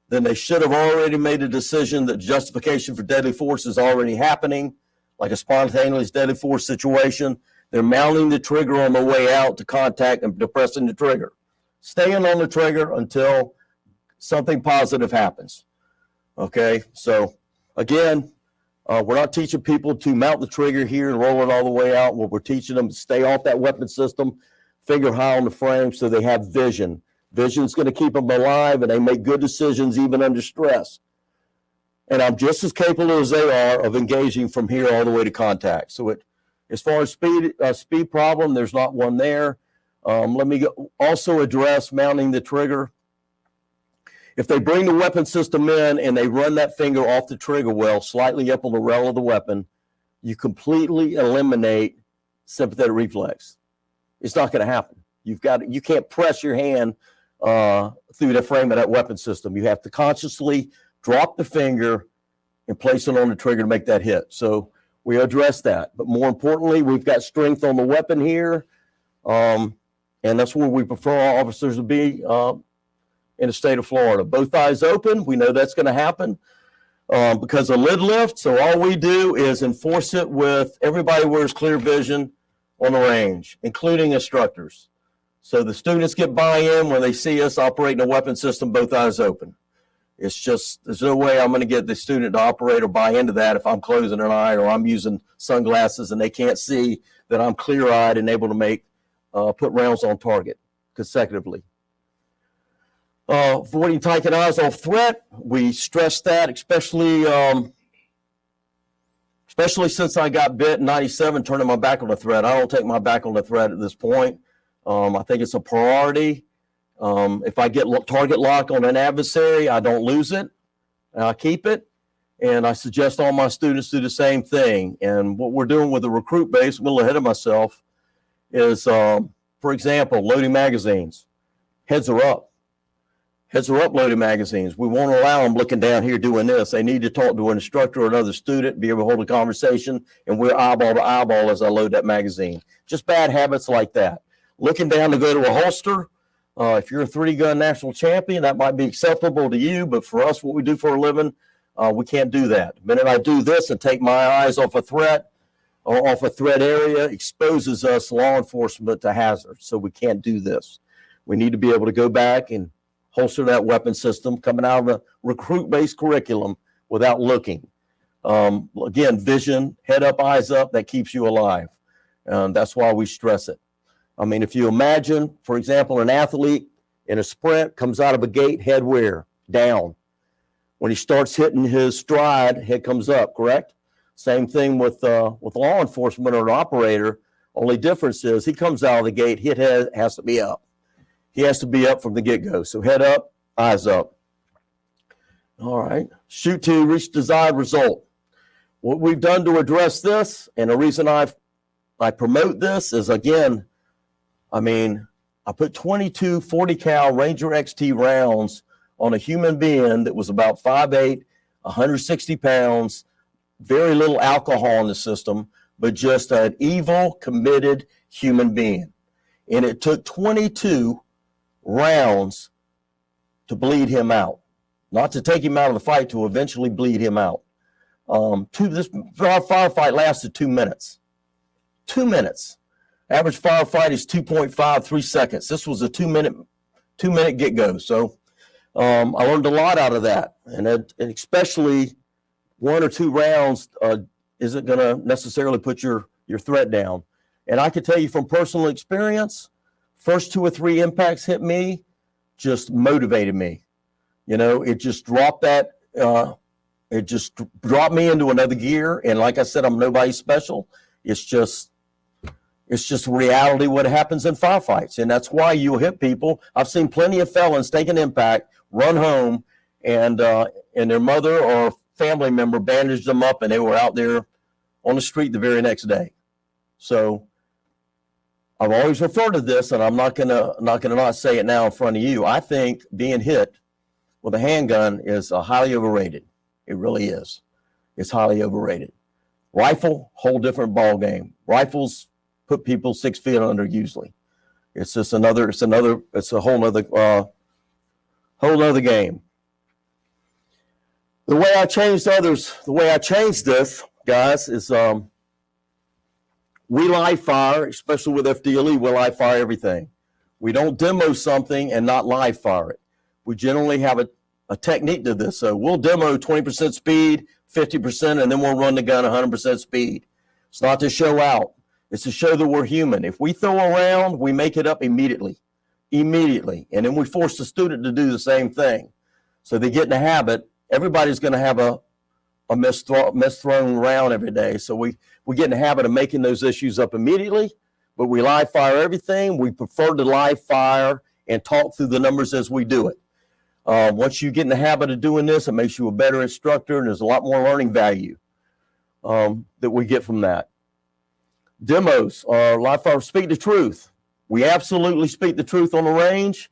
then they should have already made a decision that justification for deadly force is already happening, like a spontaneous deadly force situation. They're mounting the trigger on the way out to contact and depressing the trigger, staying on the trigger until something positive happens. Okay, so again, we're not teaching people to mount the trigger here and roll it all the way out. What we're teaching them to stay off that weapon system, finger high on the frame so they have vision. Vision is going to keep them alive, and they make good decisions even under stress. And I'm just as capable as they are of engaging from here all the way to contact. So as far as speed problem, there's not one there. Let me also address mounting the trigger. If they bring the weapon system in and they run that finger off the trigger well, slightly up on the rail of the weapon, you completely eliminate sympathetic reflex. It's not going to happen. You can't press your hand through the frame of that weapon system. You have to consciously drop the finger and place it on the trigger to make that hit. So we address that. But more importantly, we've got strength on the weapon here. And that's where we prefer our officers to be in the state of Florida. Both eyes open. We know that's going to happen because of lid lift. So all we do is enforce it with everybody wears clear vision on the range, including instructors. So the students get buy-in when they see us operating a weapon system, both eyes open. It's just, there's no way I'm going to get the student to operate or buy into that if I'm closing an eye or I'm using sunglasses and they can't see that I'm clear-eyed and able to put rounds on target consecutively. Avoiding taking eyes off threat, we stress that, especially since I got bit in 97, turning my back on the threat. I don't take my back on the threat at this point. I think it's a priority. If I get target lock on an adversary, I don't lose it. I keep it. And I suggest all my students do the same thing. And what we're doing with the recruit base, I'm a little ahead of myself, is, for example, loading magazines. Heads are up. Heads are up loading magazines. We won't allow them looking down here doing this. They need to talk to an instructor or another student, be able to hold a conversation, and we're eyeball to eyeball as I load that magazine. Just bad habits like that. Looking down to go to a holster. If you're a 3-gun national champion, that might be acceptable to you, but for us, what we do for a living, we can't do that. The minute I do this and take my eyes off a threat or off a threat area, exposes us, law enforcement, to hazards. So we can't do this. We need to be able to go back and holster that weapon system coming out of a recruit-based curriculum without looking. Again, vision, head up, eyes up, that keeps you alive. That's why we stress it. I mean, if you imagine, for example, an athlete in a sprint comes out of a gate, head where? Down. When he starts hitting his stride, head comes up, correct? Same thing with law enforcement or an operator. Only difference is he comes out of the gate, hit head has to be up. He has to be up from the get-go. So head up, eyes up. All right. Shoot to reach desired result. What we've done to address this, and the reason I promote this is, again, I put 22 40 cal Ranger XT rounds on a human being that was about 5'8", 160 pounds, very little alcohol in the system, but just an evil, committed human being. And it took 22 rounds to bleed him out, not to take him out of the fight, to eventually bleed him out. This firefight lasted 2 minutes. 2 minutes. Average firefight is 2.53 seconds. This was a 2 minute get go. So I learned a lot out of that, and especially 1 or 2 rounds isn't going to necessarily put your threat down. And I can tell you from personal experience, first 2 or 3 impacts hit me, just motivated me. You know, it just dropped that. It just dropped me into another gear. And like I said, I'm nobody special. It's just reality what happens in firefights. And that's why you'll hit people. I've seen plenty of felons take an impact, run home, and their mother or family member bandaged them up, and they were out there on the street the very next day. So I've always referred to this, and I'm not gonna not say it now in front of you. I think being hit with a handgun is highly overrated. It really is. It's highly overrated. Rifle, whole different ball game. Rifles put people 6 feet under usually. It's just it's a whole nother game. The way I changed this, guys, is we live fire, especially with FDLE, we live fire everything. We don't demo something and not live fire it. We generally have a technique to this. So we'll demo 20% speed, 50%, and then we'll run the gun 100% speed. It's not to show out. It's to show that we're human. If we throw a round, we make it up immediately. And then we force the student to do the same thing. So they get in the habit. Everybody's going to have a misthrown round every day. So we get in the habit of making those issues up immediately, but we live fire everything. We prefer to live fire and talk through the numbers as we do it. Once you get in the habit of doing this, it makes you a better instructor, and there's a lot more learning value that we get from that. Demos, live fire, speak the truth. We absolutely speak the truth on the range.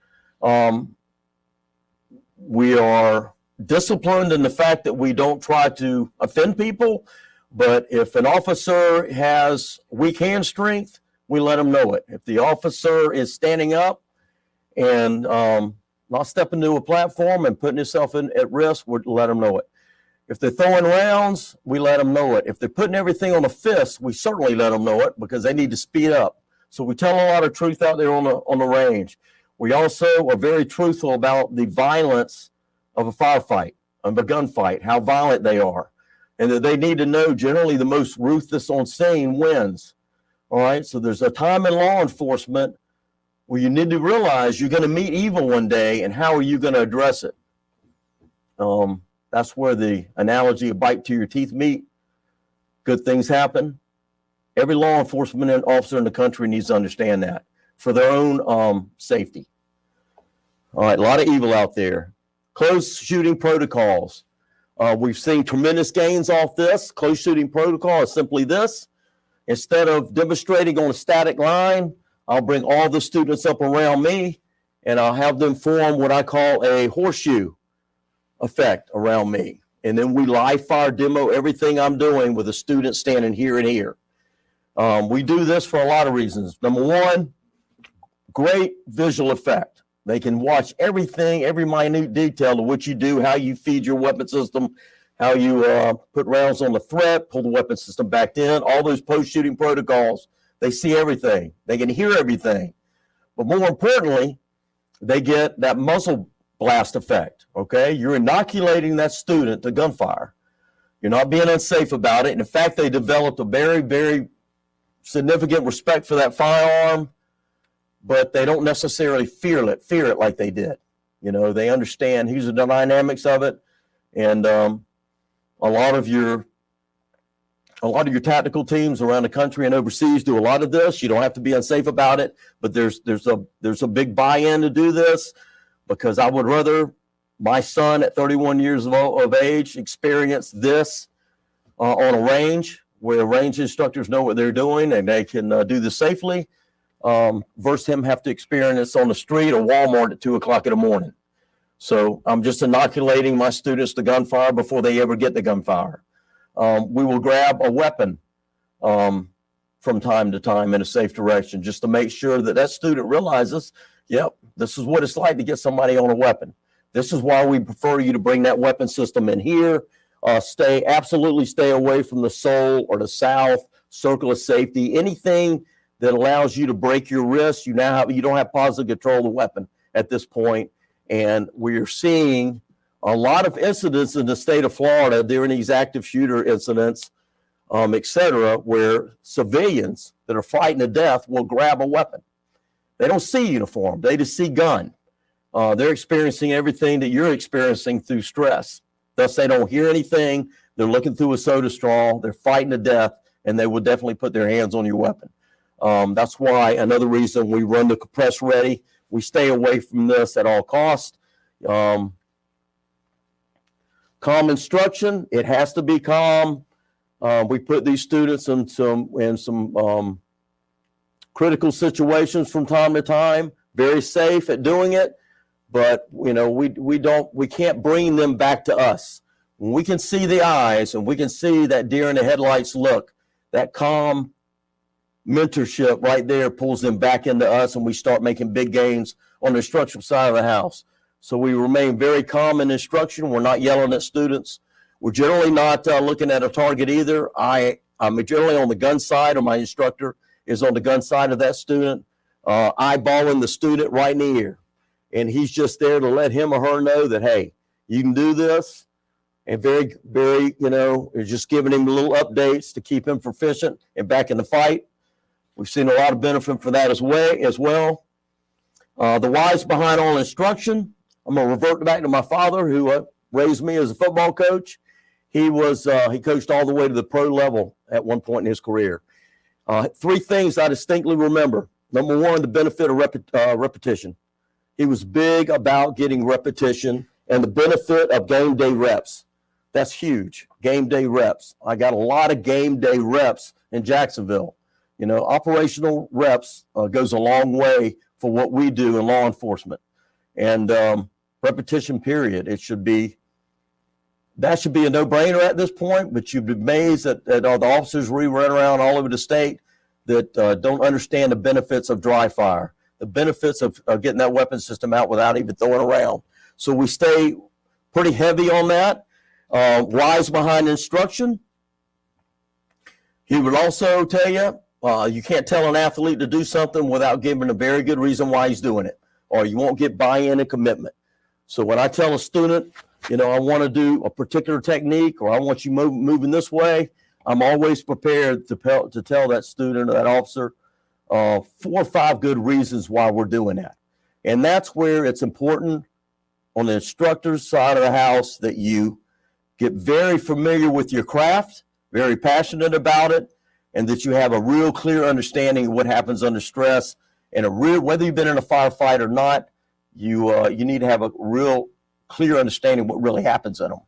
We are disciplined in the fact that we don't try to offend people, but if an officer has weak hand strength, we let them know it. If the officer is standing up and not stepping to a platform and putting himself at risk, we let them know it. If they're throwing rounds, we let them know it. If they're putting everything on a fist, we certainly let them know it because they need to speed up. So we tell a lot of truth out there on the range. We also are very truthful about the violence of a firefight, of a gunfight, how violent they are, and that they need to know generally the most ruthless on scene wins. All right, so there's a time in law enforcement where you need to realize you're going to meet evil one day, and how are you going to address it? That's where the analogy of bite to your teeth meet. Good things happen. Every law enforcement officer in the country needs to understand that for their own safety. All right, a lot of evil out there. Closed shooting protocols. We've seen tremendous gains off this. Closed shooting protocol is simply this. Instead of demonstrating on a static line, I'll bring all the students up around me, and I'll have them form what I call a horseshoe effect around me. And then we live fire demo everything I'm doing with a student standing here and here. We do this for a lot of reasons. Number one, great visual effect. They can watch everything, every minute detail of what you do, how you feed your weapon system, how you put rounds on the threat, pull the weapon system back in, all those post-shooting protocols. They see everything. They can hear everything. But more importantly, they get that muzzle blast effect, okay? You're inoculating that student to gunfire. You're not being unsafe about it. And in fact, they developed a very, very significant respect for that firearm, but they don't necessarily fear it like they did. You know, they understand these are the dynamics of it. And a lot of your tactical teams around the country and overseas do a lot of this. You don't have to be unsafe about it, but there's a big buy-in to do this, because I would rather my son at 31 years of age experience this on a range where range instructors know what they're doing and they can do this safely, versus him have to experience on the street or Walmart at 2 o'clock in the morning. So I'm just inoculating my students to gunfire before they ever get the gunfire. We will grab a weapon from time to time in a safe direction, just to make sure that that student realizes, yep, this is what it's like to get somebody on a weapon. This is why we prefer you to bring that weapon system in here. Absolutely stay away from the sole or the south circle of safety. Anything that allows you to break your wrist, you don't have positive control of the weapon at this point. And we're seeing a lot of incidents in the state of Florida during these active shooter incidents, et cetera, where civilians that are fighting to death will grab a weapon. They don't see uniform, they just see gun. They're experiencing everything that you're experiencing through stress. Thus, they don't hear anything. They're looking through a soda straw. They're fighting to death, and they will definitely put their hands on your weapon. That's why another reason we run the compress ready. We stay away from this at all costs. Calm instruction. It has to be calm. We put these students in some critical situations from time to time. Very safe at doing it. But we can't bring them back to us. When we can see the eyes and we can see that deer in the headlights look, that calm mentorship right there pulls them back into us, and we start making big gains on the instructional side of the house. So we remain very calm in instruction. We're not yelling at students. We're generally not looking at a target either. I'm generally on the gun side, or my instructor is on the gun side of that student, eyeballing the student right in the ear. And he's just there to let him or her know that, hey, you can do this. And very, very, just giving him little updates to keep him proficient and back in the fight. We've seen a lot of benefit for that as well. The whys behind all instruction. I'm going to revert back to my father, who raised me as a football coach. He coached all the way to the pro level at one point in his career. Three things I distinctly remember. Number one, the benefit of repetition. He was big about getting repetition and the benefit of game day reps. That's huge. Game day reps. I got a lot of game day reps in Jacksonville. Operational reps goes a long way for what we do in law enforcement. And repetition period. That should be a no-brainer at this point, but you'd be amazed at all the officers we run around all over the state that don't understand the benefits of dry fire, the benefits of getting that weapon system out without even throwing around. So we stay pretty heavy on that. Whys behind instruction. He would also tell you, you can't tell an athlete to do something without giving a very good reason why he's doing it, or you won't get buy-in and commitment. So when I tell a student, I want to do a particular technique, or I want you moving this way, I'm always prepared to tell that student or that officer 4 or 5 good reasons why we're doing that. And that's where it's important on the instructor's side of the house that you get very familiar with your craft, very passionate about it, and that you have a real clear understanding of what happens under stress, and whether you've been in a firefight or not, you need to have a real clear understanding of what really happens in them.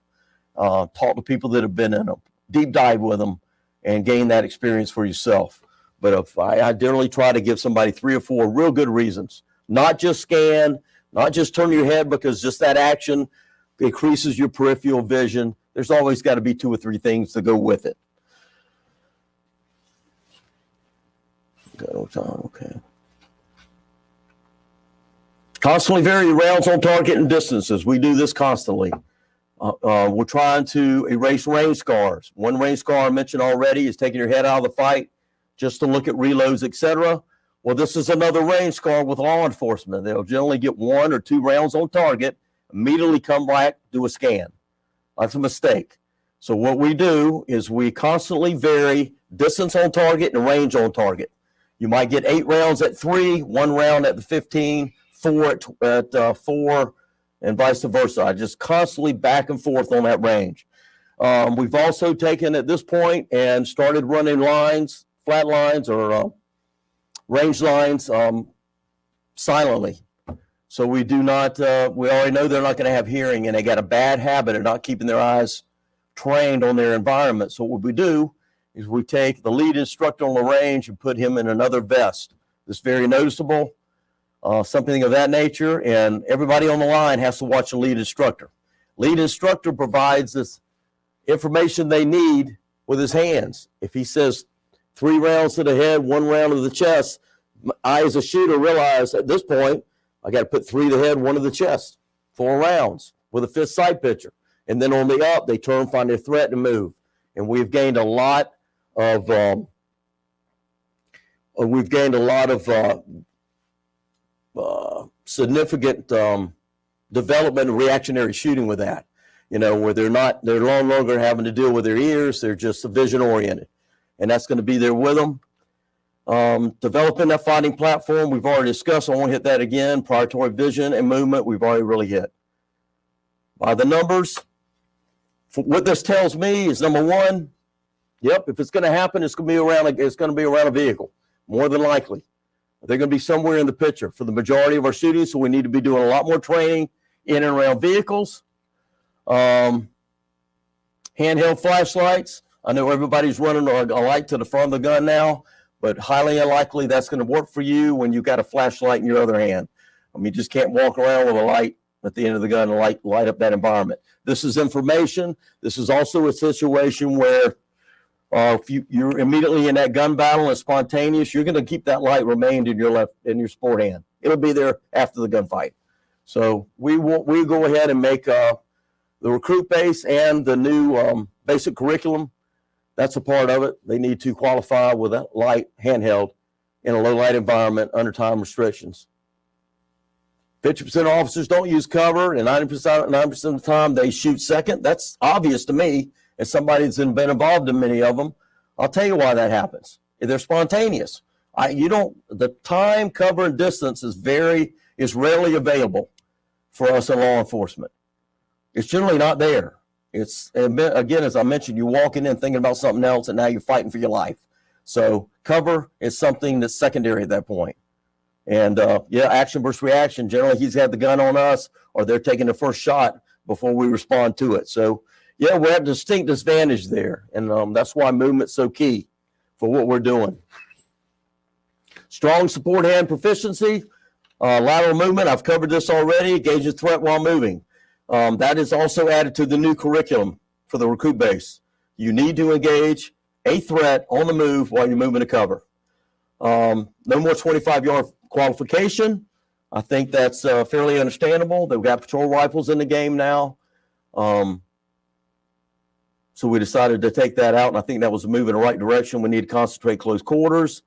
Talk to people that have been in them, deep dive with them, and gain that experience for yourself. But if I generally try to give somebody 3 or 4 real good reasons, not just scan, not just turn your head because just that action increases your peripheral vision. There's always got to be 2 or 3 things to go with it. Okay. Constantly vary rounds on target and distances. We do this constantly. We're trying to erase range scars. One range scar I mentioned already is taking your head out of the fight just to look at reloads, etc. Well, this is another range scar with law enforcement. They'll generally get 1 or 2 rounds on target, immediately come back, do a scan. That's a mistake. So what we do is we constantly vary distance on target and range on target. You might get 8 rounds at 3, 1 round at the 15, 4 at 4, and vice versa. I just constantly back and forth on that range. We've also taken at this point and started running lines, flat lines or range lines silently. So we do not, we already know they're not going to have hearing, and they got a bad habit of not keeping their eyes trained on their environment. So what we do is we take the lead instructor on the range and put him in another vest. It's very noticeable, something of that nature, and everybody on the line has to watch the lead instructor. Lead instructor provides this information they need with his hands. If he says 3 rounds to the head, 1 round to the chest, I as a shooter realize at this point, I got to put 3 to the head, 1 to the chest, 4 rounds with a 5th sight picture. And then on the up, they turn, find their threat, and move. And we've gained a lot of significant development of reactionary shooting with that. Where they're no longer having to deal with their ears, they're just vision oriented. And that's going to be there with them. Developing that fighting platform, we've already discussed. I won't hit that again. Proprietary vision and movement, we've already really hit. By the numbers, what this tells me is, number one, yep, if it's going to happen, it's going to be around a vehicle, more than likely. They're going to be somewhere in the picture for the majority of our shootings, so we need to be doing a lot more training in and around vehicles. Handheld flashlights. I know everybody's running a light to the front of the gun now, but highly unlikely that's going to work for you when you've got a flashlight in your other hand. You just can't walk around with a light at the end of the gun and light up that environment. This is information. This is also a situation where if you're immediately in that gun battle and it's spontaneous, you're going to keep that light remained in your sport hand. It'll be there after the gunfight. So we go ahead and make the recruit base and the new basic curriculum. That's a part of it. They need to qualify with that light handheld in a low light environment under time restrictions. 50% of officers don't use cover, and 90% of the time they shoot second. That's obvious to me as somebody that's been involved in many of them. I'll tell you why that happens. They're spontaneous. The time, cover, and distance is rarely available for us in law enforcement. It's generally not there. It's, again, as I mentioned, you're walking in thinking about something else, and now you're fighting for your life. So cover is something that's secondary at that point. And action versus reaction. Generally, he's had the gun on us, or they're taking the first shot before we respond to it. So, we have a distinct disadvantage there, and that's why movement's so key for what we're doing. Strong support hand proficiency, lateral movement. I've covered this already. Gauge the threat while moving. That is also added to the new curriculum for the recruit base. You need to engage a threat on the move while you're moving to cover. No more 25-yard qualification. I think that's fairly understandable. They've got patrol rifles in the game now. So we decided to take that out, and I think that was a move in the right direction. We need to concentrate close quarters.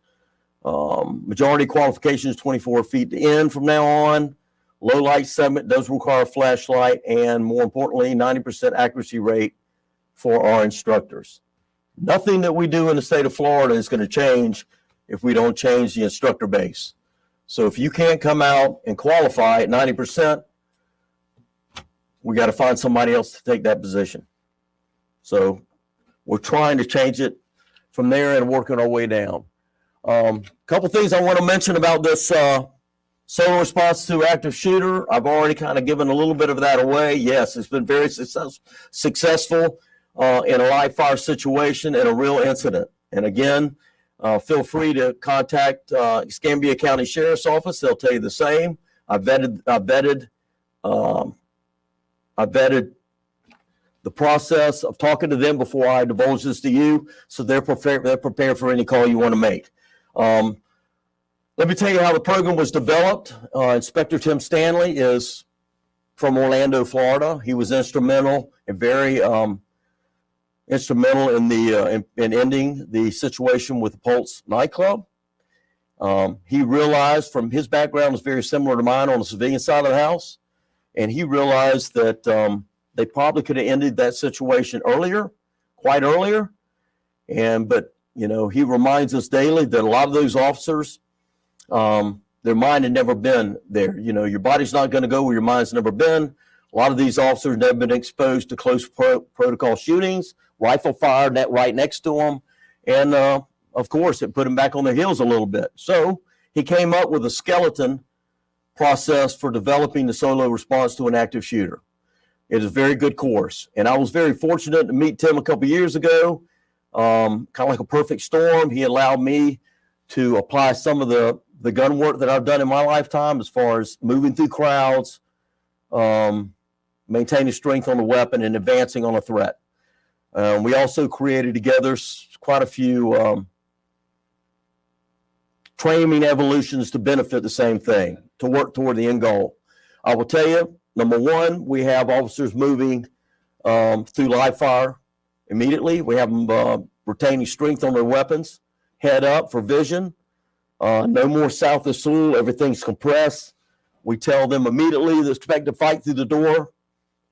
Majority qualification is 24 feet to end from now on. Low light segment does require a flashlight, and more importantly, 90% accuracy rate for our instructors. Nothing that we do in the state of Florida is going to change if we don't change the instructor base. So if you can't come out and qualify at 90%, we got to find somebody else to take that position. So we're trying to change it from there and working our way down. A couple things I want to mention about this solo response to active shooter. I've already kind of given a little bit of that away. Yes, it's been very successful in a live fire situation and a real incident. And again, feel free to contact Escambia County Sheriff's Office. They'll tell you the same. I vetted the process of talking to them before I divulge this to you, so they're prepared for any call you want to make. Let me tell you how the program was developed. Inspector Tim Stanley is from Orlando, Florida. He was instrumental and very instrumental in ending the situation with the Pulse nightclub. He realized, from his background was very similar to mine on the civilian side of the house, and he realized that they probably could have ended that situation quite earlier. But he reminds us daily that a lot of those officers, their mind had never been there. Your body's not going to go where your mind's never been. A lot of these officers never been exposed to close protocol shootings, rifle fire right next to them. And of course, it put them back on their heels a little bit. So he came up with a skeleton process for developing the solo response to an active shooter. It is a very good course. And I was very fortunate to meet Tim a couple years ago, kind of like a perfect storm. He allowed me to apply some of the gun work that I've done in my lifetime, as far as moving through crowds, maintaining strength on the weapon, and advancing on a threat. We also created together quite a few training evolutions to benefit the same thing, to work toward the end goal. I will tell you, number one, we have officers moving through live fire immediately. We have them retaining strength on their weapons, head up for vision. No more south of Sewell. Everything's compressed. We tell them immediately to expect to fight through the door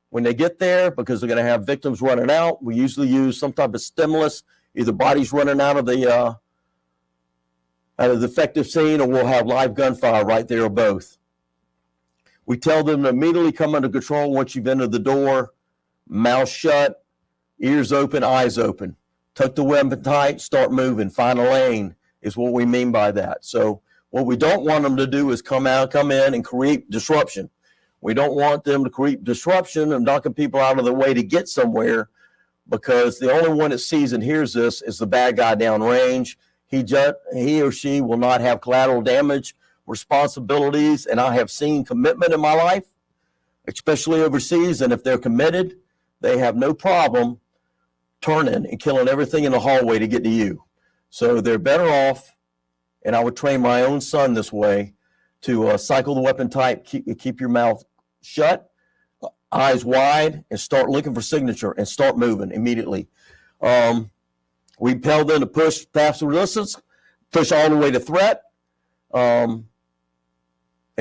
when they get there, because they're going to have victims running out. We usually use some type of stimulus, either bodies running out of the effective scene, or we'll have live gunfire right there, or both. We tell them to immediately come under control once you've entered the door, mouth shut, ears open, eyes open. Tuck the weapon tight, start moving, find a lane is what we mean by that. So what we don't want them to do is come in and create disruption. We don't want them to create disruption and knocking people out of the way to get somewhere, because the only one that sees and hears this is the bad guy downrange. He or she will not have collateral damage responsibilities, and I have seen commitment in my life, especially overseas, and if they're committed, they have no problem turning and killing everything in the hallway to get to you. So they're better off, and I would train my own son this way, to cycle the weapon tight, keep your mouth shut, eyes wide, and start looking for signature and start moving immediately. We tell them to push passive resistance, push all the way to threat, and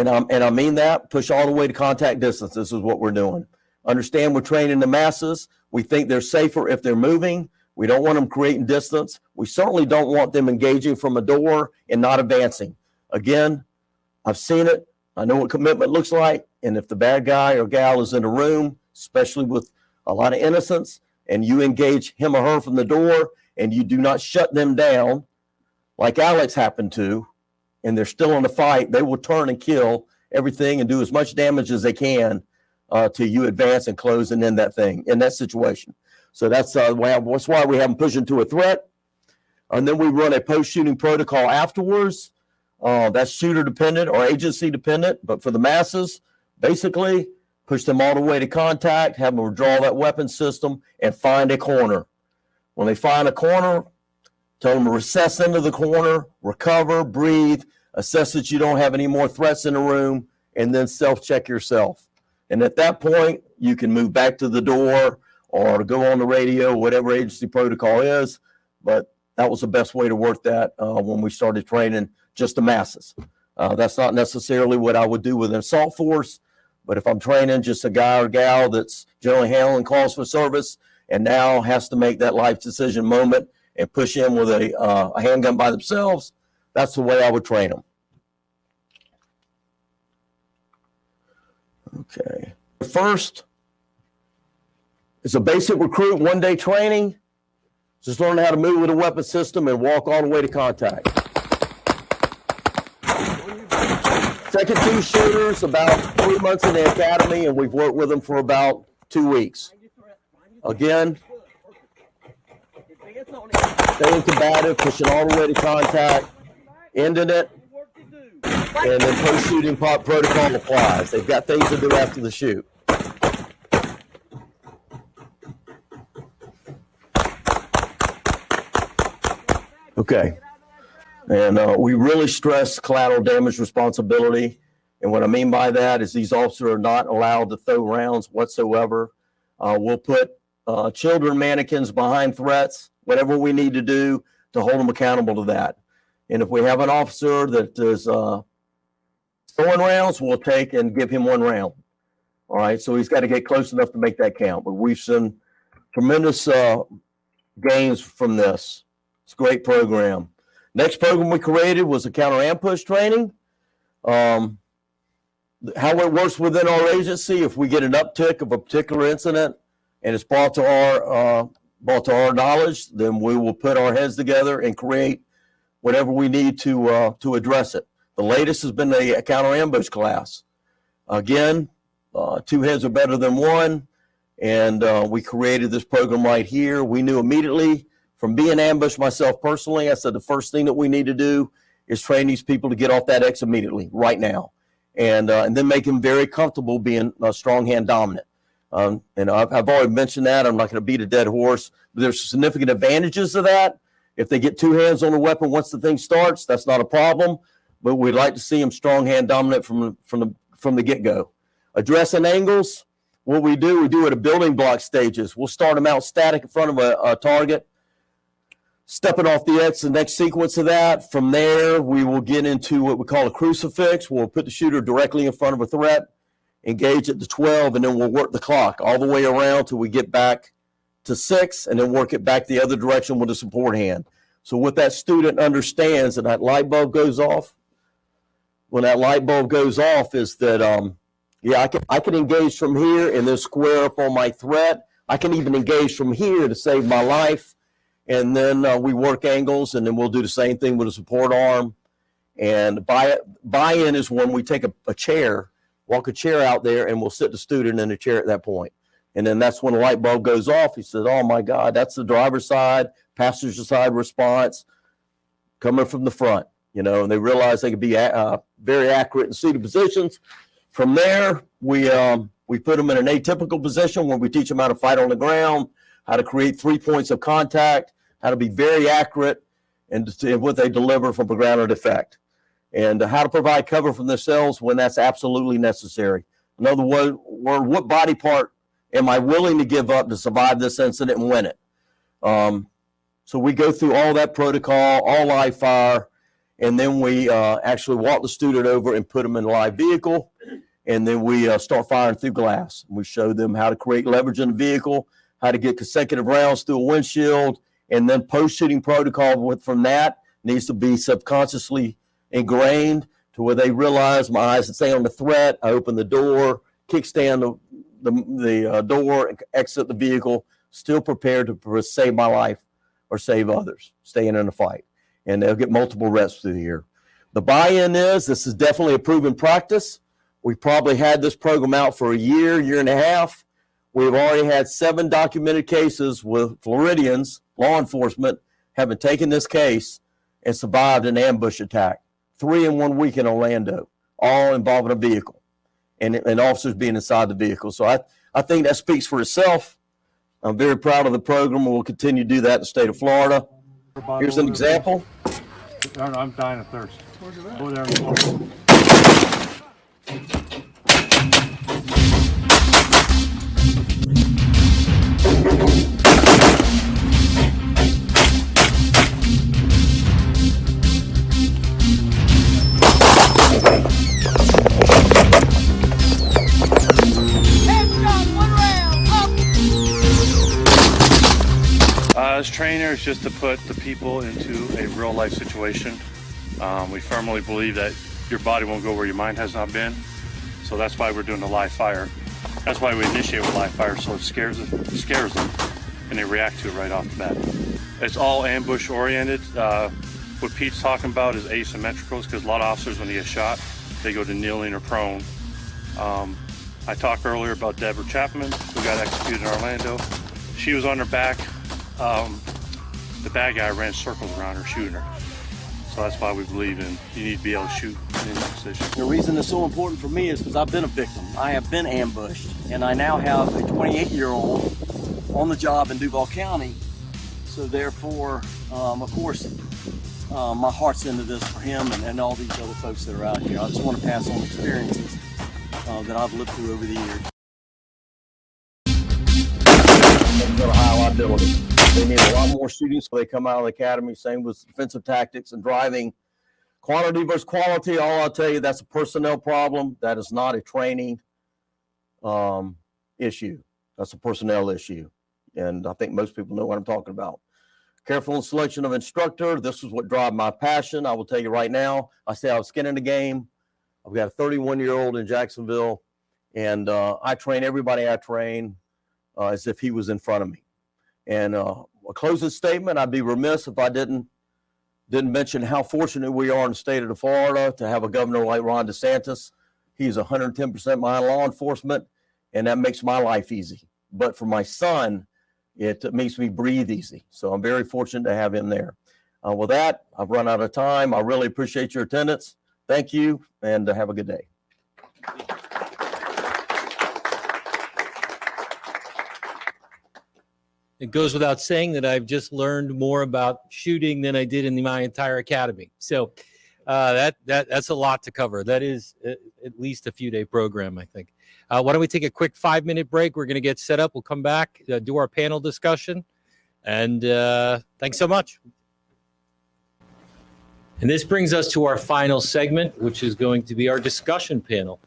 I mean that, push all the way to contact distance. This is what we're doing. Understand we're training the masses. We think they're safer if they're moving. We don't want them creating distance. We certainly don't want them engaging from a door and not advancing. Again, I've seen it. I know what commitment looks like. And if the bad guy or gal is in a room, especially with a lot of innocence, and you engage him or her from the door and you do not shut them down, like Alex happened to, and they're still in the fight, they will turn and kill everything and do as much damage as they can till you advance and close and end that thing in that situation. So that's why we have them pushing to a threat. And then we run a post-shooting protocol afterwards. That's shooter dependent or agency dependent, but for the masses, basically push them all the way to contact, have them withdraw that weapon system, and find a corner. When they find a corner, tell them to recess into the corner, recover, breathe, assess that you don't have any more threats in the room, and then self-check yourself. And at that point, you can move back to the door or go on the radio, whatever agency protocol is. But that was the best way to work that when we started training just the masses. That's not necessarily what I would do with an assault force, but if I'm training just a guy or gal that's generally handling calls for service and now has to make that life decision moment and push in with a handgun by themselves, that's the way I would train them. Okay. First is a basic recruit one-day training. Just learn how to move with a weapon system and walk all the way to contact. Second two shooters, about 3 months in the academy, and we've worked with them for about 2 weeks. Again, staying combative, pushing all the way to contact, ending it, and then post-shooting protocol applies. They've got things to do after the shoot. Okay. And we really stress collateral damage responsibility. And what I mean by that is these officers are not allowed to throw rounds whatsoever. We'll put children mannequins behind threats, whatever we need to do to hold them accountable to that. And if we have an officer that is throwing rounds, we'll take and give him 1 round. All right, so he's got to get close enough to make that count. But we've seen tremendous gains from this. It's a great program. Next program we created was a counter ambush training. How it works within our agency, if we get an uptick of a particular incident and it's brought to our knowledge, then we will put our heads together and create whatever we need to address it. The latest has been the counter ambush class. Again, 2 heads are better than 1, and we created this program right here. We knew immediately from being ambushed myself personally, I said the first thing that we need to do is train these people to get off that X immediately, right now, and then make them very comfortable being strong hand dominant. And I've already mentioned that. I'm not going to beat a dead horse, but there's significant advantages to that. If they get 2 hands on the weapon once the thing starts, that's not a problem. But we'd like to see them strong hand dominant from the get-go. Addressing angles, what we do it at building block stages. We'll start them out static in front of a target, stepping off the X, the next sequence of that. From there, we will get into what we call a crucifix. We'll put the shooter directly in front of a threat, engage at the 12, and then we'll work the clock all the way around till we get back to 6, and then work it back the other direction with a support hand. So what that student understands, and that light bulb goes off, when that light bulb goes off, is that, I can engage from here and then square up on my threat. I can even engage from here to save my life. And then we work angles, and then we'll do the same thing with a support arm. And buy-in is when we take a chair, walk a chair out there, and we'll sit the student in a chair at that point. And then that's when the light bulb goes off. He says, oh my God, that's the driver's side, passenger side response coming from the front, and they realize they can be very accurate in seated positions. From there, we put them in an atypical position where we teach them how to fight on the ground, how to create 3 points of contact, how to be very accurate and what they deliver from a grounded effect, and how to provide cover from themselves when that's absolutely necessary. In other words, what body part am I willing to give up to survive this incident and win it? So we go through all that protocol, all live fire, and then we actually walk the student over and put them in a live vehicle, and then we start firing through glass. We show them how to create leverage in the vehicle, how to get consecutive rounds through a windshield, and then post-shooting protocol from that needs to be subconsciously ingrained to where they realize my eyes stay on the threat, I open the door, kickstand the door, exit the vehicle, still prepared to save my life or save others, staying in a fight. And they'll get multiple reps through the year. The buy-in is, this is definitely a proven practice. We probably had this program out for a year and a half. We've already had 7 documented cases with Floridians, law enforcement, having taken this case and survived an ambush attack. 3 in 1 week in Orlando, all involving a vehicle and officers being inside the vehicle. So I think that speaks for itself. I'm very proud of the program, and we'll continue to do that in the state of Florida. Here's an example. I'm dying of thirst. Over there. As trainer is just to put the people into a real life situation. We firmly believe that your body won't go where your mind has not been. So that's why we're doing the live fire. That's why we initiate with live fire, so it scares them and they react to it right off the bat. It's all ambush oriented. What Pete's talking about is asymmetricals, because a lot of officers, when they get shot, they go to kneeling or prone. I talked earlier about Deborah Chapman, who got executed in Orlando. She was on her back. The bad guy ran circles around her, shooting her. So that's why we believe in you need to be able to shoot in that position. The reason it's so important for me is because I've been a victim. I have been ambushed, and I now have a 28-year-old on the job in Duval County. So therefore, of course, my heart's into this for him and all these other folks that are out here. I just want to pass on experiences that I've lived through over the years. High liability. They need a lot more shooting, so they come out of the academy. Same with defensive tactics and driving. Quantity versus quality, all I'll tell you, that's a personnel problem. That is not a training issue. That's a personnel issue. And I think most people know what I'm talking about. Careful in selection of instructor. This is what drives my passion. I will tell you right now, I say I have skin in the game. I've got a 31-year-old in Jacksonville, and I train everybody I train as if he was in front of me. And a closing statement, I'd be remiss if I didn't mention how fortunate we are in the state of Florida to have a governor like Ron DeSantis. He's 110% behind law enforcement, and that makes my life easy. But for my son, it makes me breathe easy. So I'm very fortunate to have him there. With that, I've run out of time. I really appreciate your attendance. Thank you, and have a good day. It goes without saying that I've just learned more about shooting than I did in my entire academy. So That's a lot to cover. That is at least a few day program, I think. Why don't we take a quick 5-minute break? We're going to get set up. We'll come back, do our panel discussion, and thanks so much. And this brings us to our final segment, which is going to be our discussion panel,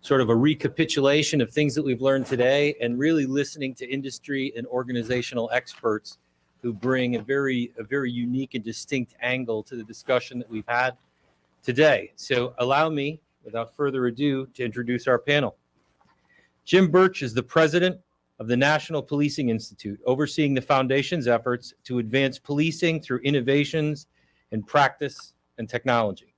sort of a recapitulation of things that we've learned today, and really listening to industry and organizational experts who bring a very unique and distinct angle to the discussion that we've had today. So allow me, without further ado, to introduce our panel. Jim Birch is the president of the National Policing Institute, overseeing the foundation's efforts to advance policing through innovations in practice and technology.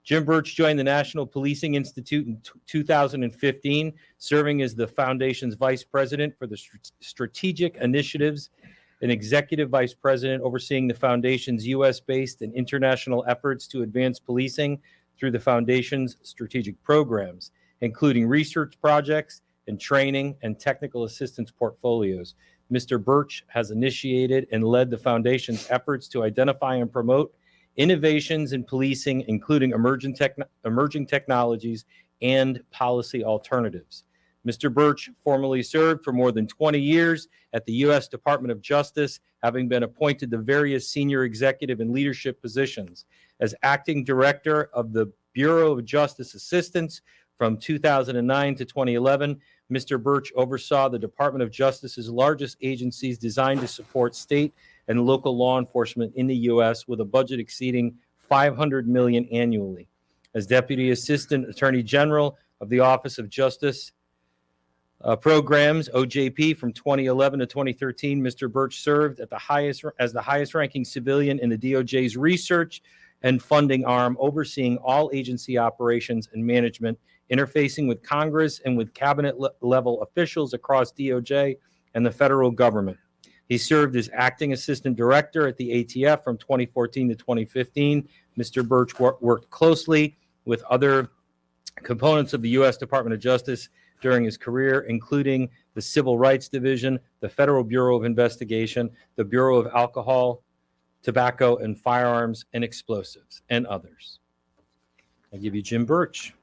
Jim Birch joined the National Policing Institute in 2015, serving as the foundation's vice president for the strategic initiatives and executive vice president, overseeing the foundation's U.S.-based and international efforts to advance policing through the foundation's strategic programs, including research projects and training and technical assistance portfolios. Mr. Birch has initiated and led the foundation's efforts to identify and promote innovations in policing, including emerging technologies and policy alternatives. Mr. Birch formerly served for more than 20 years at the U.S. Department of Justice, having been appointed to various senior executive and leadership positions. As acting director of the Bureau of Justice Assistance from 2009 to 2011, Mr. Birch oversaw the Department of Justice's largest agencies designed to support state and local law enforcement in the U.S. with a budget exceeding $500 million annually. As Deputy Assistant Attorney General of the Office of Justice Programs, OJP, from 2011 to 2013, Mr. Birch served as the highest-ranking civilian in the DOJ's research and funding arm, overseeing all agency operations and management, interfacing with Congress and with cabinet-level officials across DOJ and the federal government. He served as acting assistant director at the ATF from 2014 to 2015. Mr. Birch worked closely with other components of the U.S. Department of Justice during his career, including the Civil Rights Division, the Federal Bureau of Investigation, the Bureau of Alcohol, Tobacco, and Firearms and Explosives, and others. I give you Jim Birch.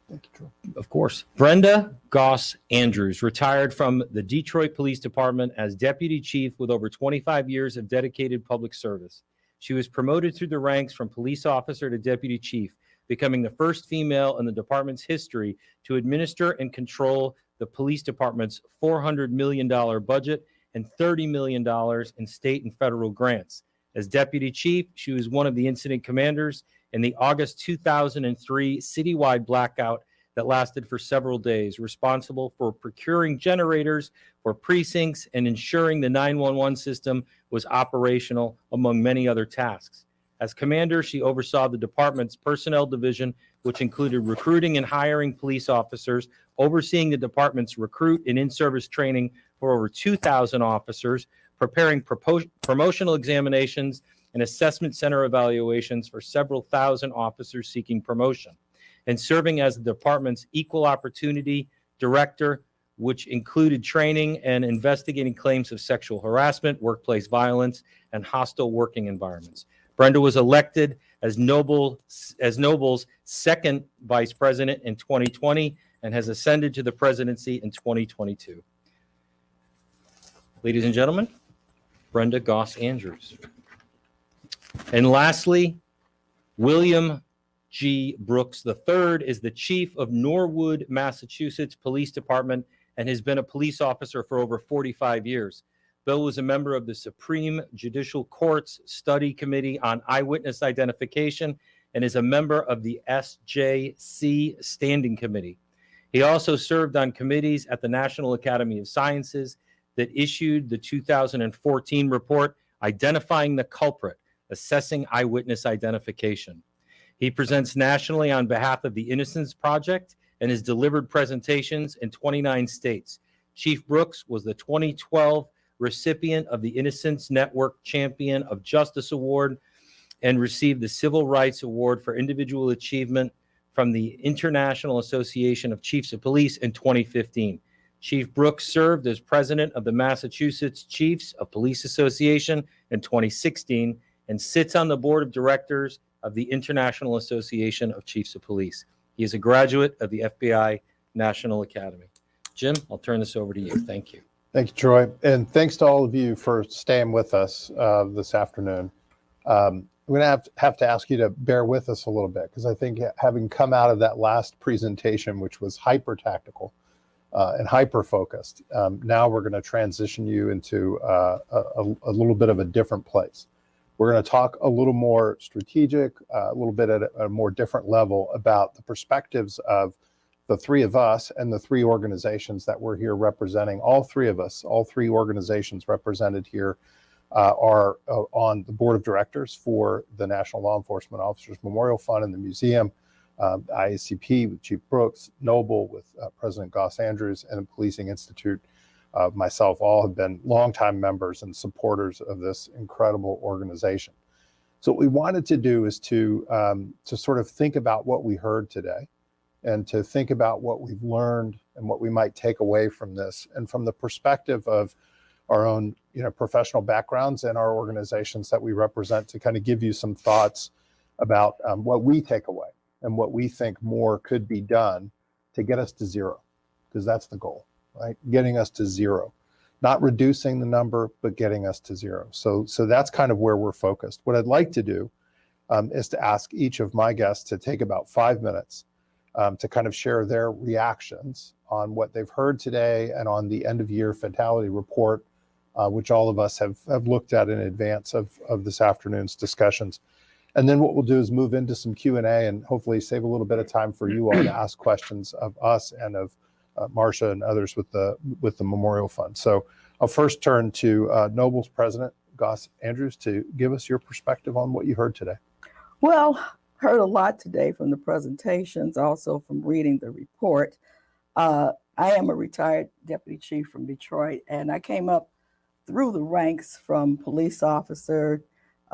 Thank you, Drew. Of course. Brenda Goss Andrews retired from the Detroit Police Department as deputy chief with over 25 years of dedicated public service. She was promoted through the ranks from police officer to deputy chief, becoming the first female in the department's history to administer and control the police department's $400 million budget and $30 million in state and federal grants. As deputy chief, she was one of the incident commanders in the August 2003 citywide blackout that lasted for several days, responsible for procuring generators for precincts and ensuring the 911 system was operational, among many other tasks. As commander, she oversaw the department's personnel division, which included recruiting and hiring police officers, overseeing the department's recruit and in-service training for over 2,000 officers, preparing promotional examinations and assessment center evaluations for several thousand officers seeking promotion, and serving as the department's equal opportunity director, which included training and investigating claims of sexual harassment, workplace violence, and hostile working environments. Brenda was elected as Noble's second vice president in 2020 and has ascended to the presidency in 2022. Ladies and gentlemen, Brenda Goss Andrews. And lastly, William G. Brooks III is the chief of Norwood, Massachusetts Police Department and has been a police officer for over 45 years. Bill was a member of the Supreme Judicial Court's Study Committee on Eyewitness Identification and is a member of the SJC Standing Committee. He also served on committees at the National Academy of Sciences that issued the 2014 report, Identifying the Culprit, Assessing Eyewitness Identification. He presents nationally on behalf of the Innocence Project and has delivered presentations in 29 states. Chief Brooks was the 2012 recipient of the Innocence Network Champion of Justice Award and received the Civil Rights Award for Individual Achievement from the International Association of Chiefs of Police in 2015. Chief Brooks served as president of the Massachusetts Chiefs of Police Association in 2016 and sits on the board of directors of the International Association of Chiefs of Police. He is a graduate of the FBI National Academy. Jim, I'll turn this over to you. Thank you. Thank you, Troy. And thanks to all of you for staying with us this afternoon. I'm going to have to ask you to bear with us a little bit, because I think having come out of that last presentation, which was hyper tactical and hyper focused, now we're going to transition you into a little bit of a different place. We're going to talk a little more strategic, a little bit at a more different level about the perspectives of the three of us and the three organizations that we're here representing. All three of us, all three organizations represented here are on the board of directors for the National Law Enforcement Officers Memorial Fund and the museum, IACP with Chief Brooks, Noble with President Goss Andrews, and the Policing Institute. Myself, all have been longtime members and supporters of this incredible organization. So what we wanted to do is to sort of think about what we heard today, and to think about what we've learned and what we might take away from this, and from the perspective of our own, professional backgrounds and our organizations that we represent, to kind of give you some thoughts about what we take away and what we think more could be done to get us to zero, because that's the goal, right? Getting us to zero, not reducing the number, but getting us to zero. So that's kind of where we're focused. What I'd like to do is to ask each of my guests to take about 5 minutes to kind of share their reactions on what they've heard today and on the end of year fatality report, which all of us have looked at in advance of this afternoon's discussions. And then what we'll do is move into some Q&A and hopefully save a little bit of time for you all to ask questions of us and of Marcia and others with the Memorial Fund. So I'll first turn to Noble's president, Goss Andrews, to give us your perspective on what you heard today. Well, heard a lot today from the presentations, also from reading the report. I am a retired deputy chief from Detroit, and I came up through the ranks from police officer,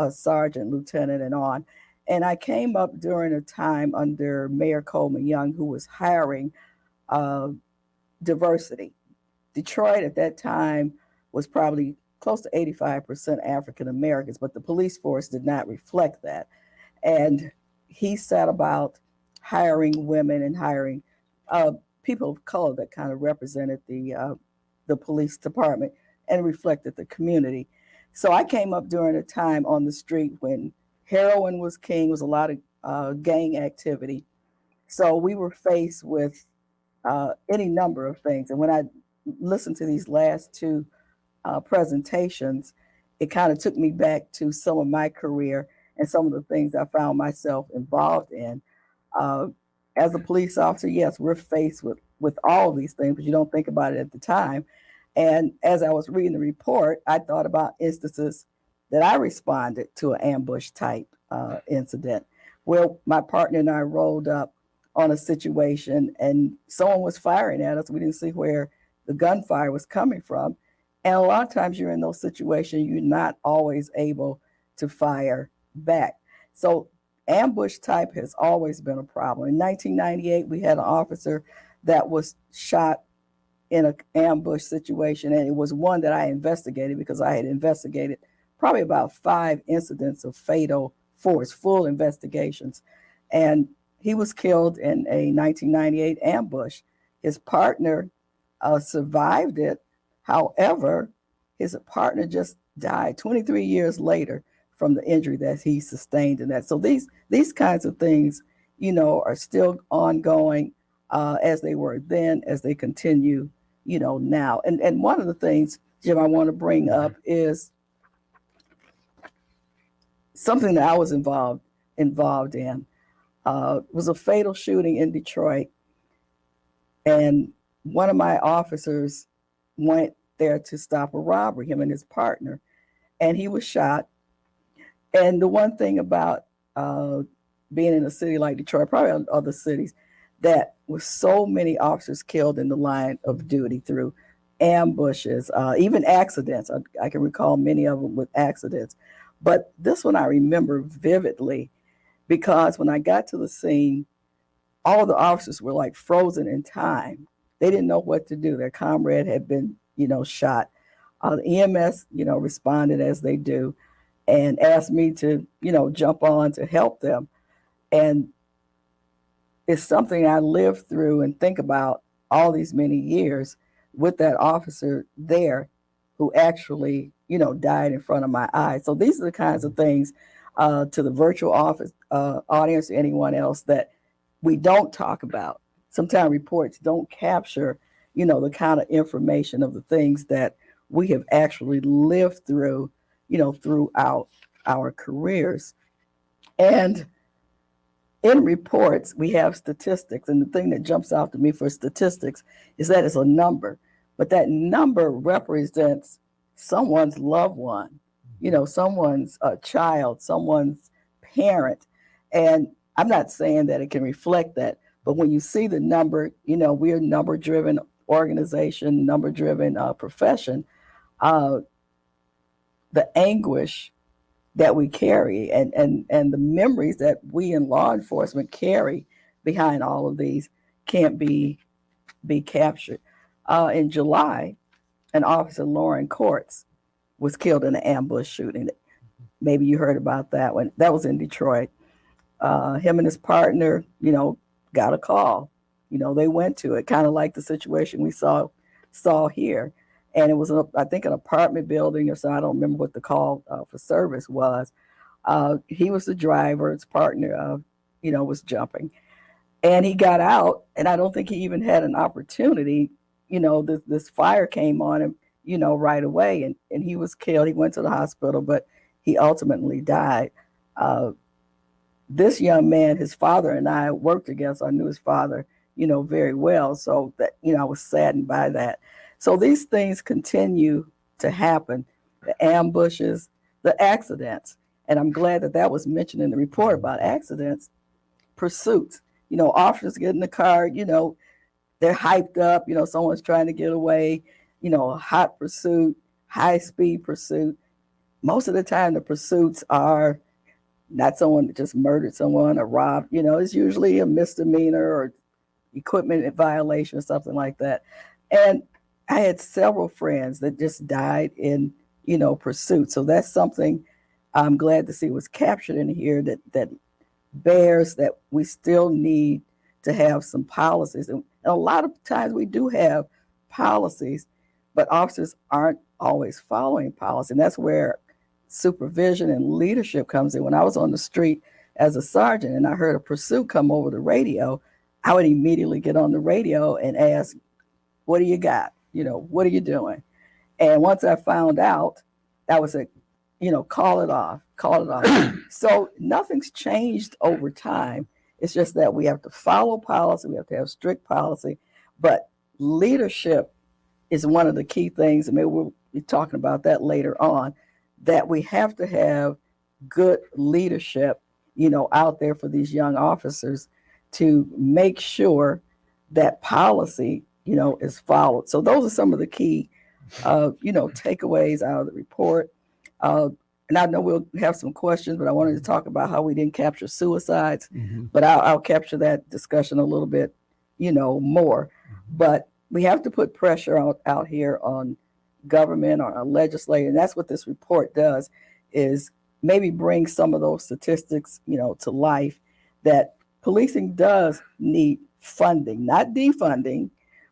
sergeant, lieutenant, and on. And I came up during a time under Mayor Coleman Young, who was hiring diversity. Detroit at that time was probably close to 85% African Americans, but the police force did not reflect that. And he set about hiring women and hiring people of color that kind of represented the police department and reflected the community. So I came up during a time on the street when heroin was king, was a lot of gang activity. So we were faced with any number of things. And when I listened to these last two presentations, it kind of took me back to some of my career and some of the things I found myself involved in. As a police officer, yes, we're faced with all of these things, but you don't think about it at the time. And as I was reading the report, I thought about instances that I responded to an ambush type incident where my partner and I rolled up on a situation and someone was firing at us. We didn't see where the gunfire was coming from. And a lot of times you're in those situations, you're not always able to fire back. So ambush type has always been a problem. In 1998, we had an officer that was shot in an ambush situation, and it was one that I investigated because I had investigated probably about 5 incidents of fatal force, full investigations. And he was killed in a 1998 ambush. His partner survived it. However, his partner just died 23 years later from the injury that he sustained in that. So these kinds of things, are still ongoing as they were then, as they continue, now. And one of the things, Jim, I want to bring up is something that I was involved in. Was a fatal shooting in Detroit, and one of my officers went there to stop a robbery, him and his partner, and he was shot. And the one thing about being in a city like Detroit, probably other cities, that was so many officers killed in the line of duty through ambushes, even accidents. I can recall many of them with accidents. But this one I remember vividly because when I got to the scene, all the officers were like frozen in time. They didn't know what to do. Their comrade had been, shot. The EMS, responded as they do. and asked me to, jump on to help them. And it's something I lived through and think about all these many years with that officer there who actually, died in front of my eyes. So these are the kinds of things to the virtual audience, or anyone else, that we don't talk about. Sometimes reports don't capture, the kind of information of the things that we have actually lived through, throughout our careers. And in reports, we have statistics. And the thing that jumps out to me for statistics is that it's a number, but that number represents someone's loved one, someone's child, someone's parent. And I'm not saying that it can reflect that, but when you see the number, we're a number-driven organization, number-driven profession, the anguish that we carry and the memories that we in law enforcement carry behind all of these can't be captured. In July, an officer, Lauren Courts, was killed in an ambush shooting. Maybe you heard about that one. That was in Detroit. Him and his partner, got a call. They went to it, kind of like the situation we saw here. And it was, I think, an apartment building or so. I don't remember what the call for service was. He was the driver. His partner, was jumping. And he got out, and I don't think he even had an opportunity. This fire came on him, right away, and he was killed. He went to the hospital, but he ultimately died. This young man, his father and I worked together, so I knew his father, very well. So that, I was saddened by that. So these things continue to happen, the ambushes, the accidents. And I'm glad that that was mentioned in the report about accidents, pursuits. Officers get in the car, they're hyped up, someone's trying to get away, hot pursuit, high speed pursuit. Most of the time the pursuits are not someone that just murdered someone or robbed, it's usually a misdemeanor or equipment violation or something like that. And I had several friends that just died in, pursuit. So that's something I'm glad to see was captured in here that bears that we still need to have some policies. And a lot of times we do have policies, but officers aren't always following policy. And that's where supervision and leadership comes in. When I was on the street as a sergeant and I heard a pursuit come over the radio, I would immediately get on the radio and ask, what do you got? What are you doing? And once I found out, I would say, call it off. So nothing's changed over time. It's just that we have to follow policy. We have to have strict policy, but leadership is one of the key things. And maybe we'll be talking about that later on, that we have to have good leadership, out there for these young officers to make sure that policy, is followed. So those are some of the key, takeaways out of the report. And I know we'll have some questions, but I wanted to talk about how we didn't capture suicides, but I'll capture that discussion a little bit, more. But we have to put pressure out here on government or our legislature. And that's what this report does, is maybe bring some of those statistics, to life, that policing does need funding, not defunding,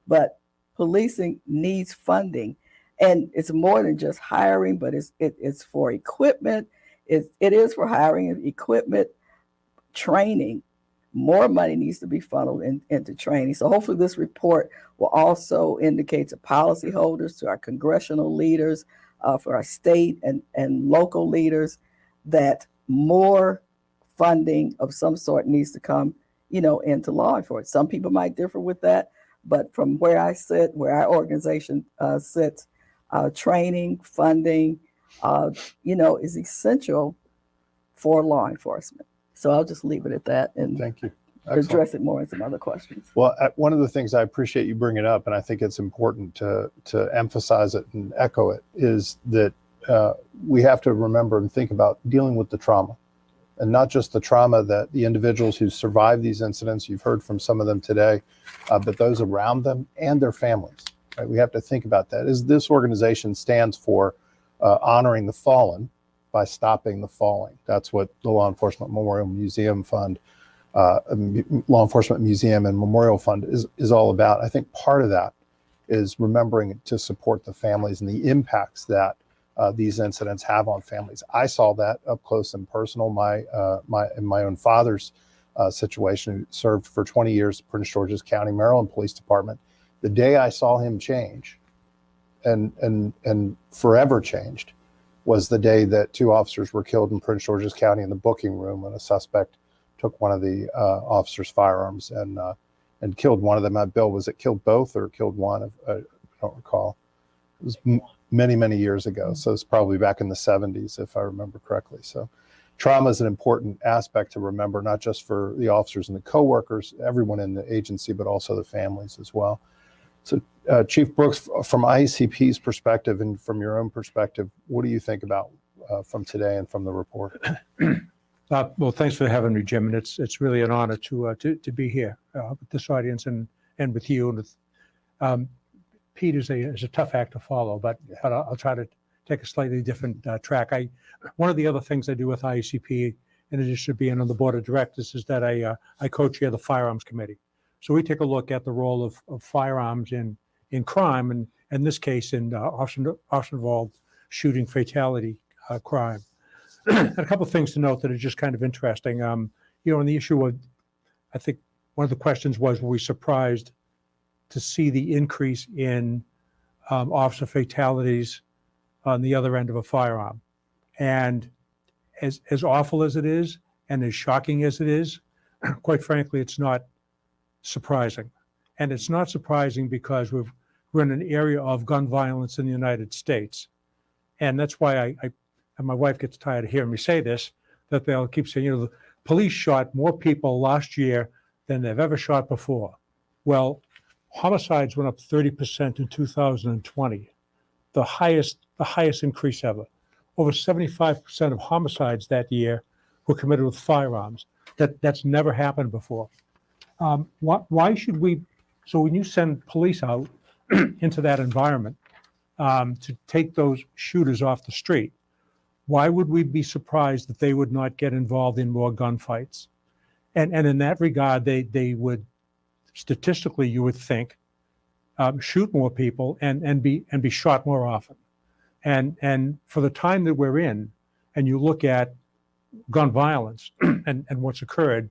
but policing needs funding. And it's more than just hiring, but it's for equipment. It is for hiring, equipment, training. More money needs to be funneled into training. So hopefully this report will also indicate to policyholders, to our congressional leaders, for our state and local leaders, that more funding of some sort needs to come, into law enforcement. Some people might differ with that, but from where I sit, where our organization sits, training, funding, is essential for law enforcement. So I'll just leave it at that and thank you. Address it more in some other questions. Well, one of the things I appreciate you bringing up, and I think it's important to emphasize it and echo it, is that we have to remember and think about dealing with the trauma, and not just the trauma that the individuals who survived these incidents, you've heard from some of them today, but those around them and their families. Right? We have to think about that. As this organization stands for honoring the fallen, by stopping the falling. That's what the Law Enforcement Memorial Museum Fund, Law Enforcement Museum and Memorial Fund is all about. I think part of that is remembering to support the families and the impacts that these incidents have on families. I saw that up close and personal. In my own father's situation, who served for 20 years at Prince George's County, Maryland Police Department. The day I saw him change, and forever changed, was the day that 2 officers were killed in Prince George's County in the booking room when a suspect took one of the officers' firearms and killed one of them. Bill, was it killed both or killed one? I don't recall. It was many, many years ago. So it's probably back in the 70s, if I remember correctly. So trauma is an important aspect to remember, not just for the officers and the coworkers, everyone in the agency, but also the families as well. So Chief Brooks, from ICP's perspective and from your own perspective, what do you think about from today and from the report? Well, thanks for having me, Jim, and it's really an honor to be here with this audience and with you. And with, Pete is a tough act to follow, but I'll try to take a slightly different track. One of the other things I do with ICP, in addition to being on the board of directors, is that I co-chair the Firearms Committee. So we take a look at the role of firearms in crime, and in this case, in officer involved shooting fatality crime. And a couple of things to note that are just kind of interesting. On the issue of, I think one of the questions was, were we surprised to see the increase in officer fatalities on the other end of a firearm? And as awful as it is, and as shocking as it is, quite frankly, it's not surprising. And it's not surprising because we're in an area of gun violence in the United States. And that's why and my wife gets tired of hearing me say this, that they'll keep saying, the police shot more people last year than they've ever shot before. Well, homicides went up 30% in 2020, the highest increase ever. Over 75% of homicides that year were committed with firearms. That's never happened before. Why should we? So when you send police out into that environment to take those shooters off the street, why would we be surprised that they would not get involved in more gunfights? And in that regard, they would, statistically, you would think, shoot more people and be shot more often. And for the time that we're in, and you look at gun violence and what's occurred,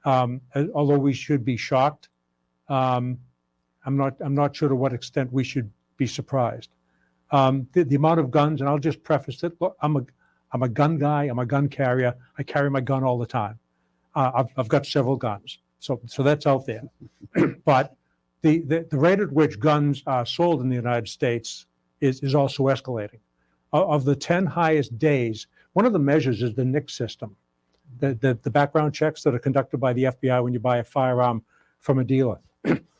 although we should be shocked, I'm not sure to what extent we should be surprised. The amount of guns, and I'll just preface it. Look, I'm a gun guy. I'm a gun carrier. I carry my gun all the time. I've got several guns, so that's out there. But the rate at which guns are sold in the United States is also escalating. Of the 10 highest days, one of the measures is the NICS system, the background checks that are conducted by the FBI when you buy a firearm from a dealer.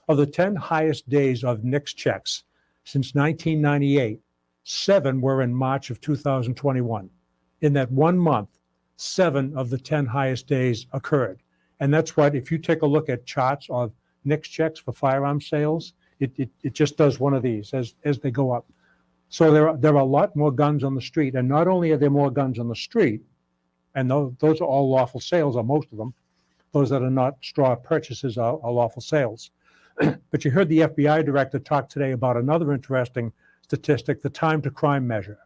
Of the 10 highest days of NICS checks since 1998, 7 were in March of 2021. In that 1 month, 7 of the 10 highest days occurred. And that's what, if you take a look at charts of NICS checks for firearm sales, it just does one of these as they go up. So there are a lot more guns on the street. And not only are there more guns on the street, and those are all lawful sales, or most of them, those that are not straw purchases are lawful sales. But you heard the FBI director talk today about another interesting statistic, the time to crime measure.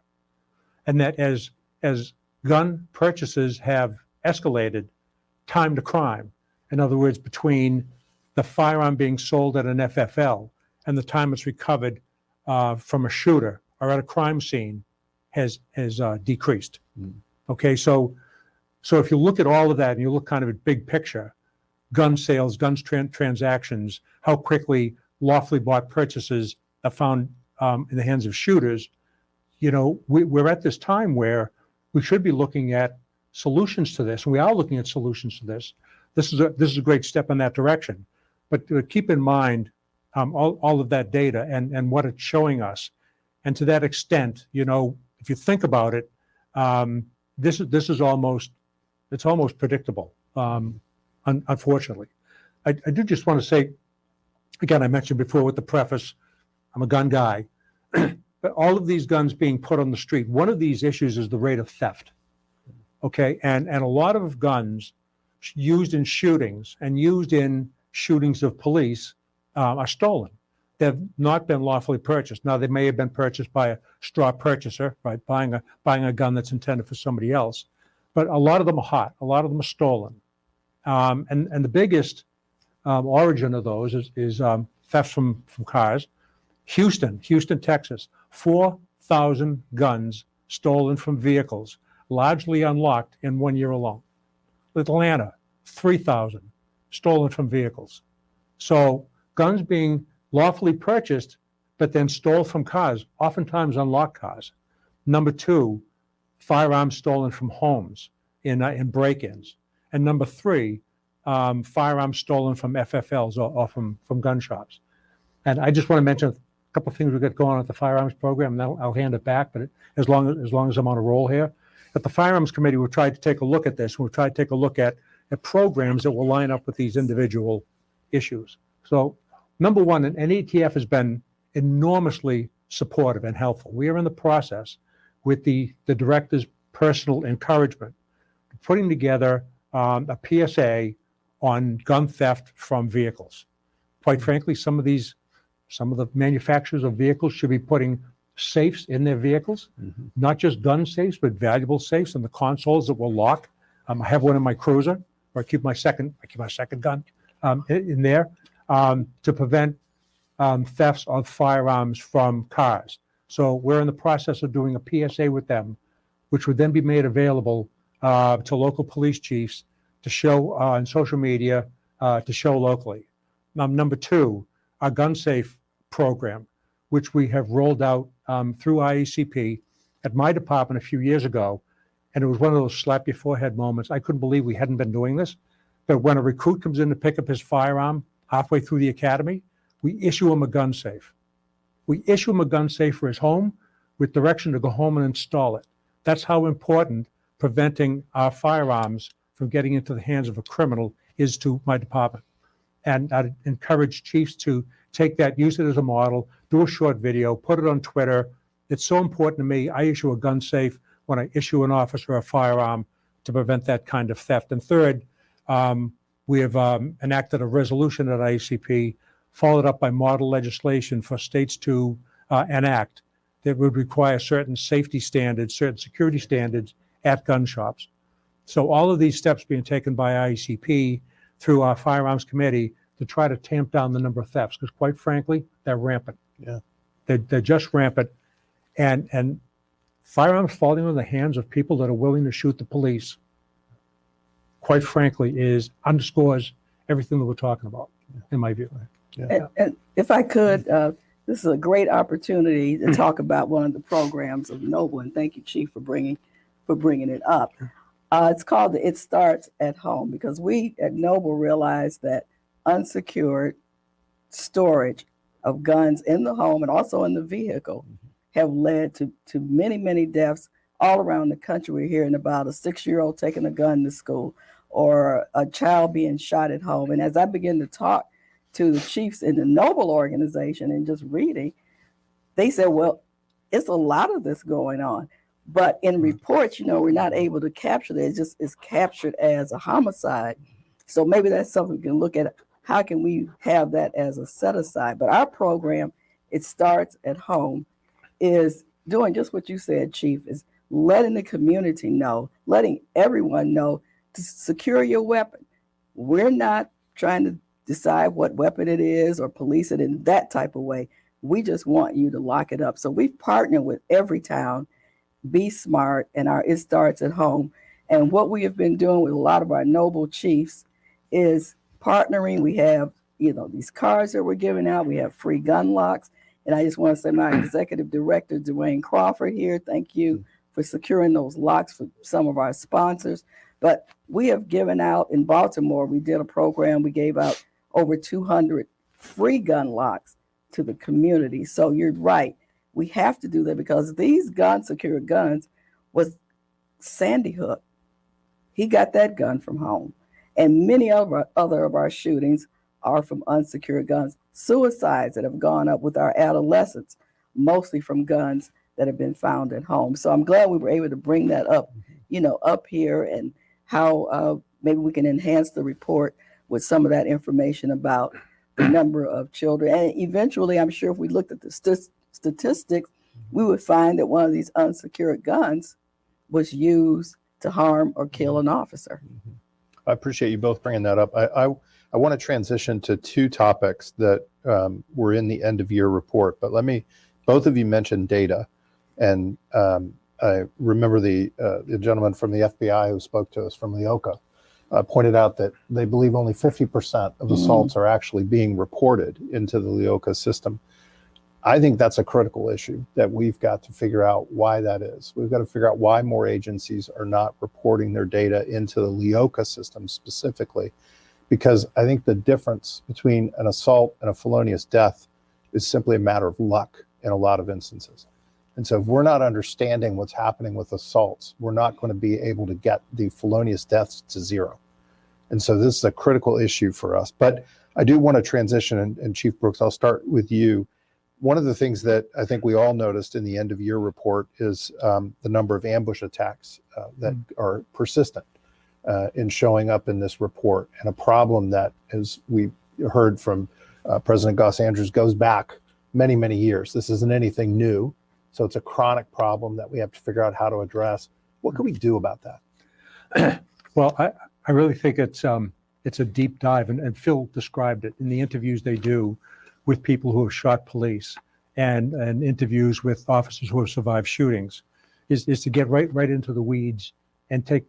And that as gun purchases have escalated, time to crime, in other words, between the firearm being sold at an FFL and the time it's recovered from a shooter or at a crime scene, has decreased. Okay, so if you look at all of that and you look kind of at big picture, gun sales, guns transactions, how quickly lawfully bought purchases are found in the hands of shooters, we're at this time where we should be looking at solutions to this, and we are looking at solutions to this. This is a great step in that direction. But keep in mind all of that data and what it's showing us. And to that extent, if you think about it, this is almost predictable. Unfortunately, I do just want to say, again, I mentioned before with the preface, I'm a gun guy. but all of these guns being put on the street, one of these issues is the rate of theft. Okay, and a lot of guns used in shootings and used in shootings of police are stolen. They've not been lawfully purchased. Now, they may have been purchased by a straw purchaser, right, buying a gun that's intended for somebody else. But a lot of them are hot. A lot of them are stolen. And the biggest origin of those is theft from cars. Houston, Texas, 4,000 guns stolen from vehicles, largely unlocked in 1 year alone. Atlanta, 3,000 stolen from vehicles. So guns being lawfully purchased, but then stole from cars, oftentimes unlocked cars. Number two, firearms stolen from homes in break-ins. And number three, firearms stolen from FFLs or from gun shops. And I just want to mention a couple of things we've got going on at the firearms program, and then I'll hand it back, but as long as I'm on a roll here. At the Firearms Committee, we've tried to take a look at this. We've tried to take a look at programs that will line up with these individual issues. So number one, and ATF has been enormously supportive and helpful. We are in the process with the director's personal encouragement, putting together a PSA on gun theft from vehicles. Quite frankly, some of the manufacturers of vehicles should be putting safes in their vehicles, not just gun safes, but valuable safes in the consoles that will lock. I have one in my Cruiser, where I keep my second gun in there to prevent thefts of firearms from cars. So we're in the process of doing a PSA with them, which would then be made available to local police chiefs to show on social media, to show locally. Number two, our gun safe program, which we have rolled out through IACP at my department a few years ago. And it was one of those slap your forehead moments. I couldn't believe we hadn't been doing this. But when a recruit comes in to pick up his firearm halfway through the academy, we issue him a gun safe. We issue him a gun safe for his home with direction to go home and install it. That's how important preventing our firearms from getting into the hands of a criminal is to my department. And I'd encourage chiefs to take that, use it as a model, do a short video, put it on Twitter. It's so important to me. I issue a gun safe when I issue an officer a firearm to prevent that kind of theft. And third, we have enacted a resolution at IACP, followed up by model legislation for states to enact that would require certain safety standards, certain security standards at gun shops. So all of these steps being taken by IACP through our Firearms Committee to try to tamp down the number of thefts, because quite frankly, they're rampant. Yeah, they're just rampant, and firearms falling in the hands of people that are willing to shoot the police, quite frankly, underscores everything that we're talking about, in my view. Yeah. And if I could, this is a great opportunity to talk about one of the programs of Noble, and thank you, Chief, for bringing it up. It's called It Starts at Home, because we at Noble realize that unsecured storage of guns in the home and also in the vehicle have led to many, many deaths all around the country. We're hearing about a 6-year-old taking a gun to school or a child being shot at home. And as I begin to talk to the chiefs in the Noble organization and just reading, they said, well, it's a lot of this going on. But in reports, we're not able to capture that. It's captured as a homicide. So maybe that's something we can look at. How can we have that as a set aside? But our program, It Starts at Home, is doing just what you said, Chief, is letting the community know, letting everyone know to secure your weapon. We're not trying to decide what weapon it is or police it in that type of way. We just want you to lock it up. So we've partnered with Everytown, Be Smart, and our It Starts at Home. And what we have been doing with a lot of our Noble chiefs is partnering. We have, these cards that we're giving out. We have free gun locks. And I just want to say my executive director, Dwayne Crawford here, thank you for securing those locks for some of our sponsors. But we have given out in Baltimore, we did a program, we gave out over 200 free gun locks to the community. So you're right. We have to do that because these secured guns was Sandy Hook. He got that gun from home. And many other of our shootings are from unsecured guns. Suicides that have gone up with our adolescents mostly from guns that have been found at home. So I'm glad we were able to bring that up, up here, and how maybe we can enhance the report with some of that information about the number of children. And eventually, I'm sure if we looked at the statistics, we would find that one of these unsecured guns was used to harm or kill an officer. I appreciate you both bringing that up. I want to transition to two topics that were in the end of year report, but both of you mentioned data. And I remember the gentleman from the FBI who spoke to us from LEOCA pointed out that they believe only 50% of assaults are actually being reported into the LEOCA system. I think that's a critical issue that we've got to figure out why that is. We've got to figure out why more agencies are not reporting their data into the LEOCA system specifically, because I think the difference between an assault and a felonious death is simply a matter of luck in a lot of instances. And so if we're not understanding what's happening with assaults, we're not going to be able to get the felonious deaths to zero. And so this is a critical issue for us. But I do want to transition, and Chief Brooks, I'll start with you. One of the things that I think we all noticed in the end of year report is the number of ambush attacks that are persistent in showing up in this report, and a problem that, as we heard from President Goss Andrews, goes back many, many years. This isn't anything new. So it's a chronic problem that we have to figure out how to address. What can we do about that? Well, I really think it's a deep dive, and Phil described it in the interviews they do with people who have shot police and interviews with officers who have survived shootings, is to get right into the weeds and take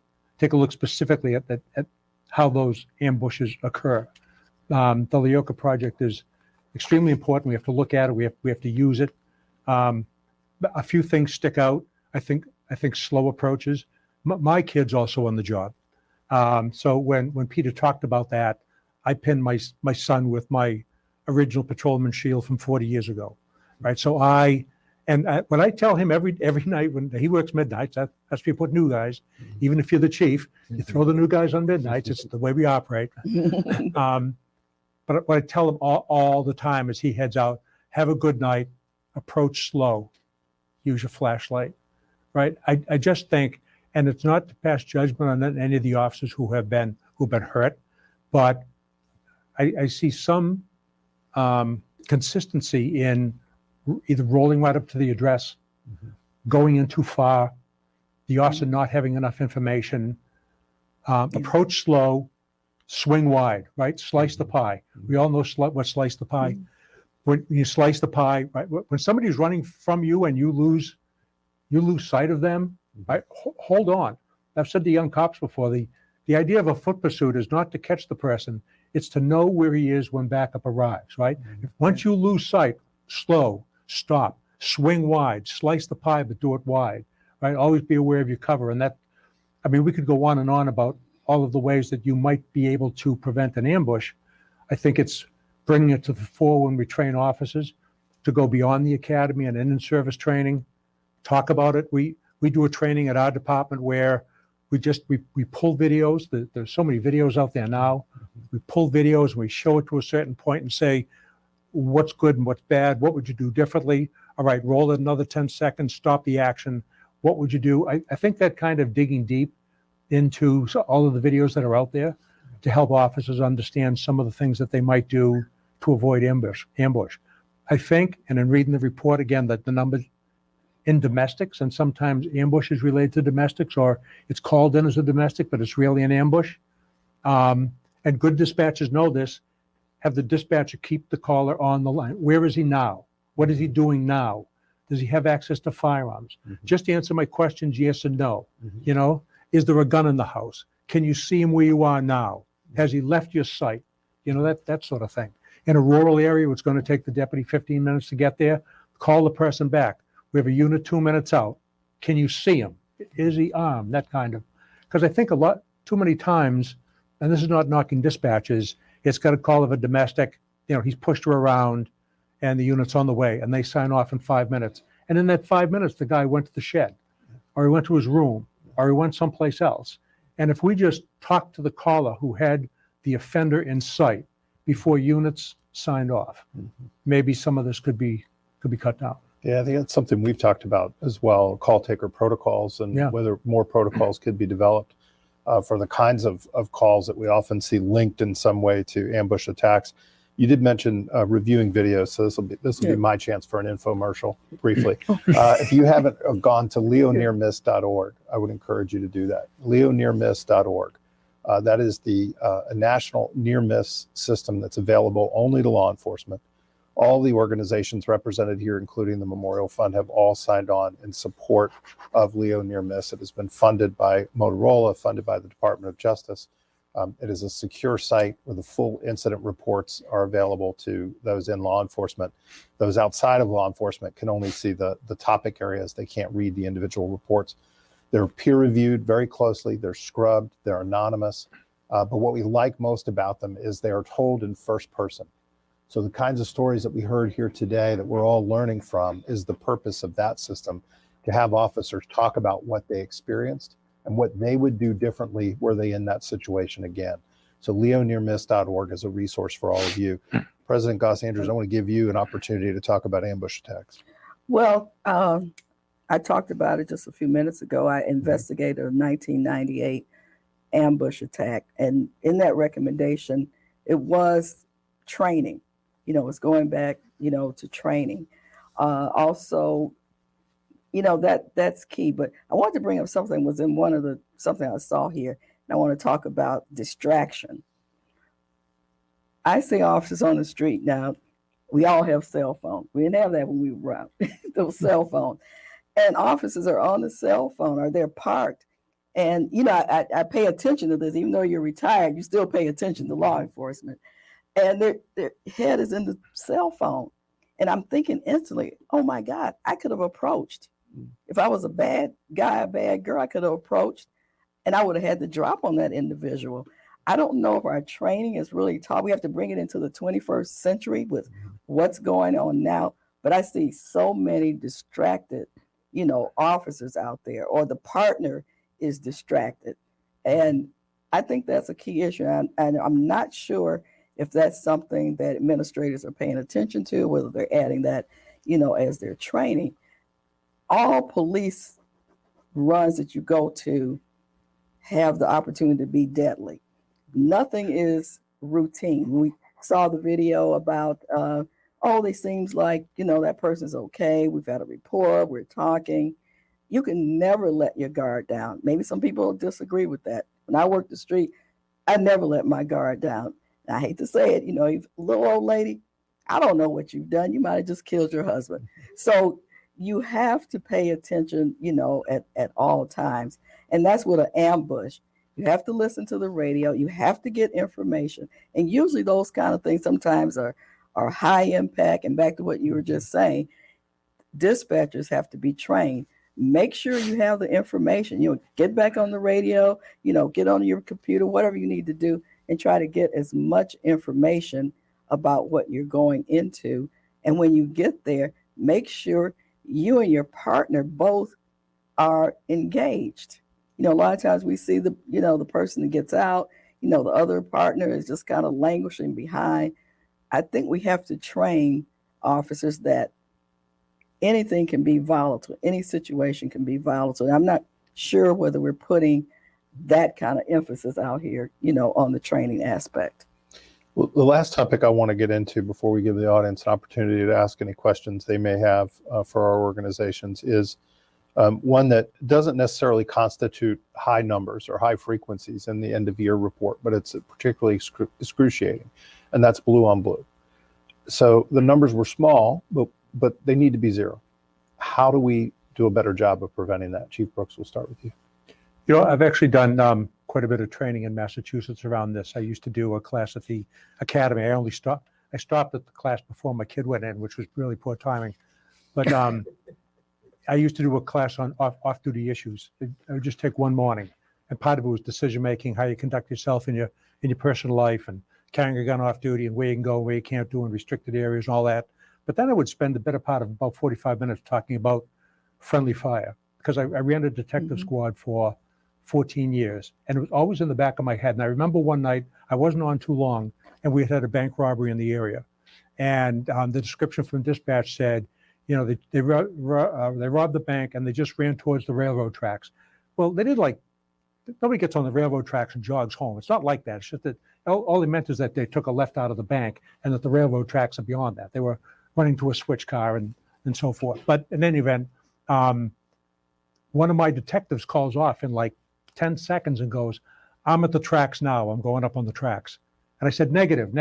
a look specifically at how those ambushes occur. The LEOCA project is extremely important. We have to look at it. We have to use it. A few things stick out. I think slow approaches. My kid's also on the job. So when Peter talked about that, I pinned my son with my original patrolman shield from 40 years ago, right? So when I tell him every night when he works midnights, that's where you put new guys. Even if you're the chief, you throw the new guys on midnights. It's the way we operate. But what I tell him all the time as he heads out, have a good night, approach slow, use your flashlight, right? I just think, and it's not to pass judgment on any of the officers who've been hurt, but I see some consistency in either rolling right up to the address, going in too far, the officer not having enough information, approach slow, swing wide, right? Slice the pie. We all know what slice the pie. When you slice the pie, right? When somebody's running from you and you lose sight of them, right? Hold on. I've said to young cops before, the idea of a foot pursuit is not to catch the person, it's to know where he is when backup arrives, right? Once you lose sight, slow, stop, swing wide, slice the pie, but do it wide, right? Always be aware of your cover. And we could go on and on about all of the ways that you might be able to prevent an ambush. I think it's bringing it to the fore when we train officers to go beyond the academy and in service training, talk about it. We do a training at our department where we pull videos. There's so many videos out there now. We pull videos and we show it to a certain point and say, what's good and what's bad? What would you do differently? All right, roll it another 10 seconds, stop the action. What would you do? I think that kind of digging deep into all of the videos that are out there to help officers understand some of the things that they might do to avoid ambush. I think, and in reading the report again, that the numbers in domestics, and sometimes ambush is related to domestics, or it's called in as a domestic, but it's really an ambush. And good dispatchers know this. Have the dispatcher keep the caller on the line. Where is he now? What is he doing now? Does he have access to firearms? Just answer my questions, yes and no. Is there a gun in the house? Can you see him where you are now? Has he left your sight? That sort of thing. In a rural area, it's going to take the deputy 15 minutes to get there. Call the person back. We have a unit 2 minutes out. Can you see him? Is he armed? That kind of, because I think too many times, and this is not knocking dispatches, it's got a call of a domestic, he's pushed her around and the unit's on the way and they sign off in 5 minutes. And in that 5 minutes, the guy went to the shed or he went to his room or he went someplace else. And if we just talked to the caller who had the offender in sight before units signed off, maybe some of this could be cut down. Yeah, I think that's something we've talked about as well, call taker protocols and Yeah. whether more protocols could be developed for the kinds of calls that we often see linked in some way to ambush attacks. You did mention reviewing videos, so this will be my chance for an infomercial briefly. If you haven't gone to leonearmiss.org, I would encourage you to do that. leonearmiss.org. That is a national near miss system that's available only to law enforcement. All the organizations represented here, including the Memorial Fund, have all signed on in support of Leo Near Miss. It has been funded by Motorola, funded by the Department of Justice. It is a secure site where the full incident reports are available to those in law enforcement. Those outside of law enforcement can only see the topic areas. They can't read the individual reports. They're peer reviewed very closely. They're scrubbed. They're anonymous. But what we like most about them is they are told in first person. So the kinds of stories that we heard here today that we're all learning from is the purpose of that system, to have officers talk about what they experienced and what they would do differently were they in that situation again. So leonearmiss.org is a resource for all of you. President Goss-Andrews, I want to give you an opportunity to talk about ambush attacks. Well, I talked about it just a few minutes ago. I investigated a 1998 ambush attack, and in that recommendation, it was training. It's going back, to training. Also, that's key. But I wanted to bring up something was in something I saw here, and I want to talk about distraction. I see officers on the street now. We all have cell phones. We didn't have that when we were out. Those cell phones, and officers are on the cell phone, or they're parked. And I pay attention to this, even though you're retired, you still pay attention to law enforcement. And their head is in the cell phone. And I'm thinking instantly, oh my God, I could have approached. If I was a bad guy, a bad girl, I could have approached, and I would have had to drop on that individual. I don't know if our training is really taught. We have to bring it into the 21st century with what's going on now. But I see so many distracted, officers out there, or the partner is distracted. And I think that's a key issue. And I'm not sure if that's something that administrators are paying attention to, whether they're adding that, as their training. All police runs that you go to have the opportunity to be deadly. Nothing is routine. We saw the video about, it seems like, that person's okay. We've had a rapport, we're talking. You can never let your guard down. Maybe some people disagree with that. When I worked the street, I never let my guard down. I hate to say it, little old lady, I don't know what you've done. You might have just killed your husband. So you have to pay attention, at all times. And that's what an ambush. You have to listen to the radio. You have to get information. And usually those kind of things sometimes are high impact. And back to what you were just saying, dispatchers have to be trained. Make sure you have the information, get back on the radio, get on your computer, whatever you need to do, and try to get as much information about what you're going into. And when you get there, make sure you and your partner both are engaged. A lot of times we see the person that gets out, the other partner is just kind of languishing behind. I think we have to train officers that anything can be volatile. Any situation can be volatile. I'm not sure whether we're putting that kind of emphasis out here, on the training aspect. Well, the last topic I want to get into before we give the audience an opportunity to ask any questions they may have for our organizations is one that doesn't necessarily constitute high numbers or high frequencies in the end of year report, but it's particularly excruciating, and that's blue on blue. So the numbers were small, but they need to be zero. How do we do a better job of preventing that? Chief Brooks, we'll start with you. I've actually done quite a bit of training in Massachusetts around this. I used to do a class at the academy. I stopped at the class before my kid went in, which was really poor timing. But I used to do a class on off-duty issues. I would just take one morning, and part of it was decision-making, how you conduct yourself in your personal life, and carrying a gun off-duty, and where you can go, where you can't do in restricted areas, and all that. But then I would spend the better part of about 45 minutes talking about friendly fire, because I ran a detective squad for 14 years, and it was always in the back of my head. And I remember one night, I wasn't on too long, and we had a bank robbery in the area. And the description from dispatch said, you know, they robbed the bank and they just ran towards the railroad tracks. Well, they did like, nobody gets on the railroad tracks and jogs home. It's not like that. It's just that all they meant is that they took a left out of the bank and that the railroad tracks are beyond that. They were running to a switch car and so forth. But in any event, one of my detectives calls off in like 10 seconds and goes, "I'm at the tracks now. I'm going up on the tracks." And I said, negative.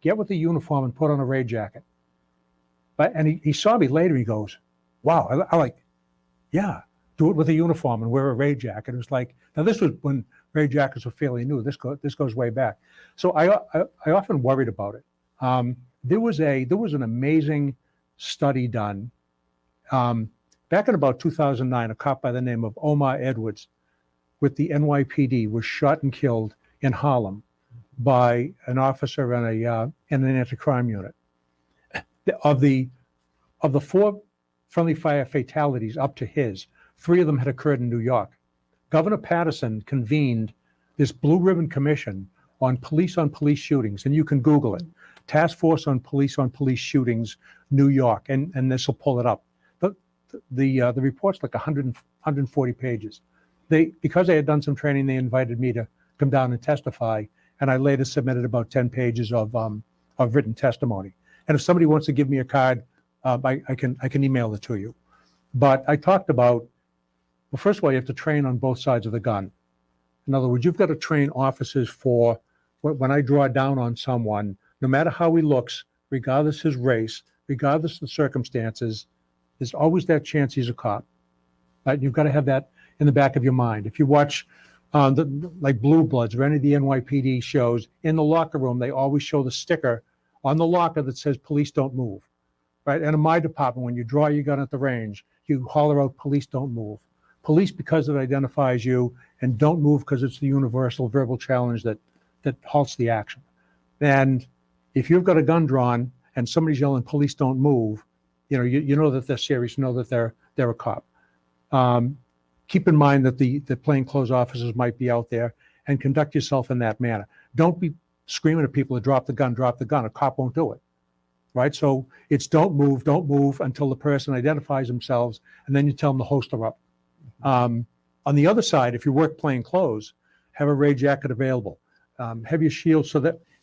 Get with the uniform and put on a raid jacket. And he saw me later. He goes, "Wow." I like, yeah, do it with a uniform and wear a raid jacket. It was like, now this was when raid jackets were fairly new. This goes way back. So I often worried about it. There was an amazing study done back in about 2009. A cop by the name of Omar Edwards with the NYPD was shot and killed in Harlem by an officer in an anti-crime unit. Of the 4 friendly fire fatalities up to his, 3 of them had occurred in New York. Governor Patterson convened this blue ribbon commission on police shootings, and you can Google it. Task Force on police shootings, New York, and this will pull it up. The report's like 140 pages. Because they had done some training, they invited me to come down and testify, and I later submitted about 10 pages of written testimony. And if somebody wants to give me a card, I can email it to you. But I talked about, well, first of all, you have to train on both sides of the gun. In other words, you've got to train officers for when I draw down on someone, no matter how he looks, regardless his race, regardless of the circumstances, there's always that chance he's a cop. Right? You've got to have that in the back of your mind. If you watch like Blue Bloods or any of the NYPD shows, in the locker room, they always show the sticker on the locker that says "Police don't move," right? And in my department, when you draw your gun at the range, you holler out "Police don't move." Police because it identifies you, and don't move because it's the universal verbal challenge that halts the action. And if you've got a gun drawn and somebody's yelling "Police don't move," you know that they're serious, you know that they're a cop. Keep in mind that the plainclothes officers might be out there, and conduct yourself in that manner. Don't be screaming at people to drop the gun, drop the gun. A cop won't do it, right? So it's don't move until the person identifies themselves, and then you tell them to holster up. On the other side, if you work plain clothes, have a raid jacket available. Have your shield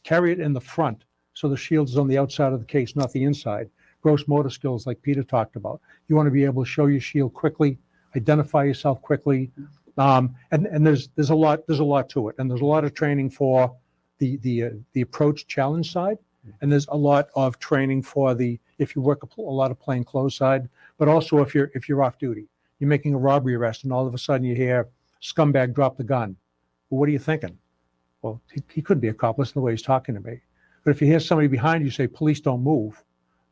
carry it in the front, so the shield is on the outside of the case, not the inside. Gross motor skills, like Peter talked about. You want to be able to show your shield quickly, identify yourself quickly, and there's a lot to it, and there's a lot of training for the approach challenge side, and there's a lot of training for if you work a lot of plain clothes side, but also if you're off duty, you're making a robbery arrest, and all of a sudden you hear "Scumbag, drop the gun." Well, what are you thinking? Well, he could be a cop. Listen to the way he's talking to me. But if you hear somebody behind you say "Police don't move,"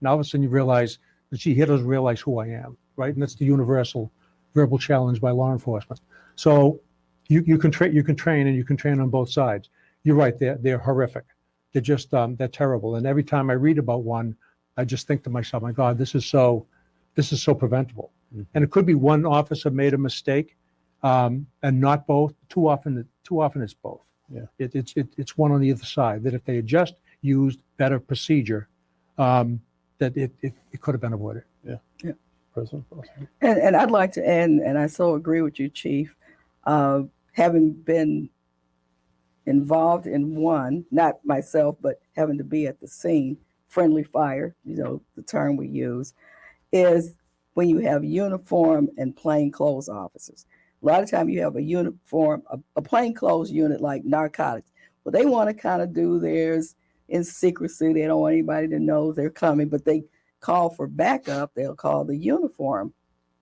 now all of a sudden you realize that he doesn't realize who I am, right? And that's the universal verbal challenge by law enforcement. So you can train and you can train on both sides. You're right, they're horrific. They're just they're terrible. And every time I read about one, I just think to myself, my God, this is so preventable. Mm-hmm. And it could be one officer made a mistake, and not both. Too often it's both. Yeah. It's one on the other side. That if they had just used better procedure, that it could have been avoided. Yeah. Yeah. President. And I'd like to end, and I so agree with you, Chief, having been involved in one, not myself, but having to be at the scene, friendly fire, the term we use, is when you have uniform and plainclothes officers. A lot of time you have a uniform, a plainclothes unit like narcotics. Well, they want to kind of do theirs in secrecy. They don't want anybody to know they're coming, but they call for backup. They'll call the uniform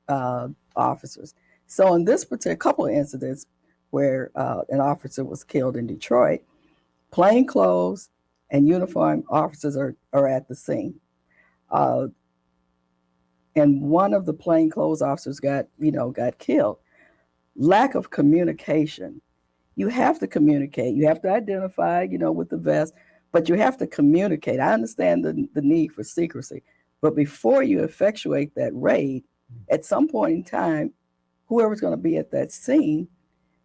officers. So in this particular couple of incidents where an officer was killed in Detroit, plainclothes and uniform officers are at the scene. And one of the plainclothes officers got killed. Lack of communication. You have to communicate. You have to identify, with the vest, but you have to communicate. I understand the need for secrecy, but before you effectuate that raid, at some point in time, whoever's going to be at that scene,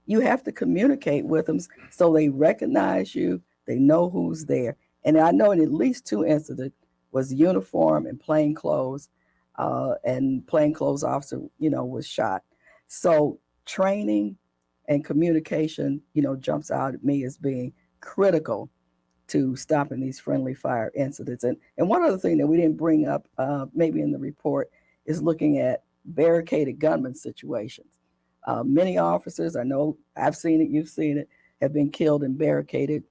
you have to communicate with them so they recognize you, they know who's there. And I know in at least 2 incidents was uniform and plainclothes and plainclothes officer, was shot. So training and communication, jumps out at me as being critical to stopping these friendly fire incidents. And one other thing that we didn't bring up, maybe in the report, is looking at barricaded gunman situations. Many officers, I know I've seen it, you've seen it, have been killed in barricaded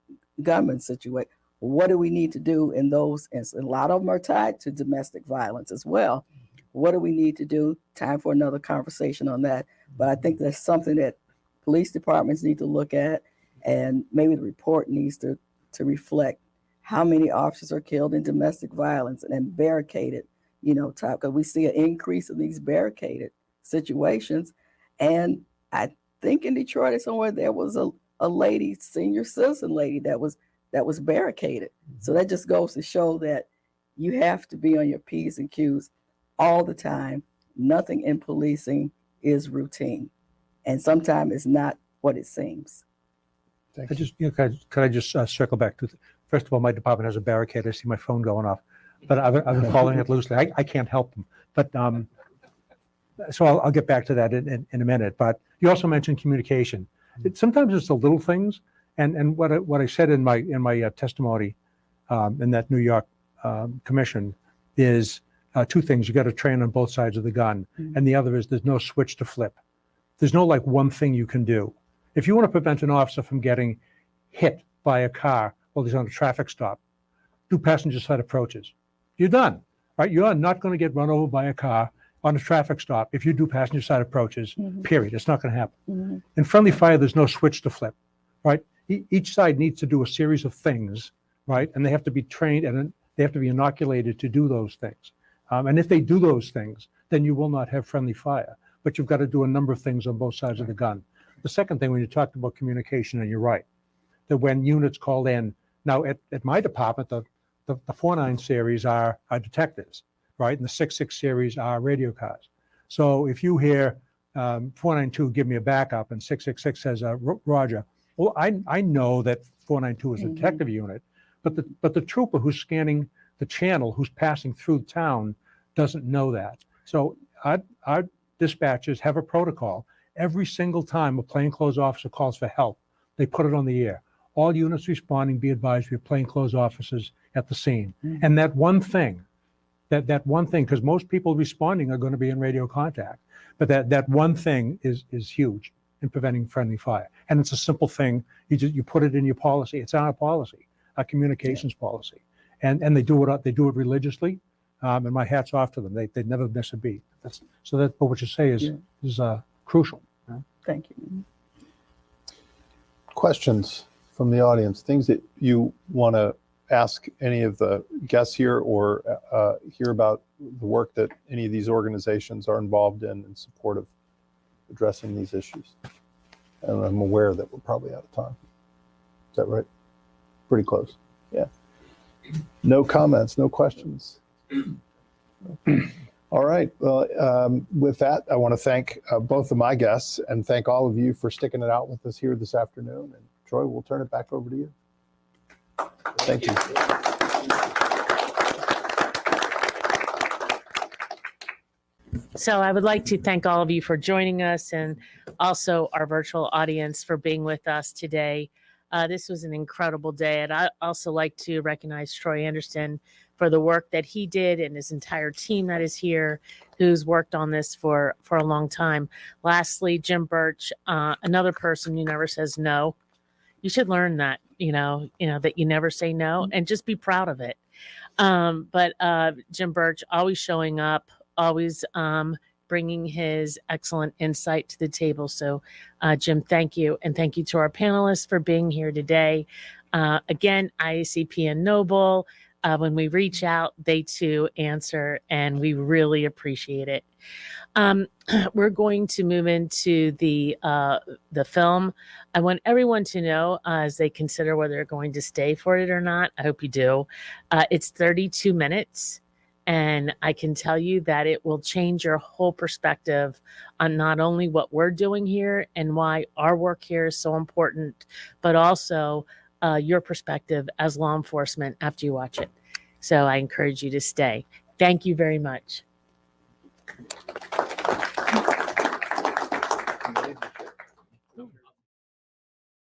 gunman situations. What do we need to do in those instances? A lot of them are tied to domestic violence as well. What do we need to do? Time for another conversation on that. But I think that's something that police departments need to look at, and maybe the report needs to reflect how many officers are killed in domestic violence and barricaded, type, because we see an increase in these barricaded situations. And I think in Detroit or somewhere there was a lady, senior citizen lady, that was barricaded. So that just goes to show that you have to be on your P's and Q's all the time. Nothing in policing is routine, and sometimes it's not what it seems. I just, could I just circle back to, first of all, my department has a barricade. I see my phone going off, but I've been following it loosely. I can't help them, but so I'll get back to that in a minute. But you also mentioned communication. Sometimes it's the little things, and what I said in my testimony in that New York commission is two things. You got to train on both sides of the gun, and the other is there's no switch to flip. There's no like one thing you can do. If you want to prevent an officer from getting hit by a car while he's on a traffic stop, do passenger side approaches. You're done, right? You are not going to get run over by a car on a traffic stop if you do passenger side approaches, period. It's not going to happen. In friendly fire, there's no switch to flip, right? Each side needs to do a series of things, right? And they have to be trained and they have to be inoculated to do those things. And if they do those things, then you will not have friendly fire. But you've got to do a number of things on both sides of the gun. The second thing, when you talked about communication, and you're right, that when units call in, now at my department, the 49 series are detectives, right? And the 66 series are radio cars. So if you hear 492, give me a backup, and 666 says, Roger, well, I know that 492 is a detective unit, but the trooper who's scanning the channel, who's passing through town, doesn't know that. So our dispatchers have a protocol. Every single time a plainclothes officer calls for help, they put it on the air. All units responding, be advised, we have plainclothes officers at the scene. And that one thing, because most people responding are going to be in radio contact, but that one thing is huge in preventing friendly fire. And it's a simple thing. You put it in your policy. It's our policy, our communications policy. And they do it religiously. And my hat's off to them. They never miss a beat. But what you say is crucial. Thank you. Questions from the audience, things that you want to ask any of the guests here, or hear about the work that any of these organizations are involved in support of addressing these issues. And I'm aware that we're probably out of time. Is that right? Pretty close. Yeah. No comments, no questions. All right. Well, with that, I want to thank both of my guests and thank all of you for sticking it out with us here this afternoon. And Troy, we'll turn it back over to you. Thank you. So I would like to thank all of you for joining us, and also our virtual audience for being with us today. This was an incredible day, and I also like to recognize Troy Anderson for the work that he did and his entire team that is here, who's worked on this for a long time. Lastly, Jim Birch, another person who never says no. You should learn that, that you never say no, and just be proud of it. But Jim Birch always showing up, always bringing his excellent insight to the table. So, Jim, thank you. And thank you to our panelists for being here today. Again, IACP and Noble, when we reach out, they too answer, and we really appreciate it. We're going to move into the film. I want everyone to know, as they consider whether they're going to stay for it or not, I hope you do. It's 32 minutes. And I can tell you that it will change your whole perspective on not only what we're doing here and why our work here is so important, but also your perspective as law enforcement after you watch it. So I encourage you to stay. Thank you very much.